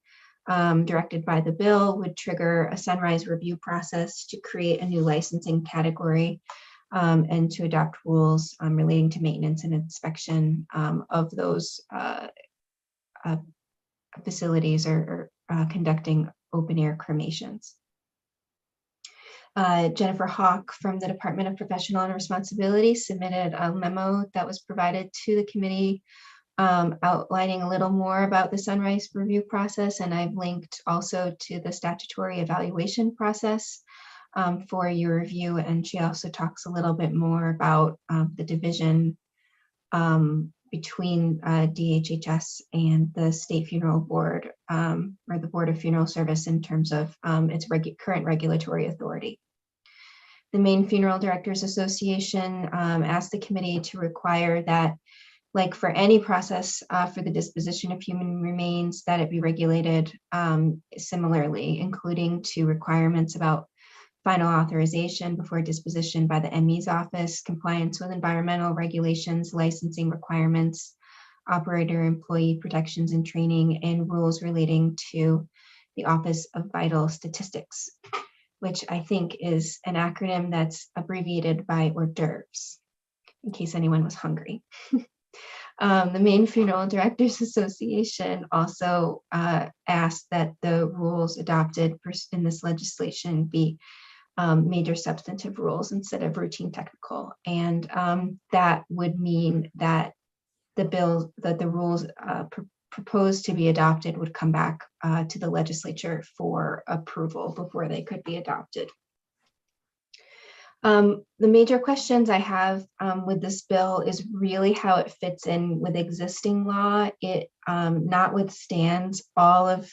directed by the bill would trigger a sunrise review process to create a new licensing category and to adopt rules relating to maintenance and inspection of those facilities or conducting open air cremations. Jennifer Hawk from the Department of Professional and Responsibility submitted a memo that was provided to the committee outlining a little more about the sunrise review process, and I've linked also to the statutory evaluation process for your review, and she also talks a little bit more about the division between DHHS and the State Funeral Board or the Board of Funeral Service in terms of its current regulatory authority. The Maine Funeral Directors Association asked the committee to require that, like for any process for the disposition of human remains, that it be regulated similarly, including to requirements about final authorization before disposition by the ME's office, compliance with environmental regulations, licensing requirements, operator employee protections and training, and rules relating to the Office of Vital Statistics, which I think is an acronym that's abbreviated by hors d'oeuvres, in case anyone was hungry. The Maine Funeral Directors Association also asked that the rules adopted in this legislation be major substantive rules instead of routine technical. And that would mean that the rules proposed to be adopted would come back to the legislature for approval before they could be adopted. The major questions I have with this bill is really how it fits in with existing law. It notwithstands all of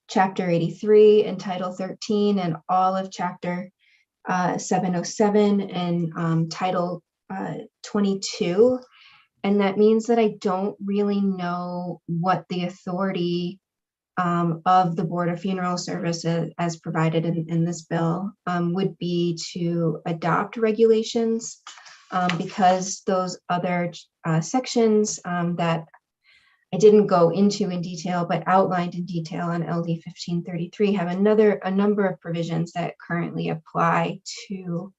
Chapter 83 and Title 13 and all of Chapter 707 and Title 22. And that means that I don't really know what the authority of the Board of Funeral Services as provided in this bill would be to adopt regulations, because those other sections that I didn't go into in detail, but outlined in detail on LD 1533 have a number of provisions that currently apply to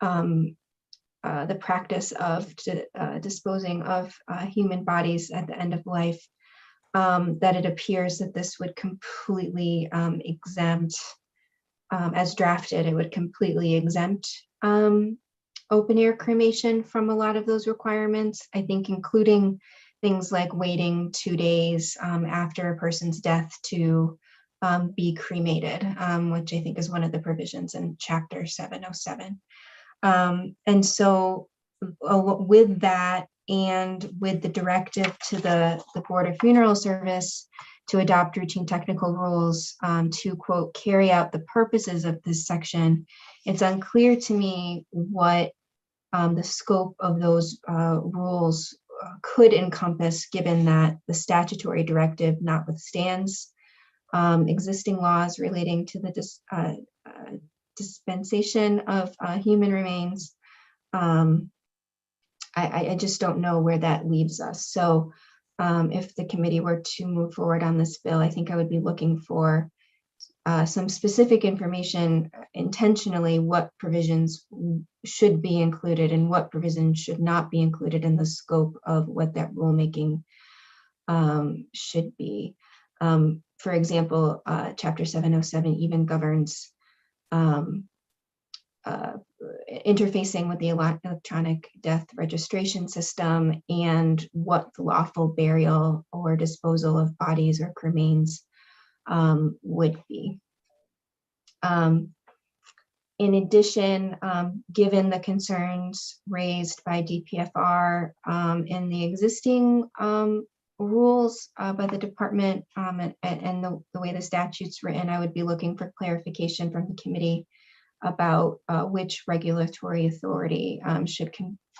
the practice of disposing of human bodies at the end of life, that it appears that this would completely exempt, as drafted, it would completely exempt open air cremation from a lot of those requirements. I think including things like waiting 2 days after a person's death to be cremated, which I think is one of the provisions in Chapter 707. And so with that, and with the directive to the Board of Funeral Service to adopt routine technical rules to, quote, carry out the purposes of this section, it's unclear to me what the scope of those rules could encompass, given that the statutory directive notwithstands existing laws relating to the dispensation of human remains. I just don't know where that leaves us. So if the committee were to move forward on this bill, I think I would be looking for some specific information intentionally, what provisions should be included and what provisions should not be included in the scope of what that rulemaking should be. For example, Chapter 707 even governs interfacing with the electronic death registration system and what the lawful burial or disposal of bodies or cremains would be. In addition, given the concerns raised by DPFR in the existing rules by the department and the way the statute's written, I would be looking for clarification from the committee about which regulatory authority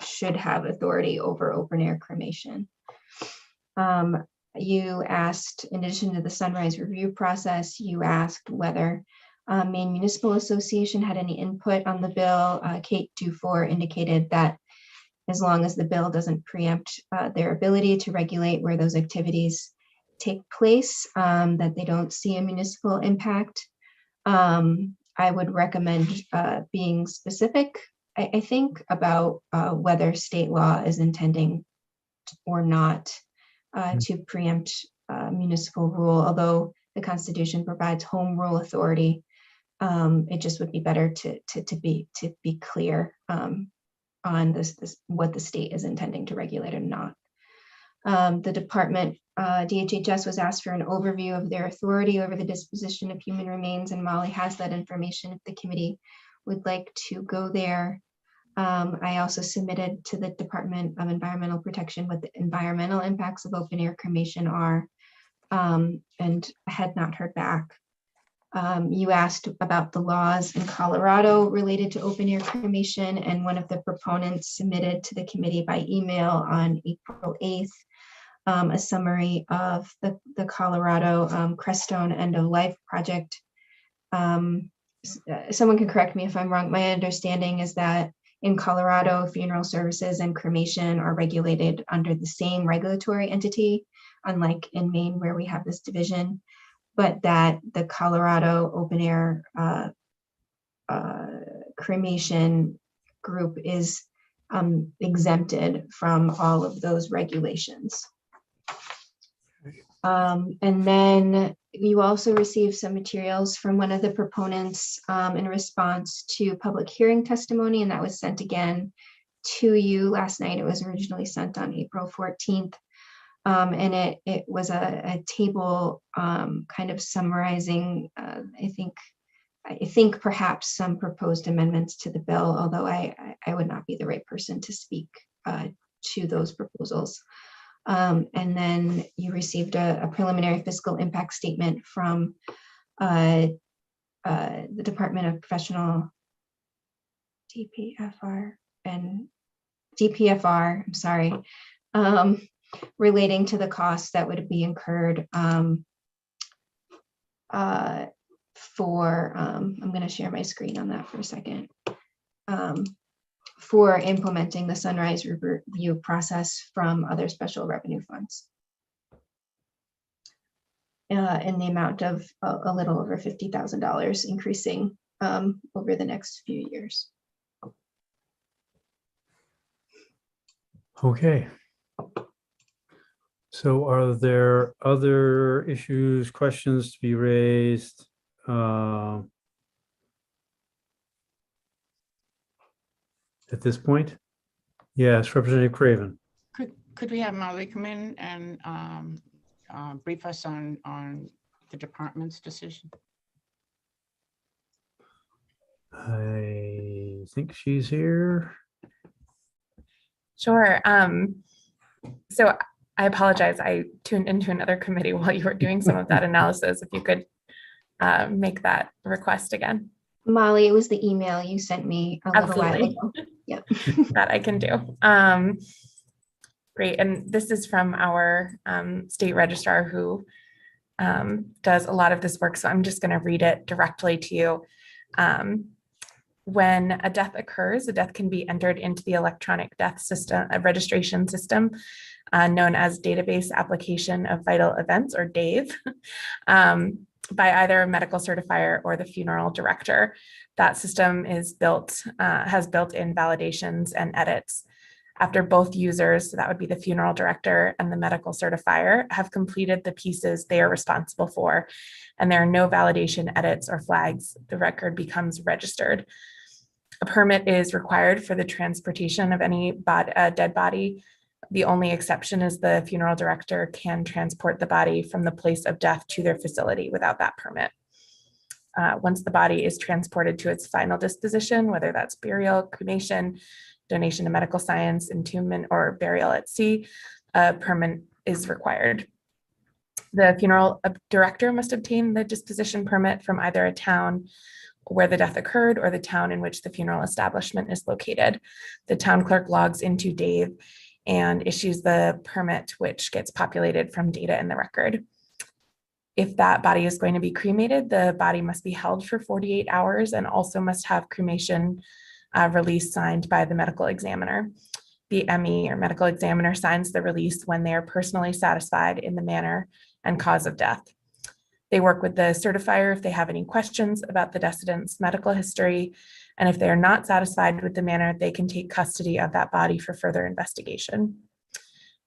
should have authority over open air cremation. You asked, in addition to the sunrise review process, you asked whether Maine Municipal Association had any input on the bill. Kate Dufour indicated that as long as the bill doesn't preempt their ability to regulate where those activities take place, that they don't see a municipal impact. I would recommend being specific, I think, about whether state law is intending or not to preempt municipal rule. Although the Constitution provides home rule authority, it just would be better to be clear on this what the state is intending to regulate or not. The department, DHHS, was asked for an overview of their authority over the disposition of human remains, and Molly has that information if the committee would like to go there. I also submitted to the Department of Environmental Protection what the environmental impacts of open air cremation are, and had not heard back. You asked about the laws in Colorado related to open air cremation, and one of the proponents submitted to the committee by email on April 8th a summary of the Colorado Crestone End of Life project. Someone can correct me if I'm wrong. My understanding is that in Colorado, funeral services and cremation are regulated under the same regulatory entity, unlike in Maine where we have this division, but that the Colorado open air cremation group is exempted from all of those regulations. And then you also received some materials from one of the proponents in response to public hearing testimony, and that was sent again to you last night. It was originally sent on April 14th. And it was a table kind of summarizing, I think perhaps some proposed amendments to the bill, although I would not be the right person to speak to those proposals. And then you received a preliminary fiscal impact statement from the Department of Professional DPFR, I'm sorry, relating to the costs that would be incurred for, I'm going to share my screen on that for a second, for implementing the sunrise review process from other special revenue funds in the amount of a little over $50,000, increasing over the next few years. Okay. So are there other issues, questions to be raised? At this point? Yes, Representative Craven. Could we have Molly come in and brief us on the department's decision? I think she's here. Sure. So I apologize. I tuned into another committee while you were doing some of that analysis. If you could make that request again. Molly, it was the email you sent me a little while ago. Yep. That I can do. Great. And this is from our state registrar who does a lot of this work. So I'm just going to read it directly to you. When a death occurs, a death can be entered into the electronic death system, a registration system known as Database Application of Vital Events, or DAVE, by either a medical certifier or the funeral director. That system is has built-in validations and edits. After both users, so that would be the funeral director and the medical certifier, have completed the pieces they are responsible for, and there are no validation edits or flags, the record becomes registered. A permit is required for the transportation of any dead body. The only exception is the funeral director can transport the body from the place of death to their facility without that permit. Once the body is transported to its final disposition, whether that's burial, cremation, donation to medical science, entombment, or burial at sea, a permit is required. The funeral director must obtain the disposition permit from either a town where the death occurred or the town in which the funeral establishment is located. The town clerk logs into DAVE and issues the permit, which gets populated from data in the record. If that body is going to be cremated, the body must be held for 48 hours and also must have cremation release signed by the medical examiner. The ME, or medical examiner, signs the release when they are personally satisfied in the manner and cause of death. They work with the certifier if they have any questions about the decedent's medical history, and if they are not satisfied with the manner, they can take custody of that body for further investigation.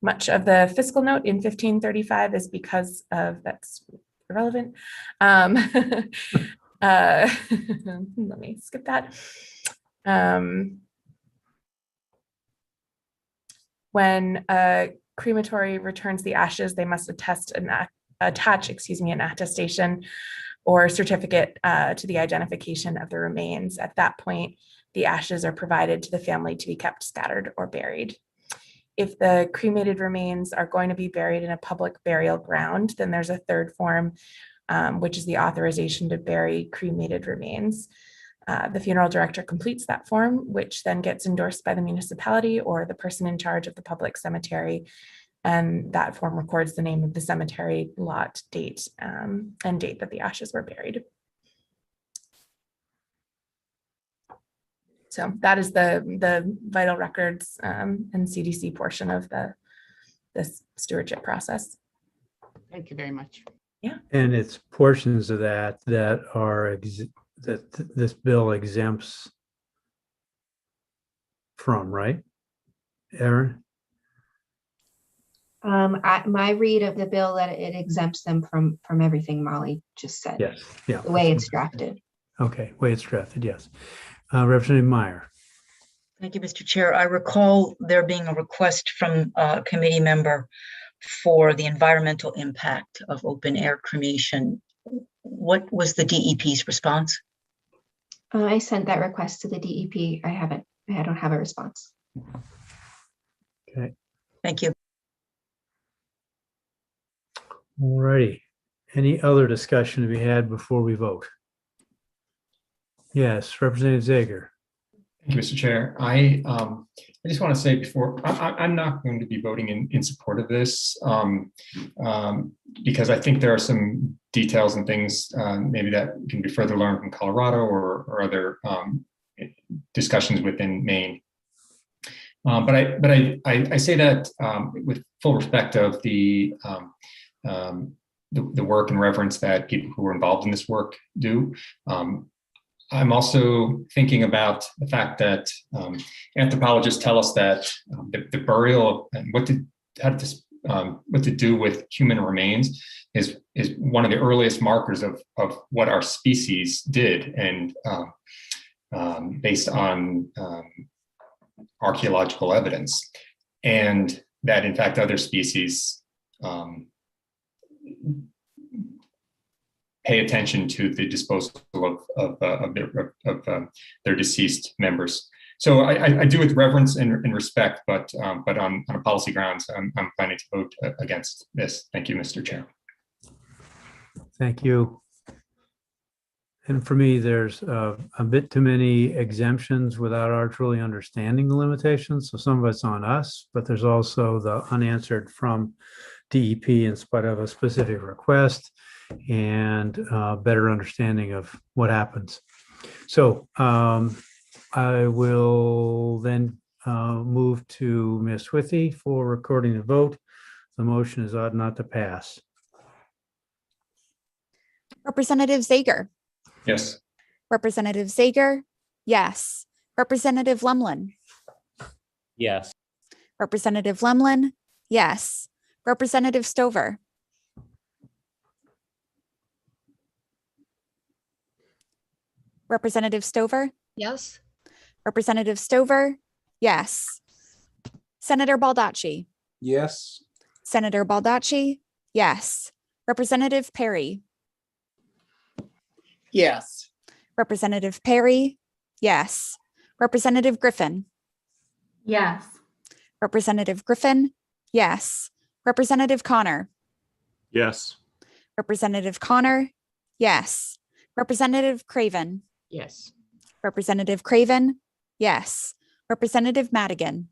Much of the fiscal note in 1535 is because of, that's irrelevant. Let me skip that. When a crematory returns the ashes, they must attach an attestation or certificate to the identification of the remains. At that point, the ashes are provided to the family to be kept scattered or buried. If the cremated remains are going to be buried in a public burial ground, then there's a third form, which is the authorization to bury cremated remains. The funeral director completes that form, which then gets endorsed by the municipality or the person in charge of the public cemetery. And that form records the name of the cemetery, lot, date, and date that the ashes were buried. So that is the vital records and CDC portion of this stewardship process. Thank you very much. Yeah. And it's portions of that are that this bill exempts from, right, Erin? My read of the bill that it exempts them from everything Molly just said. Yes. Yeah. The way it's drafted. Okay, way it's drafted. Yes. Representative Meyer. Thank you, Mr. Chair. I recall there being a request from a committee member for the environmental impact of open air cremation. What was the DEP's response? I sent that request to the DEP. I don't have a response. Okay. Thank you. All righty. Any other discussion to be had before we vote? Yes, Representative Zager. Thank you, Mr. Chair. I just want to say before, I'm not going to be voting in support of this because I think there are some details and things maybe that can be further learned from Colorado or other discussions within Maine. But I say that with full respect of the work and reverence that people who are involved in this work do. I'm also thinking about the fact that anthropologists tell us that the burial and what to do with human remains is one of the earliest markers of what our species did, and based on archaeological evidence. And that in fact other species pay attention to the disposal of their deceased members. So I do with reverence and respect, but on a policy grounds, I'm planning to vote against this. Thank you, Mr. Chair. Thank you. And for me, there's a bit too many exemptions without our truly understanding the limitations. So some of it's on us, but there's also the unanswered from DEP in spite of a specific request and better understanding of what happens. So I will then move to Ms. Withy for recording the vote. The motion is ought not to pass. Representative Zager. Yes. Representative Zager, yes. Representative Lumlin. Yes. Representative Lumlin, yes. Representative Stover. Representative Stover. Yes. Representative Stover, yes. Senator Baldacci. Yes. Senator Baldacci, yes. Representative Perry. Yes. Representative Perry, yes. Representative Griffin. Yes. Representative Griffin, yes. Representative Connor. Yes. Representative Connor, yes. Representative Craven. Yes. Representative Craven, yes. Representative Madigan.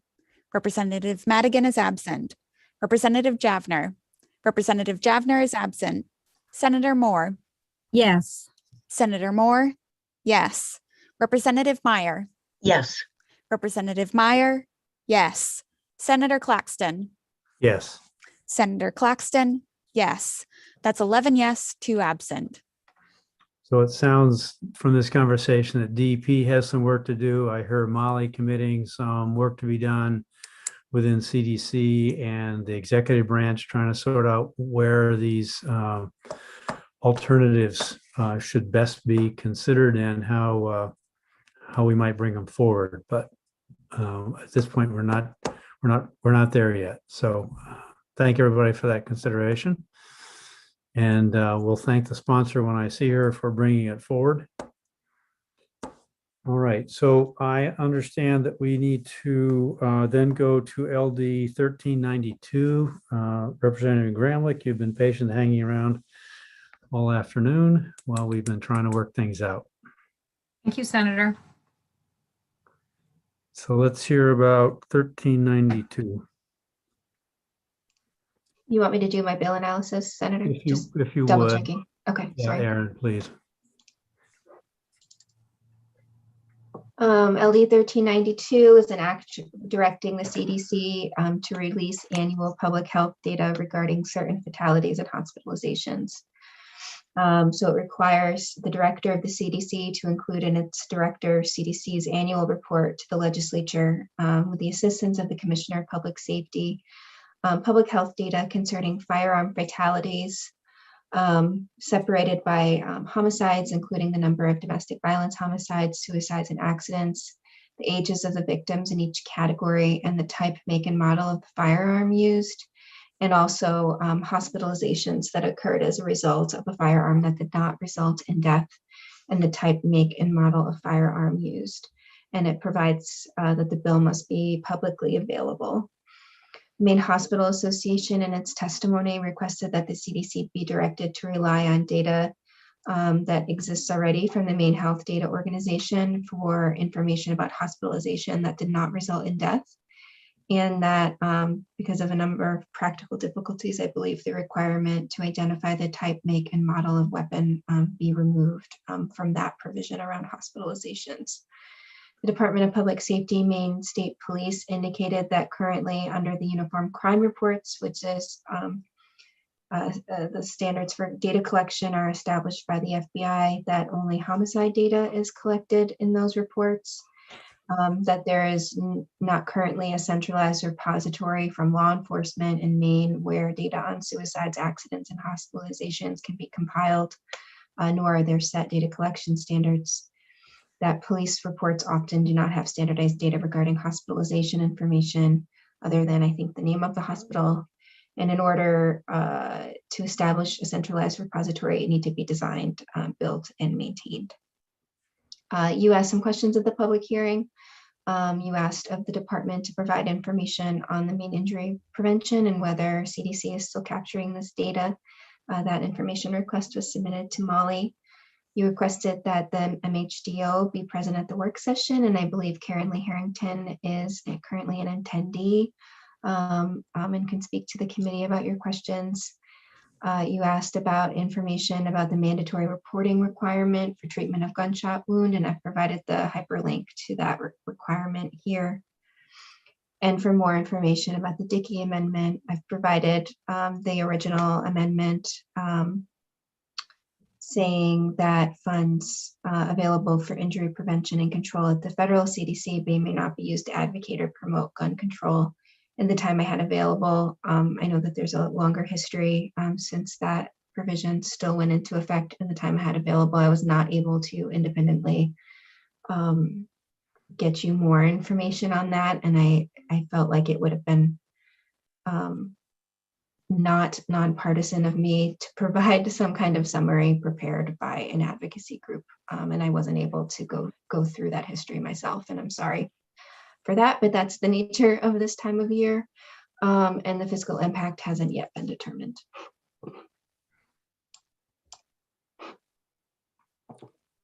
Representative Madigan is absent. Representative Javner. Representative Javner is absent. Senator Moore. Yes. Senator Moore, yes. Representative Meyer. Yes. Representative Meyer, yes. Senator Claxton. Yes. Senator Claxton, yes. That's 11 yes, 2 absent. So it sounds from this conversation that DEP has some work to do. I heard Molly committing some work to be done within CDC and the executive branch trying to sort out where these alternatives should best be considered and how we might bring them forward. But at this point, we're not there yet. So thank everybody for that consideration. And we'll thank the sponsor when I see her for bringing it forward. All right, so I understand that we need to then go to LD 1392. Representative Gramlich, you've been patient hanging around all afternoon while we've been trying to work things out. Thank you, Senator. So let's hear about 1392. You want me to do my bill analysis, Senator? If you Double would. checking. Okay, Yeah, sorry. Aaron, please. LD 1392 is an act directing the CDC to release annual public health data regarding certain fatalities and hospitalizations. So it requires the director of the CDC to include in its director CDC's annual report to the legislature with the assistance of the Commissioner of Public Safety, public health data concerning firearm fatalities, separated by homicides, including the number of domestic violence homicides, suicides, and accidents, the ages of the victims in each category, and the type, make, and model of the firearm used, and also hospitalizations that occurred as a result of a firearm that did not result in death, and the type, make, and model of firearm used. And it provides that the bill must be publicly available. Maine Hospital Association in its testimony requested that the CDC be directed to rely on data that exists already from the Maine Health Data Organization for information about hospitalization that did not result in death. And that because of a number of practical difficulties, I believe the requirement to identify the type, make, and model of weapon be removed from that provision around hospitalizations. The Department of Public Safety, Maine State Police indicated that currently under the Uniform Crime Reports, which is the standards for data collection are established by the FBI, that only homicide data is collected in those reports, that there is not currently a centralized repository from law enforcement in Maine where data on suicides, accidents, and hospitalizations can be compiled, nor are there set data collection standards. That police reports often do not have standardized data regarding hospitalization information. other than, I think, the name of the hospital. And in order to establish a centralized repository, it need to be designed, built, and maintained. You asked some questions at the public hearing. You asked of the department to provide information on the main injury prevention and whether CDC is still capturing this data. That information request was submitted to Molly. You requested that the MHDO be present at the work session, and I believe Karen Lee Harrington is currently an attendee and can speak to the committee about your questions. You asked about information about the mandatory reporting requirement for treatment of gunshot wound, and I've provided the hyperlink to that requirement here. And for more information about the Dickey Amendment, I've provided the original amendment saying that funds available for injury prevention and control at the federal CDC may not be used to advocate or promote gun control. In the time I had available, I know that there's a longer history since that provision still went into effect. In the time I had available, I was not able to independently get you more information on that. And I felt like it would have been not nonpartisan of me to provide some kind of summary prepared by an advocacy group. And I wasn't able to go through that history myself, and I'm sorry for that, but that's the nature of this time of year. And the fiscal impact hasn't yet been determined.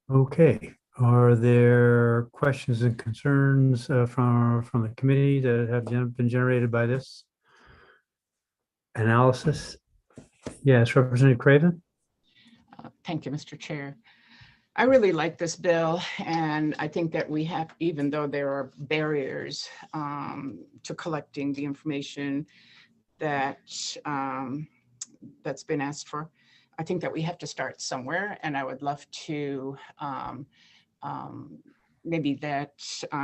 Okay, are there questions and concerns from the committee that have been generated by this analysis? Yes, Representative Craven. Thank you, Mr. Chair. I really like this bill, and I think that we have, even though there are barriers to collecting the information that that's been asked for, I think that we have to start somewhere, and I would love to maybe that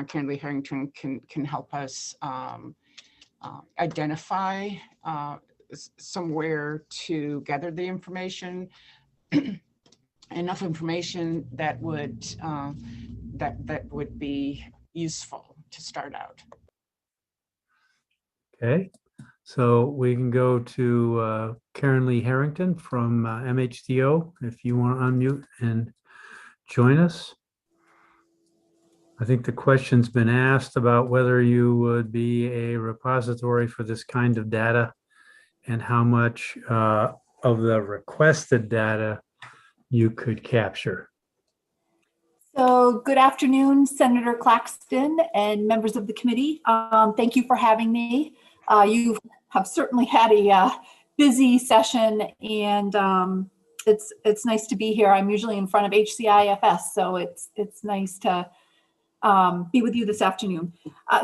Karen Lee Harrington can help us identify somewhere to gather the information. Enough information that would that would be useful to start out. Okay, so we can go to Karen Lee Harrington from MHDO, if you want to unmute and join us. I think the question's been asked about whether you would be a repository for this kind of data and how much of the requested data you could capture. So good afternoon, Senator Claxton and members of the committee. Thank you for having me. You have certainly had a busy session, and it's nice to be here. I'm usually in front of HCIFS, so it's nice to be with you this afternoon.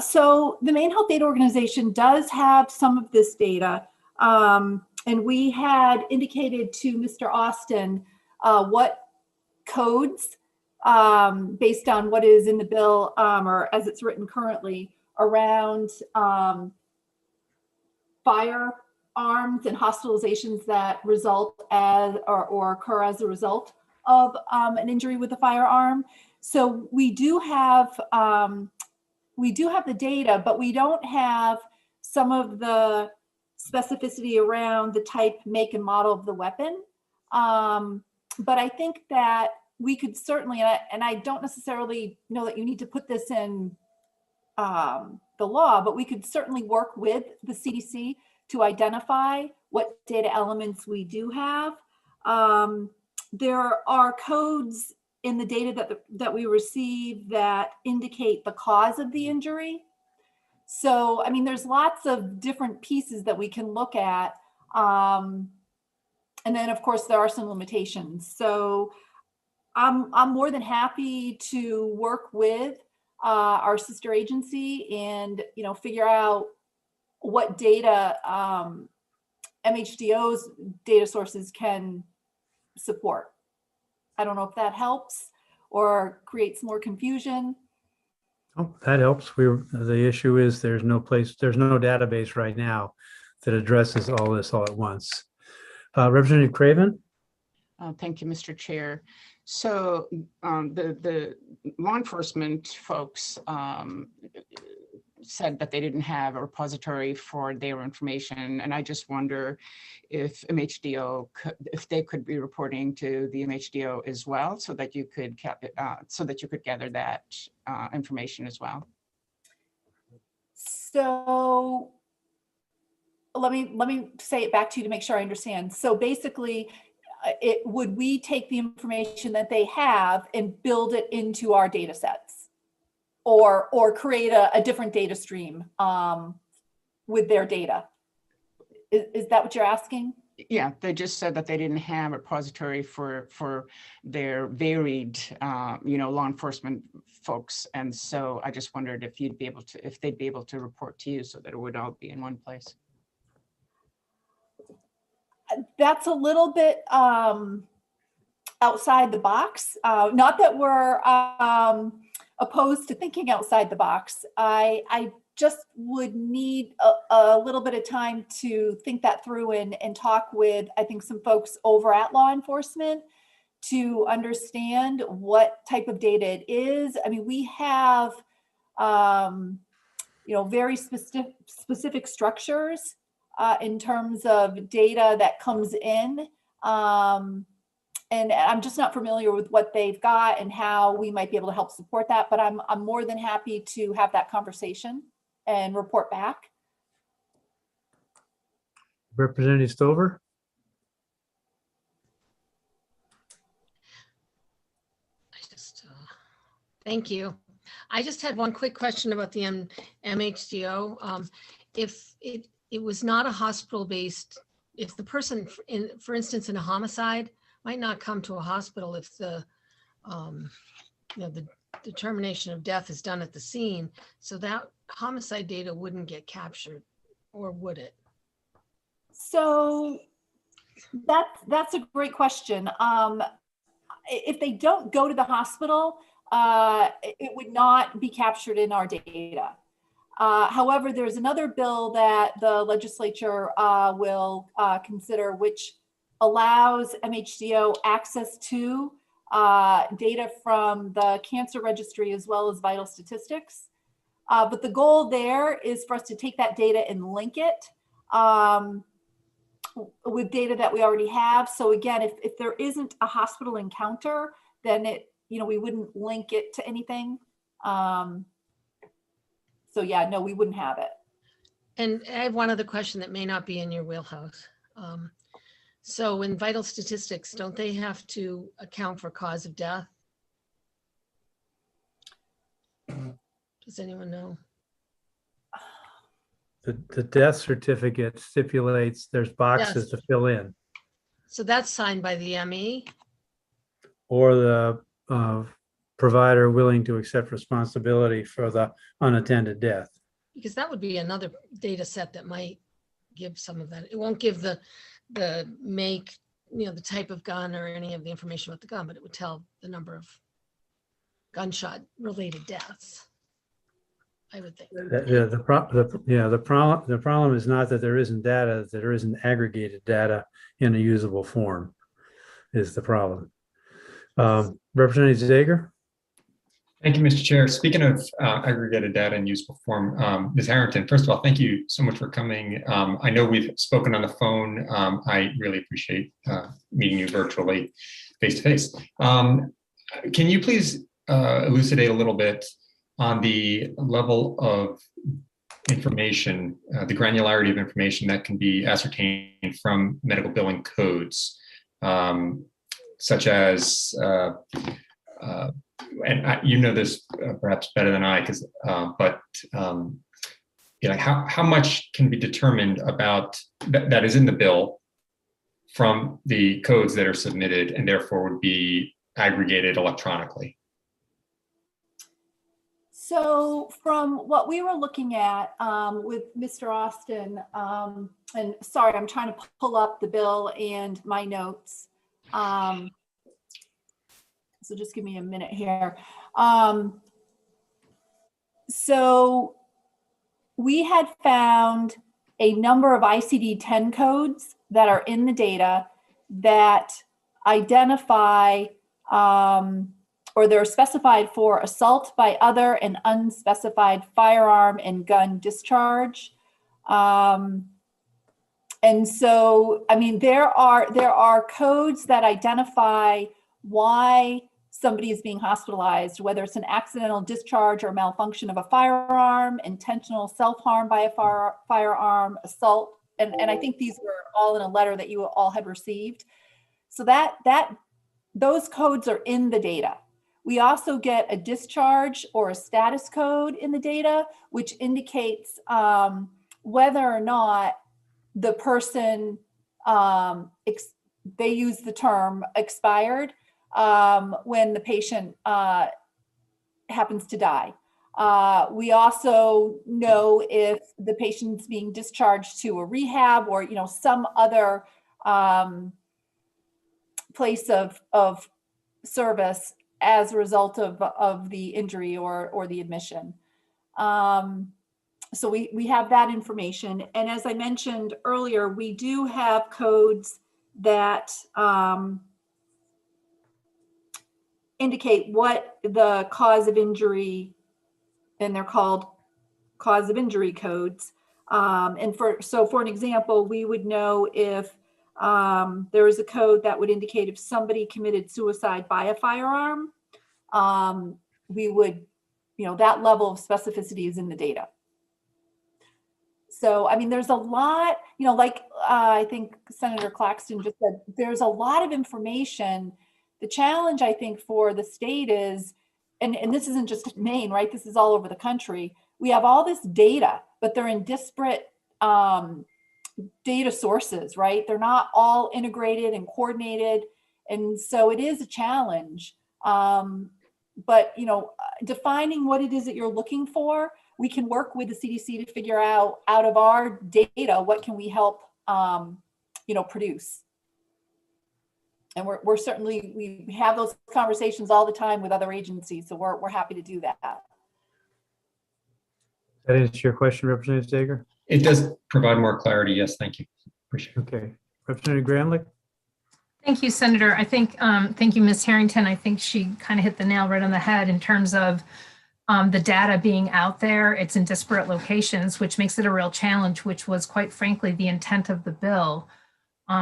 So the Maine Health Data Organization does have some of this data, and we had indicated to Mr. Austin what codes, based on what is in the bill, or as it's written currently, around firearms and hospitalizations that result as or occur as a result of an injury with a firearm. So we do have the data, but we don't have some of the specificity around the type, make, and model of the weapon. But I think that we could certainly, and I don't necessarily know that you need to put this in the law, but we could certainly work with the CDC to identify what data elements we do have. There are codes in the data that we receive that indicate the cause of the injury. So, I mean, there's lots of different pieces that we can look at. And then, of course, there are some limitations. So I'm more than happy to work with our sister agency and, figure out what data MHDO's data sources can support. I don't know if that helps or creates more confusion. Oh, that helps. The issue is there's no database right now that addresses all this all at once. Representative Craven. Thank you, Mr. Chair. So the law enforcement folks said that they didn't have a repository for their information. And I just wonder if MHDO, if they could be reporting to the MHDO as well, so that you could gather that information as well. So let me say it back to you to make sure I understand. So basically, would we take the information that they have and build it into our data sets, or create a different data stream with their data? Is that what you're asking? Yeah, they just said that they didn't have a repository for their varied, law enforcement folks, and so I just wondered if you'd be able to, if they'd be able to report to you so that it would all be in one place. That's a little bit outside the box. Not that we're opposed to thinking outside the box. I just would need a little bit of time to think that through and talk with, I think, some folks over at law enforcement to understand what type of data it is. I mean, we have, very specific structures in terms of data that comes in. And I'm just not familiar with what they've got and how we might be able to help support that, but I'm more than happy to have that conversation and report back. Representative Stover? Thank you. I just had one quick question about the MHDO. If it was not a hospital-based, if the person, for instance, in a homicide, might not come to a hospital if the determination of death is done at the scene, so that homicide data wouldn't get captured, or would it? So that's a great question. If they don't go to the hospital, it would not be captured in our data. However, there's another bill that the legislature will consider, which allows MHDO access to data from the cancer registry as well as vital statistics. But the goal there is for us to take that data and link it with data that we already have. So again, if there isn't a hospital encounter, then we wouldn't link it to anything. So yeah, no, we wouldn't have it. And I have one other question that may not be in your wheelhouse. So in vital statistics, don't they have to account for cause of death? Does anyone know? The death certificate stipulates there's boxes to fill in, So that's signed by the ME? or the provider willing to accept responsibility for the unattended death. Because that would be another data set that might give some of that. It won't give the make, the type of gun or any of the information about the gun, but it would tell the number of gunshot related deaths, I would think. The problem is not that there isn't data, that there isn't aggregated data in a usable form is the problem. Representative Zager? Thank you, Mr. Chair. Speaking of aggregated data in usable form, Ms. Harrington, first of all, thank you so much for coming. I know we've spoken on the phone. I really appreciate meeting you virtually, face-to-face. Can you please elucidate a little bit on the level of information, the granularity of information that can be ascertained from medical billing codes, such as and you know this perhaps better than I, but how much can be determined about that is in the bill from the codes that are submitted and therefore would be aggregated electronically? So from what we were looking at with Mr. Austin, and sorry, I'm trying to pull up the bill and my notes. So just give me a minute here. So we had found a number of ICD-10 codes that are in the data that identify or they're specified for assault by other and unspecified firearm and gun discharge. And so, I mean, there are codes that identify why somebody is being hospitalized, whether it's an accidental discharge or malfunction of a firearm, intentional self-harm by a firearm, assault. And I think these were all in a letter that you all had received. So those codes are in the data. We also get a discharge or a status code in the data, which indicates whether or not the person, they use the term expired when the patient happens to die. We also know if the patient's being discharged to a rehab or, some other place of service as a result of the injury or the admission. So we have that information. And as I mentioned earlier, we do have codes that indicate what the cause of injury, and they're called cause of injury codes. And for an example, we would know if there is a code that would indicate if somebody committed suicide by a firearm, we would, that level of specificity is in the data. So, I mean, there's a lot, like I think Senator Claxton just said, there's a lot of information. The challenge, I think, for the state is, and this isn't just Maine, right? This is all over the country. We have all this data, but they're in disparate data sources, right? They're not all integrated and coordinated. And so it is a challenge. But, defining what it is that you're looking for, we can work with the CDC to figure out of our data, what can we help, produce. And we're certainly, we have those conversations all the time with other agencies. So we're happy to do that. That answer your question, Representative Zager? It does provide more clarity. Yes, thank you. Appreciate it. Okay. Representative Gramlich? Thank you, Senator. I think, thank you, Ms. Harrington. I think she kind of hit the nail right on the head in terms of the data being out there. It's in disparate locations, which makes it a real challenge, which was quite frankly the intent of the bill,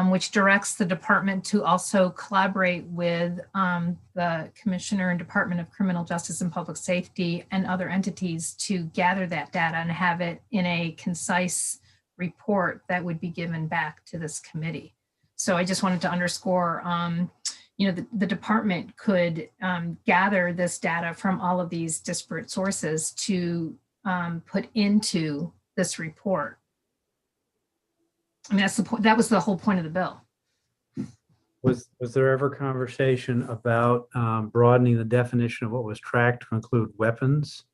which directs the department to also collaborate with the Commissioner and Department of Criminal Justice and Public Safety and other entities to gather that data and have it in a concise report that would be given back to this committee. So I just wanted to underscore, the department could gather this data from all of these disparate sources to put into this report. I mean, that was the whole point of the bill. Was there ever conversation about broadening the definition of what was tracked to include weapons?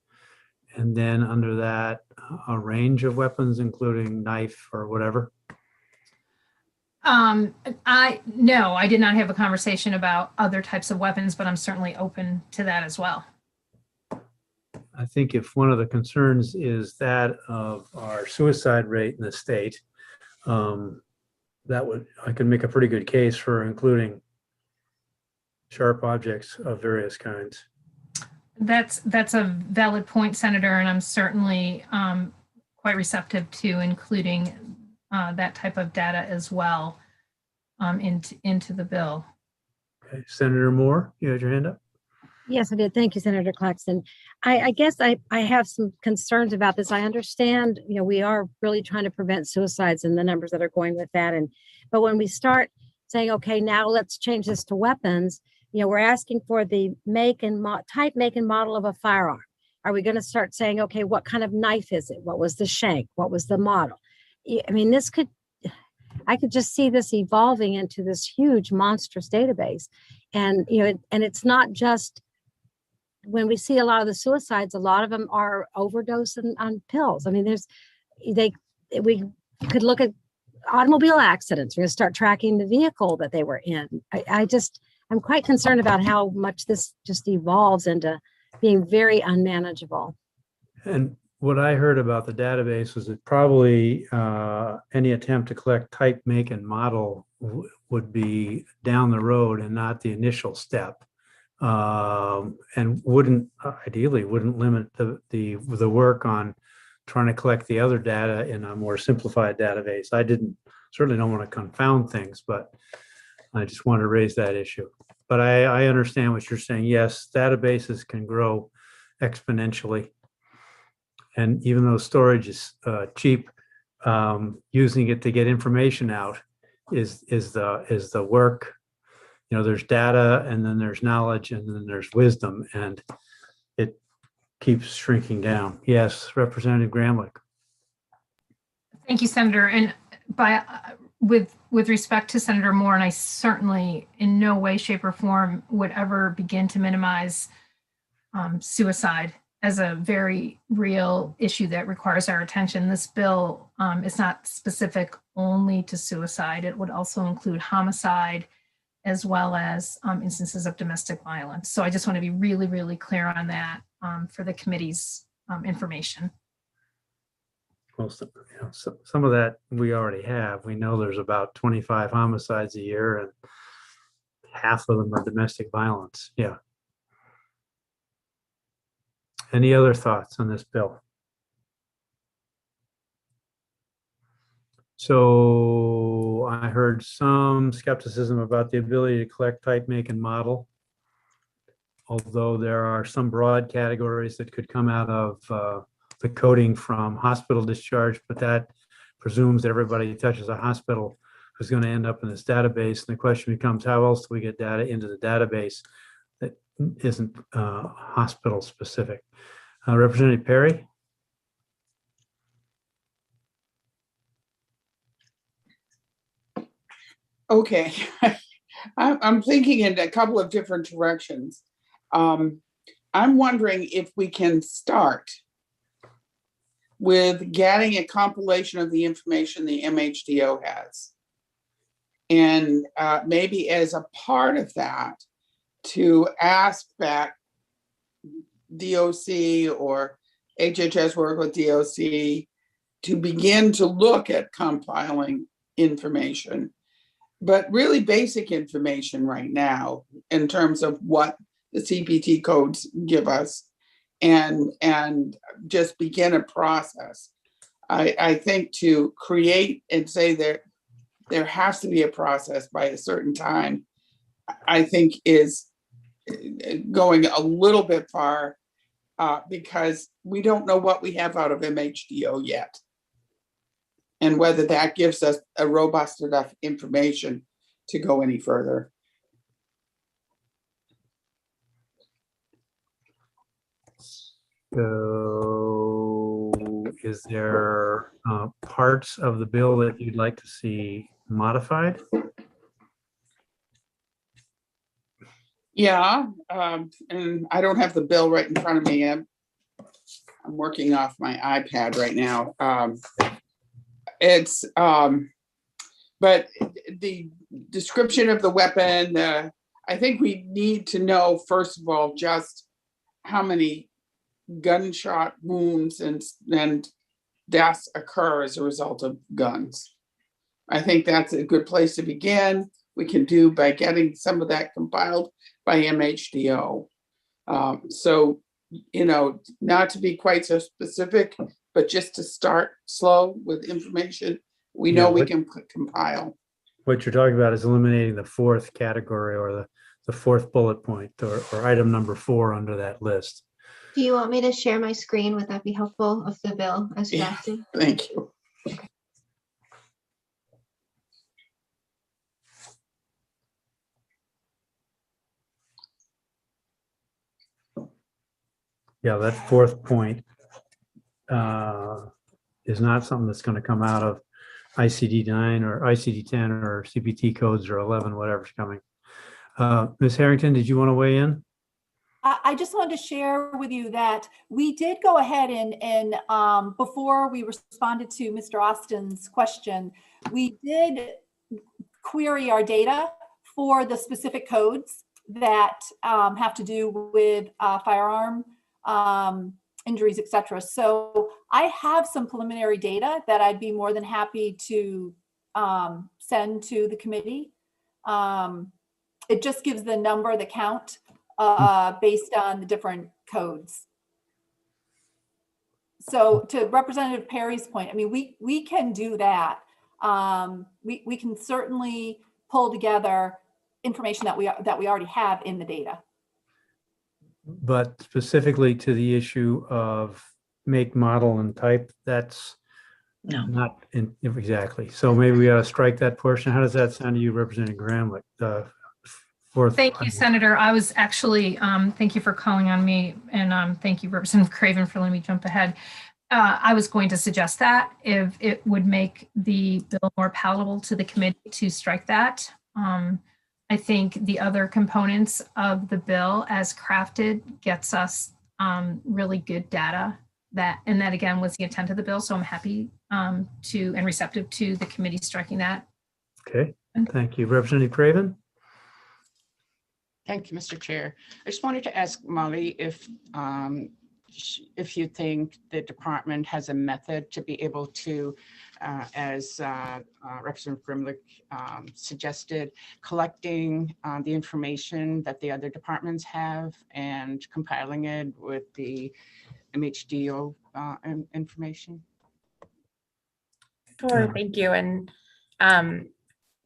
And then under that, a range of weapons, including knife or whatever? No, I did not have a conversation about other types of weapons, but I'm certainly open to that as well. I think if one of the concerns is that of our suicide rate in the state, I could make a pretty good case for including sharp objects of various kinds. That's a valid point, Senator, and I'm certainly quite receptive to including that type of data as well into the bill. Okay, Senator Moore, you had your hand up? Yes, I did. Thank you, Senator Claxton. I guess I have some concerns about this. I understand, we are really trying to prevent suicides and the numbers that are going with that. But when we start saying, okay, now let's change this to weapons, we're asking for the make and model of a firearm. Are we going to start saying, okay, what kind of knife is it? What was the shank? What was the model? I mean, I could just see this evolving into this huge monstrous database. And, and it's not just when we see a lot of the suicides, a lot of them are overdose on pills. I mean, we could look at automobile accidents. We're going to start tracking the vehicle that they were in. I'm quite concerned about how much this just evolves into being very unmanageable. And what I heard about the database was that probably any attempt to collect type, make, and model would be down the road and not the initial step. and wouldn't ideally wouldn't limit the work on trying to collect the other data in a more simplified database. I certainly don't want to confound things, but I just want to raise that issue. But I understand what you're saying. Yes, databases can grow exponentially. And even though storage is cheap, using it to get information out is the work. You know, there's data, and then there's knowledge, and then there's wisdom, and it keeps shrinking down. Yes, Representative Gramlich. Thank you, Senator. And with respect to Senator Moore, and I certainly in no way, shape, or form would ever begin to minimize suicide as a very real issue that requires our attention. This bill is not specific only to suicide. It would also include homicide, as well as instances of domestic violence. So I just want to be really, really clear on that for the committee's information. Well, some of that we already have. We know there's about 25 homicides a year, and half of them are domestic violence. Yeah. Any other thoughts on this bill? So I heard some skepticism about the ability to collect, type, make, and model, although there are some broad categories that could come out of the coding from hospital discharge, but that presumes that everybody who touches a hospital is going to end up in this database. And the question becomes, how else do we get data into the database that isn't hospital specific? Representative Perry? Okay, I'm thinking in a couple of different directions. I'm wondering if we can start with getting a compilation of the information the MHDO has. And maybe as a part of that, to ask that DOC or HHS work with DOC to begin to look at compiling information, but really basic information right now in terms of what the CPT codes give us, and just begin a process. I think to create and say there has to be a process by a certain time, I think is going a little bit far because we don't know what we have out of MHDO yet, and whether that gives us a robust enough information to go any further. So is there parts of the bill that you'd like to see modified? Yeah, and I don't have the bill right in front of me. I'm working off my iPad right now. But the description of the weapon, I think we need to know, first of all, just how many gunshot wounds and deaths occur as a result of guns. I think that's a good place to begin. We can do by getting some of that compiled by MHDO. So, you know, not to be quite so specific, but just to start slow with information we know we can compile. What you're talking about is eliminating the fourth category, or the fourth bullet point, or item number 4 under that list. Do you want me to share my screen? Would that be helpful of the bill as drafted? Yeah, thank you. Okay. Yeah, that fourth point is not something that's going to come out of ICD-9 or ICD-10 or CPT codes or 11, whatever's coming. Ms. Harrington, did you want to weigh in? I just wanted to share with you that we did go ahead and before we responded to Mr. Austin's question, we did query our data for the specific codes that have to do with firearm injuries, etc. So I have some preliminary data that I'd be more than happy to send to the committee. It just gives the number, the count based on the different codes. So to Representative Perry's point, I mean, we can do that. We can certainly pull together information that we already have in the data. But specifically to the issue of make, model, and type, that's not in exactly. So maybe we ought to strike that portion. How does that sound to you, Representative Gramlich? Thank you, Senator. I was actually, thank you for calling on me, and thank you, Representative Craven, for letting me jump ahead. I was going to suggest that if it would make the bill more palatable to the committee to strike that. I think the other components of the bill as crafted gets us really good data and that again was the intent of the bill. So I'm happy to and receptive to the committee striking that. Okay, thank you. Representative Craven? Thank you, Mr. Chair. I just wanted to ask Molly if you think the department has a method to be able to, as Representative Grimlich suggested, collecting the information that the other departments have and compiling it with the MHDO information. Sure, thank you. And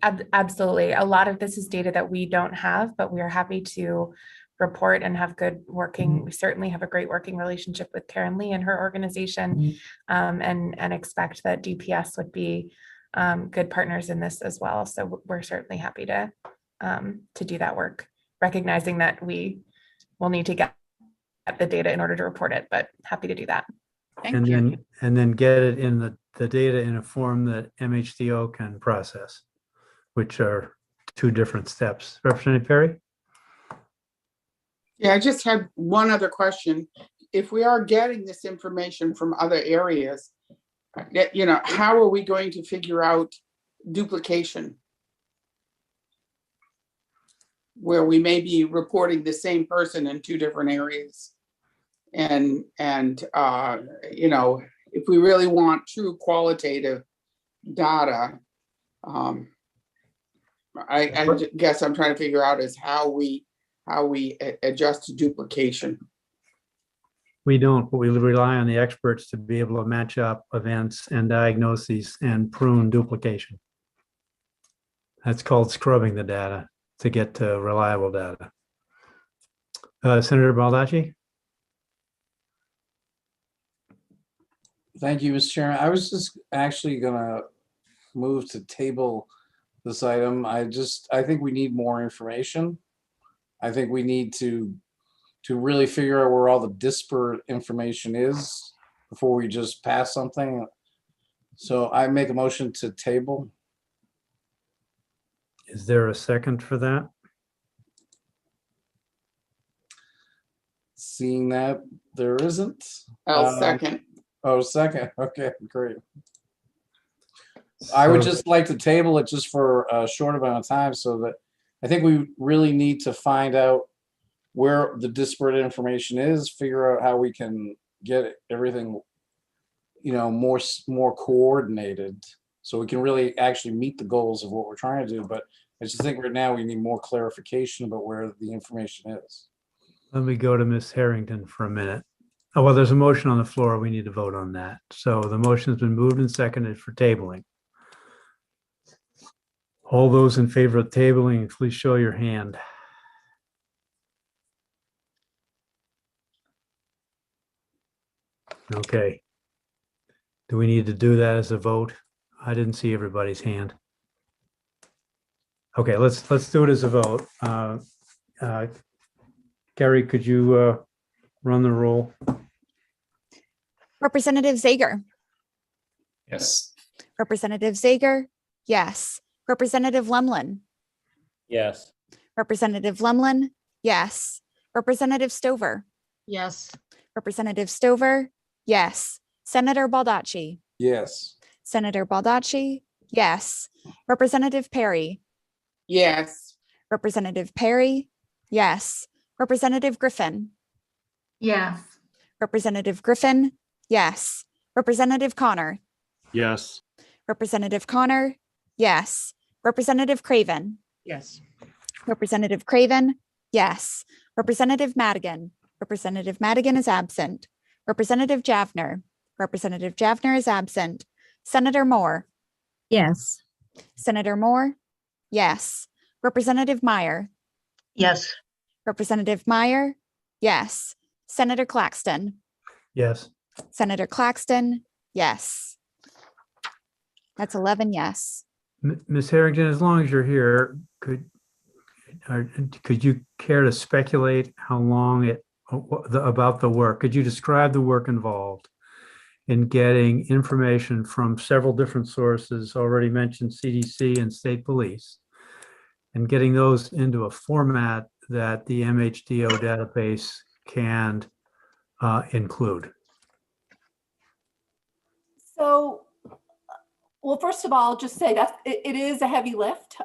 absolutely, a lot of this is data that we don't have, but we are happy to report and have good working. We certainly have a great working relationship with Karen Lee and her organization, and expect that DPS would be good partners in this as well. So we're certainly happy to do that work, recognizing that we will need to get the data in order to report it, but happy to do that. And then get it in the data in a form that MHDO can process, which are two different steps. Representative Perry? Yeah, I just had one other question. If we are getting this information from other areas, how are we going to figure out duplication? Where we may be reporting the same person in two different areas. And if we really want true qualitative data, I guess I'm trying to figure out is how we adjust to duplication. We don't, but we rely on the experts to be able to match up events and diagnoses and prune duplication. That's called scrubbing the data to get to reliable data. Senator Baldacci? Thank you, Mr. Chairman. I was just actually gonna move to table this item. I think we need more information. I think we need to really figure out where all the disparate information is before we just pass something. So I make a motion to table. Is there a second for that? Seeing that there isn't. I'll second. Oh, second. Okay, great. I would just like to table it just for a short amount of time so that I think we really need to find out where the disparate information is, figure out how we can get everything, more coordinated so we can really actually meet the goals of what we're trying to do. But I just think right now we need more clarification about where the information is. Let me go to Ms. Harrington for a minute. Oh, well, there's a motion on the floor. We need to vote on that. So the motion has been moved and seconded for tabling. All those in favor of tabling, please show your hand. Okay. Do we need to do that as a vote? I didn't see everybody's hand. Okay, let's do it as a vote. Gary, could you run the roll? Representative Zager. Yes. Representative Zager, yes. Representative Lemlin. Yes. Representative Lemlin, yes. Representative Stover. Yes. Representative Stover, yes. Senator Baldacci. Yes. Senator Baldacci, yes. Representative Perry. Yes. Representative Perry, yes. Representative Griffin. Yes. Representative Griffin, yes. Representative Connor. Yes. Representative Connor, yes. Representative Craven. Yes. Representative Craven, yes. Representative Madigan. Representative Madigan is absent. Representative Javner. Representative Javner is absent. Senator Moore. Yes. Senator Moore. Yes. Representative Meyer. Yes. Representative Meyer. Yes. Senator Claxton. Yes. Senator Claxton. Yes. That's 11 yes. Ms. Harrington, as long as you're here, could you care to speculate how long about the work? Could you describe the work involved in getting information from several different sources, already mentioned CDC and state police, and getting those into a format that the MHDO database can include? So, well, first of all, just say that it is a heavy lift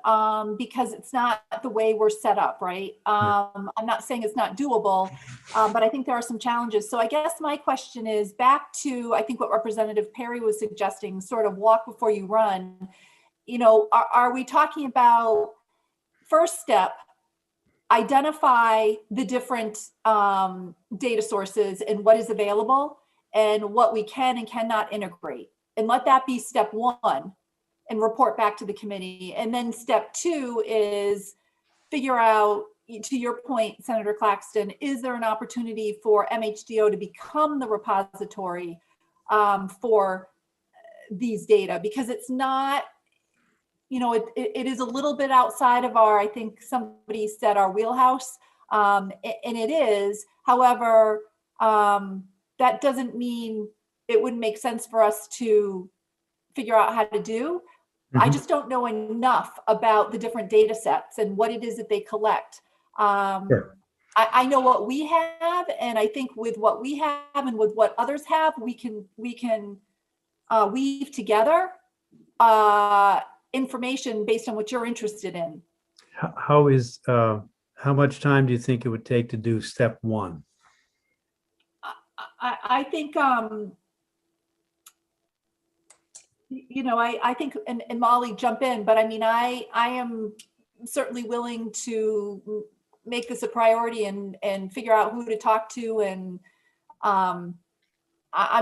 because it's not the way we're set up, right? I'm not saying it's not doable, but I think there are some challenges. So I guess my question is back to, I think what Representative Perry was suggesting, sort of walk before you run. You know, are we talking about first step, identify the different data sources and what is available and what we can and cannot integrate? And let that be step one and report back to the committee. And then step two is figure out, to your point, Senator Claxton, is there an opportunity for MHDO to become the repository for these data? Because it's not, you know, it is a little bit outside of our, I think somebody said our wheelhouse, and it is. However, that doesn't mean it wouldn't make sense for us to figure out how to do. I just don't know enough about the different data sets and what it is that they collect. Sure. I know what we have, and I think with what we have and with what others have, we can weave together information based on what you're interested in. How much time do you think it would take to do step one? I think, you know, I think, and Molly, jump in, but I mean, I am certainly willing to make this a priority and figure out who to talk to. And I'm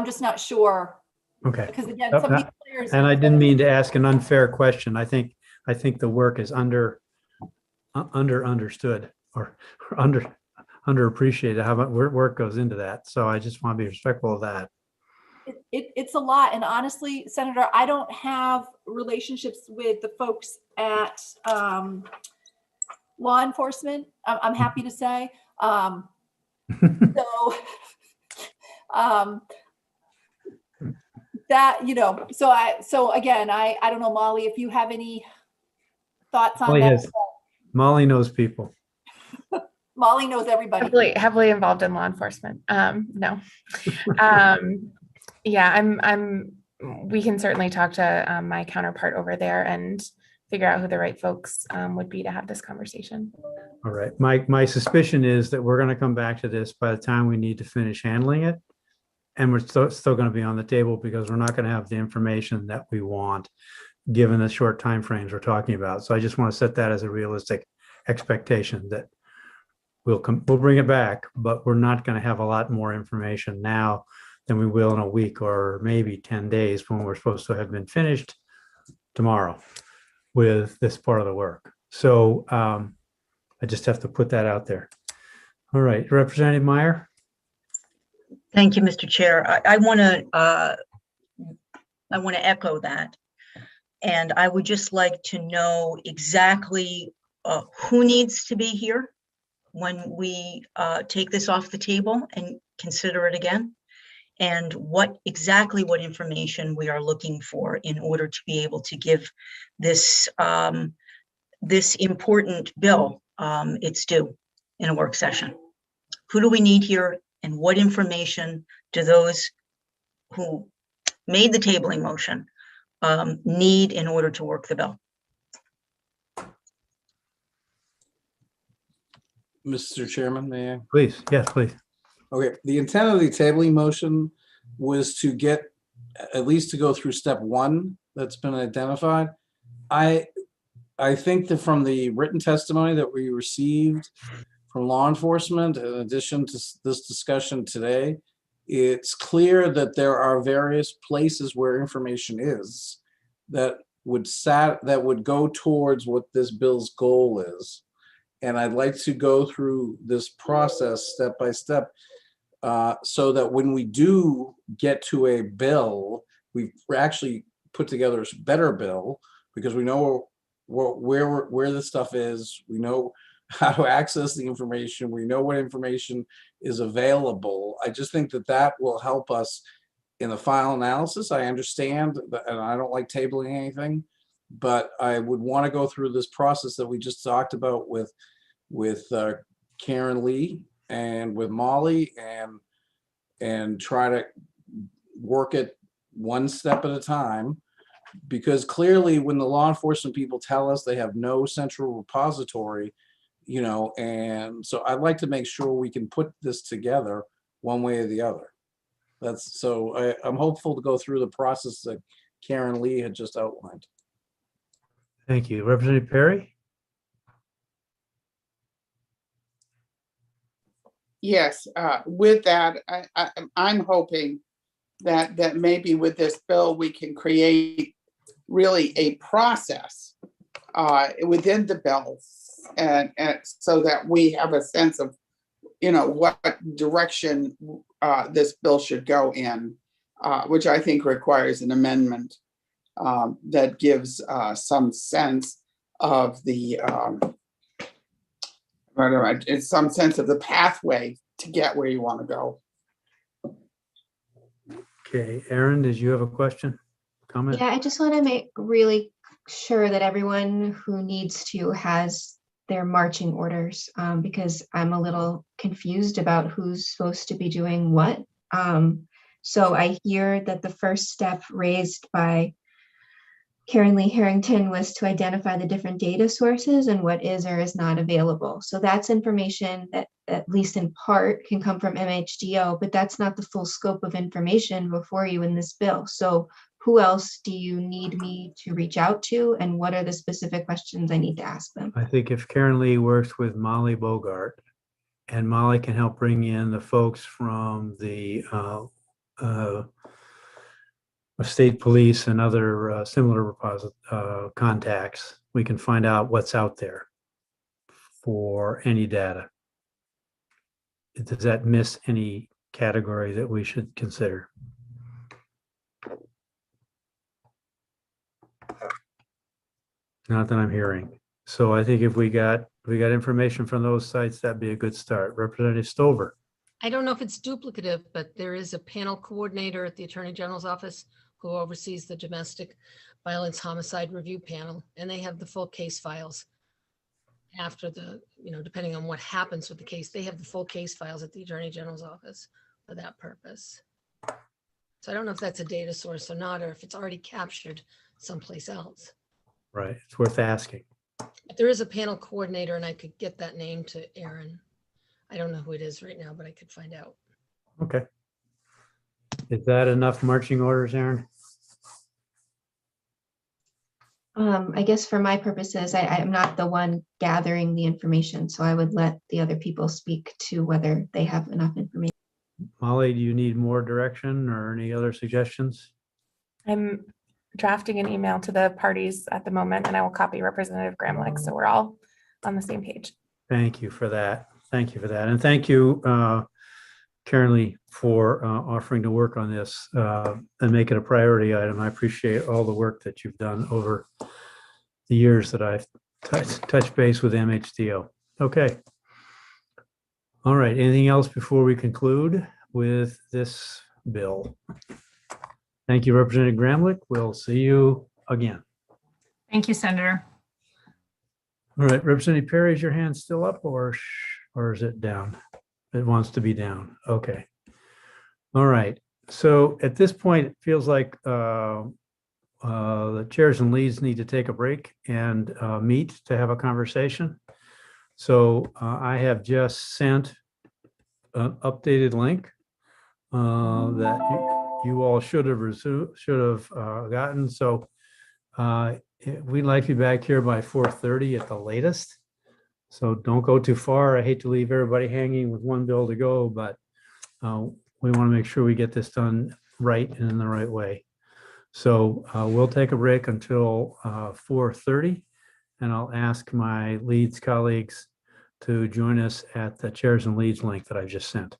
just not sure. Okay. Because again, some of these players. And I didn't mean to ask an unfair question. I think the work is understood or underappreciated, how much work goes into that. So I just want to be respectful of that. It's a lot. And honestly, Senator, I don't have relationships with the folks at law enforcement, I'm happy to say. That, you know, so again, I don't know, Molly, if you have any thoughts on that. Molly knows people. Molly knows everybody. Heavily involved in law enforcement. No. Yeah, we can certainly talk to my counterpart over there and figure out who the right folks would be to have this conversation. All right. My suspicion is that we're going to come back to this by the time we need to finish handling it. And we're still going to be on the table because we're not going to have the information that we want, given the short timeframes we're talking about. So I just want to set that as a realistic expectation that we'll bring it back, but we're not going to have a lot more information now than we will in a week or maybe 10 days when we're supposed to have been finished tomorrow with this part of the work. So I just have to put that out there. All right, Representative Meyer. Thank you, Mr. Chair. I want to echo that. And I would just like to know exactly who needs to be here when we take this off the table and consider it again, and what information we are looking for in order to be able to give this this important bill its due in a work session. Who do we need here, and what information do those who made the tabling motion need in order to work the bill? Mr. Chairman, may I? Please, yes, please. Okay, the intent of the tabling motion was to get, at least to go through step one that's been identified. I think that from the written testimony that we received from law enforcement, in addition to this discussion today, it's clear that there are various places where information is that would go towards what this bill's goal is. And I'd like to go through this process step by step, so that when we do get to a bill, we've actually put together a better bill, because we know where the stuff is, we know how to access the information, we know what information is available. I just think that that will help us in the final analysis. I understand that, and I don't like tabling anything, but I would want to go through this process that we just talked about with Karen Lee and with Molly, and try to work it one step at a time. Because clearly when the law enforcement people tell us they have no central repository, and so I'd like to make sure we can put this together one way or the other. I'm hopeful to go through the process that Karen Lee had just outlined. Thank you. Representative Perry? Yes, with that, I'm hoping that maybe with this bill, we can create really a process within the bill, and so that we have a sense of, what direction this bill should go in, which I think requires an amendment that gives some sense of the some sense of the pathway to get where you want to go. Okay, Aaron, did you have a question, comment? Yeah, I just want to make really sure that everyone who needs to has their marching orders, because I'm a little confused about who's supposed to be doing what. So I hear that the first step raised by Karen Lee Harrington was to identify the different data sources and what is or is not available. So that's information that, at least in part, can come from MHDO, but that's not the full scope of information before you in this bill. So who else do you need me to reach out to, and what are the specific questions I need to ask them? I think if Karen Lee works with Molly Bogart, and Molly can help bring in the folks from the state police and other similar contacts, we can find out what's out there for any data. Does that miss any category that we should consider? Not that I'm hearing. So I think if we got information from those sites, that'd be a good start. Representative Stover. I don't know if it's duplicative, but there is a panel coordinator at the Attorney General's office who oversees the Domestic Violence Homicide Review Panel, and they have the full case files after the, depending on what happens with the case, they have the full case files at the Attorney General's office for that purpose. So I don't know if that's a data source or not, or if it's already captured someplace else. Right, it's worth asking. But there is a panel coordinator, and I could get that name to Aaron. I don't know who it is right now, but I could find out. Okay. Is that enough marching orders, Aaron? I guess for my purposes, I'm not the one gathering the information, so I would let the other people speak to whether they have enough information. Molly, do you need more direction or any other suggestions? I'm drafting an email to the parties at the moment, and I will copy Representative Gramlich, so we're all on the same page. Thank you for that. Thank you for that. And thank you, Karen Lee, for offering to work on this and make it a priority item. I appreciate all the work that you've done over the years that I've touched base with MHDO. Okay. All right. Anything else before we conclude with this bill? Thank you, Representative Gramlich. We'll see you again. Thank you, Senator. All right, Representative Perry, is your hand still up or is it down? It wants to be down. Okay. All right. So at this point, it feels like the chairs and leads need to take a break and meet to have a conversation. So I have just sent an updated link that you all should have gotten. So we'd like to be back here by 4:30 at the latest. So don't go too far. I hate to leave everybody hanging with one bill to go, but we want to make sure we get this done right and in the right way. So we'll take a break until 4:30, and I'll ask my leads colleagues to join us at the chairs and leads link that I just sent.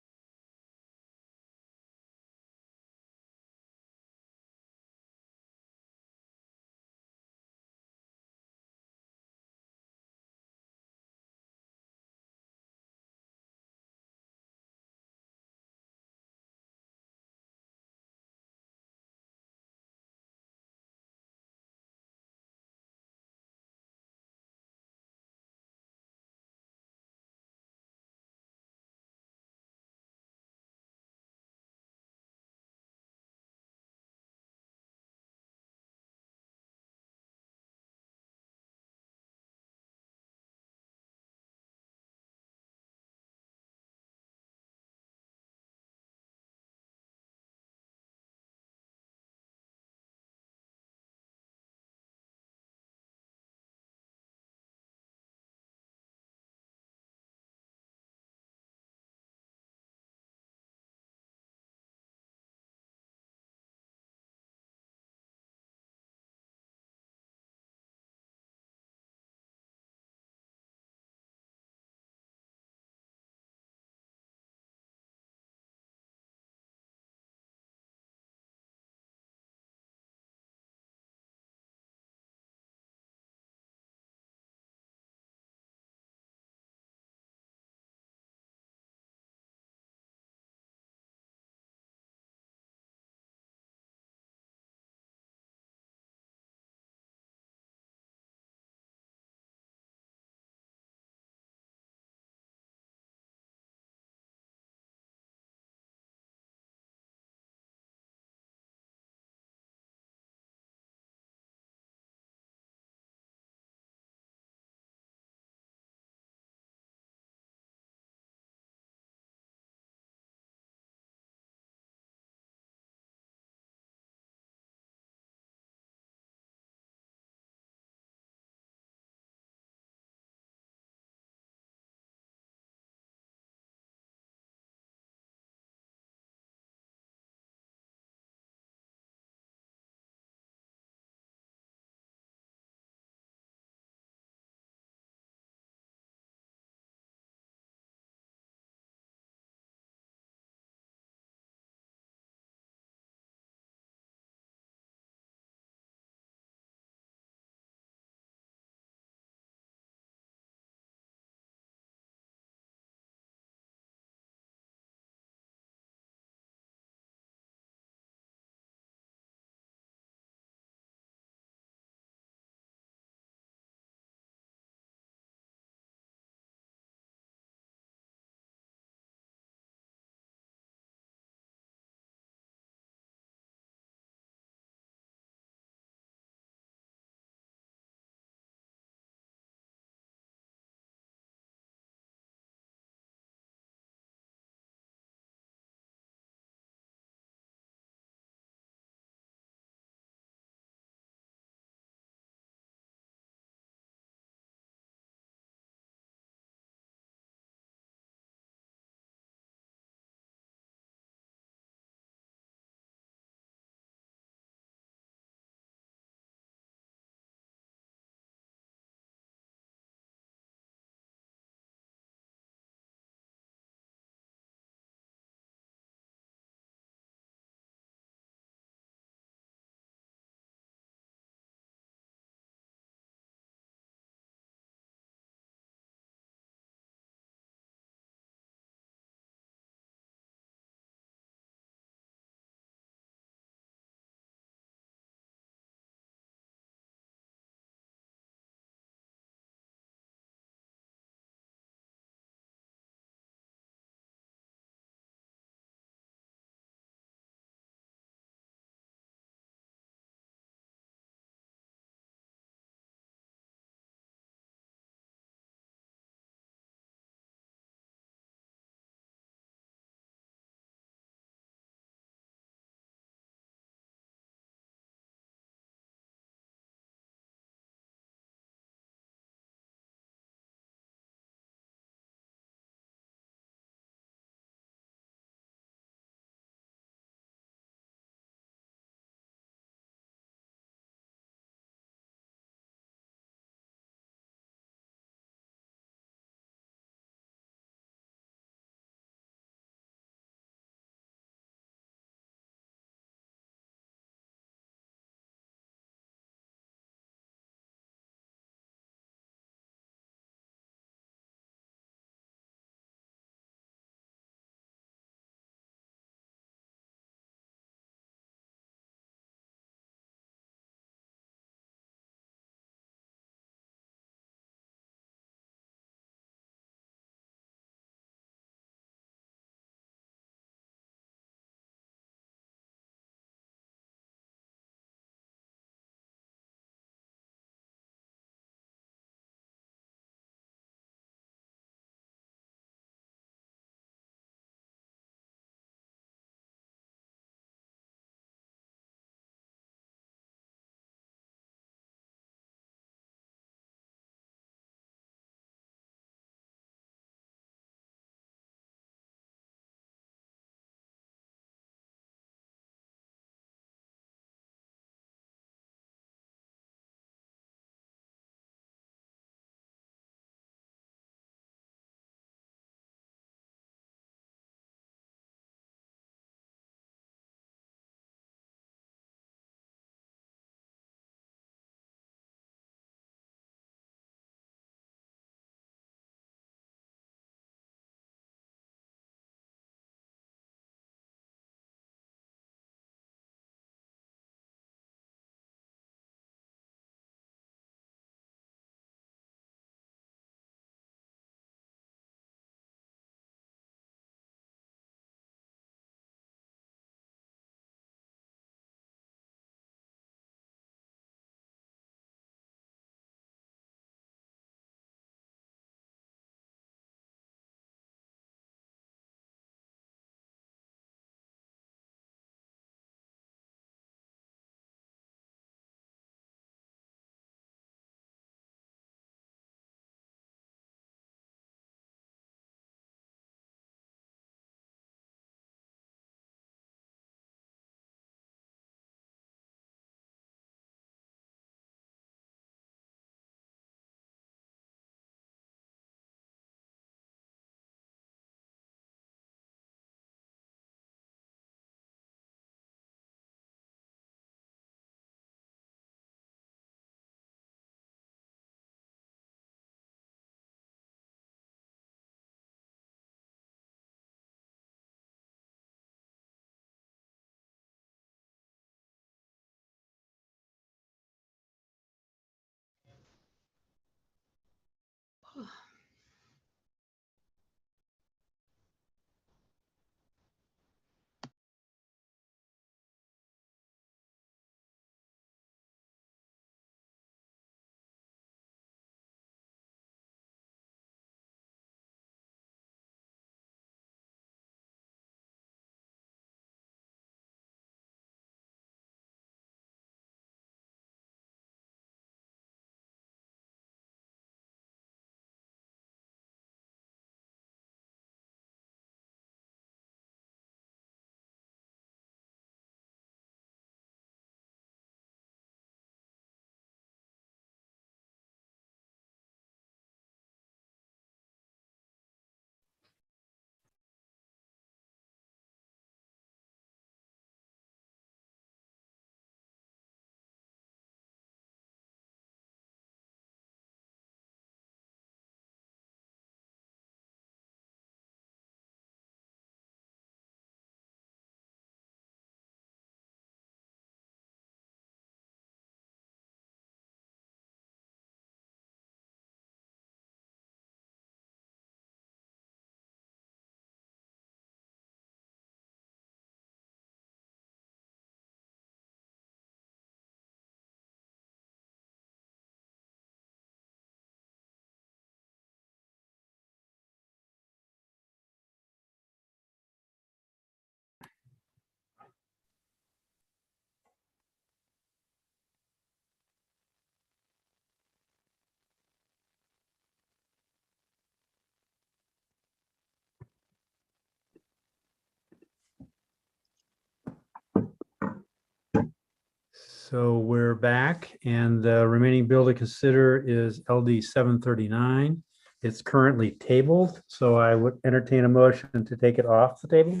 So we're back, and the remaining bill to consider is LD 739. It's currently tabled, so I would entertain a motion to take it off the table.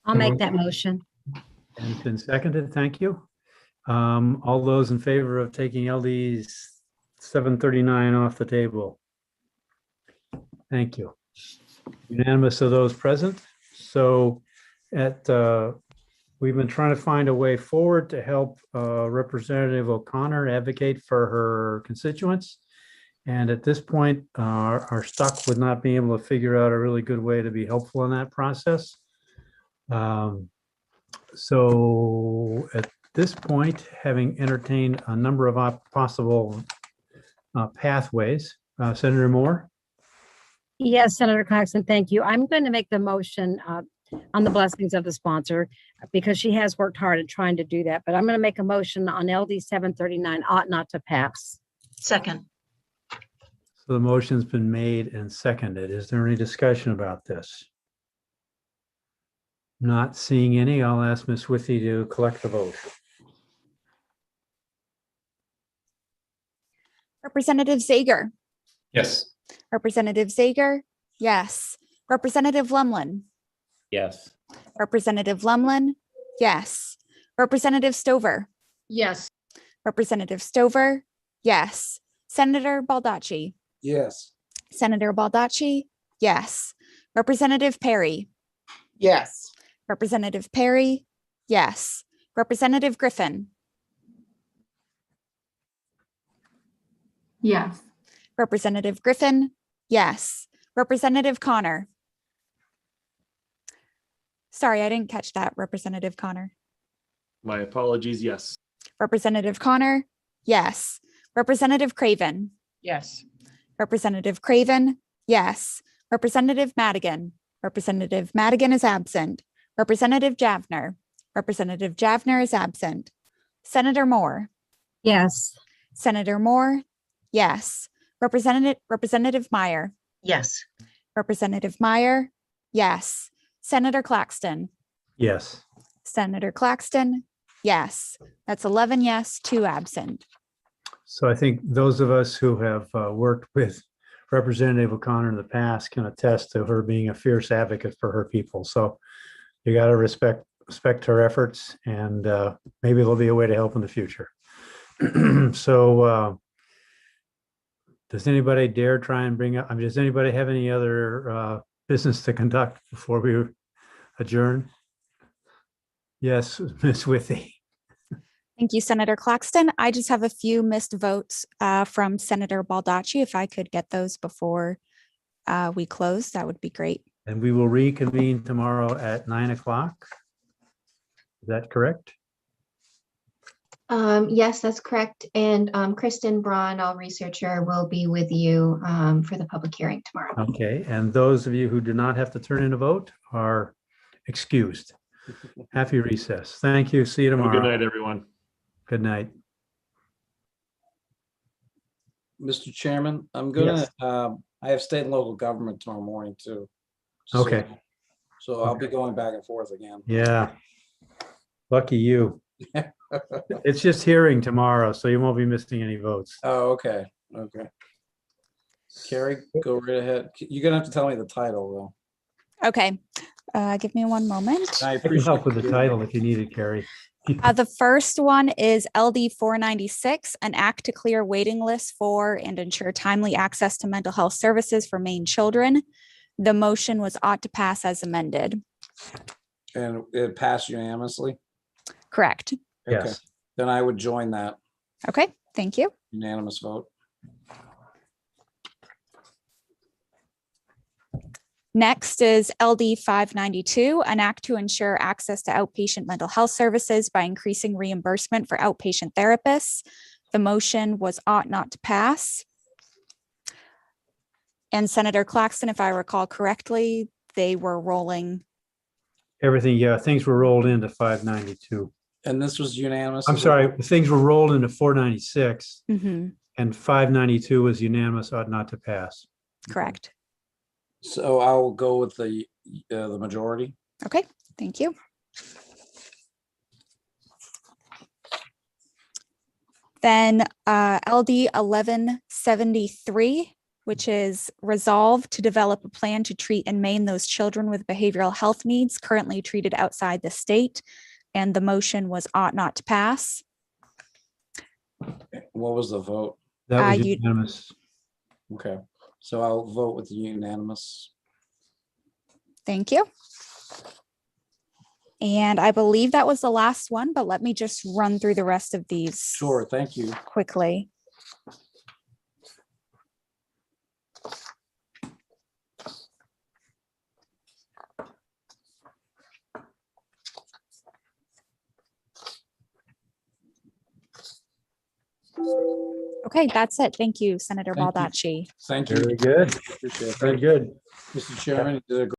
I'll make that motion. And it's been seconded. Thank you. All those in favor of taking LD 739 off the table? Thank you. Unanimous of those present. So we've been trying to find a way forward to help Representative O'Connor advocate for her constituents. And at this point, are stuck with not being able to figure out a really good way to be helpful in that process. So at this point, having entertained a number of possible pathways, Senator Moore? Yes, Senator Claxton, thank you. I'm going to make the motion on the blessings of the sponsor because she has worked hard at trying to do that. But I'm going to make a motion on LD 739 ought not to pass. Second. So the motion's been made and seconded. Is there any discussion about this? Not seeing any, I'll ask Ms. Withy to collect the vote. Representative Zager. Yes. Representative Zager, yes. Representative Lumlin. Yes. Representative Lumlin, yes. Representative Stover. Yes. Representative Stover, yes. Senator Baldacci. Yes. Senator Baldacci, yes. Representative Perry. Yes. Representative Perry, yes. Representative Griffin. Yes. Representative Griffin, yes. Representative Connor. Sorry, I didn't catch that, Representative Connor. My apologies. Yes. Representative Connor, yes. Representative Craven. Yes. Representative Craven, yes. Representative Madigan. Representative Madigan is absent. Representative Javner. Representative Javner is absent. Senator Moore. Yes. Senator Moore, yes. Representative Meyer. Yes. Representative Meyer, yes. Senator Claxton. Yes. Senator Claxton, yes. That's 11 yes, 2 absent. So I think those of us who have worked with Representative O'Connor in the past can attest to her being a fierce advocate for her people. So you got to respect her efforts, and maybe there'll be a way to help in the future. So does anybody dare try and bring up, does anybody have any other business to conduct before we adjourn? Yes, Ms. Withy. Thank you, Senator Claxton. I just have a few missed votes from Senator Baldacci. If I could get those before we close, that would be great. And we will reconvene tomorrow at 9 o'clock. Is that correct? Yes, that's correct. And Kristen Braun, our researcher, will be with you for the public hearing tomorrow. Okay, and those of you who do not have to turn in a vote are excused. Happy recess. Thank you. See you tomorrow. Good night, everyone. Good night. Mr. Chairman, I'm gonna, Yes. I have state and local government tomorrow morning too. Okay. So I'll be going back and forth again. Yeah. Lucky you. It's just hearing tomorrow, so you won't be missing any votes. Oh, okay, okay. Carrie, go right ahead. You're gonna have to tell me the title Okay, give me one moment. though. I I can appreciate help with the you. title if you need it, Carrie. The first one is LD 496, an act to clear waiting lists for and ensure timely access to mental health services for Maine children. The motion was ought to pass as amended. And it passed unanimously? Correct. Okay. Yes. Then I would join that Okay, thank you. unanimous vote. Next is LD 592, an act to ensure access to outpatient mental health services by increasing reimbursement for outpatient therapists. The motion was ought not to pass. And Senator Claxton, if I recall correctly, they were rolling. Everything, yeah, things were rolled into 592. And this was unanimous? I'm as sorry, well? things were rolled into 496 Mhm, and 592 was unanimous, ought not to pass. correct. So I'll go with the majority. Okay, thank you. Then LD 1173, which is resolve to develop a plan to treat in Maine those children with behavioral health needs currently treated outside the state. And the motion was ought not to pass. What was the vote? That was you- unanimous. Okay, so I'll vote with the unanimous. Thank you. And I believe that was the last one, but let me just run through the rest of these Sure, thank you. quickly. Okay, that's it. Thank you, Senator Thank you. Baldacci. Thank you. Very good. Appreciate it. Very good. Mr. Chairman, you did a